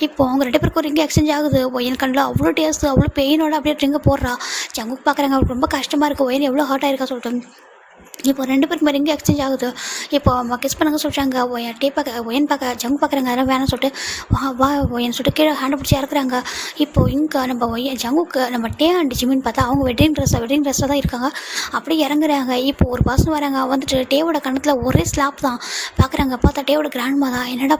இப்போ அவங்க 2 பேருக்கு ஒரு ரிங்கு எக்ஸ்சேஞ்ச் ஆகுது. ஒயன் கண்ணில் அவ்வளோ டேஸ்ட்டு அவ்வளோ பெயினோட அப்படியே ரிங்கை போடுறா. ஜங்குக்கு பார்க்குறாங்க, அவருக்கு ரொம்ப கஷ்டமாக இருக்குது, ஒயன் எவ்வளோ ஹார்ட் ஆயிருக்கா சொல்லிட்டு. இப்போ 2 பேருக்கு ரிங்கு எக்ஸ்சேஞ்ச் ஆகுது. இப்போ அவங்க கிஸ் பண்ணுங்க சொல்கிறாங்க. ஒயன் பார்க்க ஜங்கு பார்க்குறாங்க, அதெல்லாம் வேணாம் சொல்லிட்டு வா ஒயன் சொல்லிட்டு கீழே ஹேண்டை பிடிச்சி இறக்குறாங்க. இப்போது இங்கே நம்ம ஜங்குக்கு நம்ம டே அண்ட் ஜிமின் பார்த்தா அவங்க வெட்டிங் ட்ரெஸ்ஸில் தான் இருக்காங்க. அப்படியே இறங்குறாங்க. இப்போ ஒரு பர்சன் வராங்க, வந்துட்டு டேவோட கணத்தில் ஒரே ஸ்லாப் தான் பார்க்குறாங்க. பார்த்தா டேவோட கிராண்ட்மா தான். என்னடா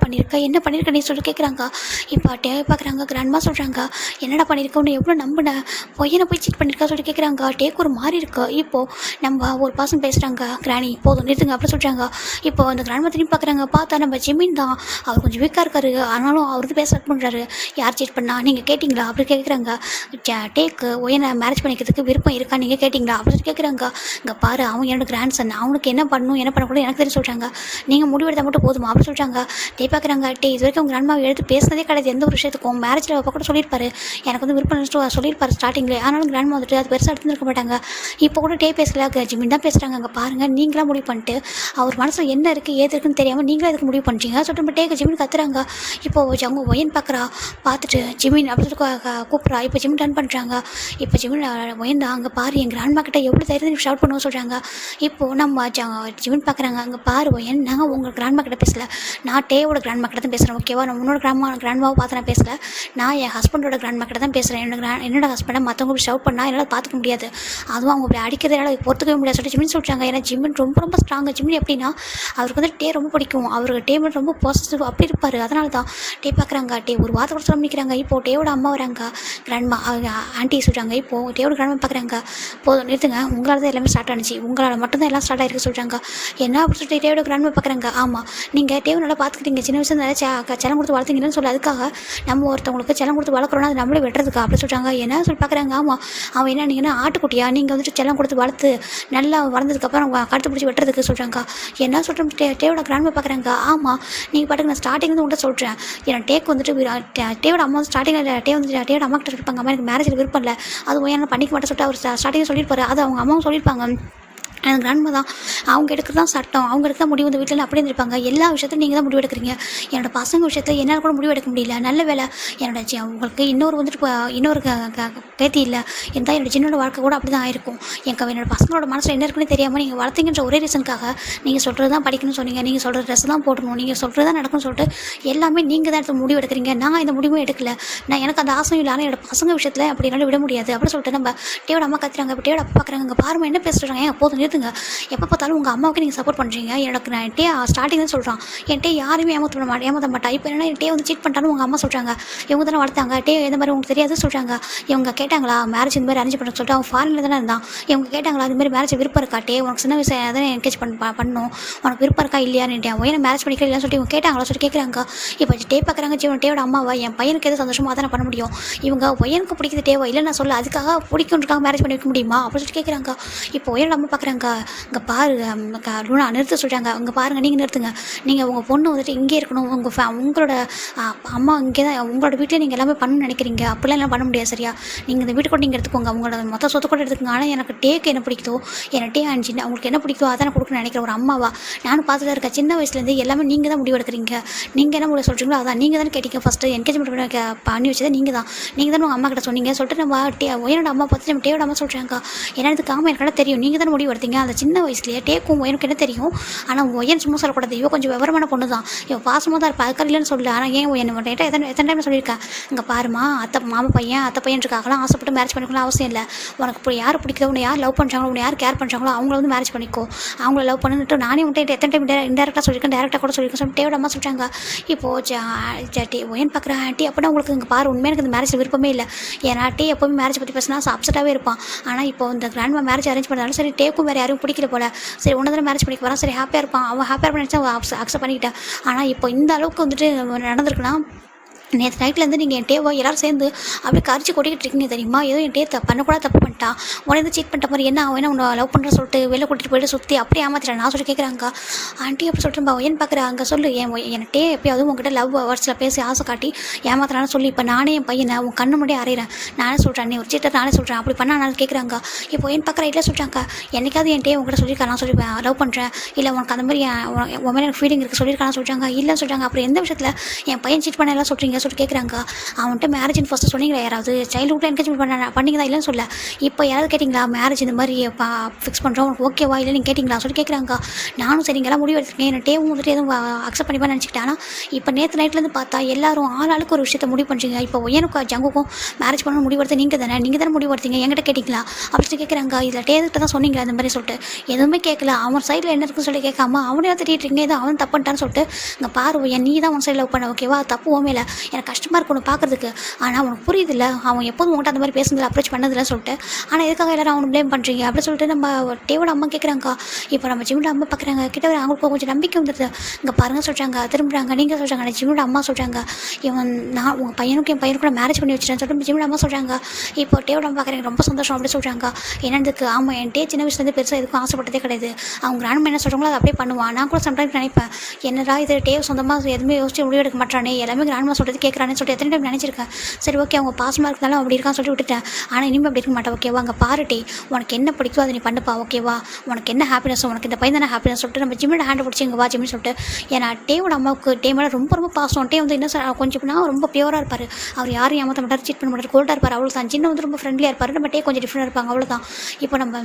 என்ன பண்ணியிருக்க நீ சொல்லிட்டு கேட்குறாங்க. இப்போ டே பார்க்குறாங்க, கிராண்ட்மா சொல்கிறாங்க என்னடா பண்ணியிருக்க, உன்னை எவ்வளோ நம்பினேன், பொய்யனை போய் சீட் பண்ணியிருக்கா சொல்லிட்டு கேட்குறாங்க. டேக்கு ஒரு மாதிரி இருக்குது. இப்போது நம்ம ஒரு பர்சன் பேசுகிறாங்க, கிராணி போதும் நிறுத்துங்க அப்படி சொல்கிறாங்க. இப்போ அந்த கிராண்ட்மா திரும்பி பார்க்குறாங்க. பார்த்தா நம்ம ஜிமின் தான். அவர் கொஞ்சம் வீக்காக இருக்காரு, ஆனாலும் அவருக்கு பேச ஸ்டார்ட் பண்ணுறாரு. யார் சீட் பண்ணா நீங்கள் கேட்டிங்களா அப்படி கேட்குறாங்க. டேக்கு ஒயனை மேரேஜ் பண்ணிக்கிறதுக்கு விருப்பம் இருக்கா நீங்கள் கேட்டிங்களா அப்படி கேட்குறாங்க. இங்கே பாரு, அவன் என்னோட கிராண்ட் சன், அவனுக்கு என்ன பண்ணணும் என்ன பண்ணக்கூடாது எனக்கு தெரியும் சொல்கிறாங்க. நீங்கள் முடிவெடுத்தால் மட்டும் போதுமா அப்படி சொல்கிறாங்க. பார்க்குறாங்க. இது வரைக்கும் அவங்க கிராண்ட்மா எடுத்து பேசினதே கிடையாது எந்த ஒரு விஷயத்துக்கும். மேரேஜில் அப்போ கூட சொல்லியிருப்பாரு எனக்கு வந்து விருப்பம் சொல்லியிருப்பாரு ஸ்டார்டிங்கில். ஆனாலும் கிராண்ட்மா வந்துட்டு அது பெருசாக எடுத்துருக்க மாட்டாங்க. இப்போ கூட டே பேசல, ஜிமின் தான் பேசுகிறாங்க. அங்கே பாருங்கள், நீங்களாம் முடிவு பண்ணிட்டு அவர் மனசில் என்ன இருக்குது ஏது இருக்குன்னு தெரியாமல் நீங்களே அதுக்கு முடிவு பண்ணுறீங்க சொல்லிட்டு நம்ம டேக்கு ஜிமின் கத்துறாங்க. இப்போது ஜங்கு ஒயன் பார்க்குறா. பார்த்துட்டு ஜிமின் அப்படி சொல்லிட்டு கூப்பிட்றா. இப்போ ஜிமின் டர்ன் பண்ணுறாங்க. இப்போ ஜிமின் ஒயன் தான். அங்கே பாரு, என் கிராண்ட்மா கிட்ட எவ்வளோ தைரியம் ஷவுட் பண்ணுவோம் சொல்கிறாங்க. இப்போது நம்ம ஜிமின் பார்க்குறாங்க. அங்கே பாரு ஒயன், நாங்கள் உங்கள் கிராண்ட்மா கிட்ட பேசல, நான் டேவோட கிராண்ட்மா கிட்ட தான் பேசுகிறேன் ஓகேவா. நான் உன்னோட கிராண்ட்மாவை பார்த்து நான் பேசல, நான் என் ஹஸ்பண்டோட கிராண்ட்மா கிட்ட தான் பேசுகிறேன். என்னோட ஹஸ்பண்டை மற்றவங்க ஷவுட் பண்ணால் என்னால் பார்த்துக்க முடியாது, அதுவும் அவங்க அப்படி அடிக்கிறதால பொறுத்துக்கவே முடியாது சொல்லிட்டு ஜிமின் சொல்கிறாங்க. ஏன்னா ஜிமின் ரொம்ப ஸ்ட்ராங்காக. ஜிமின் எப்படின்னா அவருக்கு வந்து டே ரொம்ப பிடிக்கும், அவருக்கு டே மட்டும் ரொம்ப பாசிட்டிவ் அப்படி இருப்பார். அதனால தான் டே பார்க்குறாங்க. டே ஒரு வார்த்தை கூட சொல்ல நிற்கிறாங்க. இப்போது டேவோட அம்மா வராங்க, கிராண்ட்மா ஆண்டி சொல்கிறாங்க. இப்போது டேவோட கிராண்ட்மா பார்க்குறாங்க. போதும் நிறுத்துங்க, உங்களால் தான் எல்லாமே ஸ்டார்ட் ஆனிச்சு, உங்களால் மட்டும்தான் எல்லாம் ஸ்டார்ட் ஆகிருக்கு சொல்கிறாங்க. என்ன அப்படி சொல்லிட்டு டேவோட கிராண்ட்மா பார்க்குறாங்க. ஆமாம், நீங்கள் டேவை நல்லா பார்த்துக்கிட்டீங்க, சின்ன வயசுல நிறைய செல்லம் கொடுத்து வளர்த்தீங்கன்னு சொல்லி அதுக்காக நம்ம ஒருத்தவங்களுக்கு செல்லம் கொடுத்து வளர்க்குறோன்னா அது நம்மளே வெட்டுறதுக்கா அப்படி சொல்கிறாங்க. என்ன சொல்லி பார்க்குறாங்க. ஆமாம், அவன் என்ன நீங்கன்னா ஆட்டுக்குட்டியா, நீங்கள் வந்துட்டு செல்லம் கொடுத்து வளர்த்து நல்லா வளர்ந்ததுக்கப்புறம் கழுத்து பிடிச்சி வெட்டுறதுக்கு சொல்கிறாங்க. என்ன சொல்கிறேன் டேவோட கிராண்ட்மா பார்க்குறாங்க. ஆமாம், நீங்கள் பாட்டுக்கு நான் ஸ்டார்டிங்லேருந்து உங்கள்கிட்ட சொல்கிறேன், ஏன்னா டேக்கு வந்துட்டு டேவோட அம்மா வந்து ஸ்டார்டிங்கில் டேவோட அம்மா கிட்ட இருப்பாங்க, அம்மா எனக்கு மேரேஜில் விருப்பம் இல்லை, அது என்ன பண்ணிக்க மாட்டேன் சொல்லிட்டு அவர் ஸ்டார்டிங்கில் சொல்லியிருப்பாரு. அது அவங்க அம்மாவும் சொல்லியிருப்பாங்க. எனக்கு கிராண்ட்மா தான், அவங்க எடுக்கிறது தான் சட்டம், அவங்க எடுக்க தான் முடிவு. இந்த வீட்டில் அப்படியே இருந்திருப்பாங்க. எல்லா விஷயத்தையும் நீங்கள் தான் முடிவு எடுக்கிறீங்க. என்னோடய பசங்க விஷயத்தில் என்னால் கூட முடிவு எடுக்க முடியல. நல்ல வேலை உங்களுக்கு இன்னொரு வந்துட்டு இன்னொரு பேத்தி இல்லை இருந்தால் என்னோடய சின்னோட வாழ்க்கை கூட அப்படி தான் ஆயிருக்கும். என்னோட பசங்களோட மனசில் என்ன இருக்குன்னு தெரியாமல் நீங்கள் வளர்த்தீங்கன்ற ஒரே ரீசனுக்காக நீங்கள் சொல்கிறது தான் படிக்கணும்னு சொன்னீங்க, நீங்கள் சொல்கிற ட்ரெஸ் தான் போடணும், நீங்கள் சொல்கிறது தான் நடக்கும்னு சொல்லிட்டு எல்லாமே நீங்கள் தான் எடுத்து முடிவு எடுக்கிறீங்க. நான் இந்த முடிவும் எடுக்கல, நான் எனக்கு அந்த ஆசையும் இல்லை, ஆனால் என்னோட பசங்க விஷயத்தில் அப்படி என்னால் விட முடியாது அப்படின்னு சொல்லிட்டு நம்ம டேவோட அம்மா கத்துறாங்க. இப்போ டேவோட அப்பா பார்க்குறாங்க. அங்கே பாருமா என்ன பேசுகிறாங்க, ஏன் போதும் நிறுத்துங்க, எப்போ பார்த்தாலும் உங்கள் அம்மாவுக்கு நீங்கள் சப்போர்ட் பண்ணுறீங்க. எனக்கு நான் டே ஸ்டார்டிங் தான் சொல்கிறான், என் டே யாருமே ஏமாற்ற மாட்டா. இப்போ என்ன டே வந்து சீட் பண்ணிட்டாலும் உங்கள் அம்மா சொல்கிறாங்க, இவங்க தானே வளர்த்தாங்க, டே எந்த மாதிரி உங்களுக்கு தெரியாது சொல்கிறாங்க. இவங்க கேட்டாங்களா மேரேஜ் இந்த மாதிரி அரேஞ்ச் பண்ண சொல்லிட்டு அவன் ஃபாரினில் தானே இருந்தான். இவங்க கேட்டாங்களா இது மாதிரி மேரேஜ் விருப்பம் இருக்கா, டே உனக்கு சின்ன வயசு தானே என்கரேஜ் பண்ணணும், உனக்கு விருப்பம் இருக்கா இல்லையான்னு ஒயனை மேரேஜ் பண்ணிக்க இல்லைன்னு சொல்லிட்டு இவங்க கேட்டாங்களா சொல்லிட்டு கேட்குறாங்க. இப்போ டே பார்க்குறாங்க. டேவோட அம்மாவா என் பையனுக்கு எது சந்தோஷமாக அதானே பண்ண முடியும், இவங்க ஒயனுக்கு பிடிக்குது டேவா இல்லை நான் சொல்ல அதுக்காக பிடிக்குன்றக்காக மேரேஜ் பண்ணி வைக்க முடியுமா அப்படின்னு சொல்லிட்டு கேட்குறாங்க. இப்போ ஒயனோட அம்மா பார்க்குறாங்க. இங்கே பாரு லூனா நிறுத்த சொல்கிறாங்க. அங்கே பாருங்கள், நீங்கள் நிறுத்துங்க, நீங்கள் உங்கள் பொண்ணு வந்துட்டு இங்கே இருக்கணும், உங்களோட அம்மா இங்கே தான் உங்களோட வீட்டில் நீங்கள் எல்லாமே பண்ணணும்னு நினைக்கிறீங்க, அப்படிலாம் எல்லாம் பண்ண முடியாது சரியா. நீங்கள் இந்த வீட்டு கூட நீங்கள் எடுத்துக்கோங்க, உங்களோட மொத்த சொத்து கூட எடுத்துக்கோங்க, ஆனால் எனக்கு டேக்கு என்ன பிடிக்குதோ, எனக்கு டே அஞ்சின்னு அவங்களுக்கு என்ன பிடிக்குதோ அதான் கொடுக்கணும்னு நினைக்கிற ஒரு அம்மாவா நானும் பார்த்துட்டு இருக்கேன். சின்ன வயசுலேருந்து எல்லாமே நீங்கள் தான் முடிவு எடுக்கிறீங்க, நீங்கள் என்ன முடிவு சொல்கிறீங்களோ அதான் நீங்கள் தான் கேட்டீங்க. ஃபஸ்ட்டு என்கேஜ்மெண்ட் பண்ணி வச்சதை நீங்கள் தான் உங்கள் அம்மா கிட்ட சொன்னீங்க சொல்லிட்டு நம்ம ஒயனோட அம்மா பார்த்துட்டு நம்ம டேவோட அம்மா சொல்கிறாங்க. ஏன்னா இதுக்கு ஆமாம் எனக்கு தெரியும், நீங்கள் தான் முடிவு எடுத்தீங்க இருக்கீங்க. அந்த சின்ன வயசுலேயே டேக்கும் ஒயனுக்கு என்ன தெரியும்? ஆனால் ஒயன் சும்மா சொல்லக்கூடாது. இவ கொஞ்சம் விவரமான பொண்ணு தான். இவன் பாசமாக தான் இருப்பா, அதுக்காக இல்லைன்னு சொல்லு. ஆனால் ஏன் ஒயன் என்கிட்ட எத்தனை எத்தனை டைம் சொல்லியிருக்கேன், இங்கே பாருமா அத்தை மாமா பையன் அத்தை பையன்ட்டுக்காகலாம் ஆசைப்பட்டு மேரேஜ் பண்ணிக்கலாம் அவசியம் இல்லை. உனக்கு இப்போ யார் பிடிக்குதோ, உன்னை யார் லவ் பண்ணுறாங்களோ, உன்னை யார் கேர் பண்ணுறாங்களோ அவங்கள வந்து மேரேஜ் பண்ணிக்கோ. அவங்கள லவ் பண்ணிட்டு நானே உன்ட்டு எத்தனை டைம் இன்டெரக்டாக சொல்லியிருக்கேன், டேரெக்டாக கூட சொல்லியிருக்கேன். சொல்லி தேவையிட அம்மா சொல்லிட்டாங்க. இப்போது ஒயன் பார்க்குற ஆண்டி அப்படின்னா உங்களுக்கு இங்கே பாரு, உண்மையாக எனக்கு இந்த மேரேஜ் விருப்பமே இல்லை. ஏன்னா டே எப்போவுமே மேரேஜ் பற்றி பேசினா அப்செட்டாகவே இருப்பான். ஆனால் இப்போ இந்த கிராண்ட்மா மேரேஜ் அரேஞ்ச் பண்ணாலும் சரி, டேக்கும் வேறு யாரும் பிடிக்கல போல. சரி ஒன்று மேரேஜ் பண்ணிக்க வரான், சரி ஹாப்பியாக இருப்பான். அவன் ஹாப்பியாக பண்ணிட்டு அக்செப்ட் பண்ணிக்கிட்டேன். ஆனால் இப்போ இந்த அளவுக்கு வந்துட்டு நடந்திருக்குன்னா, நேற்று நைட்லேருந்து நீங்கள் என் டேவை எல்லோரும் சேர்ந்து அப்படியே கரிச்சு கொட்டிக்கிட்டு இருக்கீங்க தெரியுமா? ஏதோ என் டே பண்ணக்கூடாது தப்பு பண்ணிட்டா, உடனே வந்து சீட் பண்ணிட்ட மாதிரி என்ன அவன் என்ன உன்னை லவ் பண்ணுற சொல்லிட்டு வெளில கூட்டிகிட்டு போயிட்டு சுற்றி அப்படியே ஏமாத்திட்டேன் நான் சொல்லி கேட்குறாங்க. ஆண்டி அப்படி சொல்லிட்டு ஏன் பார்க்குறாங்க சொல்லு, என் டே எப்போயாவது உங்ககிட்ட லவ் வேர்ட்ஸில் பேசி ஆசை காட்டி ஏமாத்துறான்னு சொல்லி இப்போ நானே என் பையனை உன் கண்ணு முன்னாடியே அறையிறேன். நானே சொல்கிறேன், நீ ஒரு சீட்டை நானே சொல்கிறேன், அப்படி பண்ணா நான் கேட்குறாங்க. இப்போ என் பார்க்குற இல்லை சொல்கிறாங்க, என்னைக்காவது என் டே உங்கள்கிட்ட சொல்லியிருக்கா நான் சொல்லிப்பேன் லவ் பண்ணுறேன், இல்லை உனக்கு அந்த மாதிரி உன் மேலே எனக்கு ஃபீலிங் இருக்குது சொல்லியிருக்கான்னு சொல்கிறாங்க. இல்லைன்னு சொல்கிறாங்க. அப்புறம் எந்த விஷயத்தில் என் பையன் சீட் பண்ண எல்லாம் சொல்கிறீங்க சொல்லி கேட்குறாங்க. அவன்கிட்ட மேரேஜ்னு ஃபஸ்ட்டு சொன்னீங்களா? யாராவது சைல்டுஹுட்டில் என்கரேஜ்மெண்ட் பண்ணிங்க தான் இல்லைன்னு சொல்ல. இப்போ யாராவது கேட்டிங்களா மேரேஜ் இந்த மாதிரி ஃபிக்ஸ் பண்ணுறோம் உனக்கு ஓகேவா இல்லை நீங்கள் கேட்டிங்களா சொல்லி கேட்குறாங்க. நானும் சரி இங்கெல்லாம் முடிவு எடுத்துருக்கேன், என்ன டேவும் வந்துட்டு எதுவும் அக்செப்ட் பண்ணிப்பா நினச்சிக்கிட்டேன். ஆனால் இப்போ நேற்று நைட்லேருந்து பார்த்தா எல்லாரும் ஆளுக்கு ஒரு விஷயத்தை முடிவு பண்ணுறீங்க. இப்போ ஒயனுக்கும் ஜங்குக்கும் மேரேஜ் பண்ணணும் முடிவெடுத்து நீங்கள் தானே முடிவு எடுத்தீங்க, என்கிட்ட கேட்டிங்களா அப்படின்னு கேட்குறாங்க. இதில் டேக்கிட்ட தான் சொன்னீங்களா இந்த மாதிரி சொல்லிட்டு எதுவுமே கேட்கல. அவன் சைடில் என்ன இருக்குன்னு சொல்லி கேட்காம அவனே திட்டிருக்கீங்க, ஏதோ அவன் தப்பு பண்ணிட்டான்னு சொல்லிட்டு இங்கே பாரு நீ தான் அவன் சைடில் லவ் பண்ண ஓகேவா, தப்பு ஓமே இல்லை, எனக்கு கஷ்டமாக இருக்கும் பார்க்குறதுக்கு. ஆனால் அவனுக்கு புரியுது இல்லை, அவன் எப்போதும் உங்கள்கிட்ட அந்த மாதிரி பேசுனதில்ல அப்ரோச் பண்ணதில்லை சொல்லிட்டு. ஆனால் எதுக்காக எல்லாரும் அவனை ப்ளேம் பண்ணுறீங்க அப்படின்னு சொல்லிட்டு நம்ம டேவோட அம்மா கேட்குறாங்க. இப்போ நம்ம ஜிம்மோட அம்மா பார்க்குறாங்க. கிட்ட அவங்களுக்கு கொஞ்சம் நம்பிக்கை வந்துடுது. இங்கே பாருங்கள் சொல்கிறாங்க, திரும்புறாங்க. நீங்கள் சொல்கிறாங்க, ஜிம்மோட அம்மா சொல்கிறாங்க, இவன் நான் உங்கள் பையனுக்கு என் பையனுக்கு மேரேஜ் பண்ணி வச்சுட்டேன்னு சொல்லிட்டு ஜிம்மோட அம்மா சொல்கிறாங்க. இப்போ டேவோட அம்மா பார்க்குறாங்க, ரொம்ப சந்தோஷம் அப்படி சொல்கிறாங்க. என்னதுக்கு? ஆமாம் என் டே சின்ன வயசுலேருந்து பெருசாக எதுக்கும் ஆசைப்பட்டதே கிடையாது. அவங்க கிராண்ட் என்ன சொல்கிறாங்களோ அதை அப்படியே பண்ணுவான். நான் கூட சம்டைம்ஸ் நினைப்பேன், என்னடா இது டேவ் சொந்தமாக எதுவுமே யோசிச்சு முடிவு எடுக்க மாட்டானே, எல்லாமே கிராண்ட்மா சொல்கிறது கேட்குறானே சொல்லிட்டு எத்தனை டைம் நினச்சிருக்கேன். சரி ஓகே அவங்க பாசமாக இருந்தாலும் அப்படி இருக்கான்னு சொல்லி விட்டுட்டேன். ஆனால் இனிமேல் அப்படி இருக்க மாட்டேன் ஓகேவா. அங்கே பாருட்டே உனக்கு என்ன பிடிக்கும் அதை நீ பண்ணுப்பா ஓகேவா, உனக்கு என்ன ஹாப்பினஸ், உனக்கு இந்த பையன் தானே ஹாப்பினஸ் சொல்லிட்டு நம்ம ஜிம்மோட ஹேண்டை பிடிச்சி இங்கே வா ஜிம்னு சொல்லிட்டு. ஏன்னா டேவோட அம்மாவுக்கு டே மேலே ரொம்ப பாசம். டே வந்து என்ன கொஞ்சம்னா ரொம்ப பியூராக இருப்பார். அவர் யாரும் ஏமாற்ற மாட்டார், சீட் பண்ண மாட்டார், கோல்டாக இருப்பார். அவ்வளோ தான். சின்ன வந்து ரொம்ப ஃப்ரெண்ட்லியாக இருப்பார். நம்ம டே கொஞ்சம் டிஃப்ரெண்டாக இருப்பாங்க அவ்வளோதான். இப்போ நம்ம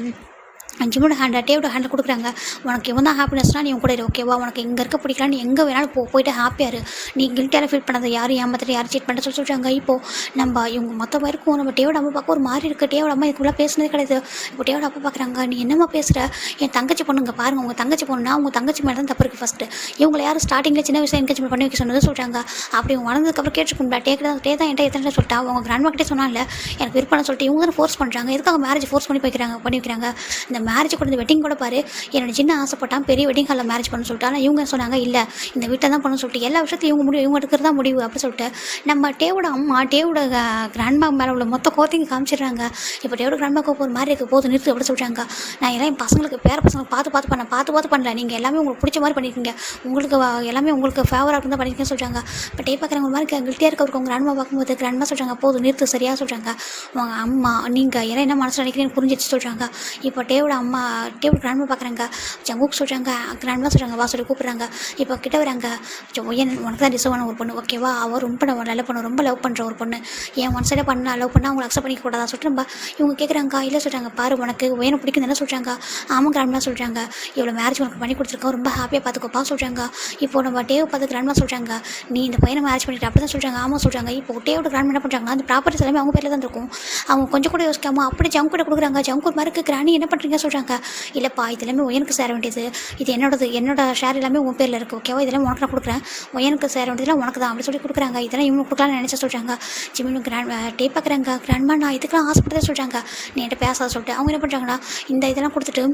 ஜிம்மோட டேவோட ஹேண்டில் கொடுக்குறாங்க. உனக்கு இவன் தான் ஹாப்பினஸ்னால் நீ கூட இரு ஓகேவா, உனக்கு இங்கே இருக்க பிடிக்கலாம், நீ எங்கே வேணாலும் போயிட்டு ஹாப்பியாக இரு, நீ கில்ட்டியால் ஃபீல் பண்ணாத, யாரும் ஏமாத்திட்டு யாரும் சீட் பண்ண சொல்லிட்டாங்க. இப்போது நம்ம இவங்க மொத்த பேருக்கும் நம்ம டேவோட அம்மா பார்க்க ஒரு மாதிரி இருக்குது. டேவோட அம்மா இதுக்குள்ளே பேசுனதே கிடையாது. இப்போ டேவோட அப்பா பார்க்குறாங்க, நீ என்னம்மா பேசுகிற, என் தங்கச்சி பொண்ணுங்க பாருங்கள், உங்கள் தங்கச்சி பொண்ணுனா உங்கள் தங்கச்சி மேலே தான் தப்பு இருக்குது. ஃபஸ்ட்டு இவங்களை யாரும் ஸ்டார்டிங்கில் சின்ன வயசில் என்கரேஜ்மெண்ட் பண்ணி வைக்க சொன்னது சொல்கிறாங்க. அப்படி இவங்க வளர்ந்ததுக்கப்புறம் கேட்டுருக்கும்ல, டே தான் என்கிட்ட எத்தனை சொல்லிட்டா, அவங்க கிராண்ட்மாக்கிட்டே சொன்னால எனக்கு விருப்பம்னு சொல்லிட்டு இவங்க தான் ஃபோர்ஸ் பண்ணுறாங்க. எதுக்காக மேரேஜ் ஃபோர்ஸ் பண்ணி வைக்கிறாங்க. இந்த மேரேஜ் கூட இந்த வெட்டிங் கூட பாரு, என்னோட சின்ன ஆசைப்பட்டான் பெரிய வெட்டிங் ஹாலில் மேரேஜ் பண்ண சொல்லிட்டு. ஆனால் இவங்க சொன்னாங்க இல்லை இந்த வீட்டை தான் பண்ணணும்னு சொல்லிட்டு எல்லா விஷயத்தையும் இவங்க எடுக்கிறது தான் முடிவு அப்படின்னு சொல்லிட்டு நம்ம டேவோட அம்மா டேவோட கிராண்ட்மா மேலே உள்ள மொத்த கோத்தையும் காமிச்சிடுறாங்க. இப்போ டேவோட கிராண்ட்மாக்கு ஒரு மாதிரி இருக்குது, போது நிறுத்து அப்படி சொல்கிறாங்க. நான் எல்லாம் என் பசங்களுக்கு பேர பசங்களுக்கு பார்த்து பண்ணல, நீங்கள் எல்லாமே உங்களுக்கு பிடிச்ச மாதிரி பண்ணியிருக்கீங்க, உங்களுக்கு எல்லாமே உங்களுக்கு ஃபேவராக இருந்தால் பண்ணியிருக்கேன்னு சொல்கிறாங்க. இப்போ டே பார்க்குறவங்க ஒரு மாதிரி கில்ட்டியாக இருக்க உங்கள் கிராண்ட்மா பார்க்கும்போது கிராண்ட்மா சொல்கிறாங்க, போது நிறுத்து சரியாக சொல்கிறாங்க. உங்கள் அம்மா நீங்கள் எல்லாம் என்ன மனசில் நினைக்கிறீங்கன்னு புரிஞ்சிச்சு சொல்கிறாங்க. இப்போ டேவோட அம்மா டேவோட கிராண்ட்மா பார்க்குறாங்க. ஜங்குக்கு சொல்கிறாங்க, கிராண்ட்மா சொல்கிறாங்க வா சொல்லி கூப்பிட்றாங்க. இப்போ கிட்ட வராங்க. உனக்கு தான் டிசர்வான ஒரு பொண்ணு ஓகேவா, அவள் ரொம்ப நல்ல பொண்ணு, ரொம்ப லவ் பண்ணுற ஒரு பொண்ணு, என் ஒன் சைடாக லவ் பண்ணால் அவங்களை அக்செப்ட் பண்ணிக்க கூடாதா சொல்லிட்டு நம்ம இவங்க கேட்குறாங்க. இல்லை சொல்கிறாங்க, பாரு உனக்கு வேணும் பிடிக்குது என்ன சொல்கிறாங்க. ஆமாம் கிராண்ட்மா சொல்கிறாங்க, இவ்வளோ மேரேஜ் உனக்கு பண்ணி கொடுத்துருக்கோம், ரொம்ப ஹாப்பியாக பார்த்துக்கோப்பா சொல்கிறாங்க. இப்போ நம்ம டேவை பார்த்து கிராண்ட்மா சொல்கிறாங்க, நீ இந்த பையனை மேரேஜ் பண்ணிட்டு அப்படி தான் சொல்கிறாங்க. ஆமாம் சொல்கிறாங்க. இப்போ டேவோட கிராண்ட்மா என்ன பண்ணுறாங்க, அந்த ப்ராப்பர்ட்டிஸ் எல்லாமே அவங்க பேரில் தான் இருக்கும். அவங்க கொஞ்சம் கூட யோசிக்காமல் அப்படி ஜங்கு கூட கொடுக்குறாங்க. ஜங்கு ஒரு மாதிரி கிராணி என்ன பண்ணுறீங்க சொல்கிறாங்க. இல்லைப்பா இது எல்லாமே ஒயனுக்கு சேர வேண்டியது, இது என்னோட ஷேர் எல்லாமே உன் பேரில் இருக்குது ஓகேவா, இதெல்லாம் உனக்கு நான் கொடுக்குறேன், ஒயனுக்கு சேர வேண்டியதுலாம் உனக்கு தான் அப்படி சொல்லி கொடுக்குறாங்க. இதெல்லாம் இவங்க கொடுக்கலாம்னு நினச்சா சொல்கிறாங்க. ஜிம்மின்னு டே பார்க்குறாங்க. கிராண்ட்மா நான் இதுக்கெல்லாம் ஆசைப்பட்டதே சொல்கிறாங்க, நீ என்கிட்ட பேசாத சொல்லிட்டு அவங்க என்ன பண்ணுறாங்கன்னா இந்த இதெல்லாம் கொடுத்துட்டு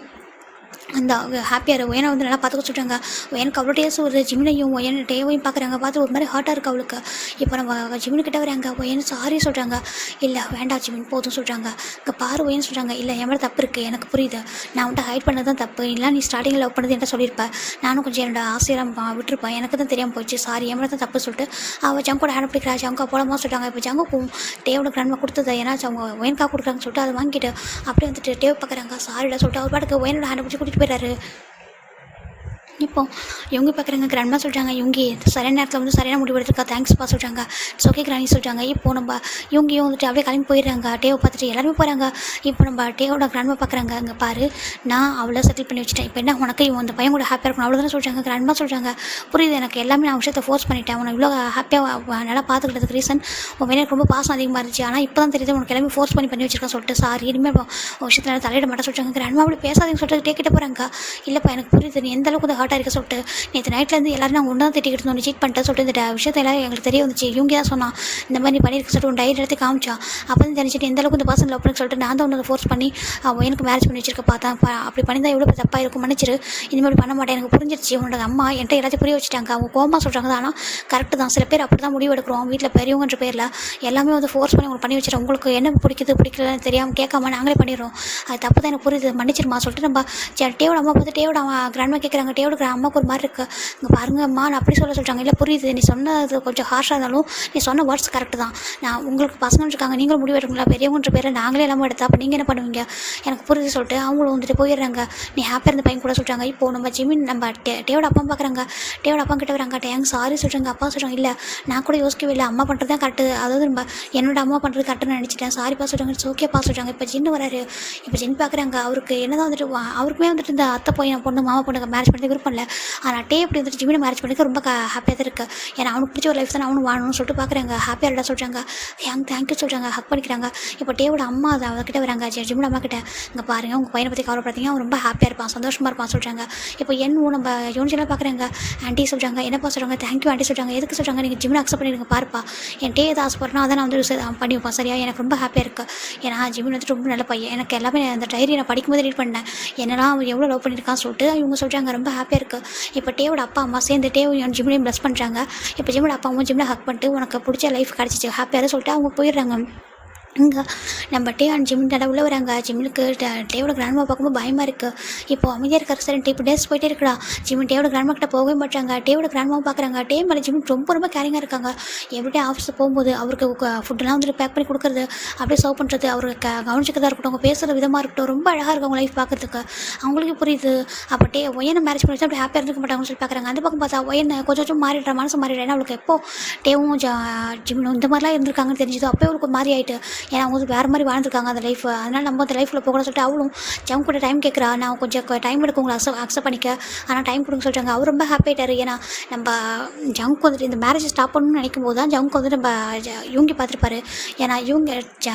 அந்த ஹாப்பியாக ஒயனை வந்து நல்லா பார்த்துக்க சொல்கிறாங்க. ஒயனுக்கு அவ்வளோ டேஸ் ஒரு ஜிமினையும் ஒயன் டேவையும் பார்க்குறாங்க. பார்த்து ஒரு மாதிரி ஹார்ட்டாக இருக்குது அவளுக்கு. இப்போ நம்ம ஜிமின்கிட்ட வராங்க. ஒயன் சாரி சொல்கிறாங்க. இல்லை வேண்டாம் ஜிமின் போதும் சொல்கிறாங்க. இங்கே பாரு ஒயன் சொல்கிறாங்க, இல்லை என் மேலே தப்பு இருக்குது எனக்கு புரியுது, நான் வந்துட்டு ஹைட் பண்ணது தான் தப்பு, இல்லை நீ ஸ்டார்டிங்கில் லவ் பண்ணது என்கிட்ட சொல்லியிருப்பேன், நானும் கொஞ்சம் என்னோட ஆசையெல்லாம் விட்டுருப்பேன், எனக்கு தான் தெரியாமல் போச்சு, சாரி என் மேலே தான் தப்பு சொல்லிட்டு அவள் ஜங்கோட ஹேண்ட் பிடிக்கிறா. ஜங்கா போலமாக சொல்கிறாங்க. இப்போ ஜங்குக்கும் டேவோட கிராண்ட்மா கொடுத்தது ஏன்னா அவங்க ஒயனுக்காக கொடுக்குறாங்கன்னு சொல்லிட்டு அதை வாங்கிட்டு அப்படியே வந்துட்டு டேவ் பார்க்குறாங்க. சாரிடா சொல்லிட்டு அவர் பாட்டுக்கு ஒயனோட ஹேண்ட் பிடிச்சி கூட்டிகிட்டு போயிடாரு. இப்போ இவங்க பார்க்குறாங்க கிராண்ட்மா சொல்கிறாங்க, இவங்க சரியான நேரத்தில் வந்து சரியான முடிவு எடுத்துருக்கா, தேங்க்ஸ்ப்பா சொல்கிறாங்க. இட்ஸ் ஓகே கிராணி சொல்கிறாங்க. இப்போ நம்ம இவங்கயும் வந்துட்டு அப்படியே கிளம்பி போயிடுறாங்க. டேவை பார்த்துட்டு எல்லாருமே போகிறாங்க. இப்போ நம்ம டேவோட கிராண்ட்மா பார்க்குறாங்க, அங்கே பாரு நான் அவளை செட்டில் பண்ணி வச்சுட்டேன், இப்போ என்ன உனக்கு இவன் அந்த பையன் கூட ஹாப்பியாக இருக்கணும் அவ்வளோதானே சொல்கிறாங்க. கிராண்ட்மா சொல்கிறாங்க, புரியுது எனக்கு எல்லாமே நான் விஷயத்தை ஃபோர்ஸ் பண்ணிட்டேன், உன்னை இவ்வளோ ஹாப்பியாக நல்லா பார்த்துக்கிட்டதுக்கு ரீசன் உன் மேலே எனக்கு ரொம்ப பாசம் அதிகமாக இருந்துச்சு, ஆனால் இப்போ தான் தெரியுது உனக்கு எல்லாமே ஃபோர்ஸ் பண்ணி வச்சிருக்கேன் சொல்லிட்டு சாரி இனிமேல் விஷயத்தில் தலையிட மாட்டேன் சொல்கிறாங்க. கிராண்ட்மா அப்படி பேசாதீங்கன்னு சொல்லிட்டு டேக்கிட்ட போகிறாங்க. இல்லைப்பா எனக்கு புரியுது நீ எந்த அளவுக்கு ஹார்ட்டாக இருக்க சொல்லிட்டு, நேற்று நைட்லேருந்து எல்லாரும் நாங்கள் ஒன்றா திட்டிக்கிட்டு இருந்தோம், சீட் பண்ணிட்டேன் சொல்லிட்டு இந்த விஷயத்தை எல்லாம் எங்களுக்கு தெரிய வந்துச்சு. இவங்க தான் சொன்னான் இந்த மாதிரி நீ பண்ணியிருக்க சொல்லிட்டு உன் டைரி எடுத்து காமிச்சா, அப்போ தான் தெரிஞ்சுட்டு எந்த அளவுக்கு இந்த பர்சன் லவ் பண்ணி சொல்லிட்டு நான் தான் ஒன்று ஃபோர்ஸ் பண்ணி எனக்கு மேரேஜ் பண்ணி வச்சிருக்க பார்த்தேன், அப்படி பண்ணி தான் எவ்வளோ தப்பாக இருக்கும், மன்னிச்சிரு இனிமேல் பண்ண மாட்டேன், எனக்கு புரிஞ்சிருச்சு உன்னோட அம்மா என்கிட்ட எல்லாத்தையும் புரிய வச்சுட்டாங்க, அவங்க கோமா சொல்கிறாங்க தான், ஆனால் கரெக்டு தான் சில பேர் அப்படி தான் முடிவு எடுக்கிறோம், வீட்டில் பெரியவங்கன்ற பேரில் எல்லாமே வந்து ஃபோர்ஸ் பண்ணி உங்களுக்கு பண்ணி வச்சுருவோம், உங்களுக்கு என்ன பிடிக்குது பிடிக்கலன்னு தெரியாமல் கேட்காம நாங்களே பண்ணிடுறோம், அது தப்பு தான் எனக்கு புரியுது மன்னிச்சிருமா சொல்லிட்டு நம்ம டேவோட அம்மா பார்த்து டேவோட கிராண்ட்மா கேட்குறாங்க, டேவோட அம்மாவுக்கு ஒரு மாதிரி இருக்குது, இங்கே பாருங்கம்மா நான் அப்படி சொல்கிறாங்க, இல்லை புரியுது நீ சொன்னது கொஞ்சம் ஹார்ஷாக இருந்தாலும் நீ சொன்ன வேர்ட்ஸ் கரெக்டு தான், நான் உங்களுக்கு பசங்க இருக்காங்க நீங்களும் முடிவு எடுங்களா, பெரியவன்ற பேரில் நாங்களே எல்லாமே எடுத்தா அப்போ நீங்கள் என்ன பண்ணுவீங்க எனக்கு புரியுது சொல்லிட்டு அவங்களும் வந்துட்டு போயிடுறாங்க. நீ ஹாப்பியாக இருந்த பையன் கூட சொல்கிறாங்க. இப்போது நம்ம ஜிமின் நம்ம டேவோட அப்பா பார்க்குறாங்க, டேவோட அப்பா கிட்ட வராங்க, டேங்க சாரி சொல்கிறாங்க, அப்பா சொல்கிறாங்க இல்லை நான் கூட யோசிக்கவே இல்லை, அம்மா பண்ணுறது தான் கரெக்டு, அதாவது நம்ம என்னோட அம்மா பண்ணுறது கரெக்டுன்னு நினச்சிட்டேன், சாரிப்பா சொல்கிறாங்க, இட்ஸ் ஓகேப்பா சொல்கிறாங்க. இப்போ ஜின்னு வராரு, இப்போ ஜின் பார்க்குறாங்க, அவருக்கு என்ன தான் வந்துட்டு அவருக்குமே வந்துட்டு இந்த அத்தை பையன் பொண்ணு மாமா பொண்ணுங்க மேரேஜ் பண்ணி விருப்பம் இல்லை, ஆனால் டே அப்படி வந்துட்டு ஜிமினை மேரேஜ் பண்ணிக்க ரொம்ப ஹாப்பியாக தான் இருக்குது, ஏன்னா அவனுக்கு பிடிச்ச ஒரு லைஃப் தான் அவனு வாழணும்னு சொல்லிட்டு பார்க்குறாங்க. ஹாப்பியாக இருக்கா சொல்கிறாங்க, தேங்க்யூ சொல்கிறாங்க, ஹக் பண்ணிக்கிறாங்க. இப்போ டேவோட அம்மா அதை அவர்கிட்ட வராங்க, ஜிமின் அம்மா கிட்ட, இங்கே பாருங்கள் உங்கள் பையனை பற்றி கவலைப்படுறீங்க, அவன் ரொம்ப ஹாப்பியாக இருப்பான் சந்தோஷமாக இருப்பான் சொல்கிறாங்க. இப்போ நம்ம யூனிச்செல்லாம் பார்க்குறாங்க, ஆண்டி சொல்கிறாங்க, என்னப்பா சொல்கிறாங்க, தேங்க்யூ ஆண்டி சொல்கிறாங்க, எதுக்கு சொல்கிறாங்க, நீங்கள் ஜிமினை அக்செப்ட் பண்ணிடுங்க பாருப்பா, என் டே எது ஆசைப்படுறா அதை நான் வந்து பண்ணி வைப்பேன் சரியா, எனக்கு ரொம்ப ஹாப்பியாக இருக்குது, ஏன்னா ஜிமின் வந்துட்டு ரொம்ப நல்ல பையன், எனக்கு எல்லாமே அந்த டைரி நான் படிக்கும்போது ரீட் பண்ணேன், என்னெல்லாம் அவன் எவ்வளோ லவ் பண்ணியிருக்கான்னு சொல்லிட்டு இவங்க சொல்கிறாங்க, ரொம்ப ஹாப்பியாக இருக்குது. இப்போ டேவோட அப்பா அம்மா சேர்ந்து டேவும் ஜிமினையும் ப்ளஸ் பண்ணுறாங்க. இப்போ ஜிமினோட அப்பா அம்மா ஜிமினை ஹக் பண்ணிட்டு உனக்கு பிடிச்ச லைஃப் கிடச்சிச்சு ஹாப்பியாக சொல்லிட்டு அவங்க போயிடுறாங்க. இங்கே நம்ம டே அண்ட் ஜிமின் டேடா உள்ளே வராங்க. ஜிமினுக்கு டேவோட கிராண்ட்மா பார்க்கும்போது பயமாக இருக்குது. இப்போ அமைதியாக இருக்கார் சார், இப்போ டேஸ் போயிட்டே இருக்கடா. ஜிமின் டேவோட கிராண்ட்மா கிட்ட போகவே மாட்டாங்க. டேவோட கிராண்ட்மாவும் பார்க்குறாங்க. டே மேலே ஜிமின் ரொம்ப கேரிங்காக இருக்காங்க. எவ்ரிடே ஆஃபீஸில் போகும்போது அவருக்கு ஃபுட்டெல்லாம் வந்துட்டு பேக் பண்ணி கொடுக்குறது, அப்படியே சர்வ் பண்ணுறது, அவருக்கு கவனிச்சிக்கிறதா இருக்கட்டும், அவங்க பேசுகிற விதமாக இருக்கட்டும், ரொம்ப அழகாக இருக்கும் அவங்க லைஃப் பார்க்குறதுக்கு. அவங்களுக்கு புரியுது. அப்போ ஒயனை மேரேஜ் பண்ணி அப்படி ஹாப்பியாக இருந்துக்க மாட்டாங்கன்னு சொல்லி பார்க்குறாங்க. அந்த பக்கம் பார்த்தா ஒயனை கொஞ்சம் மாறிடுற மனசு மாறிடுறேன். ஏன்னா அவளுக்கு எப்போ டேவும் ஜிமினும் இந்த மாதிரிலாம் இருந்திருக்காங்கன்னு தெரிஞ்சது. அப்போ அவளுக்கு மாறி ஆகிட்டு, ஏன்னா அவங்க வேறு மாதிரி வாழ்ந்துருக்காங்க அந்த லைஃப். அதனால் நம்ம அந்த லைஃப்பில் போகணும்னு சொல்லிட்டு அவளும் ஜங்க் கூட டைம் கேட்குறா. நான் கொஞ்சம் டைம் எடுக்க உங்களை அக்செப்ட் பண்ணிக்க, ஆனால் டைம் கொடுங்க சொல்கிறாங்க. அவர் ரொம்ப ஹாப்பியாகிட்டார். ஏன்னா நம்ம ஜங்க் வந்துட்டு இந்த மேரேஜ் ஸ்டாப் பண்ணணும்னு நினைக்கும் போது தான் ஜங்க் வந்துட்டு நம்ம இவங்க பார்த்துருப்பாரு. ஏன்னா இவங்க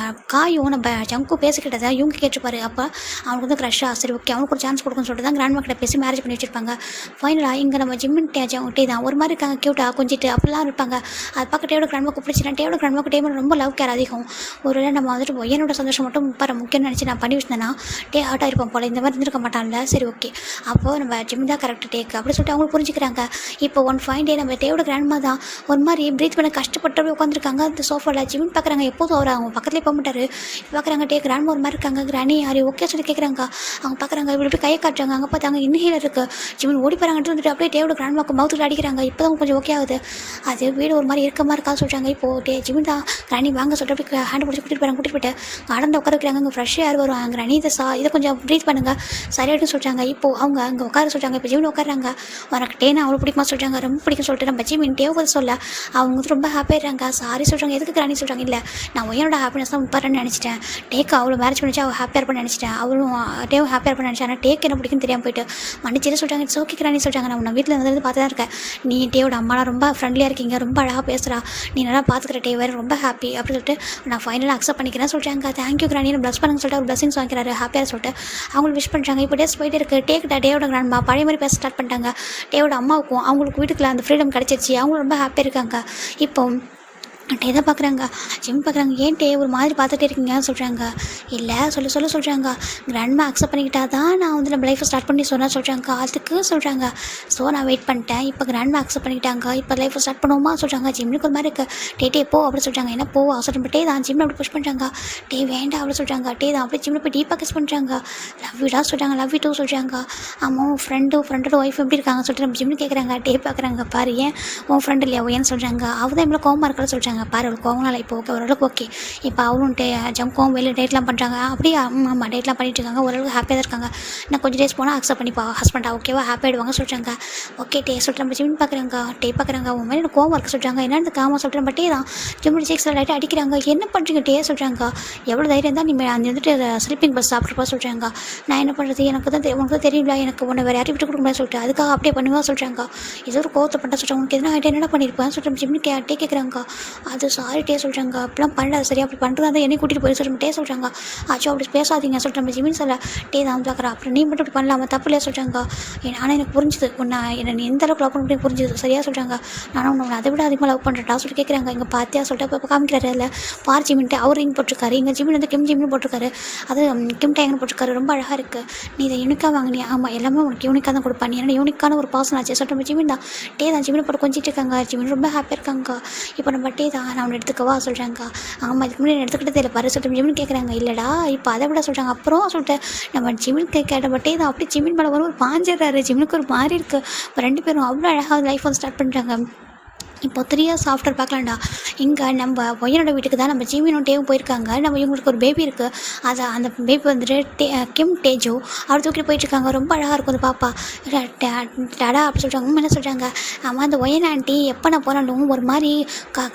காயும் நம்ம ஜங்க்கும் பேசிக்கிட்டதை இவங்க கேட்டிருப்பாரு. அப்போ அவனுக்கு வந்து க்ரஷ்ஷாக சரி ஓகே அவனுக்கு ஒரு சான்ஸ் கொடுக்குன்னு சொல்லிட்டு தான் கிராண்ட்மா கிட்ட பேசி மேரேஜ் பண்ணி வச்சுருப்பாங்க. ஃபைனலாக இங்கே நம்ம ஜிம்மின் டே தான் ஒரு மாதிரி இருக்காங்க, க்யூட்டாக கொஞ்சிட்டு அப்படிலாம் இருப்பாங்க. அது பார்க்க டேவோட கிராண்ட்மாக்கு பிடிச்சினா டேவோட கிராண்ட்மாக்கு டே ரொம்ப லவ் கேர் அதிகம். ஒரு நம்ம வந்துட்டு என்னோட சந்தோஷம் மட்டும் முக்கியம்னு நினச்சி நான் பண்ணி வச்சிருந்தேன்னா டே ஹார்ட்டாக இருப்போம் போல், இந்த மாதிரி இருந்திருக்க மாட்டான்ல. சரி ஓகே அப்போது நம்ம ஜிம் தான் கரெக்ட் டேக்கு அப்படி சொல்லிட்டு அவங்களுக்கு புரிஞ்சுக்கிறாங்க. இப்போ ஒன் ஃபைன் டே நம்ம டேவோட கிராண்ட்மா தான் ஒரு மாதிரி ப்ரீத் பண்ண கஷ்டப்பட்டு உட்காந்துருக்காங்க அந்த சோஃபாவில். ஜிமின் பார்க்குறாங்க, எப்போதும் அவர் அவங்க பக்கத்துலேயே போக மாட்டார். பார்க்குறாங்க டே கிராண்ட்மா ஒரு மாதிரி இருக்காங்க. கிராணி யார் ஓகே சொல்லி கேட்குறாங்க. அவங்க பார்க்குறாங்க, இப்படி போய் கையை காட்டுறாங்க. அங்கே பார்த்தாங்க இன்னும் இருக்குது. ஜிமின் ஓடி போகிறாங்கட்டு வந்துட்டு அப்படியே டேவோட கிராண்ட்மாக்கு மவுத்தில் அடிக்கிறாங்க. இப்போ தான் கொஞ்சம் ஓகே ஆகுது. அது வீடு ஒரு மாதிரி இருக்கமாக இருக்கா சொல்கிறாங்க. இப்போது ஜிமின் தான் கிராணி வாங்க சொல்லிட்டு போய் ஹேண்ட் பிடிச்சி கூட்டிகிட்டு போயிட்டு கார்டனில் உட்கார வைக்கிறாங்க. அங்கே ஃப்ரெஷ்ஷாக யார் வருவாங்க, அங்கே இதை கொஞ்சம் ப்ரீத் பண்ணுங்கள் சரியாயிட்டு சொல்கிறாங்க. இப்போது அவங்க அங்கே உட்கார சொல்கிறாங்க. இப்போ ஜிமின் உட்காராங்க. உனக்கு டேனா அவ்வளோ பிடிக்குமா சொல்கிறாங்க. ரொம்ப பிடிக்கும் சொல்லிட்டு நம்ம ஜிமின் டேவை சொல்ல அவங்க வந்து ரொம்ப ஹாப்பியாகிறாங்க. சாரி சொல்கிறாங்க. எதுக்கு கிராணி சொல்கிறாங்க, இல்லை நான் ஒய்யனோட ஹாப்பினஸ் தான் முப்பாருன்னு நினச்சிட்டேன். டேக்கு அவ்வளோ மேரேஜ் பண்ணிச்சு அவள் ஹாப்பியாக இருப்பேன்னு நினச்சிட்டேன். அவளும் டேவும் ஹாப்பியாக இருப்பேன்னு நினச்சேன். ஆனால் டேக்கு என்ன பிடிக்குன்னு தெரியாமல் போயிட்டு மன்னிச்சிட்டு சொல்கிறாங்க. இட்ஸ் ஓகே கிராணி சொல்கிறாங்க. நான் உன்னை வீட்டில் வந்து பார்த்து தான் இருக்கேன். நீ டேவோட அம்மாலாம் ரொம்ப ஃப்ரெண்ட்லியாக இருக்கீங்க, ரொம்ப அழகாக பேசுகிறா, நீ நல்லா பார்த்துக்கிற டே வேறு ரொம்ப ஹாப்பி அப்படின்னு சொல்லிட்டு நான் ஃபைனலாக அக்செப்ட் பண்ணிக்கிறேன் சொல்கிறாங்க. தேங்க்யூ கிராணி ப்ளஸ் பண்ணுங்க சொல்லிட்டு அவர் பிளஸிங்ஸ் வாங்கிக்கிறாரு ஹாப்பியாக சொல்லிட்டு அவங்களுக்கு விஷ் பண்ணுறாங்க. இப்போ டேஸ் போயிட்டு இருக்குது. டேக்கிட்ட டேவோட கிராண்ட்மா பழைய மாதிரி பேச ஸ்டார்ட் பண்ணிட்டாங்க. டேவோட அம்மாவுக்கும் அவங்களுக்கு வீட்டுக்குள்ள அந்த ஃப்ரீடம் கிடச்சிருச்சு. அவங்களும் ரொம்ப ஹாப்பியாக இருக்காங்க. இப்போ டே தான் பார்க்குறாங்க. ஜிம் பார்க்குறாங்க. ஏன் டே ஒரு மாதிரி பார்த்துட்டே இருக்கீங்கன்னு சொல்கிறாங்க. இல்லை சொல்கிறாங்க. கிராண்ட்மா அக்செப்ட் பண்ணிக்கிட்டா தான் நான் வந்து நம்ம லைஃப்பை ஸ்டார்ட் பண்ணி சொன்னால் சொல்கிறாங்க. அதுக்கு சொல்கிறாங்க. ஸோ நான் வெயிட் பண்ணிட்டேன். இப்போ கிராண்ட்மா அக்செப்ட் பண்ணிக்கிட்டாங்க. இப்போ லைஃப்பை ஸ்டார்ட் பண்ணுவோமா சொல்கிறாங்க. ஜிம்னுக்கு ஒரு மாதிரி இருக்குது. டே போ அப்படி சொல்கிறாங்க. என்ன போ அவசரம் டே தான் ஜிம்னு அப்படி புஷ் பண்ணுறாங்க. டே வேண்டாம் அப்படி சொல்கிறாங்க. டே தான் அப்படி ஜிம்னு போய் டீப்பாக கிஸ் பண்ணுறாங்க. லவ் யூடா சொல்கிறாங்க. லவ் யூ டூ சொல்கிறாங்க. ஆமாம் ஃப்ரெண்டோட ஒய்ஃப் எப்படி இருக்காங்க சொல்லிட்டு நம்ம ஜிம்னு கேட்குறாங்க. டே பார்க்குறாங்க. பாரு ஏன் உன் ஃப்ரெண்ட் இல்லையா ஏன்னு சொல்கிறாங்க. அவள் தான் இவ்வளோ கோவமாக இருக்கா சொல்கிறாங்க. சொல்லிட்டாங்க. பாரு அவளுக்கு கோவம்லாம் இப்போ ஓகே, ஓரளவுக்கு ஓகே. இப்போ அவளும் ஜம்கும் வெளில டேட்லாம் பண்ணுறாங்க. அப்படியே ஆமாம் டேட்லாம் பண்ணிட்டு இருக்காங்க. ஓரளவுக்கு ஹாப்பியாக தான் இருக்காங்க. இன்னும் கொஞ்சம் டேஸ் போனால் அக்செப்ட் பண்ணிப்பா ஹஸ்பண்டா ஓகேவா, ஹாப்பி ஆகிடுவாங்க சொல்கிறாங்க. ஓகே சொல்லிட்டு நம்ம ஜிமின் பார்க்குறாங்க. பார்க்குறாங்க உன் மாதிரி எனக்கு கோவம் இருக்க சொல்கிறாங்க. என்னென்னு காமா சொல்கிறேன். பட் தான் ஜிமின் சிக்ஸில் லைட்டாக அடிக்கிறாங்க. என்ன பண்ணுறீங்க சொல்கிறாங்க. எவ்வளோ தைரியம் தான் நீ அந்த வந்துட்டு ஸ்லீப்பிங் பஸ் சாப்பிட்றப்பா சொல்கிறாங்க. நான் என்ன பண்ணுறது, எனக்கு தான் உனக்கு தான் தெரியல, எனக்கு உன்னை வேறு யாரையும் விட்டு கொடுக்க முடியாது சொல்லிட்டு அதுக்காக அப்படியே பண்ணுவா சொல்கிறாங்க. ஏதோ ஒரு கோவத்தை பண்ண சொல்கிறாங்க. உனக்கு எதுனா ஆகிட்டு என்னடா பண்ணியிருப்பேன் சொல்லிட்டு ஜிம்னி கேட்குறாங்க. அது சாரி சொல்கிறாங்க. அப்படிலாம் பண்ணல சரியா, அப்படி பண்ணுறதா தான் என்னை கூட்டிகிட்டு போய் சொல்லிட்டு சொல்கிறாங்க. ஆச்சோ அப்படி பேசாதீங்க சொல்லிட்டு நம்ம ஜிமின் சொல்ல தான் பார்க்குறா. அப்புறம் நீ மட்டும் இப்படி பண்ணலாமா, தப்பு இல்லையா சொல்கிறாங்க. ஆனால் எனக்கு புரிஞ்சுது உன்னை என்னை எந்த அளவுக்கு லவ் பண்ண முடியும் புரிஞ்சுது சரியா சொல்கிறாங்க. நானும் உன்னை அதை விட அதிகமாக லவ் பண்ணுறேன்டா சொல்லிட்டு கேட்குறாங்க. இங்கே பார்த்தியா சொல்லிட்டு இப்போ காமிக்கிறாரு. இல்லை பார் ஜிமின்ட்டு அவர் ரிங் போட்டிருக்காரு. இங்கே ஜிமின் வந்து கிம் ஜிமின் போட்டிருக்காரு. அது கிம் டேங்கன்னு போட்டிருக்காரு. ரொம்ப அழகாக இருக்குது. நீ இதை யூனிக்காக வாங்கினியா, ஆமாம் எல்லாமே உனக்கு யூனிக்காக தான் கொடுப்பா, நீ என்ன யூனிக்கான ஒரு பாசம் ஆச்சு சொல்லிட்டு நம்ம ஜிமின் தான் தான் ஜிமினை போட்டு கொஞ்சிட்டு இருக்காங்க. ஜிமின் ரொம்ப ஹாப்பியாக இருக்காங்க. இப்போ நம்ம தான் நான் அவனை எடுத்துக்கவா சொல்கிறாங்க. ஆமாம் இதுக்கு முன்னாடி எடுத்துக்கிட்டே இல்லை பாரு சொல்லிட்டு ஜிமின் கேட்குறாங்க. இல்லைடா இப்போ அதை விட சொல்கிறாங்க. அப்புறம் சொல்லிட்டு நம்ம ஜிமின் கேட்ட தான் அப்படியே ஜிமின் மேலே ஒரு பாஞ்சிடுறாரு. ஜிமினுக்கு ஒரு மாதிரி இருக்குது. ரெண்டு பேரும் அவ்வளோ அழகாக லைஃப் வந்து ஸ்டார்ட் பண்ணுறாங்க. இப்போ 3 இயர்ஸ் ஆஃப்டர் பார்க்கலாம்டா. இங்கே நம்ம பையனோட வீட்டுக்கு தான் நம்ம ஜிமினும் டேவும் போயிருக்காங்க. நம்ம இவங்களுக்கு ஒரு பேபி இருக்குது. அதை அந்த பேபி வந்துட்டு கிம் டேஜோ அவர் தூக்கிட்டு போயிட்டுருக்காங்க. ரொம்ப அழகாக இருக்கும் அந்த பாப்பா. டடா அப்படி சொல்கிறாங்க. என்ன சொல்கிறாங்க, ஆமாம் அந்த ஒயன் ஆண்டி எப்போ நான் போனாலும் ஒரு மாதிரி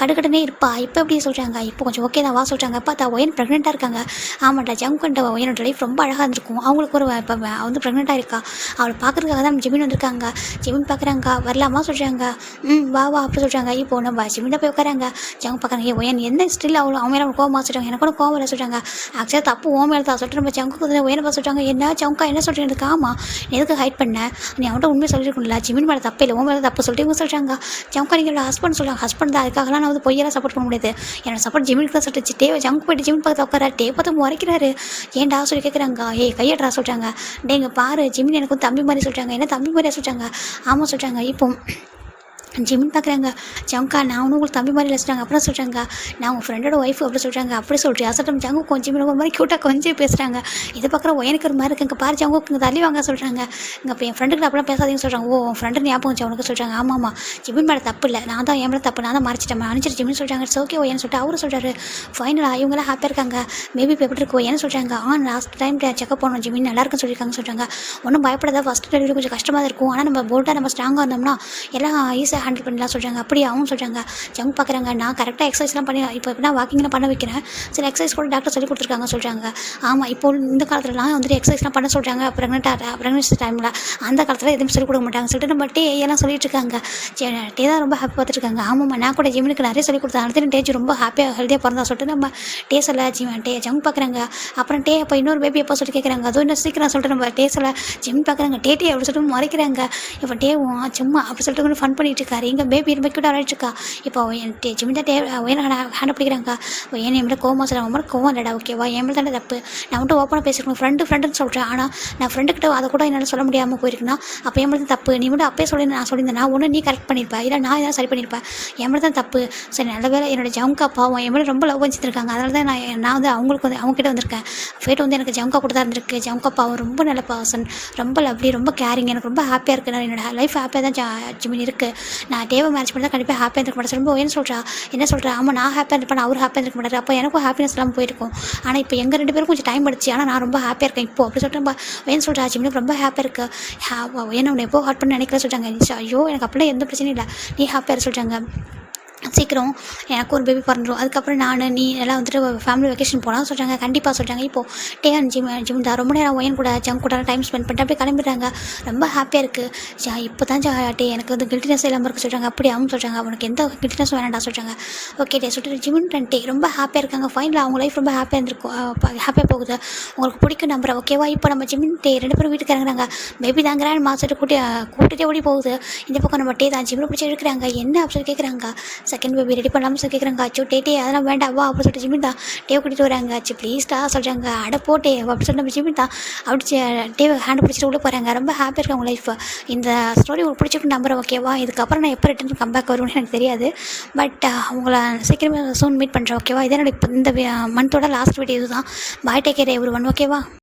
கடுக்கடனே இருப்பா, இப்போ எப்படி சொல்கிறாங்க. இப்போ கொஞ்சம் ஓகே தான் வா சொல்கிறாங்க. பார்த்தா ஒயன் ப்ரெக்னெண்ட்டாக இருக்காங்க. ஆமாண்டா ஜம்கண்ட ஒயனோட லைஃப் ரொம்ப அழகாக இருந்திருக்கும். அவங்களுக்கு ஒரு இப்போ வந்து ப்ரெக்னெண்ட்டாக இருக்கா. அவளை பார்க்குறதுக்காக தான் நம்ம ஜிமின் வந்திருக்காங்க. ஜிமின் பார்க்குறாங்க. வரலாமா சொல்கிறாங்க. வா வா அப்படி சொல்கிறாங்க. இப்போ நம்ம ஜிமின் போய் உட்காராங்க. ஜங்க பார்க்குறாங்க. ஒயன் என்ன ஸ்டில் அவன் மேலே கோவமாக சொல்கிறாங்க. எனக்கு கூட கோவம் இல்லை சொல்கிறாங்க. ஆக்சுவலாக தப்பு ஓ மேலே தான் சொல்லிட்டு நம்ம ஜங்குக்கு ஒயனை பார்த்து சொல்கிறாங்க. என்ன ஜங்கா என்ன சொல்கிறேன் எனக்கு, ஆமாம் நீ எதுக்கு ஹைட் பண்ண, நீ அவன்கிட்ட உண்மையை சொல்லியிருக்கணும்ல, ஜிமின் மேலே தப்பு இல்லை ஓ மேலே தப்பு சொல்லிட்டு இவங்க சொல்கிறாங்க. ஜங்கா நீங்கள் ஹஸ்பண்ட் சொல்கிறாங்க. ஹஸ்பண்ட் தான், அதுக்காகலாம் நான் வந்து பொய்யெல்லாம் சப்போர்ட் பண்ண முடியாது. என்னோட சப்போர்ட் ஜிமினுக்கு தான் சொல்லிட்டு ஜங்கு போய்ட்டு ஜிமின் பார்த்து உட்காரா. பார்த்து முறைக்கிறாரு. ஏன்டா சொல்லி கேட்குறாங்க. கையட்றா சொல்கிறாங்க. டேங்க பாரு ஜிமின் எனக்கு வந்து தம்பி மாதிரி சொல்கிறாங்க. என்ன தம்பி மாதிரியா சொல்கிறாங்க. ஆமாம் சொல்கிறாங்க. இப்போ ஜிமின் பார்க்குறாங்க. ஜங்கா நான் ஒன்றும் உங்களுக்கு தம்பி மாதிரி இல்லை சொல்கிறாங்க. அப்புறம் சொல்கிறாங்க நான் உங்கள் ஃப்ரெண்டோட ஒய்ஃப் அப்படி சொல்கிறாங்க. அப்படி சொல்கிறேன் அசட்டம் ஜங்கு கொஞ்சம் ஒரு மாதிரி க்யூட்டாக கொஞ்சம் பேசுகிறாங்க. இதை பார்க்குற ஒயனுக்கு ஒரு மாதிரி இருக்குது. இங்கே பாரு ஜங்கு இங்கே தள்ளி வாங்க சொல்கிறாங்க. இங்கே இப்போ என் ஃப்ரெண்டுக்கு அப்படிலாம் பேசாதீங்கன்னு சொல்கிறாங்க. ஓ உன் ஃப்ரெண்டு ஞாபகம் வச்சு அவனுக்கு சொல்கிறாங்க. ஆமாம்மா ஜிமின் மேலே தப்பு இல்லை, நான் தான் என் மேலே தப்பு, நான் தான் மறைச்சிட்டேன் அனுப்பிச்சிட்டு ஜிமின் சொல்கிறாங்க. இட்ஸ் ஓகே ஒயன்னு சொல்லிட்டு அவரு சொல்கிறாரு. ஃபைனலாக இவங்களாம் ஹாப்பியாக இருக்காங்க. மேபி இப்போ எப்படி இருக்கும் ஒயன்னு சொல்கிறாங்க. லாஸ்ட் டைம் செக்அப் பண்ணணும் ஜிமின் நல்லா இருக்குன்னு சொல்லியிருக்காங்க சொல்கிறாங்க. ஒன்றும் பயப்படாத, ஃபஸ்ட் டெலிவரி கொஞ்சம் கஷ்டமாக தான் இருக்கும், ஆனால் நம்ம போல்டாக நம்ம ஸ்ட்ராங்காக இருந்தோம்னா எல்லாம் ஈஸியாக ஹேண்டில் பண்ணலாம் சொல்கிறாங்க. அப்படி அவங்க சொல்கிறாங்க. ஜங்கு பார்க்குறாங்க. நான் கரெக்டாக எக்ஸசைஸ்லாம் பண்ணி இப்போ எப்படின்னா வாக்கிங்லாம் பண்ண வைக்கிறேன். சில எக்ஸசைஸ் கூட டாக்டர் சொல்லி கொடுத்துருக்காங்க சொல்கிறாங்க. ஆமாம் இப்போ இந்த காலத்துலலாம் வந்துட்டு எக்ஸசைஸ்லாம் பண்ண சொல்கிறாங்க. ப்ரெக்னன்சி டைமில் அந்த காலத்தில் எதுவும் சொல்லிக் கொடுக்க மாட்டாங்க சொல்லிட்டு நம்ம எல்லாம் சொல்லிட்டு இருக்காங்க. தான் ரொம்ப ஹாப்பி பார்த்துருக்காங்க. ஆமாம்மா நான் கூட ஜிமினுக்கு நிறைய சொல்லி கொடுத்தேன். அடுத்த டேஜ் ரொம்ப ஹாப்பியாக ஹெல்த்தியாக பிறந்தா சொல்லிட்டு நம்ம சொல்ல ஜங்கு பார்க்குறாங்க. அப்புறம் இப்போ இன்னொரு பேபி எப்போ சொல்லி கேட்குறாங்க. அதுவும் இன்னும் சீக்கிரம் சொல்லிட்டு நம்ம சொல்ல ஜிம் பார்க்குறாங்க. அப்படி சொல்லிட்டு மறைக்கிறாங்க. இப்போ சும்மா அப்படி சொல்லிட்டு கொஞ்சம் ஃபன் பண்ணிட்டு இருக்காரு. இங்கே பேபி ரொம்ப க்யூட்டாக விளையாட்டுருக்கா. இப்போ ஜிமின் தான் ஹேண்ட் பிடிக்கிறாங்க. என் என் கோவமாக சொல்ல ரொம்ப கோவம் இல்லைடா ஓகேவா, என் மேலே தானே தப்பு, நான் மட்டும் ஓப்பனாக பேசிருக்கணும் ஃப்ரெண்டுன்னு சொல்கிறேன். ஆனால் நான் ஃப்ரெண்டுக்கிட்ட அதை கூட என்னால் சொல்ல முடியாமல் போயிருக்குன்னா அப்போ என் மேலே தான் தப்பு. நீ மட்டும் அப்பயே நான் சொல்லியிருந்தேன் ஒன்று நீ கரெக்ட் பண்ணியிருப்பேன், இல்லை நான் எதாவது சரி பண்ணியிருப்பேன், என் மேலே தான் தப்பு. சரி நல்ல வேலை என்னோட ஜவுங்கா பாவம் என் மேலே ரொம்ப லவ் வச்சுருக்காங்க. அதனால தான் நான் வந்து அவங்களுக்கு வந்து அவங்ககிட்ட வந்திருக்கேன். ஃபேட் வந்து எனக்கு ஜவுங்கா கூட தான் இருந்திருக்கு. ஜவுங்கா பாவம் ரொம்ப நல்ல பர்சன், ரொம்ப லவ்லி, ரொம்ப கேரிங், எனக்கு ரொம்ப ஹாப்பியாக இருக்குது. நான் என்னோட லைஃப் ஹாப்பியாக தான் ஜிமின் இருக்குது. நான் மேரேஜ் பண்ணி தான் கண்டிப்பாக ஹாப்பியாக இருக்க மாட்டேன். ரொம்ப என்ன சொல்கிறா. ஆமாம் நான் ஹாப்பியாக இருப்பேன், அவர் ஹாப்பியாக இருக்க மாட்டார். அப்போ எனக்கும் ஹாப்பினஸ் எல்லாம் போயிருக்கும். ஆனால் இப்போ எங்கள் 2 பேரும் கொஞ்சம் டைம் படிச்சு, ஆனால் நான் ரொம்ப ஹாப்பியாக இருக்கேன் இப்போ அப்படி சொல்லிட்டு ஏன்னு சொல்கிறா. ஜிமினுக்கு ரொம்ப ஹாப்பியாக இருக்குது. ஏன்னா உன்னை எப்போ ஹாட் பண்ணி நினைக்கல சொல்கிறாங்க. ஐயோ எனக்கு அப்படிலாம் எந்த பிரச்சனையும் இல்லை, நீ ஹாப்பியாக சொல்கிறாங்க. சீக்கிரம் எனக்கு ஒரு பேபி பிறந்துடும், அதுக்கப்புறம் நீ எல்லாம் வந்துட்டு ஃபேமிலி வெக்கேஷன் போகலாம் சொல்கிறாங்க. கண்டிப்பாக சொல்கிறாங்க. இப்போது ஜிம் தான் ரொம்ப நேரம் ஒயன் கூட ஜங்க் கூட டைம் ஸ்பெண்ட் பண்ணிட்டு அப்படியே கிளம்பிடுறாங்க. ரொம்ப ஹாப்பியாக இருக்குது. இப்போ தான் எனக்கு வந்து கில்ட்டினஸ் இல்லாமல் இருக்குது சொல்கிறாங்க. அப்படி அவங்க சொல்கிறாங்க. அவனுக்கு எந்த கில்ட்டினஸும் வேணாண்டா சொல்கிறாங்க. ஓகே சொல்லிட்டு ஜிமின் ரொம்ப ஹாப்பியாக இருக்காங்க. ஃபைனலாக அவங்க லைஃப் ரொம்ப ஹாப்பியாக இருந்திருக்கும், ஹாப்பியாக போகுது. உங்களுக்கு பிடிக்கும் நம்புறேன் ஓகேவா. இப்போ நம்ம ஜிமின் 2 பேரும் வீட்டுக்கு இறங்குறாங்க. பேபி தாங்கிறான்னு மாசிட்டு கூட்டிகிட்டே ஓடி போகுது. இந்த பக்கம் நம்ம தான் ஜிமின் பிடிச்சி எடுக்கிறாங்க. என்ன அப்படி கேட்குறாங்க. செகண்ட் பேபி ரெடி பண்ணலாம்னு சொல்லி கேட்குறாங்க. அச்சோ அதெல்லாம் வேண்டாம் வா அப்படி சொல்லிட்டு ஜிமின் தான் கூட்டிகிட்டு வராங்க. ப்ளீஸ்டா சொல்கிறாங்க. அட போட்டே அப்படி சொல்லிட்டு நம்ம ஜிமின் தான் அப்படி ஹேண்ட் பிடிச்சிட்டு உள்ளே போகிறாங்க. ரொம்ப ஹாப்பியாக இருக்காங்க உங்கள் லைஃப். இந்த ஸ்டோரி உங்களுக்கு பிடிச்சிருக்கு நம்புறேன் ஓகேவா. இதுக்கப்புறம் நான் எப்போ ரிட்டன் கம்பேக் வருவேன்னு எனக்கு தெரியாது. பட் அவங்கள சீக்கிரமே சூன் மீட் பண்ணுறேன் ஓகேவா. இதே என்னோட இந்த மந்தோட லாஸ்ட் வீடியோ தான். Bye take care every one ஓகேவா.